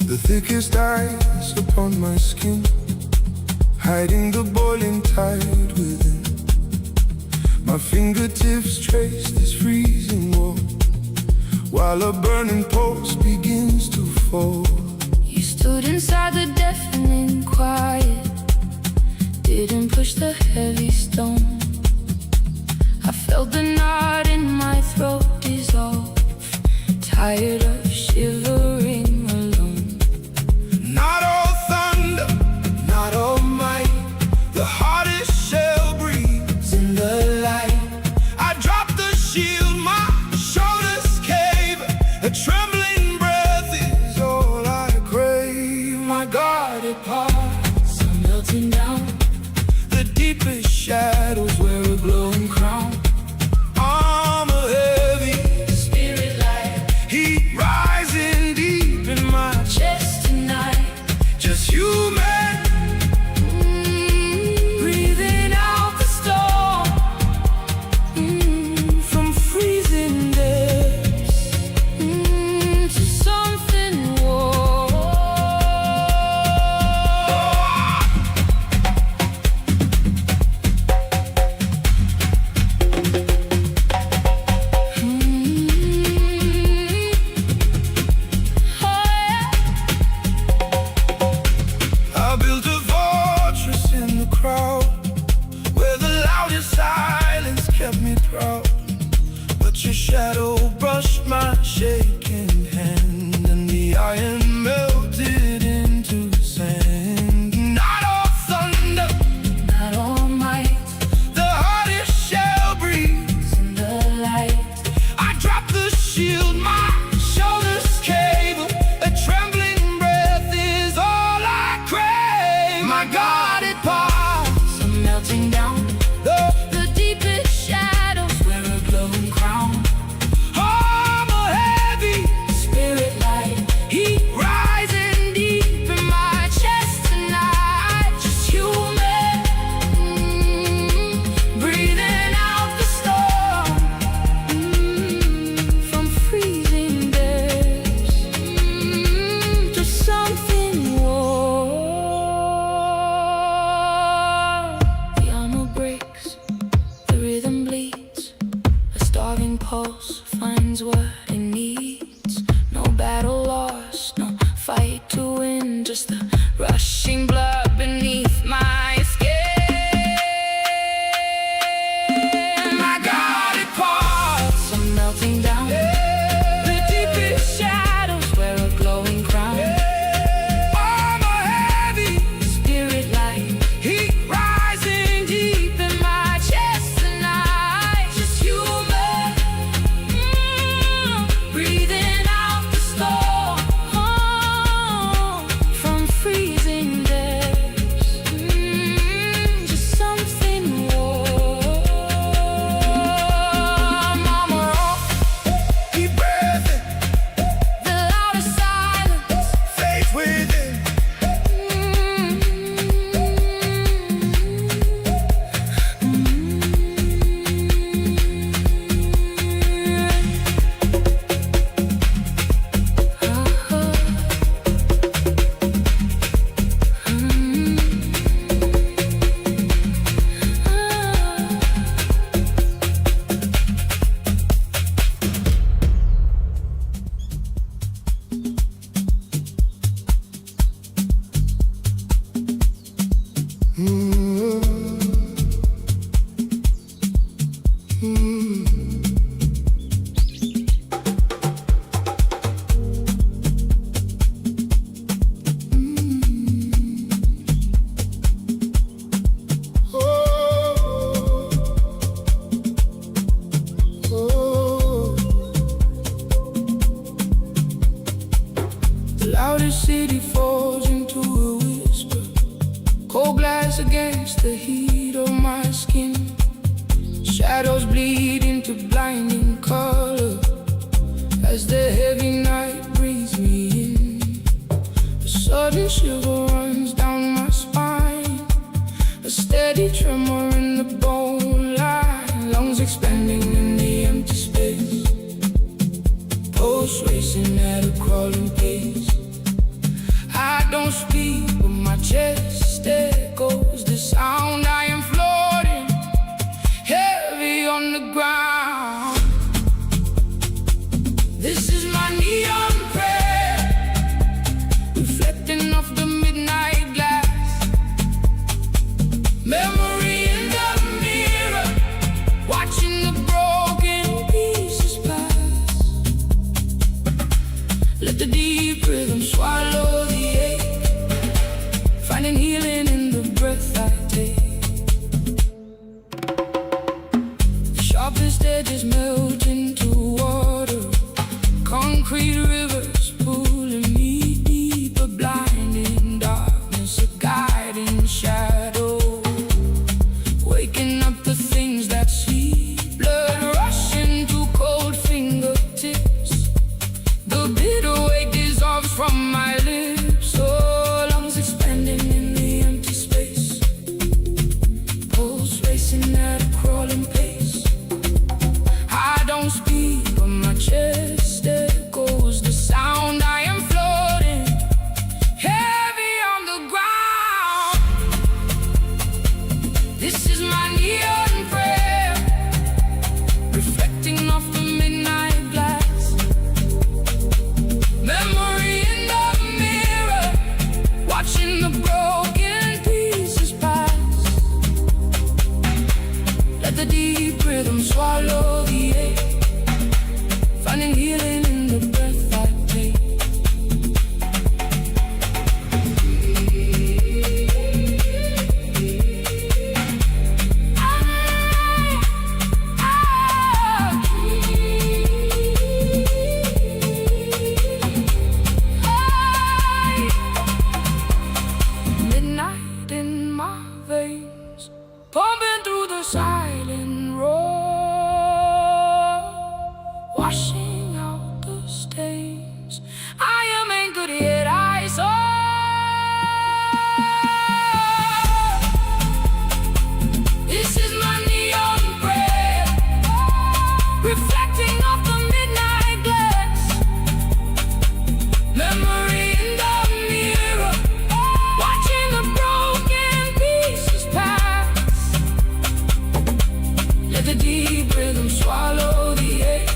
The thickest ice upon my skin, hiding the boiling tide within. My fingertips trace this freezing wall, while a burning pulse begins to fall. You stood inside the deafening quiet, didn't push the heavy stone. I felt the knot in my throat dissolve, tired of shivering alone. Not all thunder, not all might, the hardest shell breathes in the light. I drop the shield, my shoulders cave, a trembling breath is all I crave. My guarded parts I'm melting down, the deepest shadows wear a glowing crown. Armor heavy, spirit light, heat rising deep in my chest tonight. just human. Breathing out the storm, From freezing depths to something warm. Oh yeah. I built a fortress in the crowd, where the loudest silence kept me proud. But your shadow brushed my shaking hand, and the iron melted into sand. Not all thunder, Not all might the hardest shell breathes. in the light. I drop the shield, my shoulders cave, a trembling breath is all I crave. My guarded parts I'm melting down, the the deepest shadows where pulse finds what it needs. No battle lost, no fight to win, just the rushing blood beneath my skin. My guarded parts are melting down, the deepest shadows wear a glowing crown. Armor heavy, spirit light, heat rising deep in my chest tonight. Just human, breathing out the storm from freezing depths. Just something warm. Armor off, Keep breathing, the loudest silence. faith within. The loudest city falls into a whisper. Cold glass against the heat of my skin. Shadows bleed into blinding color as the heavy night breathes me in. A sudden shiver runs down my spine, a steady tremor in the bone line. Lungs expanding in the empty space, pulse racing at a crawling pace. I don't speak, but my chest echoes the sound. I am floating, heavy on the ground. This is my neon prayer, reflecting off the midnight glass. Memory in the mirror, watching the broken pieces pass. Let the deep rhythm swallow the ache, finding healing in the breath I take. The sharpest edges melt into water, concrete rivers pulling me deeper, blinding darkness, a guiding shadow, waking up the things that sleep. Blood rushing to cold fingertips, the bitter weight dissolves from my lips. Oh, lungs expanding in the empty space, pulse racing at a crawling pace. I don't speak, but my chest echoes the sound. I am floating, heavy on the ground. This is my neon prayer, reflecting off the midnight glass. Memory in the mirror, watching the broken pieces pass. Let the deep rhythm swallow the ache, finding healing in the breath I take. Midnight in my veins, pumping through the silent roar, washing out the stains. I am anchored yet I soar. This is my neon prayer, reflecting off the midnight glass. Memory in the mirror, watching the broken pieces pass. Let the deep rhythm swallow the ache,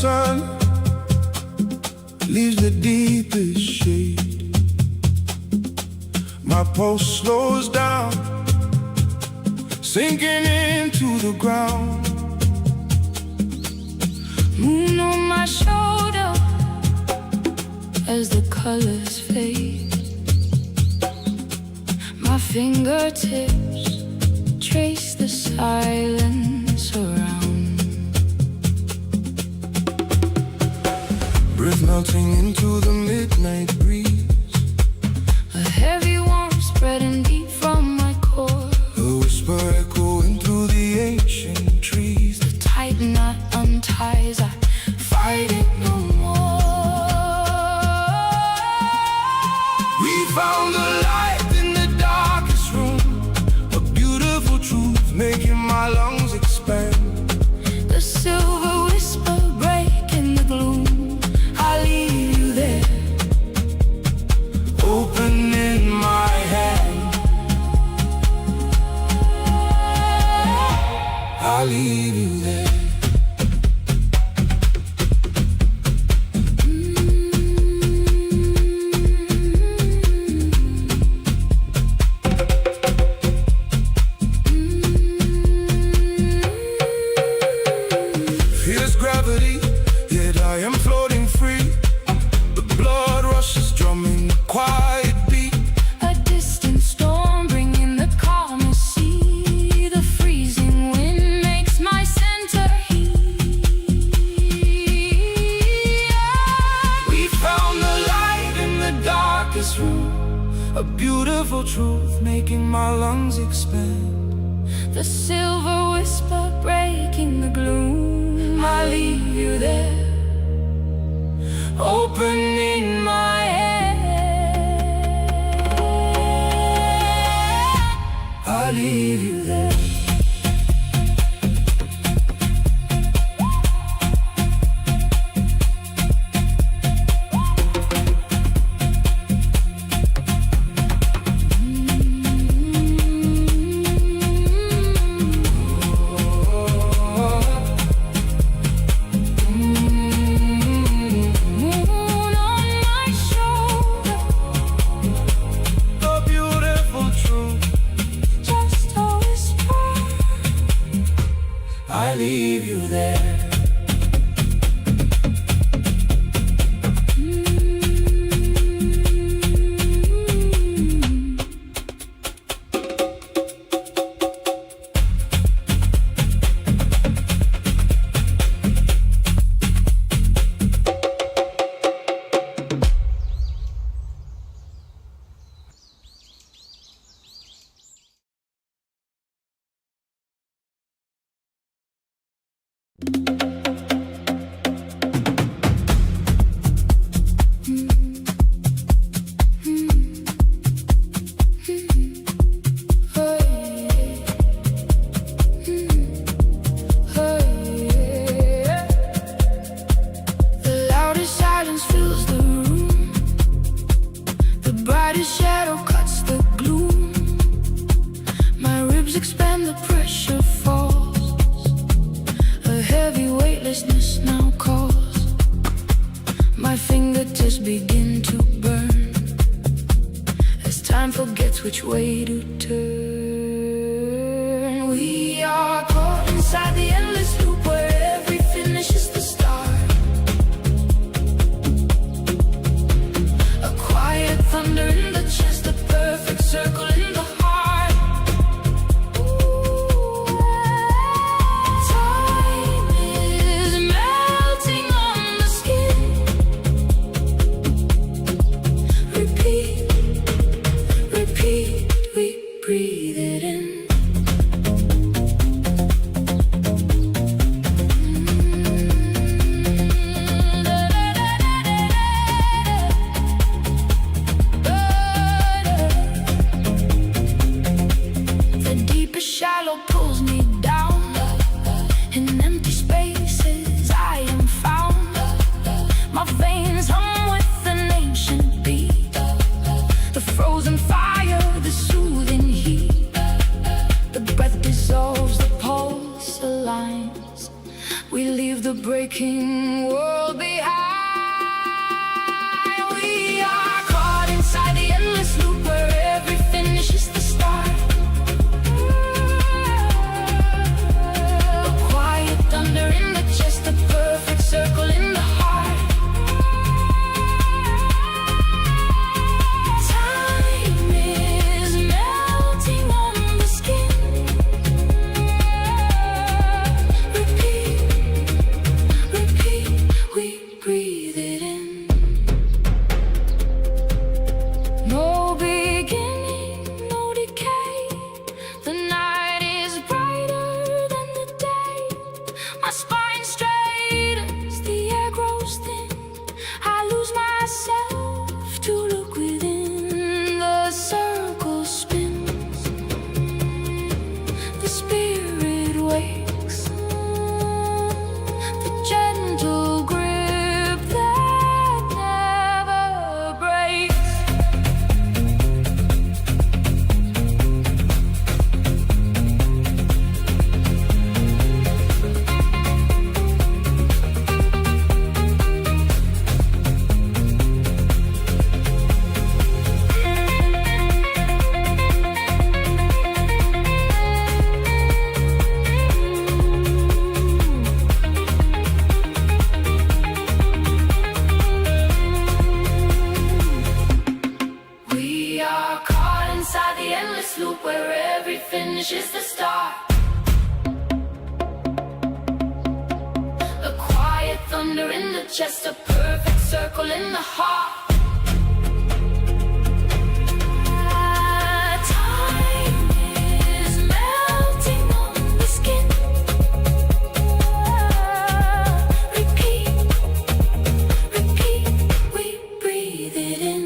sun leaves the deepest shade. My pulse slows down, sinking into the ground. Moon on my shoulder as the colors fade. My fingertips trace the silence around. Breath melting into the midnight breeze. A heavy warmth spreading deep from my core. A whisper echoing through the ancient trees. The tight knot unties, I fight it no more. We found the light in the darkest room, a beautiful truth making my lungs expand. The silver whisper breaking the gloom. I leave you there, open in my hand. I leave you there. Feels gravity, yet I am floating free. The blood rushes, drumming the quiet beat. a distant storm bringing the calmest sea. The freezing wind makes my center heat. We found the light in the darkest room, a beautiful truth making my lungs expand. The silver whisper breaking the gloom. I leave you there, Open in my hand. I leave you there. Moon on my shoulder, The beautiful truth, just a whisper. I leave you there. The loudest silence fills the room. The brightest shadow cuts the gloom. My ribs expand, the pressure falls. A heavy weightlessness now calls. My fingertips begin to burn as time forgets which way to turn. We are caught inside the endless loop where every finish is the start. A quiet thunder in the chest, a perfect circle in the heart. Time is melting on the skin. Repeat, repeat, we breathe it in. finish is the start. A quiet thunder in the chest, a perfect circle in the heart. Time is melting on the skin. Repeat, repeat, we breathe it in.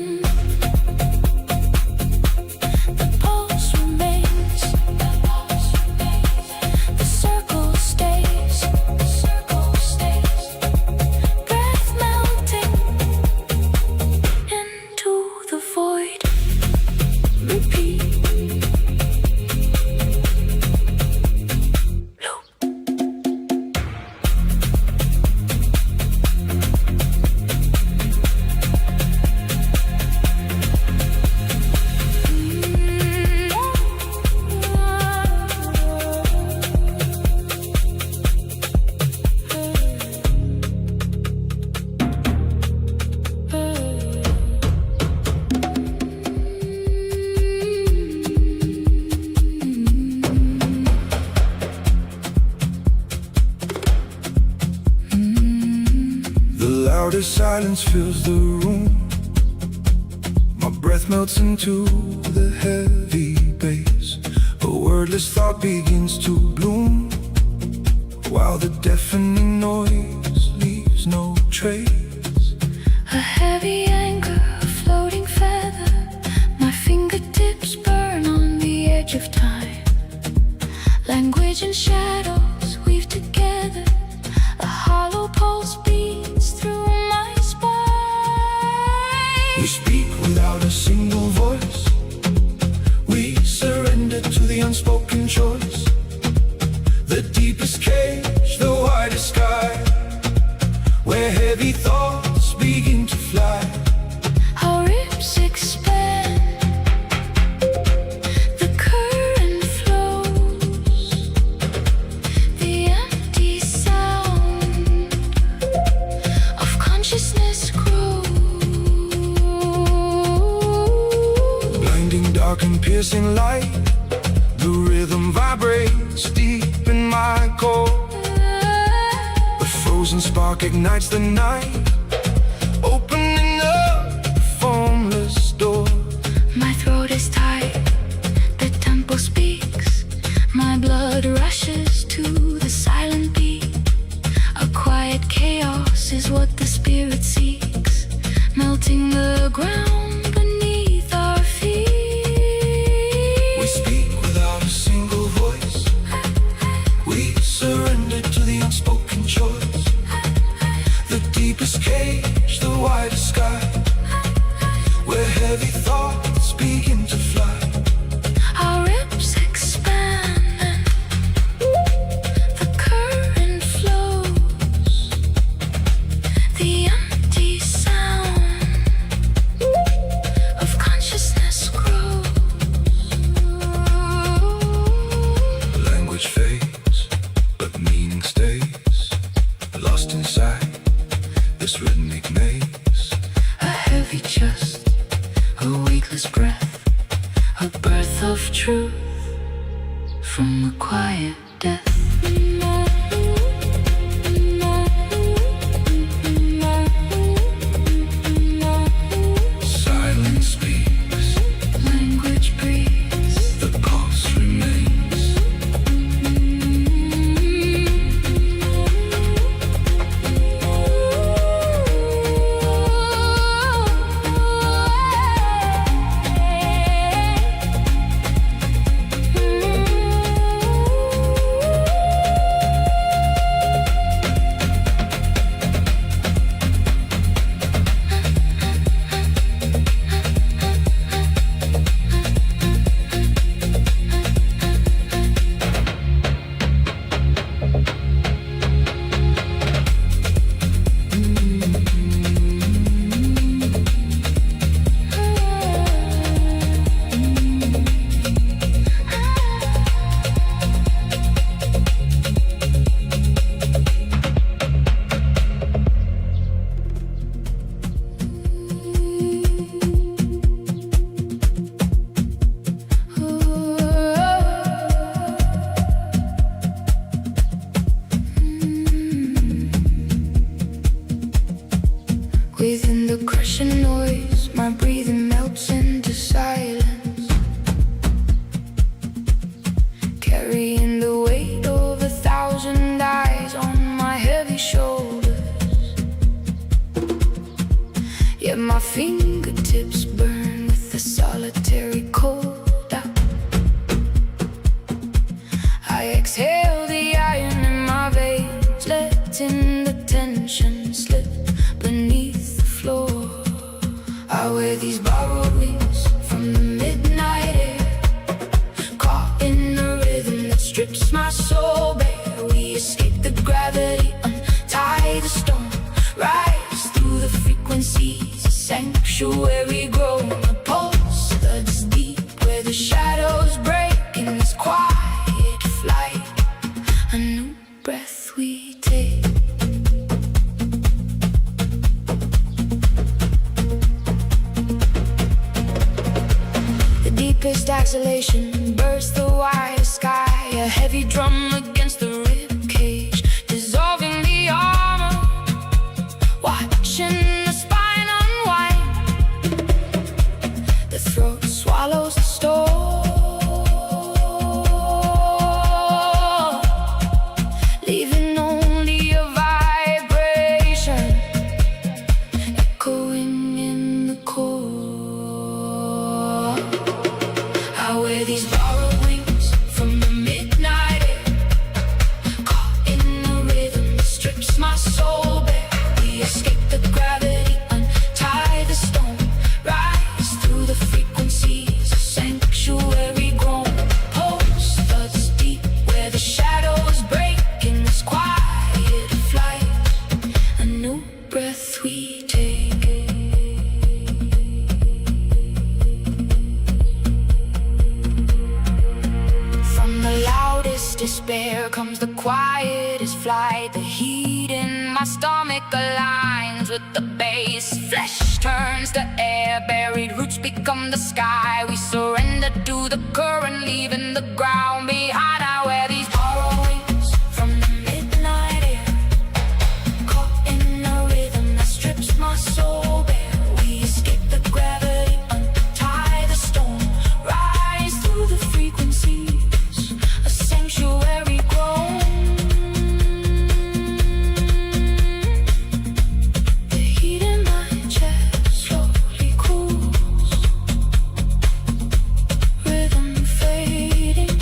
The pulse remains, the circle stays, breath melting into the void. Repeat. The louder silence fills the room. My breath melts into the heavy bass. A wordless thought begins to bloom, while the deafening noise leaves no trace. A heavy anger, a floating feather. My fingertips burn on the edge of time. Language and shadows weave together. A hollow pulse beats through my spine. We speak without a single voice. We surrender to the unspoken choice. The deepest cage, the widest sky, where heavy thoughts begin to fly. Our ribs expand, the current flows, the empty sound of consciousness grows. Blinding dark and piercing light, the rhythm vibrates deep in my core. A frozen spark ignites the night, opening up a formless door. My throat is tight, the tempo speaks. My blood rushes to the silent beat. A quiet chaos is what the spirit seeks, melting the ground beneath our feet. We speak without a single voice. We surrender to the unspoken choice. The deepest cage, the widest sky, where heavy thoughts begin to fly. Our ribs expand, the current flows, the empty sound of consciousness grows. Language fades, but meaning stays, lost inside this rhythmic maze. A heavy chest, a weightless breath, a birth of truth from a quiet death. Silence speaks, Language breathes, the pulse remains. Within the crushing noise, my breathing melts into silence, carrying the weight of 1,000 eyes on my heavy shoulders. Yet my fingertips burn with the solitary cold out. I exhale the iron in my veins, letting the tension slip beneath the floor. I wear these borrowed wings from the midnight air, caught in a rhythm that strips my soul bare. We escape the gravity, untie the storm, rise through the frequencies, a sanctuary grown. A pulse thuds deep where the shadows break in this quiet flight. A new breath we take. The deepest exhalation bursts the wide sky, a heavy drum against the rib cage, dissolving the armor, watching the spine unwind. The throat swallows the storm, leaving only a vibration echoing in the core. I wear these borrowed wings from the midnight air, caught in a rhythm that strips my soul bare. We escape the gravity, untie the storm, rise through the frequencies, a sanctuary grown. Pulse thuds deep where the shadows break in this quiet flight. A new breath we take. From the loudest despair comes the quietest flight. The heat in my stomach aligns with the bass. Flesh turns to air, buried roots become the sky. We surrender to the current, leaving the ground behind. I wear these borrowed wings from the midnight air, caught in a rhythm that strips my soul bare. We escape the gravity, untie the storm, rise through the frequencies, a sanctuary grown. The heat in my chest slowly cools, rhythm fading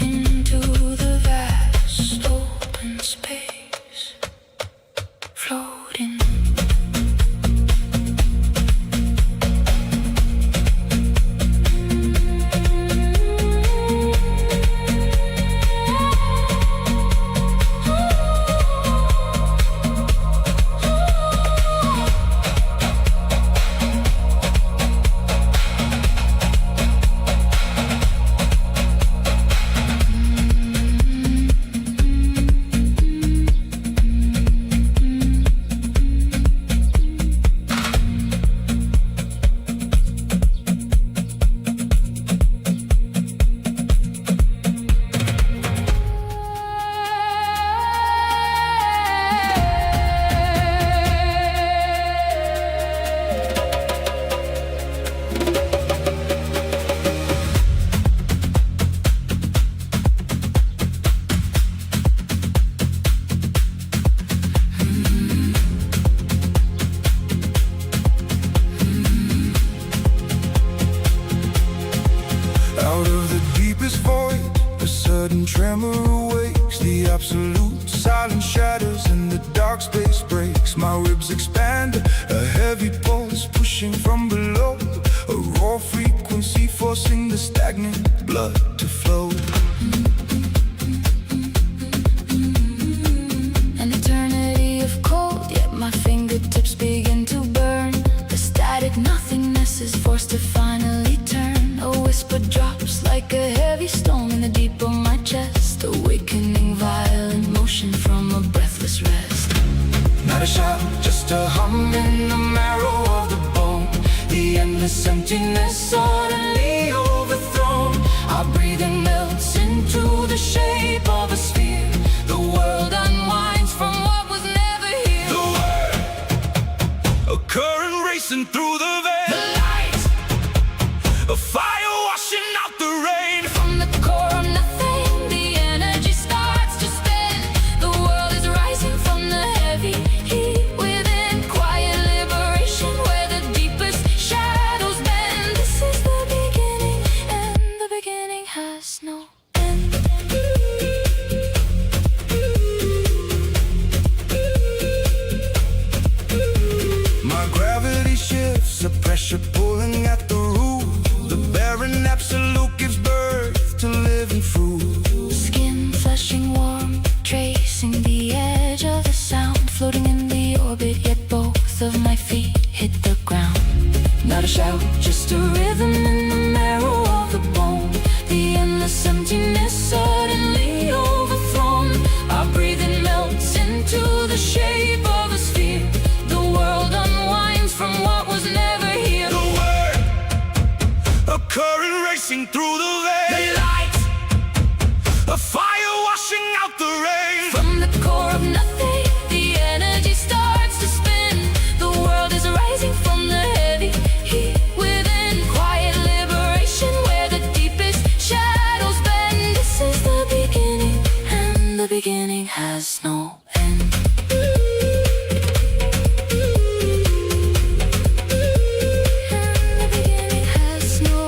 into the vast open space, floating. Out of the deepest void, a sudden tremor awakes. The absolute silence shatters and the dark space breaks. My ribs expand, a heavy pulse pushing from below, a raw frequency forcing the stagnant blood to flow. An eternity of cold, yet my fingertips begin to burn. The static nothingness is forced to finally turn. A whisper drops like a heavy stone in the deep of my chest, awakening violent motion from a breathless rest. Not a shout, just a hum in the marrow of the bone. The endless emptiness suddenly overthrown. Our breathing melts into the shape of a sphere. The world unwinds from what was never here. The word racing through the veins. The light, A fire washing out the rain. from the core of nothing, the energy starts to spin. The world is rising from the heavy heat within. Quiet liberation where the deepest shadows bend. This is the beginning, and the beginning has no end. My gravity shifts, a pressure pulling at the roof. The barren absolute gives birth to living fruit. Skin flashing warm, tracing the edge of the sound. Floating in the orbit, yet both of my feet hit the ground. Not a shout, just a rhythm in the marrow of the bone. The endless emptiness suddenly overthrown. Our breathing melts into the shape of a sphere. The world unwinds from what was never here. The word, a current racing through the The veins. light, A fire washing out the rain. from the core of nothing, the energy starts to spin. The world is rising from the heavy heat within. Quiet liberation where the deepest shadows bend. This is the beginning, and the beginning has no end. And the beginning has no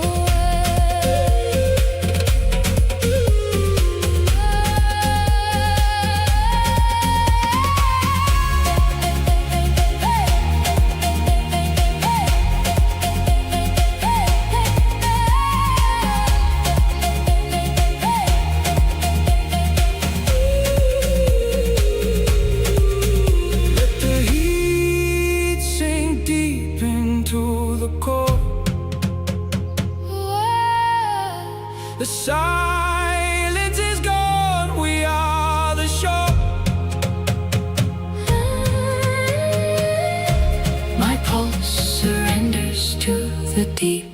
Let the heat sink deep into the core. The silence is gone, we are the shore. My pulse surrenders to the deep.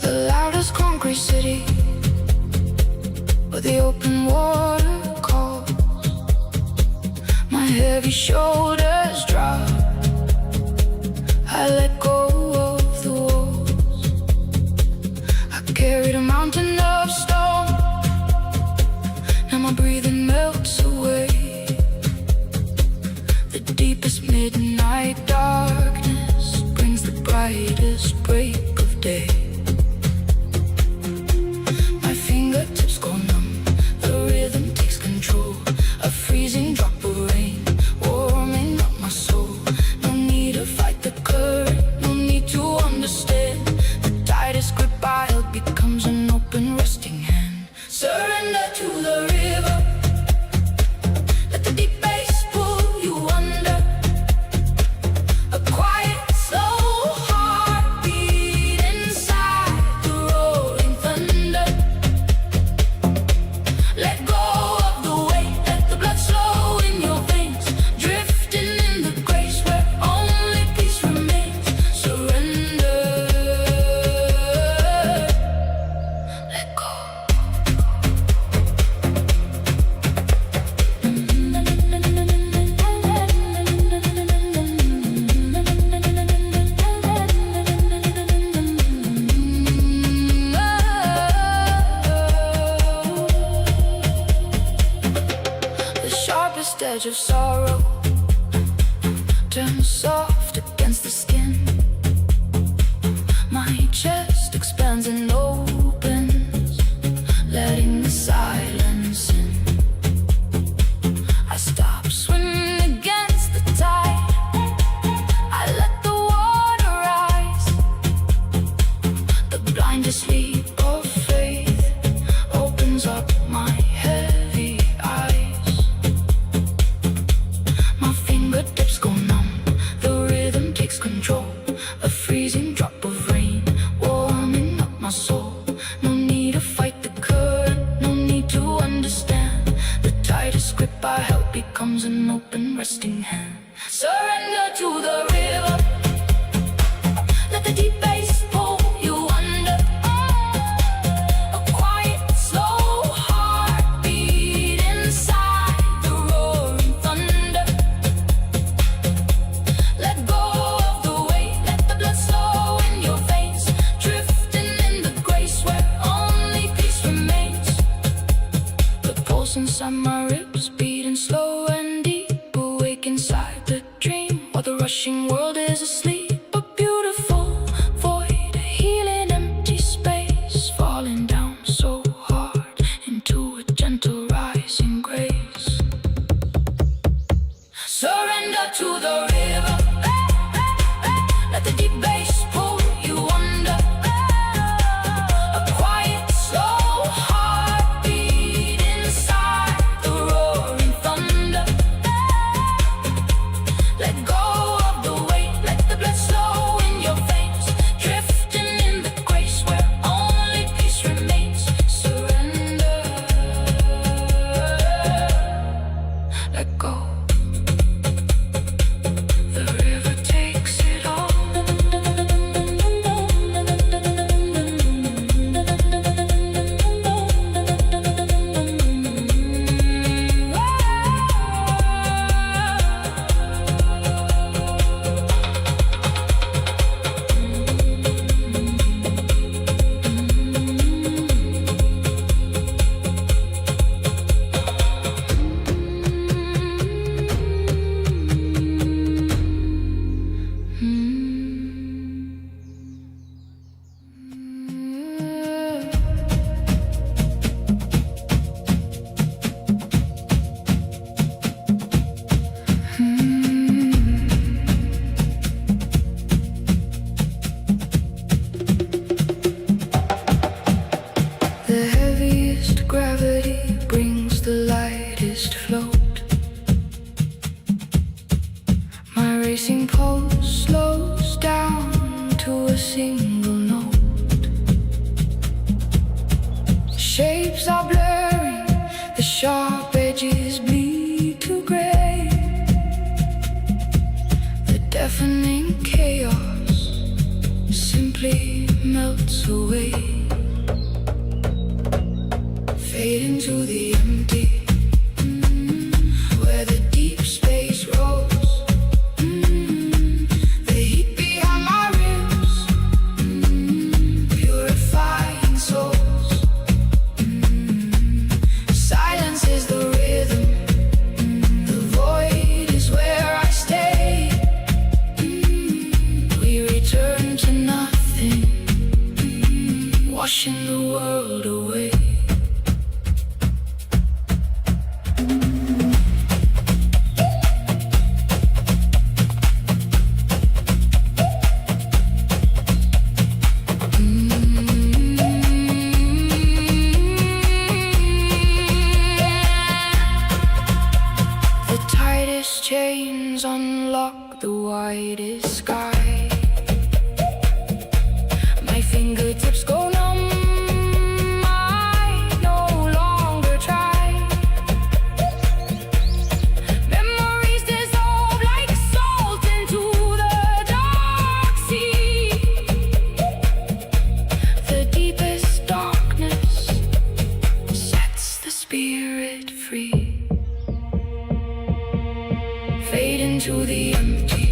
The loudest concrete city, where the open water calls. My heavy shoulders drop. I let go of the walls. I carried a mountain of stone. Now my breathing melts away. The deepest midnight darkness brings the brightest break of day. My fingertips go numb, the rhythm takes control. A freezing drop of rain, warming up my soul. No need to fight the current, no need to understand. The tightest grip I held becomes an open resting hand. Surrender to the river, let the deep bass pull you under. A quiet, slow heartbeat inside the rolling thunder. Let go of the weight, let the blood slow in your veins. Drifting in the grace where only peace remains. Surrender, let go. The sharpest edge of sorrow turns soft against the skin. My chest expands and this leap of faith opens up my heavy eyes. My fingertips go numb, the rhythm takes control. A freezing drop of rain warming up my soul. No need to fight the current, no need to understand. The tightest grip I held becomes an open resting hand. Surrender to the river, let the deep bass pull you under. A quiet, slow heartbeat inside the roaring thunder. Let go of the weight, let the blood slow in your veins, drifting in the grace where only peace remains. The pulse inside my ribs beating slow and deep, awake inside the dream while the rushing world is asleep. A beautiful void, a healing empty space, falling down so hard into a gentle rising grace. Surrender to the river, let the deep bass pull you under. A quiet, slow heartbeat inside the roaring thunder. Let go of the weight, let the blood slow in your veins, drifting in the grace where only peace remains. Surrender, let go. The river takes it all. The heaviest gravity brings the lightest float. My racing pulse slows down to a single note. Shapes are blurring, the sharp edges bleed to gray. The deafening chaos simply melts away. Fade into the empty, where the deep space rolls. The heat behind my ribs, purifying souls. Silence is the rhythm, the void is where I stay. We return to nothing, washing the world away. The tightest chains unlock the widest sky. My fingertips go numb, I no longer try. Memories dissolve like salt into the dark sea. The deepest darkness sets the spirit free. Fade into the empty,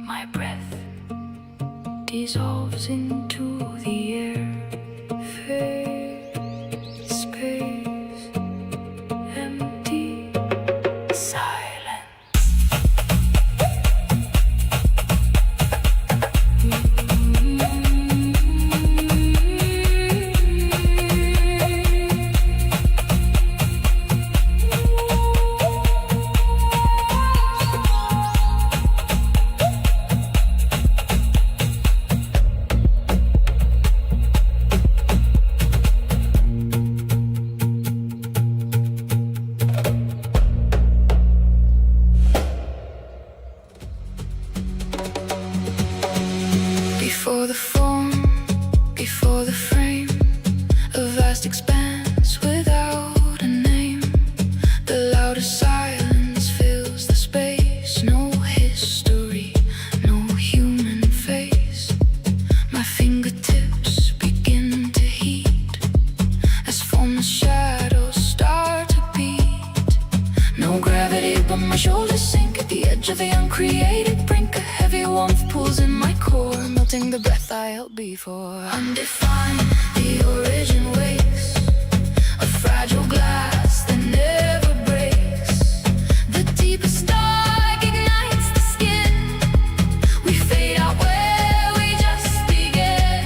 My breath dissolves into the air. Fade, space, empty, silence. Before the form, before the frame, a vast expanse without a name. The loudest silence fills the space. No history, no human face. My fingertips begin to heat as formless shadows start to beat. No gravity, but my shoulders sink at the edge of the uncreated brink. A heavy warmth pulls in my core, melting the breath I held before. Undefined, the origin wakes, a fragile glass that never breaks. The deepest dark ignites the skin. We fade out where we just begin.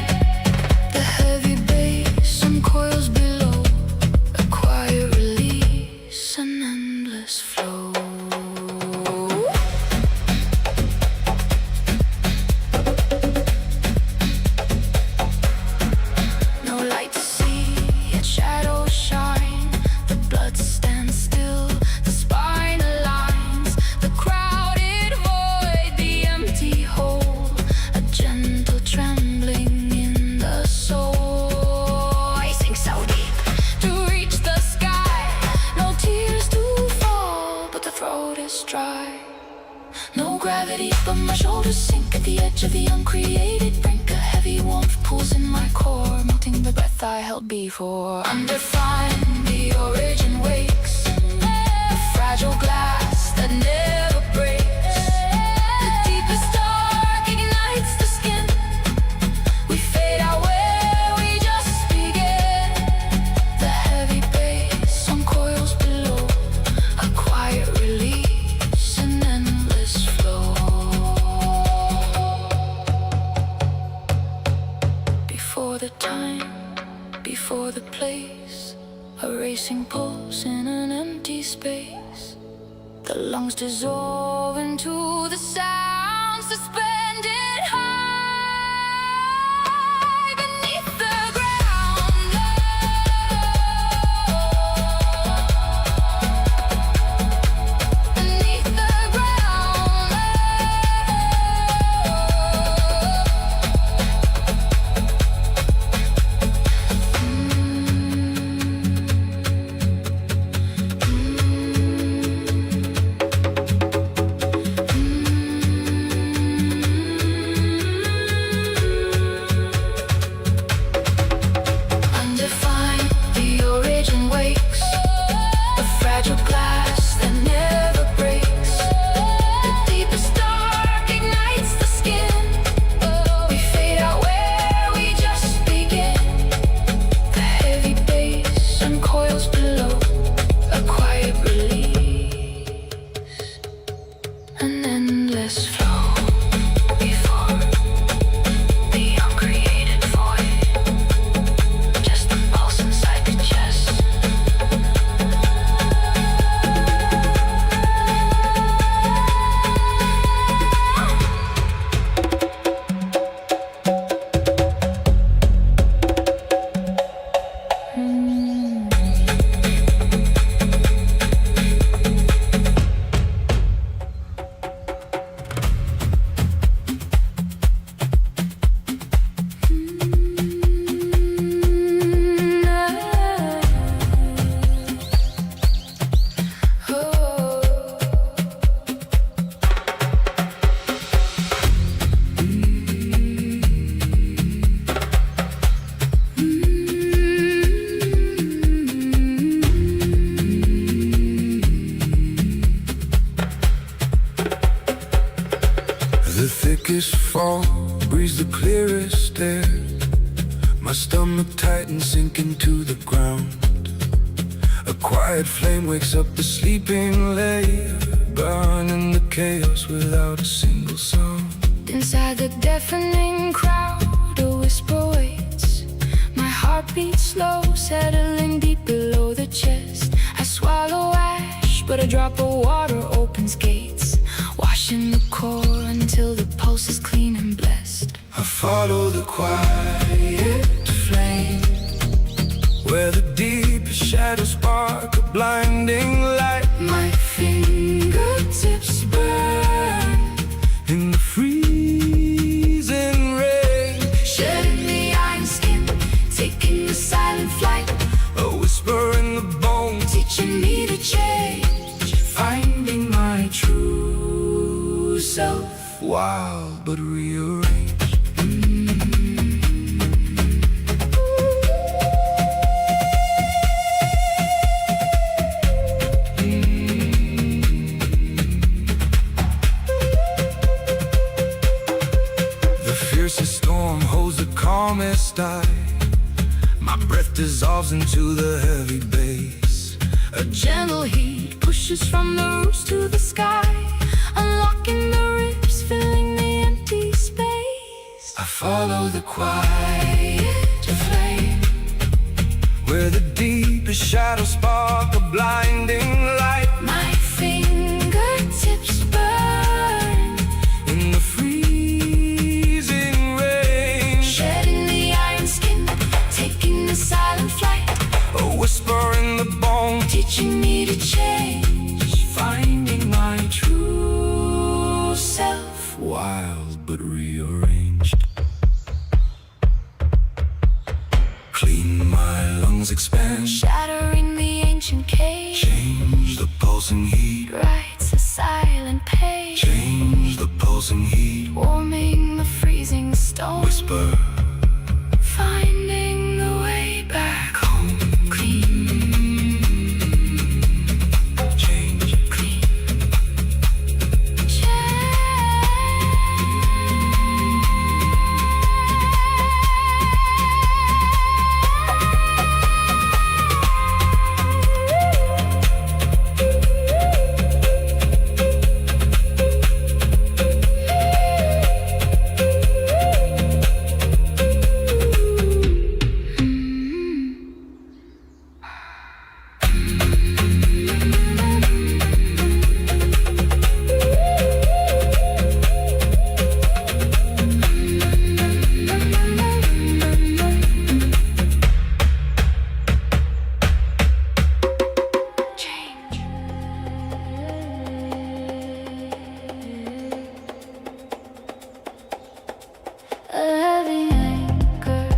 The heavy bass uncoils below, a quiet release, an endless flow. No light to see, yet shadows shine. The blood stands still, the spine aligns. The crowded void, the empty hole, a gentle trembling in the soul. I sink so deep to reach the sky. No tears to fall, but the throat is dry. No gravity, but my shoulders sink at the edge of the uncreated brink. A heavy warmth pulls in my core, melting the breath I held before. Undefined, the origin wakes, a fragile glass that never breaks. The deepest dark ignites the skin. We fade out where we just begin. The heavy bass uncoils below, a quiet release, an endless flow. Before the time, before the place, a racing pulse in an empty space. The lungs dissolve into the sound, suspended high beneath the ground. Beneath the ground. The thickest fog breathes the clearest air. My stomach tightens, sinking to the ground. A quiet flame wakes up the sleeping layer, burning the chaos without a single sound. Inside the deafening crowd, a whisper waits. My heart beats slow, settling deep below the chest. I swallow ash, but a drop of water opens gates, washing the core until the pulse is clean and blessed. I follow the quiet flame, where the deepest shadows spark a blinding light. My fingertips burn In the freezing rain, shedding the iron skin, taking the silent flight, a whisper in the bone, teaching me to change, finding my true self, wild but rearranged. The fiercest storm holds the calmest eye. My breath dissolves into the heavy bass. A gentle heat pushes from the roots to the sky, unlocking the ribs, filling the empty space. I follow the quiet flame, where the deepest shadows spark a blinding light. My fingertips burn In the freezing rain, shedding the iron skin, taking the silent flight, a whisper in the bone, teaching me to change, finding my true self. wild but rearranged. Clean, my lungs expand, Shattering the ancient cage, change the pulsing heat. writes a silent page, Change the pulsing heat. warming the freezing stone, Whisper, finding the way back home. Clean, change. clean, change. A heavy anchor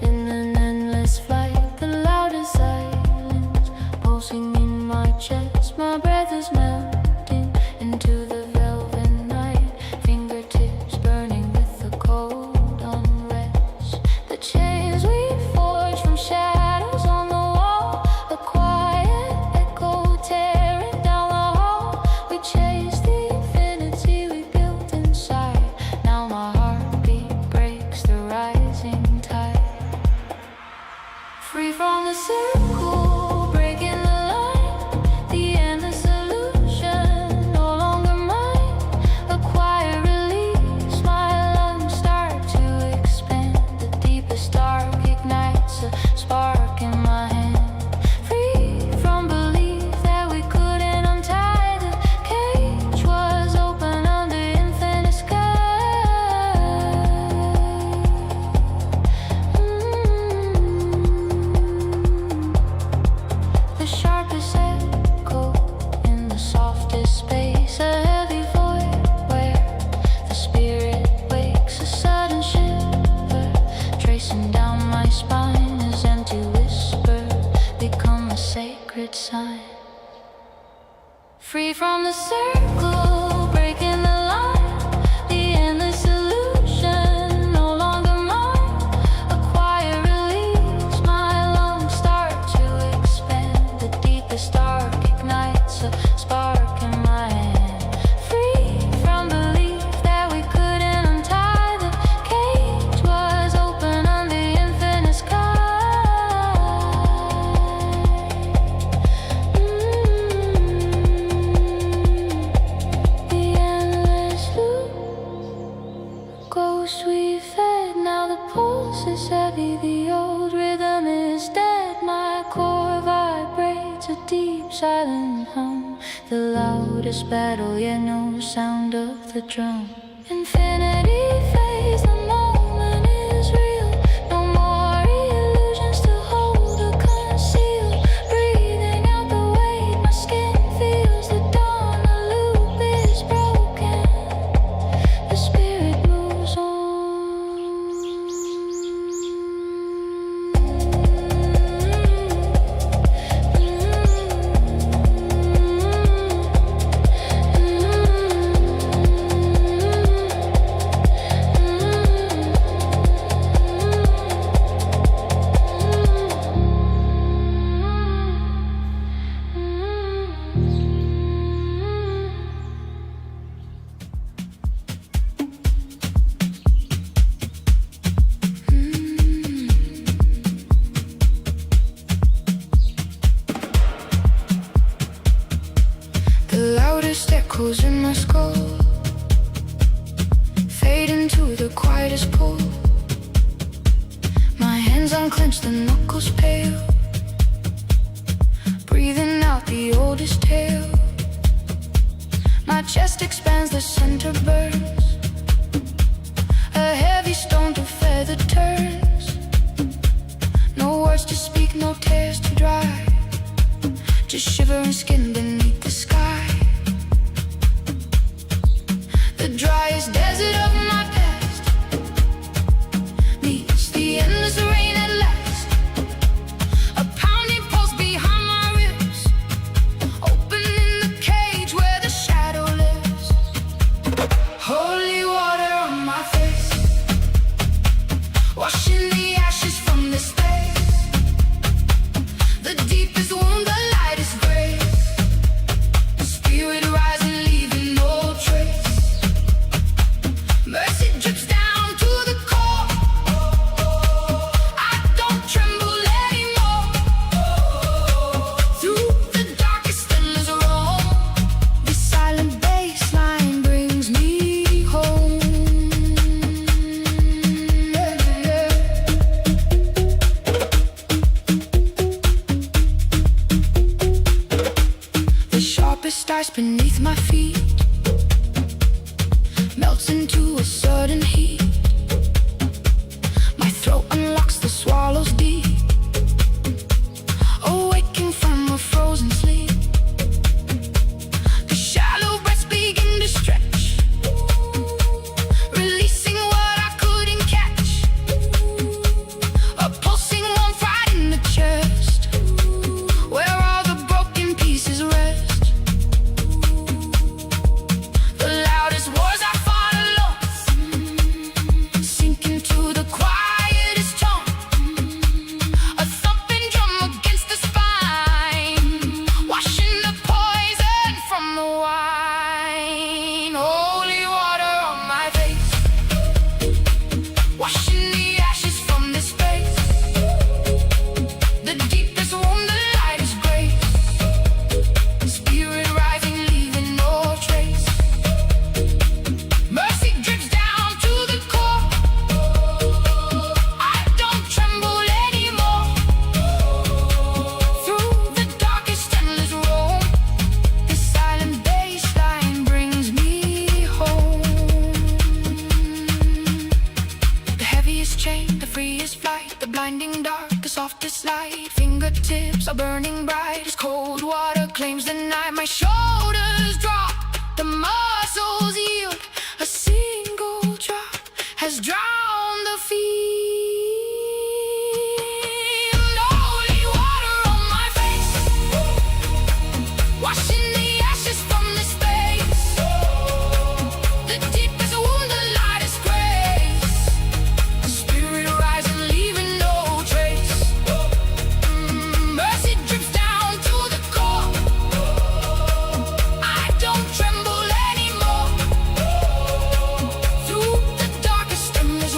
in an endless flight, the loudest silence pulsing in my chest. My breath is melting into the velvet night, fingertips burning with the cold unrest. The chains we forged from shadows on the wall, a quiet echo tearing down the hall. We chased the infinity we built inside. Now my heartbeat breaks the rising tide. Free from the circle, breaking the line, the endless illusion, no longer mine. A quiet release, my lungs start to expand. The deepest dark ignites a spark in my hand. Free from belief that we couldn't untie, the cage was open under infinite sky. The sharpest echo in the softest space, a heavy void where the spirit wakes. A sudden shiver tracing down my spine, as empty whisper become a sacred sign. Free from the circle, breaking the line, the endless illusion, no longer mine. A quiet release, my lungs start to expand. The deepest dark ignites a spark in my hand. Free from belief that we couldn't ghost we fed. Now the pulse is heavy, the old rhythm is dead. My core vibrates a deep silent hum, the loudest battle, yet no sound of the drum. Infinity fades, the moment is real. No more illusions to hold or conceal. Breathing out the weight, my skin feels the dawn. The loop is broken, the spirit moves on. The loudest echoes in my skull fade into the quietest pool. My hands unclench, the knuckles pale, breathing out the oldest tale. My chest expands, the center burns, a heavy stone to feather turns. No words to speak, no tears to dry, just shivering skin beneath the sky. The driest desert of my past meets the endless rain at last. A pounding pulse behind my ribs, opening the cage where the shadow lives. Holy water on my face, washing the ashes from this space. The deepest wound, the lightest grace. Spirit rising, leaving no trace. Mercy drips down to the core. I don't tremble anymore. Through the darkest endless roam, the silent baseline brings me home. The sharpest ice beneath my feet melts into a sudden heat. My throat unlocks, the swallows deep, awaking from a frozen sleep. The shallow breaths begin to stretch, releasing what I couldn't catch. A pulsing warmth right in the chest, where all the broken pieces rest. The loudest wars I fought alone sink into the quietest tone. A thumping drum against the spine, washing the poison from the wine. Holy water on my face, washing the ashes from this space. The deepest wound, the lightest grace. Spirit rising, leaving no trace. Mercy drips down to the core. I don't tremble anymore. Through the darkest endless roam, the silent baseline brings me home. The heaviest chain, the freest flight, the blinding dark, the softest light. Fingertips are burning bright as cold water claims the night. My shoulders drop, the muscles yield. A single drop has drowned the field. Holy water on my face, washing the ashes from this space. The deepest wound, the lightest grace. Spirit rising, leaving no trace. Mercy drips down to the core. I don't tremble anymore. Through the darkest endless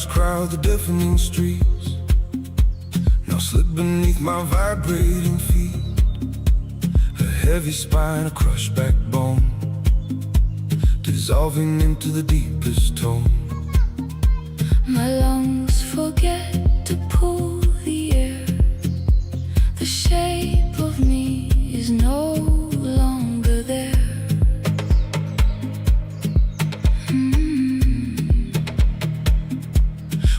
shadows crowd the deafening streets. Now slip beneath my vibrating feet. A heavy spine, a crushed backbone, dissolving into the deepest tone. My lungs forget to pull the air. The shape of me is no longer there.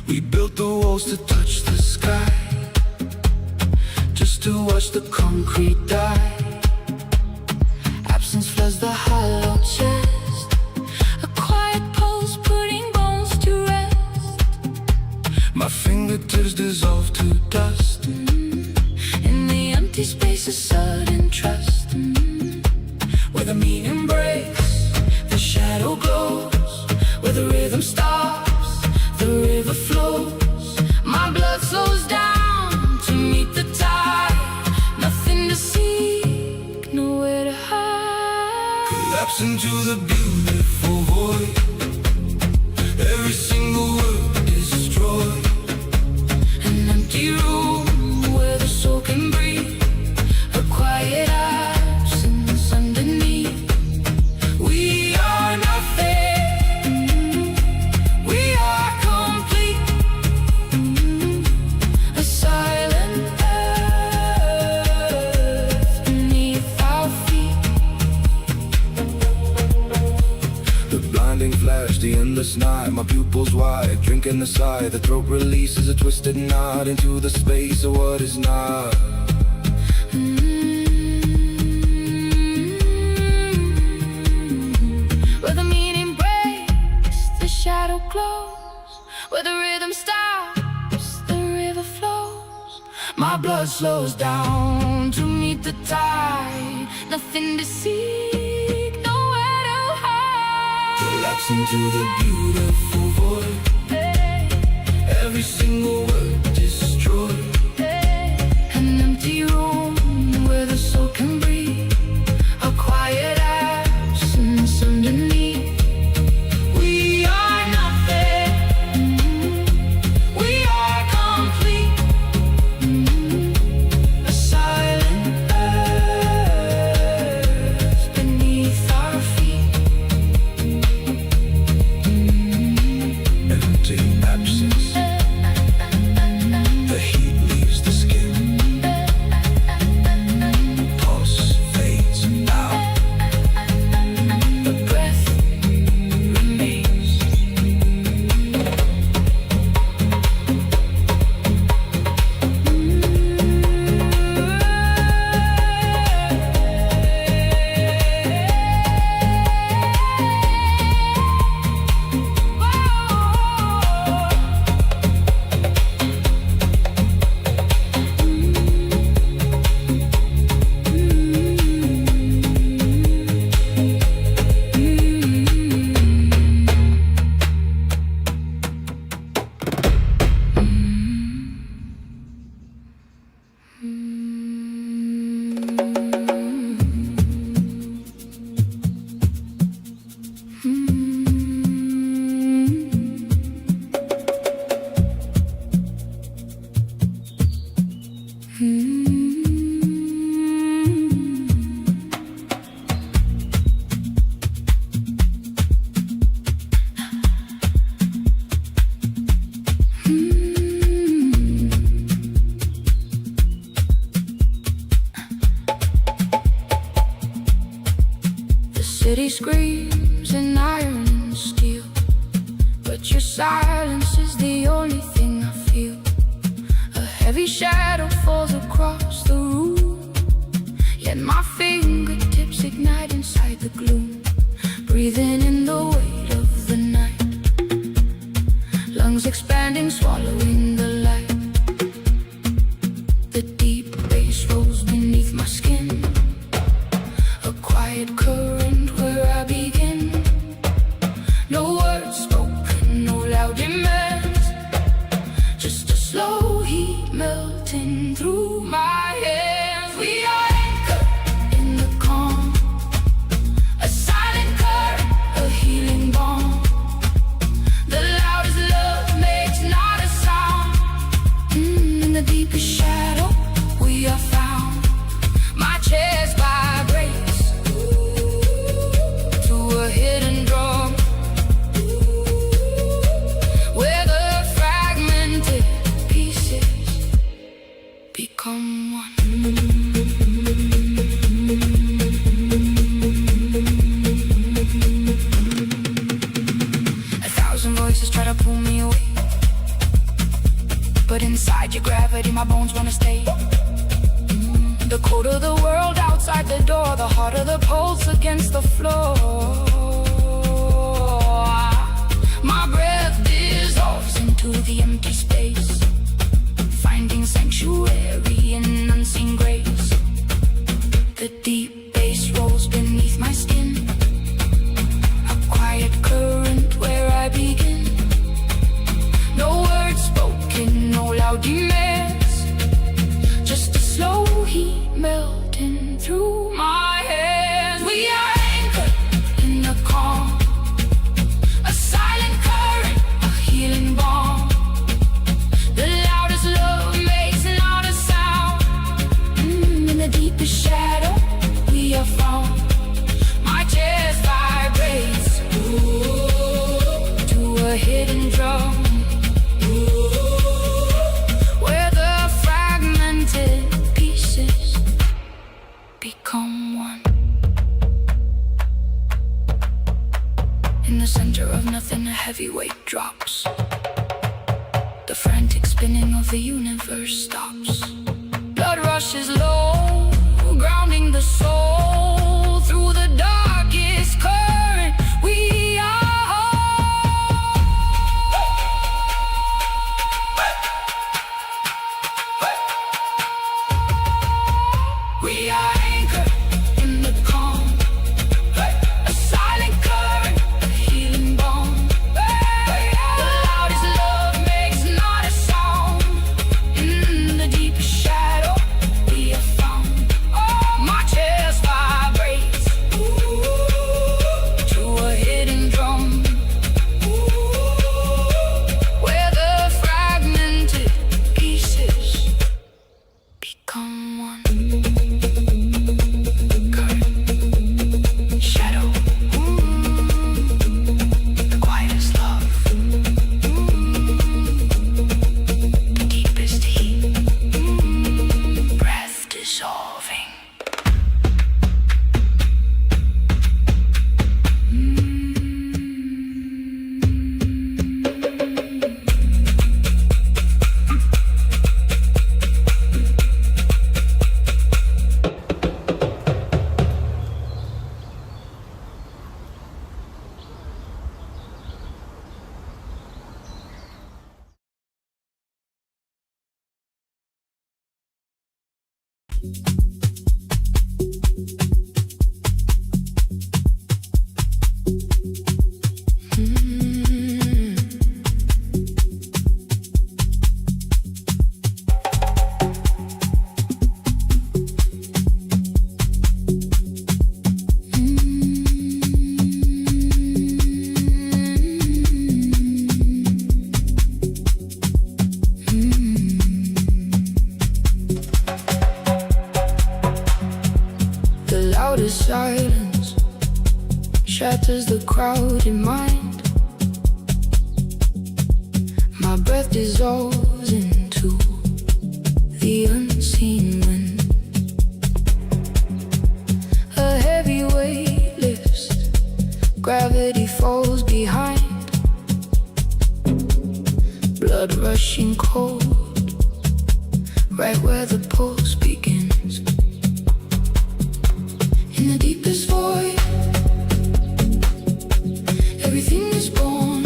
We built the walls to touch the sky, just to watch the concrete die. Absence floods the hollow chest, a quiet pulse putting bones to rest. My fingertips dissolve to dust. In the empty space of sudden trust, Where the meaning breaks, the shadow glows. where the rhythm stops, the river flows. My blood slows down to meet the tide. Nothing to seek, nowhere to hide. Collapse into the beautiful void. Every single word destroyed. An empty room where the soul can breathe. A quiet absence underneath. We are nothing. We are complete. A silent earth beneath our feet. The blinding flash, the endless night. My pupils wide, drinking the sigh. The throat releases a twisted knot into the space of what is not. Where the meaning breaks, the shadow glows. Where the rhythm stops, the river flows. My blood slows down to meet the tide. Nothing to seek, nowhere to hide. Collapse into the beautiful void. Every single word destroyed. An empty room where the soul can breathe. A quiet absence underneath. We are nothing. We are complete. A silent earth beneath our feet. Empty absence. The heat leaves the skin. Pulse fades out. The breath remains. The city screams in iron and steel, but your silence is the only thing I feel. A heavy shadow falls across the room, yet my fingertips ignite inside the gloom. Breathing in the weight of the night, lungs expanding, swallowing the light. The deep bass rolls beneath my skin, a quiet current where I begin. No words spoken, no loud demands, just a slow heat melting through my hands. We are anchored in the calm, a silent current, a healing balm. The loudest love makes deepest shadow we are found. My chest vibrates to a hidden drum, where the fragmented pieces become one. A thousand voices try to pull me away, but inside your gravity my bones wanna stay. The colder the world outside the door, the harder the pulse against the floor. My breath dissolves into the empty space, finding sanctuary in unseen grace. The deep bass rolls beneath my skin, a quiet current where I begin. No words spoken, no loud demands, just a slow heat melting through my hands. We are anchored in the calm, a silent current, a healing balm. The loudest love makes not a sound. In the deepest shadow we are found. My chest vibrates to a hidden drum, where the fragmented pieces become one. In the center of nothing, a heavy weight drops. The frantic spinning of the universe stops. Blood rushes low, grounding the soul through the darkest current. We are whole. We are anchored in the calm, a silent current, a healing balm. The loudest love makes not a sound. In the deepest shadow we are found. My chest vibrates to a hidden drum, where the fragmented pieces become one. Current, shadow, the quietest love, the deepest heat, breath dissolving. The loudest silence shatters the crowded mind. My breath dissolves into the unseen wind. A heavy weight lifts, gravity falls behind. Blood rushing cold, right where the pulse begins. In the deepest void, everything is born.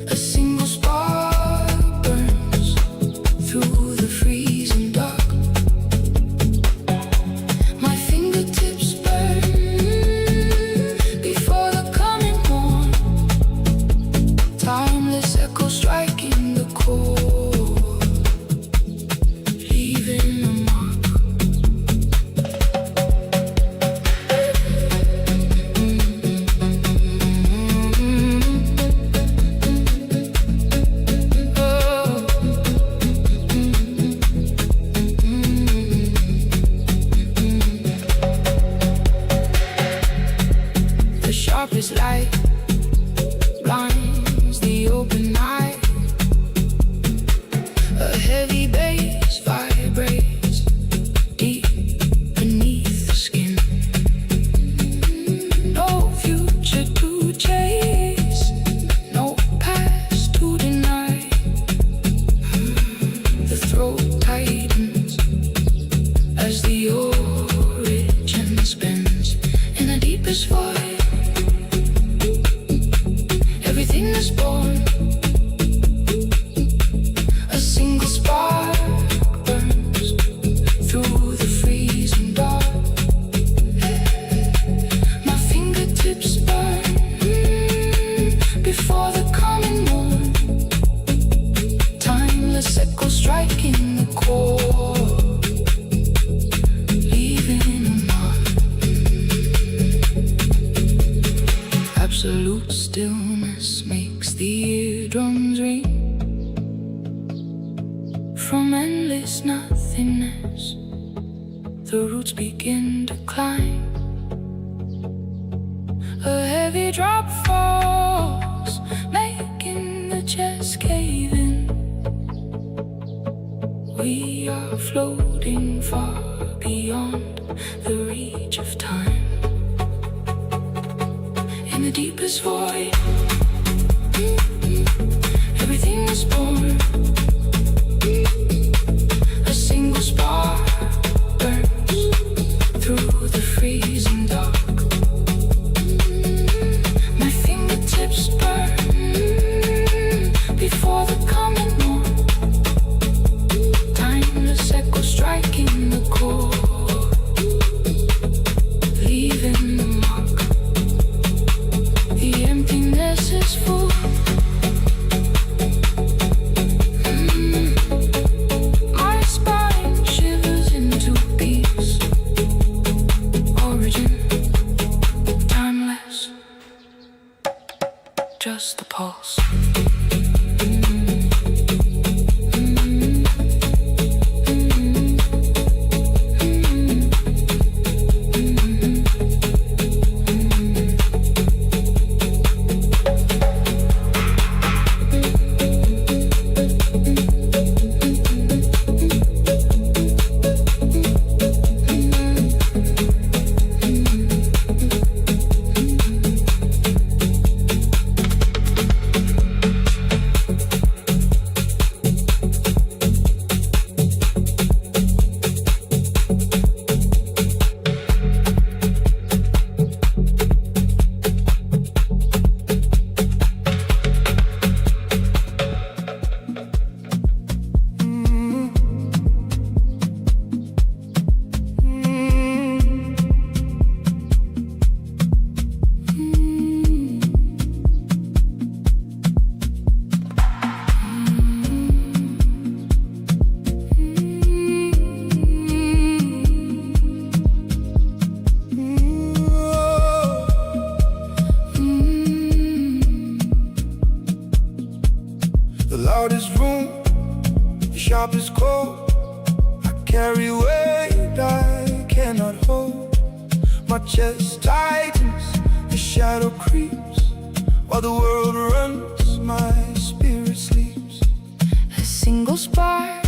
A single spark burns through the freezing dark. My fingertips burn before the coming morn. Timeless echo striking the core. A heavy bass vibrates deep beneath the skin. No future to chase, no past to deny. The throat tightens as the origin spins in the deepest void. Everything is born. A single spark burns through the freezing dark. My fingertips burn before the coming morn. Timeless echo striking the core, leaving a mark. Absolute stillness makes the eardrums ring. From endless nothingness, the roots begin to climb. A heavy drop falls, making the chest cave in. We are floating far beyond the reach of time. In the deepest void, everything is born. A single spark burns through the freezing dark. My fingertips burn before the coming morn. Timeless echo striking the core, leaving the mark. The emptiness is full. My spine shivers into peace. Origin, timeless, just the pulse. The loudest room, the sharpest cold. I carry weight I cannot hold. My chest tightens, the shadow creeps. While the world runs, my spirit sleeps. A single spark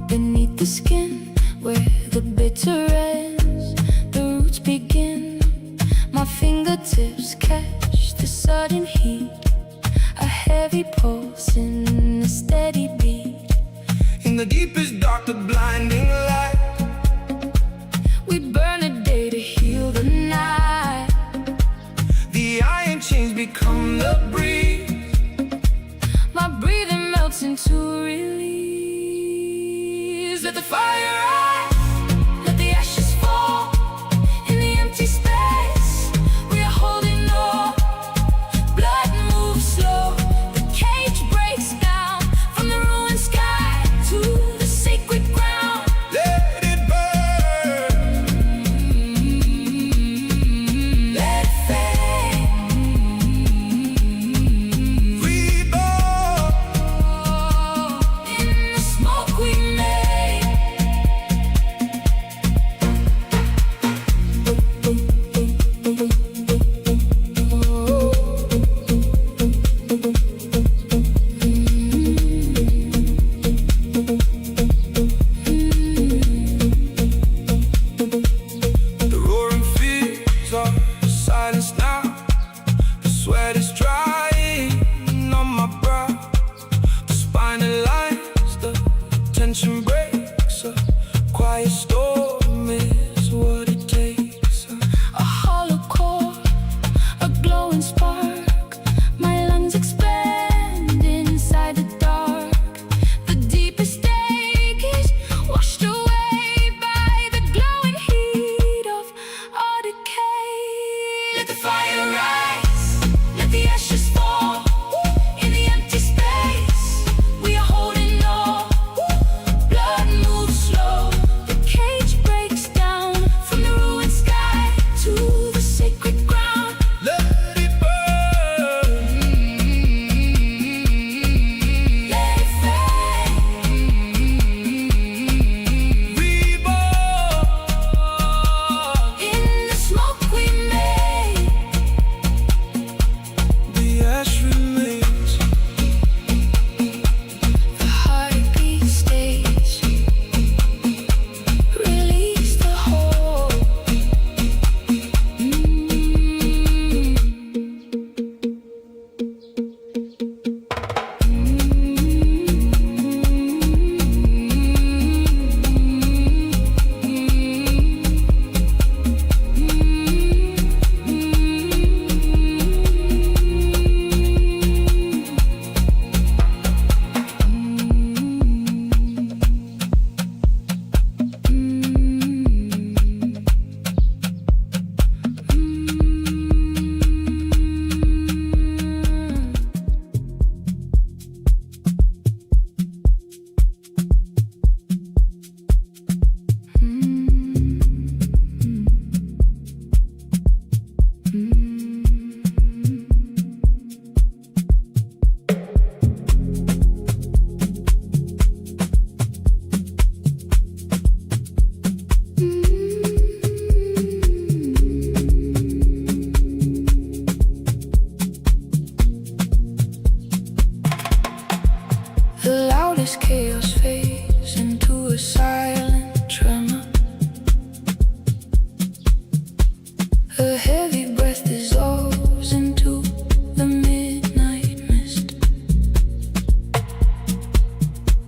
beneath the skin, where the bitter ends, the roots begin. My fingertips catch the sudden heat, a heavy pulse in a steady beat. In the deepest dark, the blinding light, We burn a day to heal the night. the iron chains become the breeze. My breathing melts into release. Let the fire rise, let the ashes fall. In the empty space, we are holding on. Blood moves slow, the cage breaks down. From the ruined sky to the sacred ground. Let it burn. Let it fade. Reborn. In the smoke we made,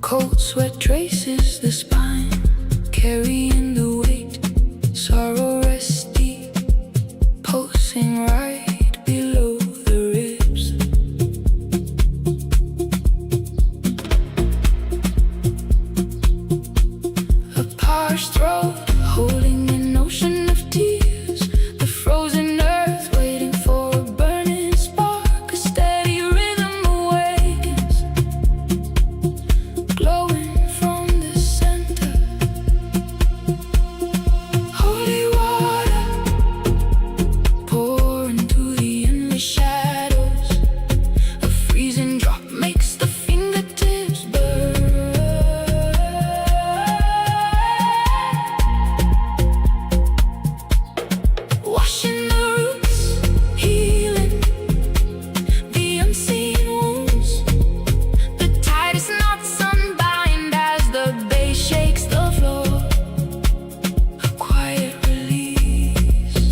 Cold sweat traces the spine, carrying the weight. Sorrow rests deep, pulsing right below the ribs. A parched throat holding an ocean of tears. The frozen earth waiting for a burning spark. A steady rhythm awakens, glowing from the center. Holy water pour into the endless shadows. A freezing drop makes the fingertips burn. Washing the roots, healing the unseen wounds. The tightest knots unbind as the bass shakes the floor. A quiet release.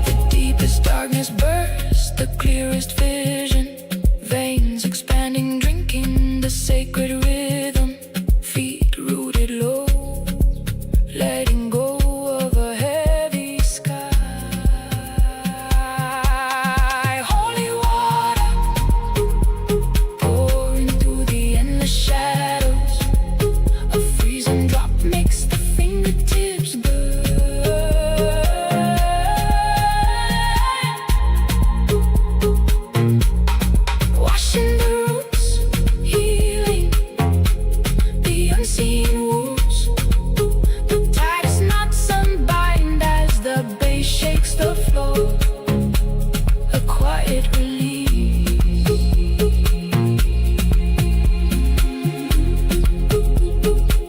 The deepest darkness bursts, the clearest vision. Veins expanding, drinking the sacred rhythm. Feet rooted low, letting go of a heavy sky. Holy water pouring through the endless shadows. A freezing drop makes the fingertips burn. Washing the roots, healing the unseen wounds. The tightest knots unbind as the bass shakes the floor. A quiet release.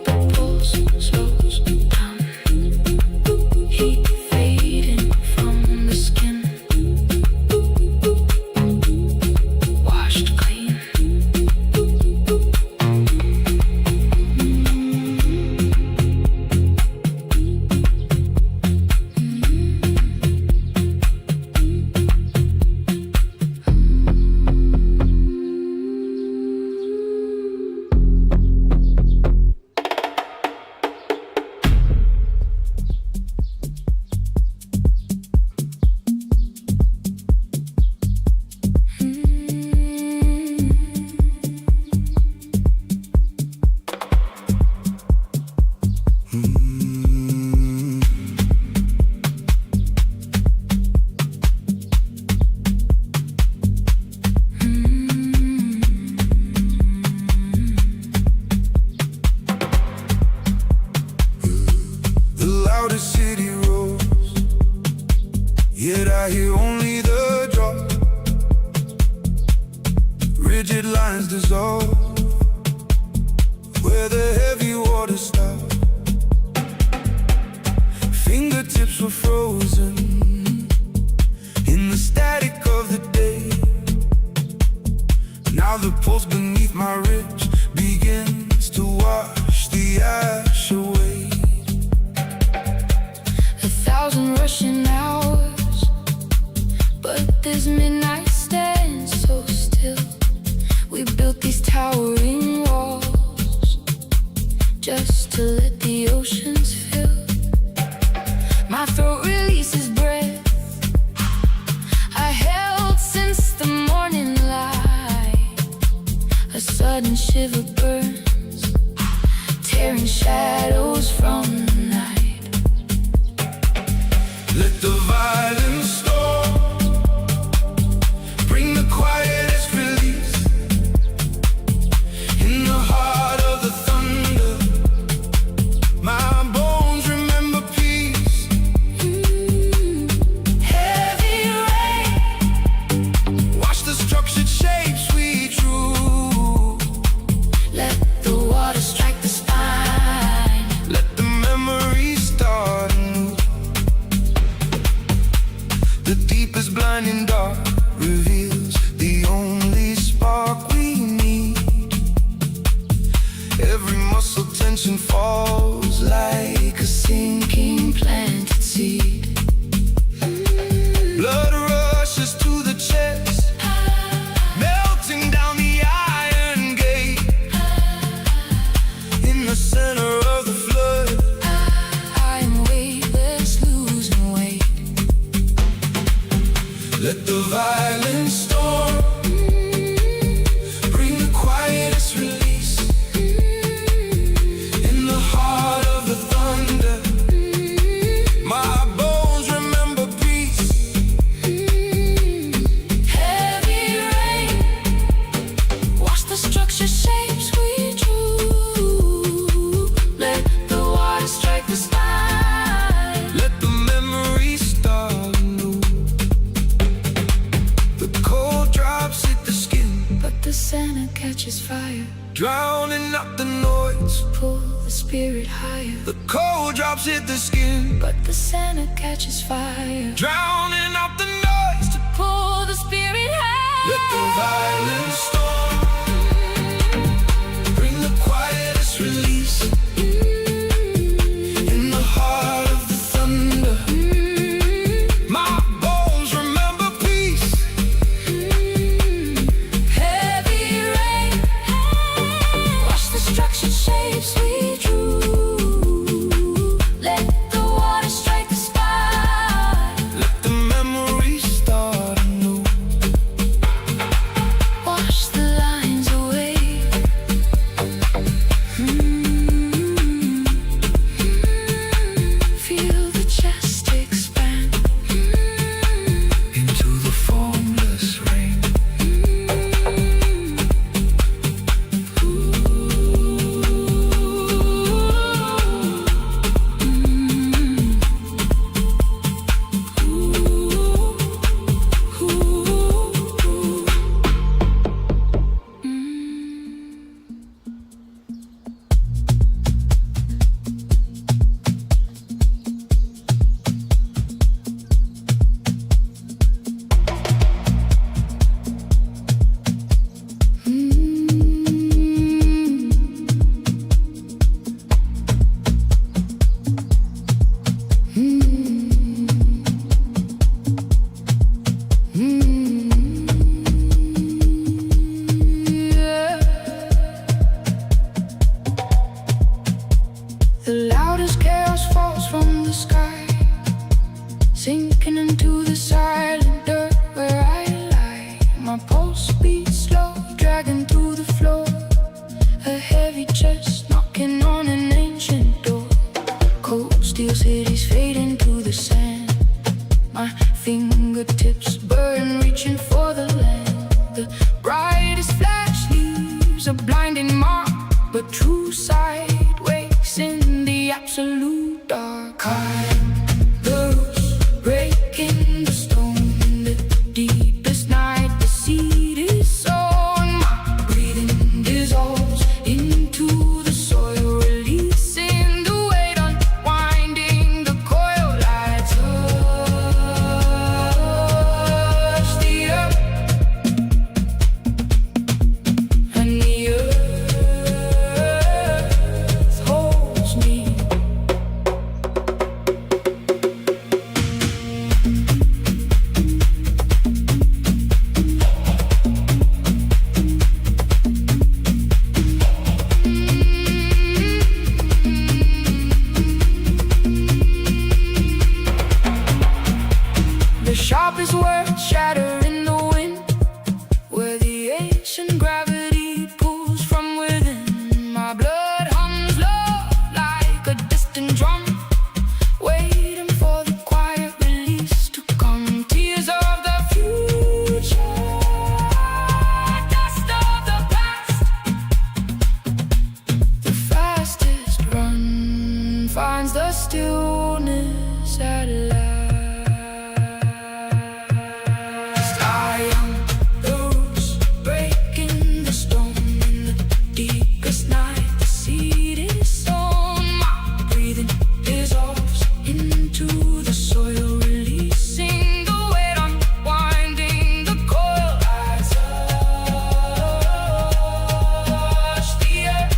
The pulse slows down, heat fading from the skin. Washed clean. The loudest city roars, yet I hear only the drop. Rigid lines dissolve where the heavy water stops. Fingertips were frozen in the static of the day. Now the pulse beneath my ribs begins to wash the ash away. 1,000 rushing hours, but this midnight stands so still. We built these towering walls just to let the oceans fill. My throat releases breath I held since the morning light. A sudden shiver burns, tearing shadows from the night. Let the violence storm bring the quietest release. In the heart of the thunder, my bones remember peace. Heavy rain, Watch the structured shapes we drew. let the water strike the spine. Let the memories start anew. and falls like a sinking planted seed. Blood rushes to the chest, melting down the iron gate. In the center of the flood, I'm weightless, losing weight. let the violent storm bring the quietest release. In the heart of the thunder, my bones remember peace. Heavy rain, wash the structure shapes we drew. Let the water strike the spine. Let the memories start anew. The cold drops hit the skin, But the center catches fire. drowning out the noise. Pull the spirit higher. The cold drops hit the skin, But the center catches fire. drowning out the noise. Pull the spirit higher. Let the violent storm bring the quietest release. In the heart of the thunder, my bones remember peace. Heavy rain, wash the structured shapes we drew. Let the water strike the spine. Let the memories start anew. Wash the lines away. Feel the chest expand. Into the formless rain. The loudest chaos falls from the sky, sinking into the silent dirt where I lie. My pulse beats slow, dragging through the floor. A heavy chest knocking on an ancient door. Cold steel cities fade into the sand. My fingertips burn, reaching for the land. The brightest flash leaves a blinding mark, but true sight wakes in the absolute dark. I'm the roots breaking the stone in the deepest night. The seed is sown, my breathing dissolves into the soil, releasing the weight, unwinding the coil. I touch the earth, and the earth holds me. The sharpest words shatter in the wind, where the ancient gravity pulls from within. My blood hums low like a distant drum, waiting for the quiet release to come. Tears of the future, dust of the past. The fastest run finds the stillness at last. I am the roots breaking the stone in the deepest night. The seed is sown, my breathing dissolves into the soil, releasing the weight, unwinding the coil. I touch the earth,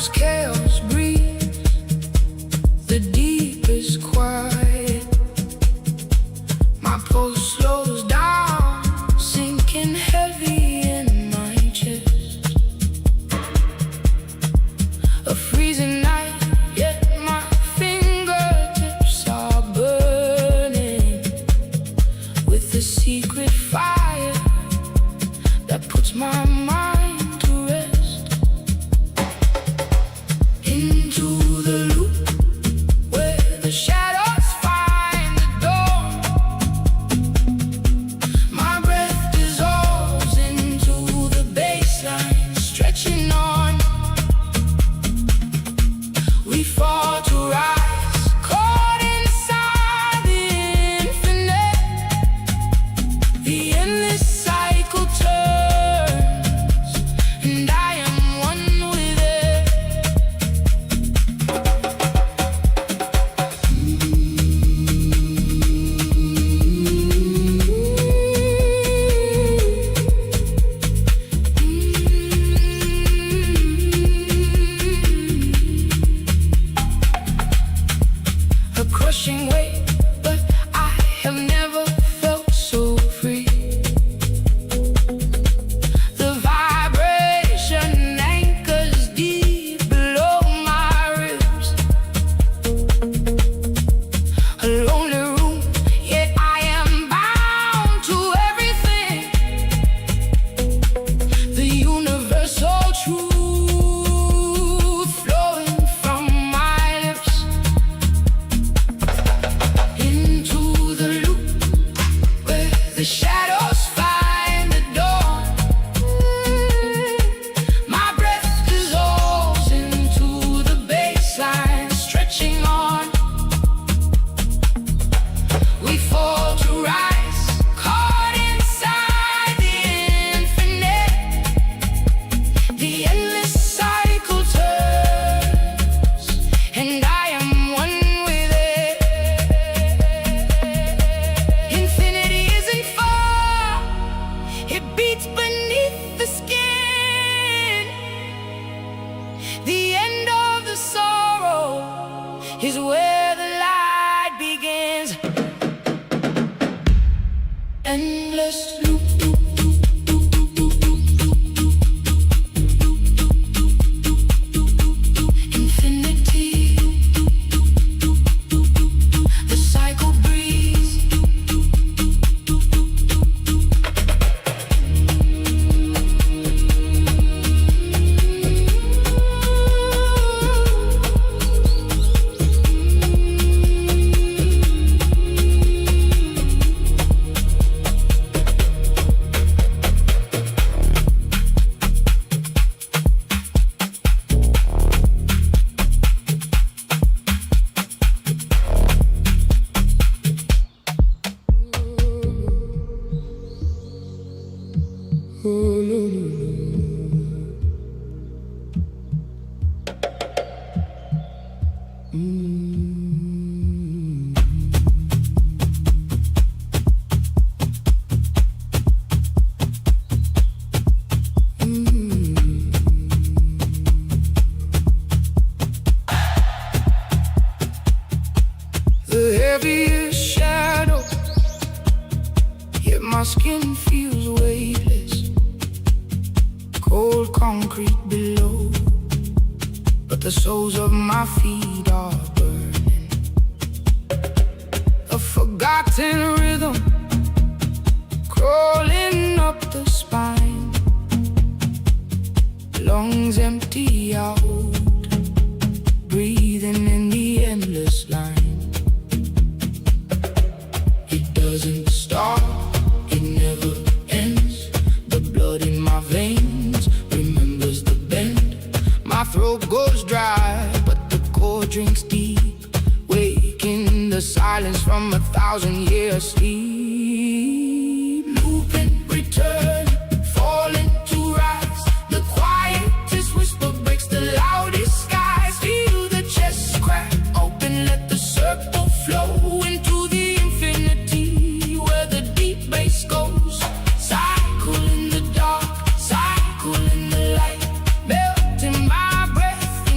as chaos breathes, the deep is quiet. My pulse slows down, sinking heavy in my chest. A freezing night, yet my fingertips are burning with the secret fire that puts my mind to rest. Into the loop where the shadows find the door. My breath dissolves into the baseline, stretching on. We fall to rise, caught inside the infinite. The endless cycle turns, and I am one with it. A crushing weight, but I have never felt so free. The vibration anchors deep below my ribs. A lonely room, yet I am bound to everything. The universal truth flowing from my lips. Into the loop where the shadows find the dawn. My breath dissolves into the baseline, stretching on. We fall to rise, caught inside the infinite. The endless cycle turns, and I am one with it. Infinity isn't far, it beats beneath the skin. The end of the sorrow is where the light begins. Endless loop, loop, loop, loop, loop, loop, loop. Infinity, the cycle breathes. The heaviest shadow, yet my skin feels weightless. Cold concrete below, but the soles of my feet are burning. A forgotten rhythm crawling up the spine. Lungs empty out, breathing in the endless line. It doesn't stop, it never ends. The blood in my veins remembers the bend. My throat goes dry, but the core drinks deep, waking the silence from 1,000-year sleep. Looping, return, falling to rise. The quietest whisper breaks the loudest skies. Feel the chest crack open, let the circle flow into the infinity where the deep bass goes. Cycle in the dark, cycle in the light, melting my breath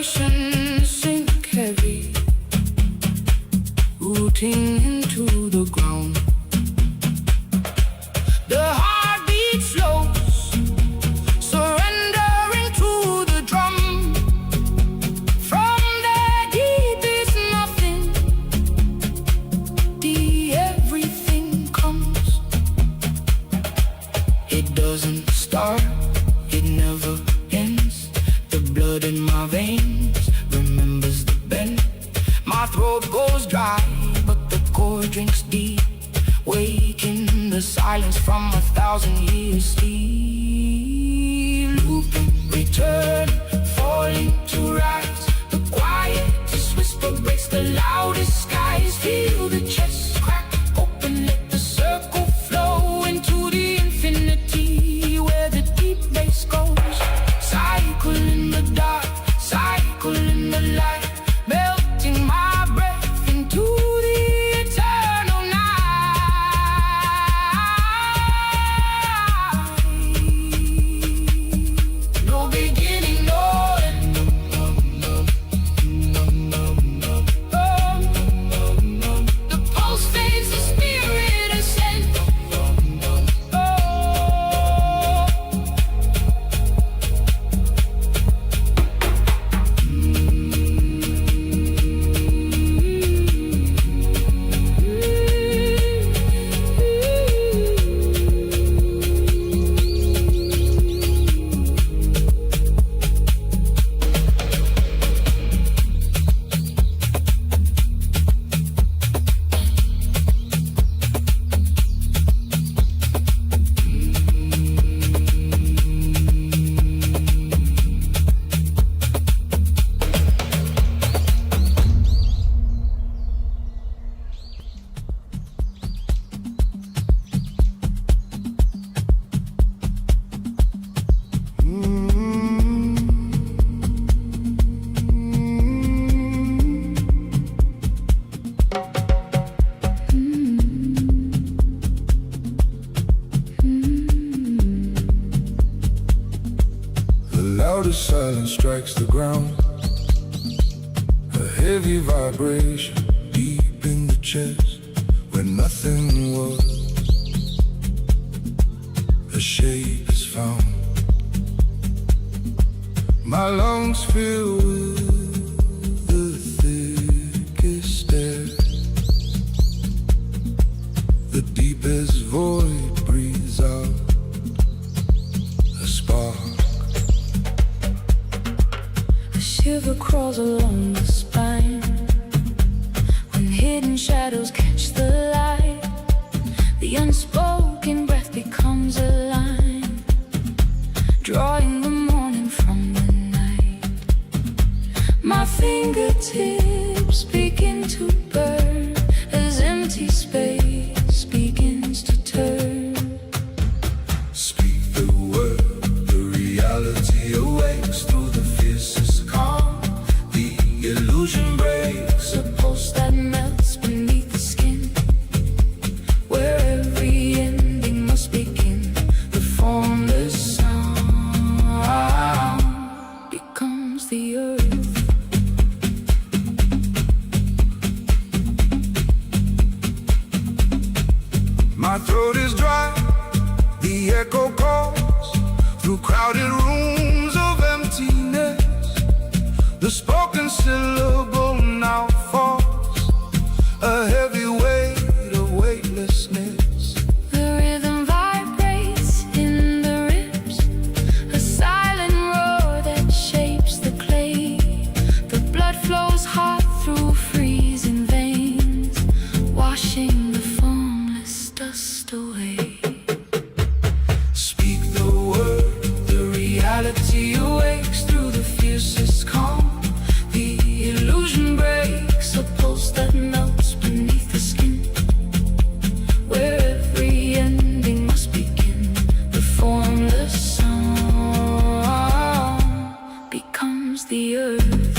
vibrations sink heavy, rooting into the ground. The heartbeat slows, surrendering to the drum. From the deepest nothing, the everything comes. It doesn't start, it never ends. The blood in my veins remembers the bend. My throat goes dry, but the core drinks deep, waking the silence from 1,000 years sleep. Looping, return, falling to rise. The quietest whisper breaks the loudest skies. Feel the chest crack open, let the circle flow into the infinity where the deep bass goes. Cycle in the dark, cycle in the light, melting my breath into the eternal night. No beginning, no end. The pulse fades, the spirit ascends. The loudest silence strikes the ground, a heavy vibration deep in the chest where nothing was. A shape is found. My lungs fill with the thickest air. The deepest void breathes out a spark. A shiver crawls along the spine when hidden shadows catch the light. The unspoken breath becomes a line, drawing the morning from the night. My fingertips begin to burn as empty space begins to turn. Speak the word, the reality awakes through the fiercest calm. The illusion breaks, A pulse that melts beneath the skin, where every ending must begin. The formless sound becomes the earth. my throat is dry. The echo calls through crowded rooms of emptiness. The spoken syllable now falls, a heavy weight of weightlessness. The rhythm vibrates in the ribs, a silent roar that shapes the clay. The blood flows hot through freezing veins, washing the formless dust away. Speak the word, the reality awakes through the fiercest calm. The illusion breaks, a pulse that melts beneath the skin, where every ending must begin. The formless sound becomes the earth.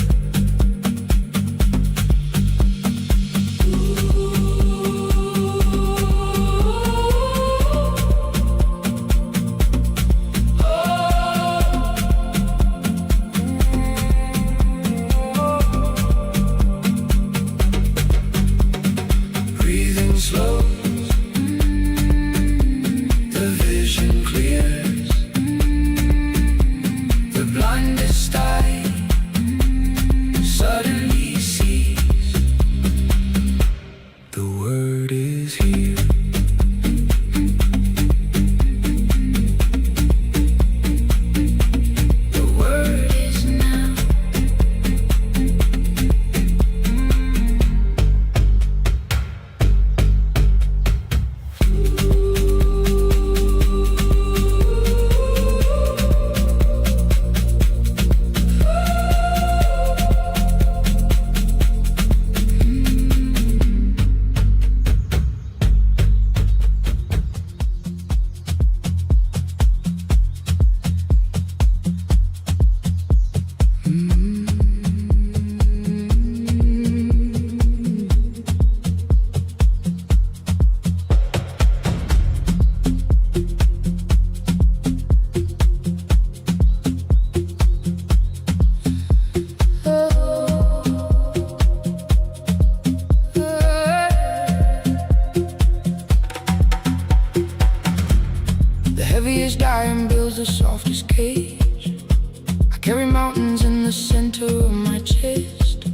carry mountains in the center of my chest.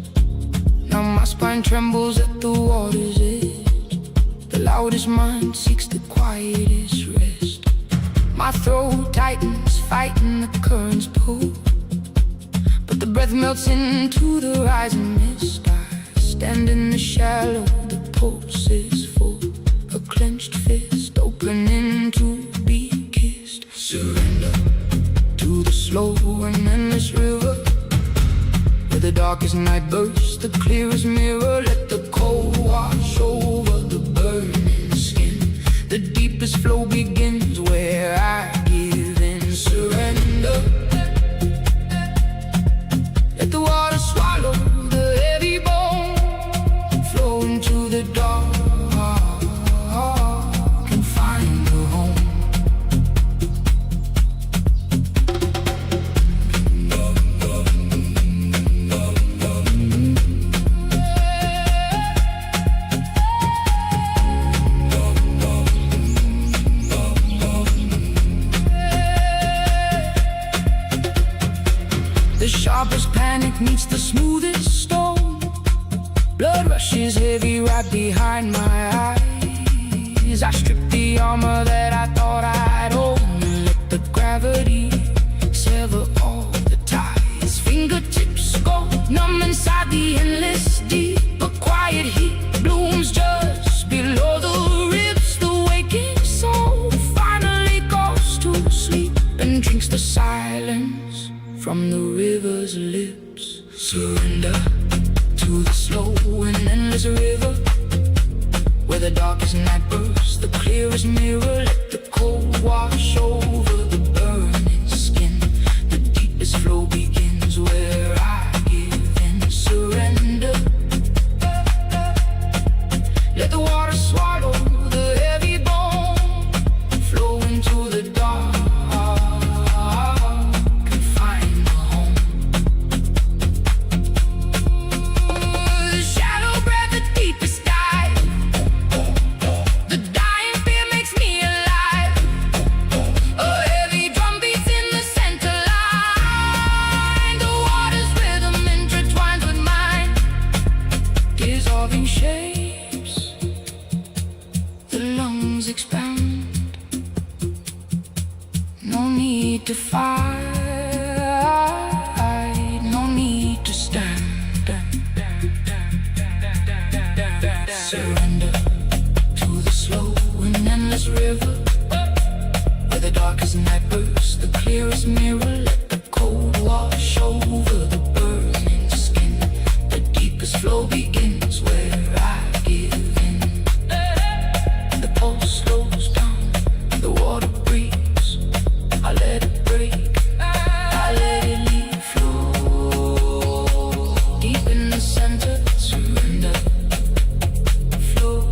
Now my spine trembles at the water's edge. The loudest mind seeks the quietest rest. My throat tightens, fighting the current's pull, but the breath melts into the rising mist. I stand in the shallow, the pulse is full, a clenched fist opening to be kissed. Surrender to the slow and endless river, where the darkest night bursts the clearest mirror. Let the cold wash over the burning skin. The deepest flow begins where I give in. Surrender. Let the water swallow the heavy bone, flow into the dark and find a home. The sharpest panic meets the smoothest stone. Blood rushes heavy right behind my eyes. I strip the armor that I thought I'd own and let the gravity sever all the ties. Fingertips go numb inside the endless deep. A quiet heat blooms just below the ribs. The waking soul finally goes to sleep and drinks the silence from the river's lips. Surrender to the slow and endless river, where the darkest night bursts the clearest mirror. Let the cold wash over the burning skin. The deepest flow begins where I give in. Surrender. Let the water swallow the heavy bone, flow into the dark. Shapes, the lungs expand. No need to fight, no need to stand. Surrender to the slow and endless river, where the darkest night bursts the clearest mirror. Let the cold wash over the burning skin. The deepest flow begins where I give in. The pulse slows down, the water breathes. I let it break, I let it leave flow. Deep in the center, surrender, flow.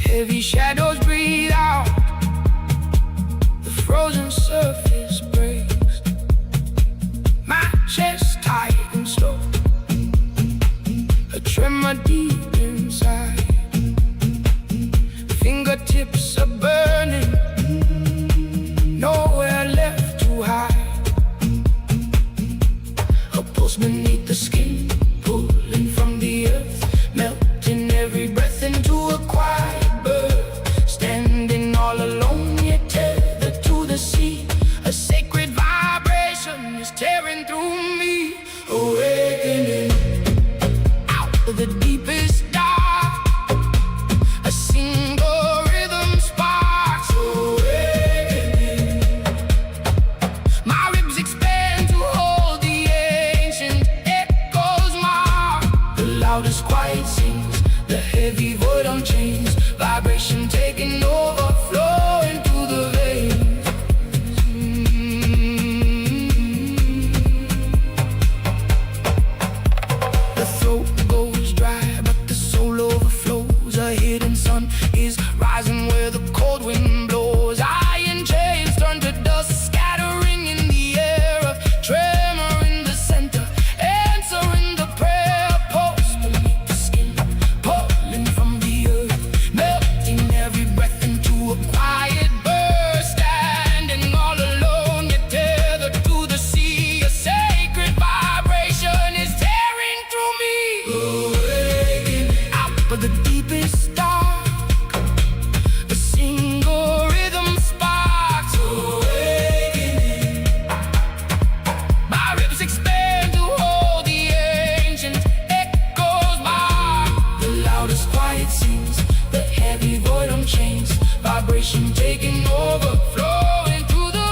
Heavy shadows breathe out, the frozen surface breaks. My chest tight and slow, a tremor deep in inside. Fingertips are burning, nowhere left to hide. A pulse beneath the skin, pulling from the earth, melting every breath into a quiet birth. Standing all alone, yet tethered to the sea. A sacred vibration is tearing through me, awakening out of the deepest dark. A single rhythm sparks, awakening. My ribs expand to hold the ancient echoes mark. The loudest quiet sings, the heavy void unchains. Vibration taking over, flowing through the veins. The throat goes dry, but the soul overflows. A hidden sun is rising where the cold wind blows. Iron chains turn to dust, scattering in the air. A tremor in the center, answering the prayer. Pulse beneath the skin, pulling from the earth, melting every breath into a quiet burst. Standing all alone, yet tethered to the sea. A sacred vibration is tearing through me, awakening out of the deepest dark. A single rhythm sparks, awakening. My ribs expand to hold the ancient echoes mark. The loudest quiet sings, the heavy void unchains. Vibration taking over, flowing through the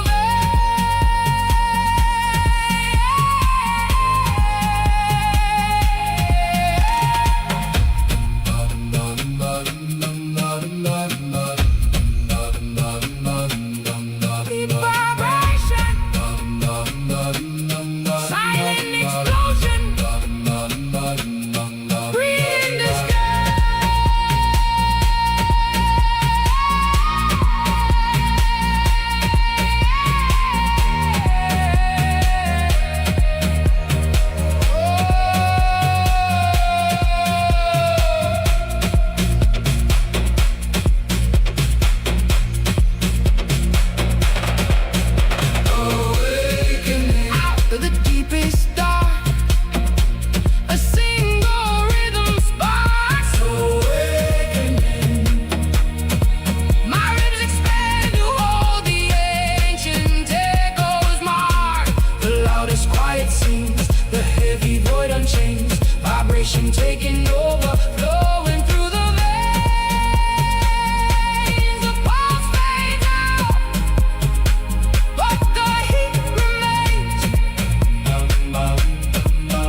deep vibration, silent explosion, breathing the sky. Awakening out of the deepest dark. A single rhythm sparks, awakening. My ribs expand to hold the ancient echoes mark. The loudest quiet sings, the heavy void unchains. Vibration taking over, flowing through the veins. The pulse fades out, but the heat remains.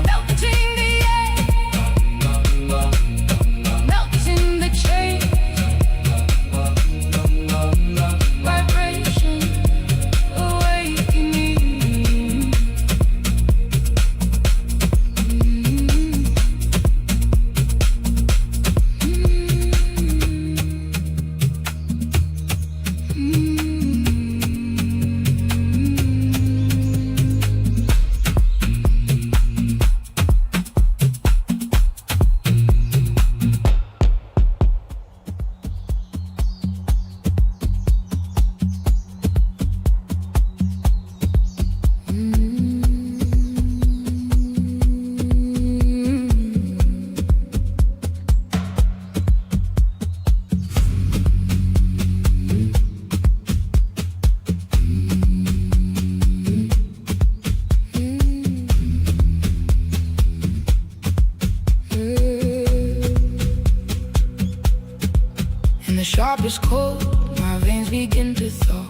Melting the air, melting the chains. Vibration awakening. In the sharpest cold, my veins begin to thaw.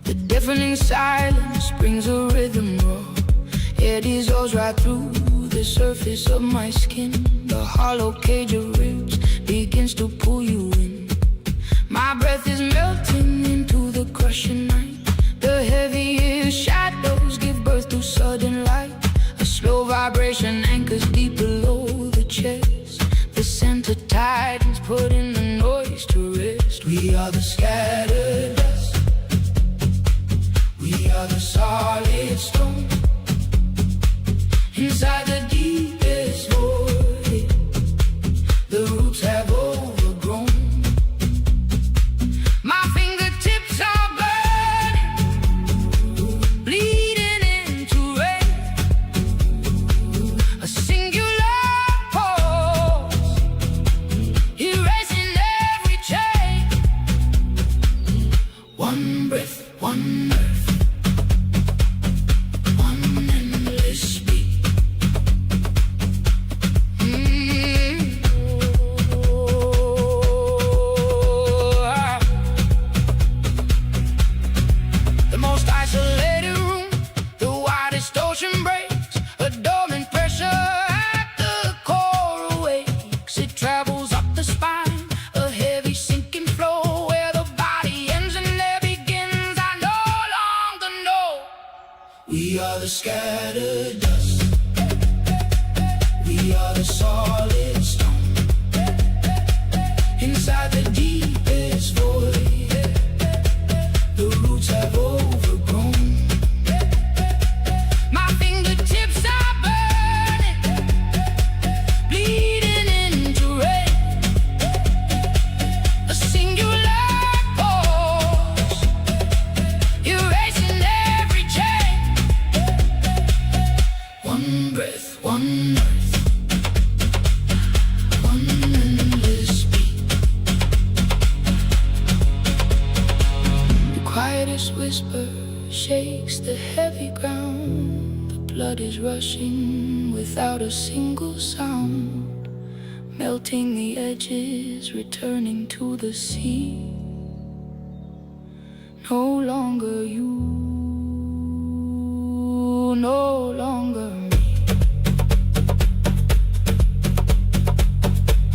The deafening silence brings a rhythm roar. It dissolves right through the surface of my skin. The hollow cage of ribs begins to pull you in. My breath is melting into the crushing night. The heaviest shadows give birth to sudden light. A slow vibration anchors deep below the chest. The center tightens, putting the noise to rest. We are the scattered dust. We are the solid stone. Inside the deepest void, the root the scattered dust. We are the solid stone. Inside the deepest void, the roots have overgrown. My fingertips are burning, bleeding into rain. A singular pulse, erasing every chain. One breath, one earth, one endless beat. The quietest whisper shakes the heavy ground. The blood is rushing without a single sound, melting the edges, returning to the sea. No longer you, no longer me.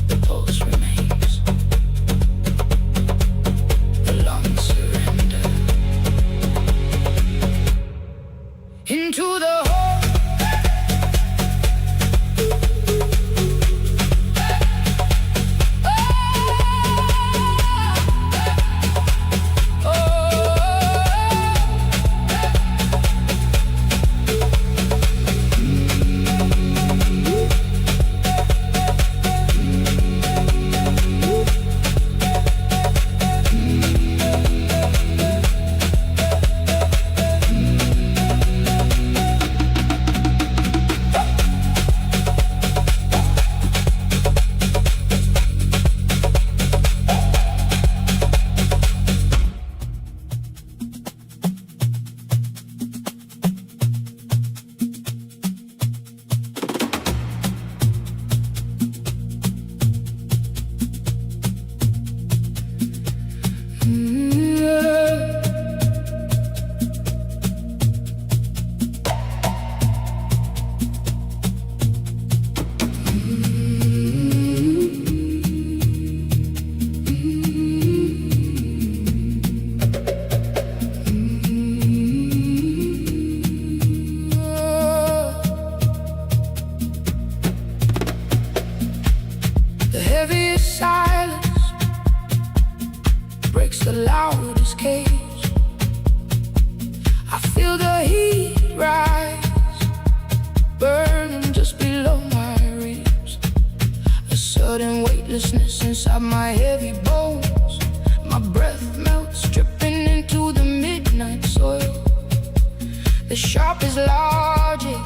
The pulse remains, The lungs surrender. into the hole. The heaviest silence breaks the loudest cage. I feel the heat rise, burning just below my ribs. A sudden weightlessness inside my heavy bones. My breath melts, dripping into the midnight soil. The sharpest logic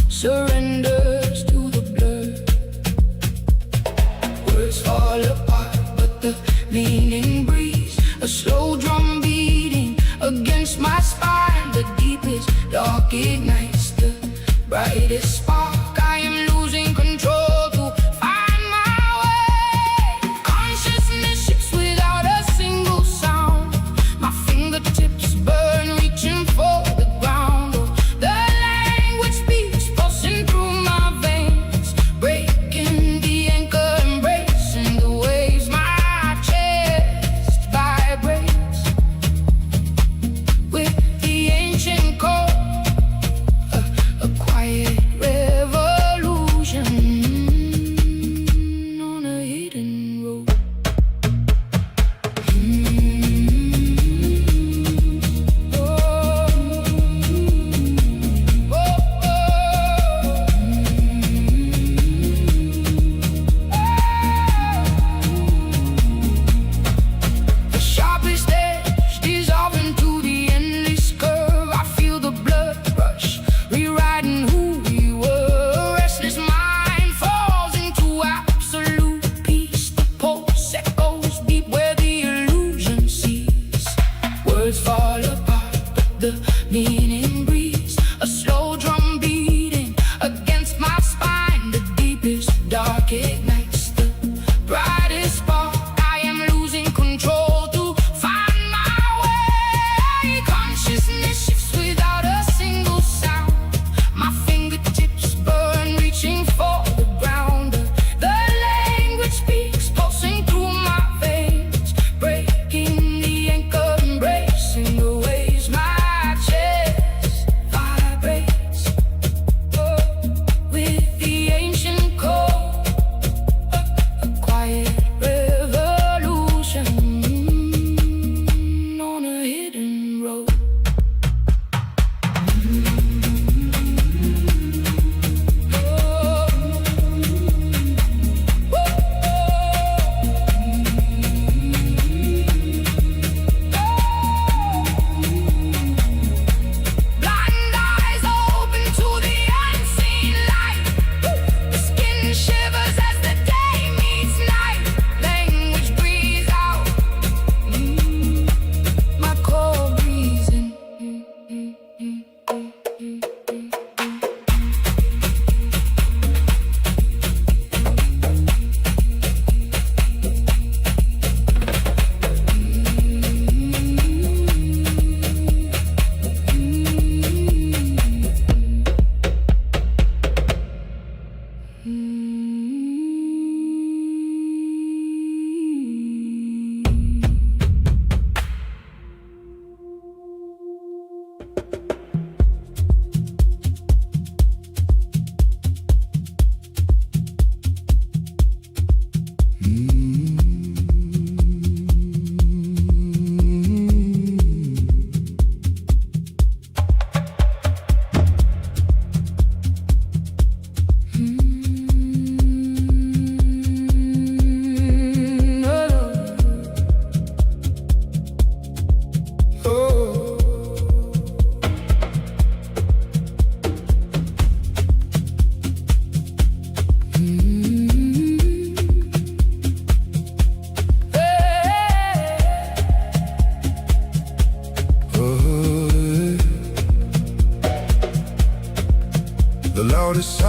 surrenders to the blur. Words fall apart, but the meaning breathes. A slow drum beating against my spine. The deepest dark ignites the brightest spark. I am losing control to find my way. Consciousness shifts without a single sound. My fingertips burn, reaching for the ground. Oh, the language speaks, pulsing through my veins, breaking the anchor, embracing the waves. My chest vibrates with the ancient code, a quiet rhythm.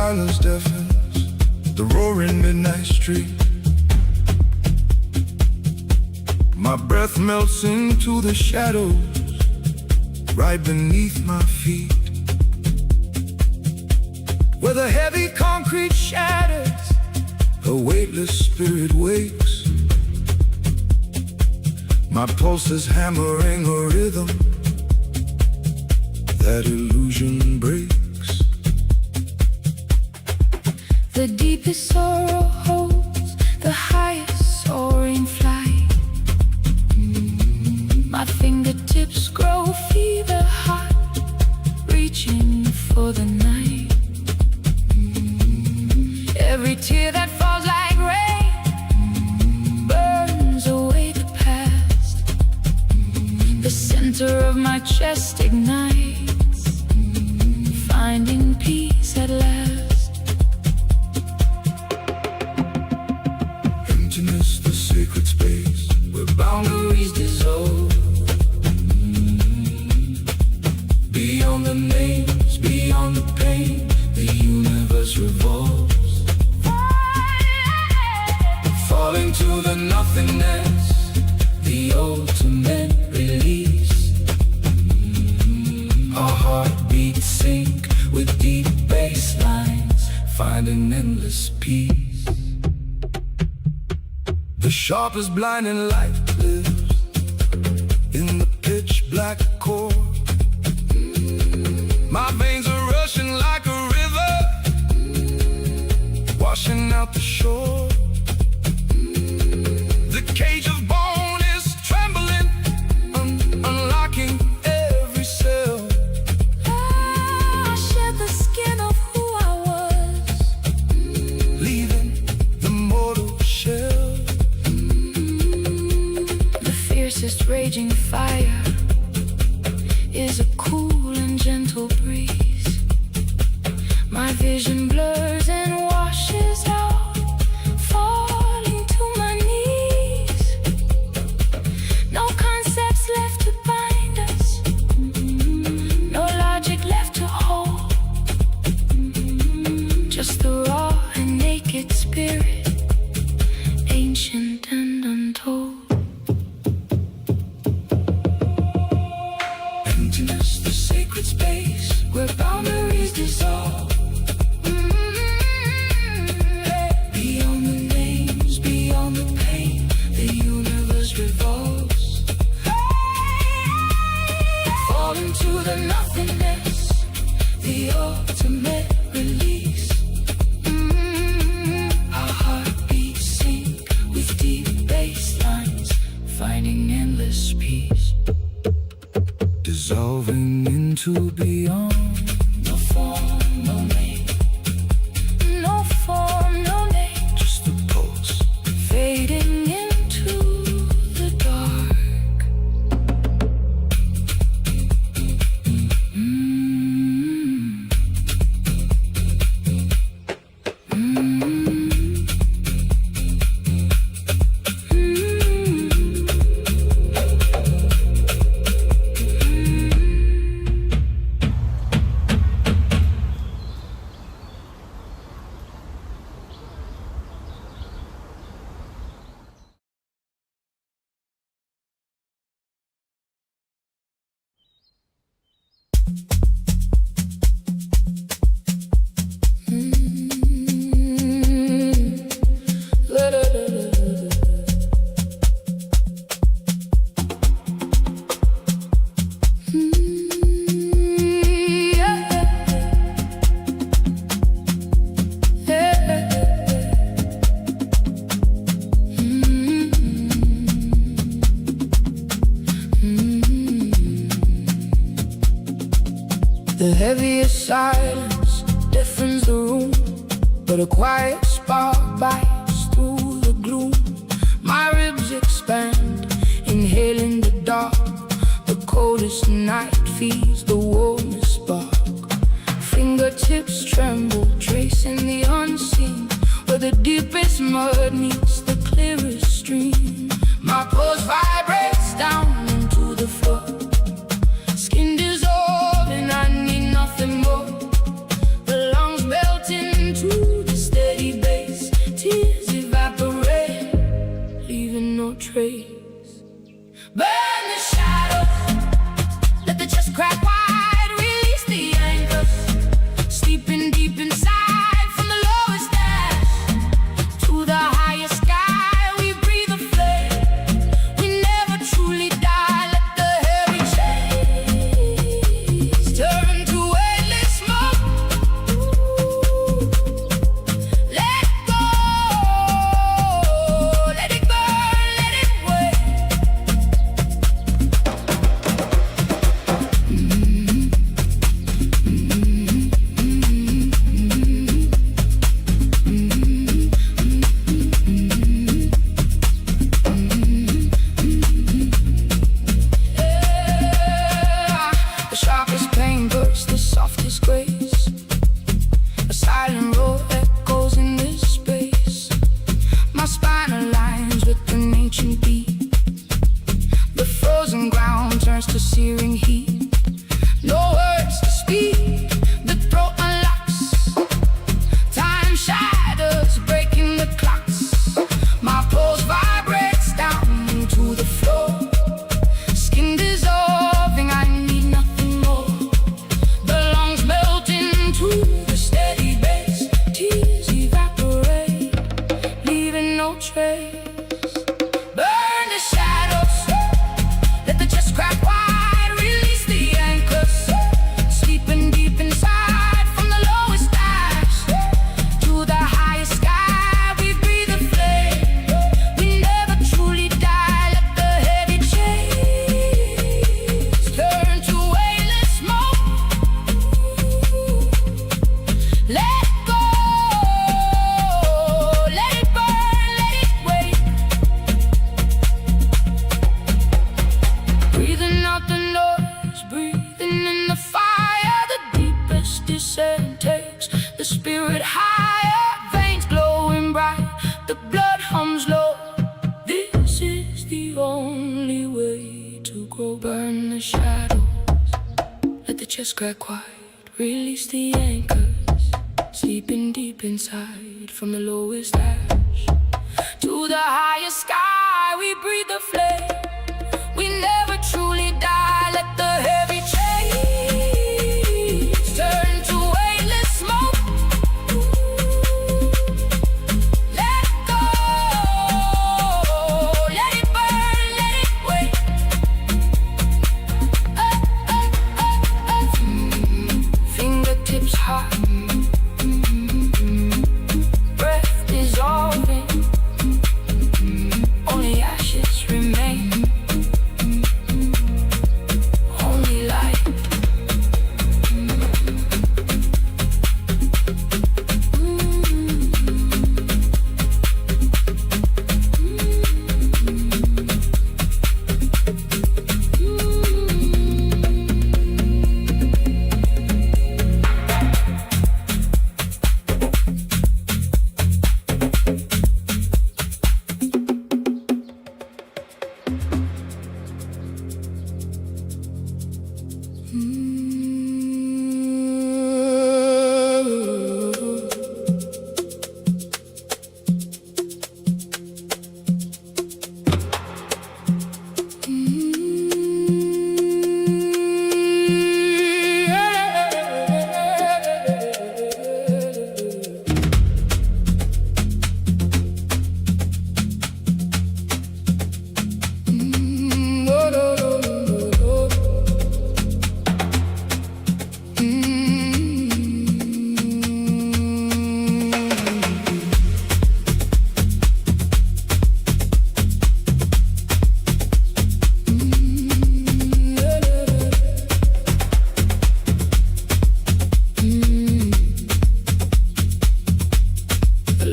silence deafens the roaring midnight street. My breath melts into the shadows right beneath my feet, where the heavy concrete shatters, a weightless spirit wakes. My pulse is hammering a rhythm, that illusion breaks. The deepest sorrow holds the highest soaring flight. My fingertips grow fever hot, reaching for the night. Every tear that falls like rain burns away the past. The center of my chest ignites, finding peace at last. Emptiness, the sacred space where boundaries dissolve. Beyond the names, beyond the pain, the universe revolves. Falling to the nothingness, the ultimate release. Our heartbeats sync with deep bass lines, finding endless peace. The sharpest blinding light lives in the pitch black core. My veins are rushing like a river, washing out the shore. The cage of bone is trembling, unlocking every cell. I shed the skin of who I was, Leaving the mortal shell. the fiercest raging fire is a cool and gentle breeze. My vision blurs and washes out, falling to my knees. No concepts left to bind us, no logic left to hold, just the raw and naked spirit, ancient and untold. Emptiness, the sacred space where boundaries dissolve. Beyond the names, beyond the pain, the universe revolves. Falling to the nothingness, the ultimate release. Our heartbeats sync with deep bass lines, finding endless peace. Dissolving into beyond. No form, no name, No form, no name, just a pulse. fading into the dark. The heaviest silence deafens the room, but a quiet spark bites through the gloom. My ribs expand, inhaling the dark. The coldest night feeds the warmest spark. Fingertips tremble, tracing the unseen, where the deepest mud meets the clearest stream. My pulse vibrates down into the floor. Skin dissolving, I need nothing more. The lungs belting trace. Burn the shadows, let the chest crack wide, release the anchors. Sleeping deep inside from the lowest ash to the highest sky, we breathe a flame. We never truly die, let the heavy chains turn to weightless smoke. Let go, let it burn, let it wait. Breathing out the noise, breathing in the fire. The deepest descent takes the spirit higher. Veins glowing bright, the blood hums low. This is the only way to grow. Burn the shadows, let the chest crack wide, release the anchors. Sleeping deep inside from the lowest ash to the highest sky, we breathe the flame. We never truly die, let the heavy chains turn to weightless smoke. Let go, let it burn, let it wait. Fingertips hot, breath dissolving, only ashes remain. Only light.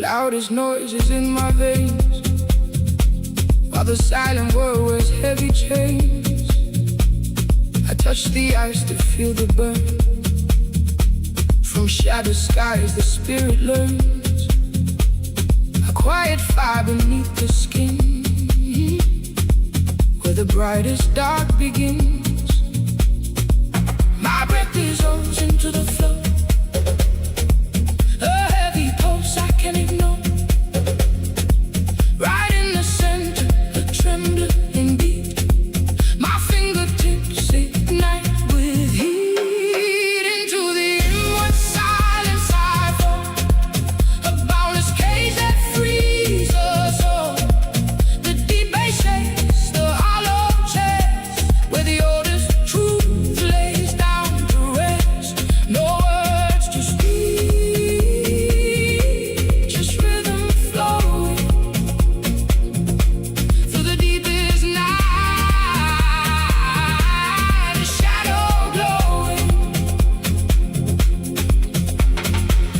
Loudest noises in my veins, while the silent world wears heavy chains. I touch the ice to feel the burn. From shattered skies the spirit learns. A quiet fire beneath the skin, where the brightest dark begins. My breath dissolves into the flow. A heavy pulse I can't ignore. Right in the center, a trembling beat. My fingertips ignite with heat. Into the inward silence I fall. A boundless cage that frees us all. The deep bass shakes, the hollow chest, where the oldest truth lays down to rest. No words to speak, just rhythm flowing through the deepest night, a shadow glowing.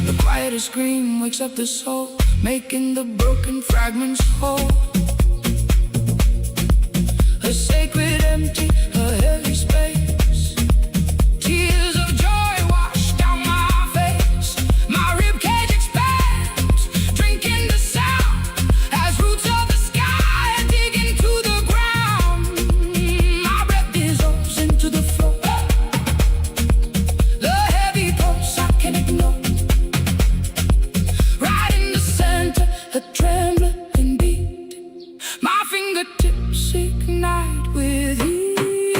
The quietest scream wakes up the soul, making the broken fragments whole. A sacred empty, a heavy space. Tears of joy wash down my face. My ribcage expands, drinking the sound as roots of the sky dig into the ground. My breath dissolves into the flow. The heavy pulse I can't ignore. Right in the center, a trembling beat. My fingertips ignite with heat.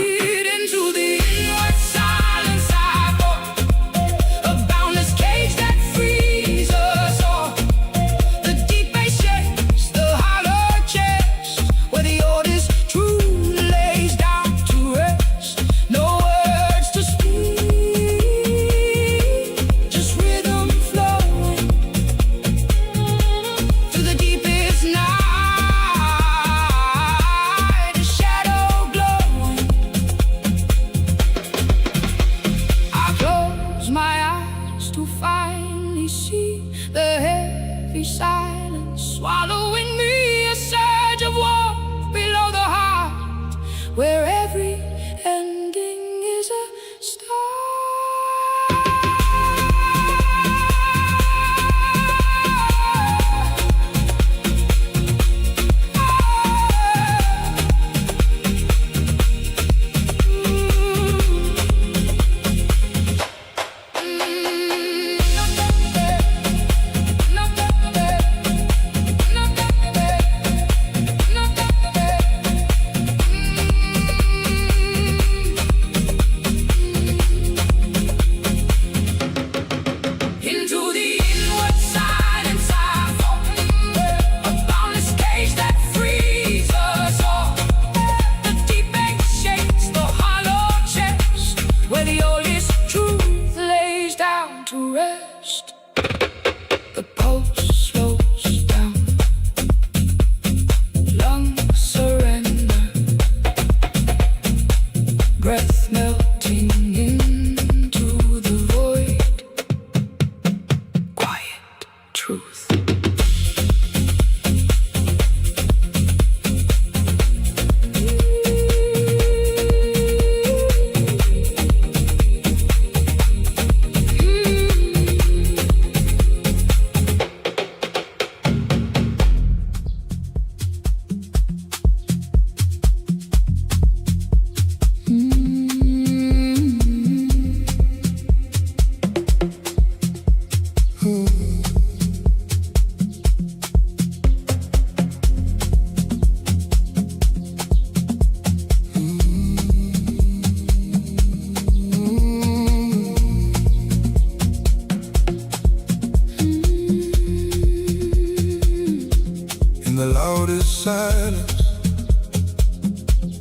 In the loudest silence,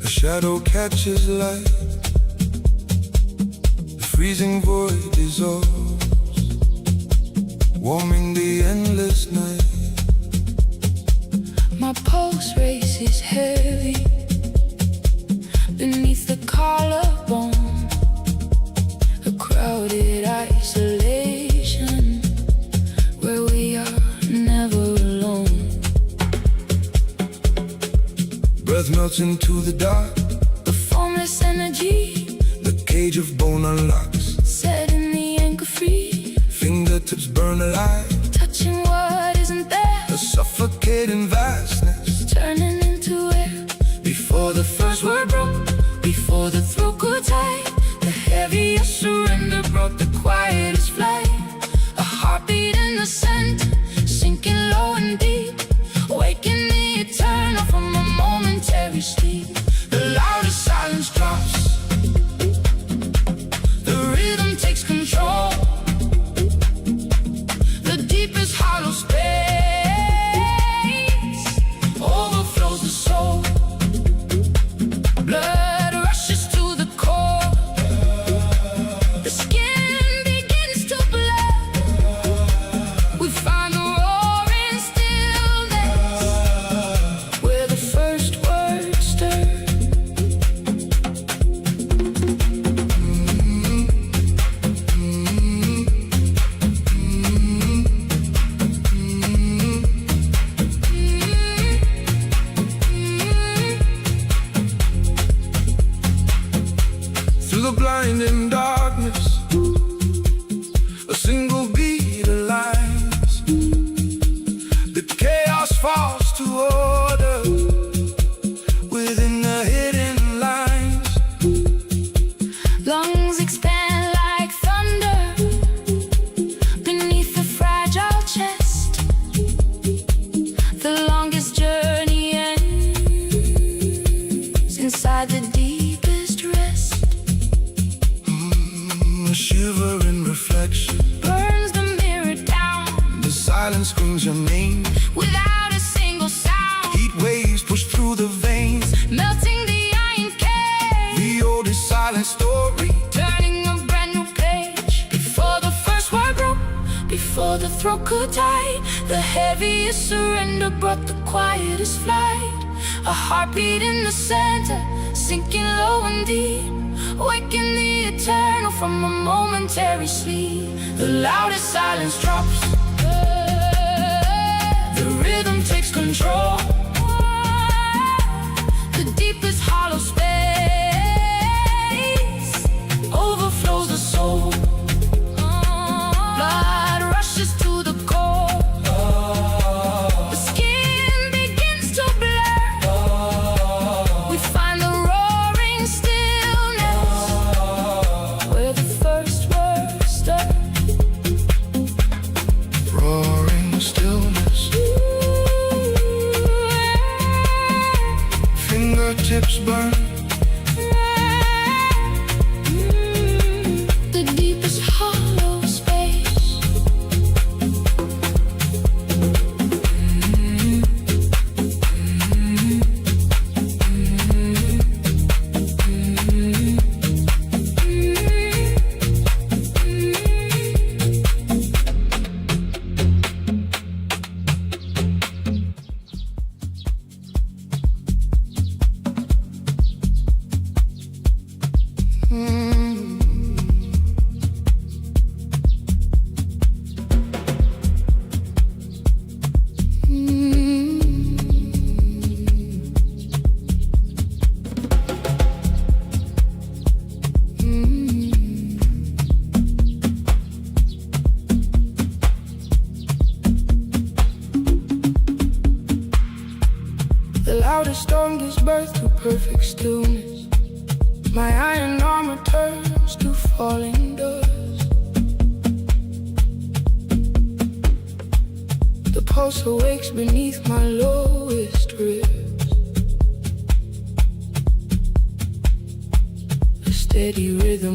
a shadow catches light. The freezing void dissolves, warming the endless night. My pulse races heavy beneath the collarbone. A crowded isolation where we are never alone. Breath melts into the dark, The formless energy the cage of bone unlocks. setting the anchor free, Fingertips burn alive, touching what isn't there, a suffocating vastness. turning into air. Before the first word broke, Before the throat could tie, the heaviest surrender brought the quietest flight. A heartbeat in the center, sinking low and deep, waking the eternal from a momentary sleep. the loudest silence drops. The rhythm takes control. The deepest hollow space overflows the soul. Blood rushes to the core. The skin begins to blur. We find the roaring stillness where the first word stirred. Through the blinding darkness, a single beat aligns. The chaos falls to order within the hidden lines. Lungs expand like thunder beneath the fragile chest. The longest journey ends inside the deepest rest. A shivering reflection, Burns the mirror down the silence screams your name. without a single sound, Heat waves push through the veins, melting the iron cage, the oldest silent story. turning a brand new page. Before the first word broke, before the throat could die, the heaviest surrender brought the quietest flight. A heartbeat in the center, sinking low and deep, waking the eternal from a momentary sleep. The loudest silence drops. The rhythm takes control. The deepest hollow space overflows the soul. Blood rushes to the core. The skin begins to blur. We find the roaring stillness where the first word stirred. Roaring stillness, fingertips burn. The deepest hollow space. loudest storm gives birth to perfect stillness. My iron armor turns to falling dust. The pulse awakes beneath my lowest ribs. A steady rhythm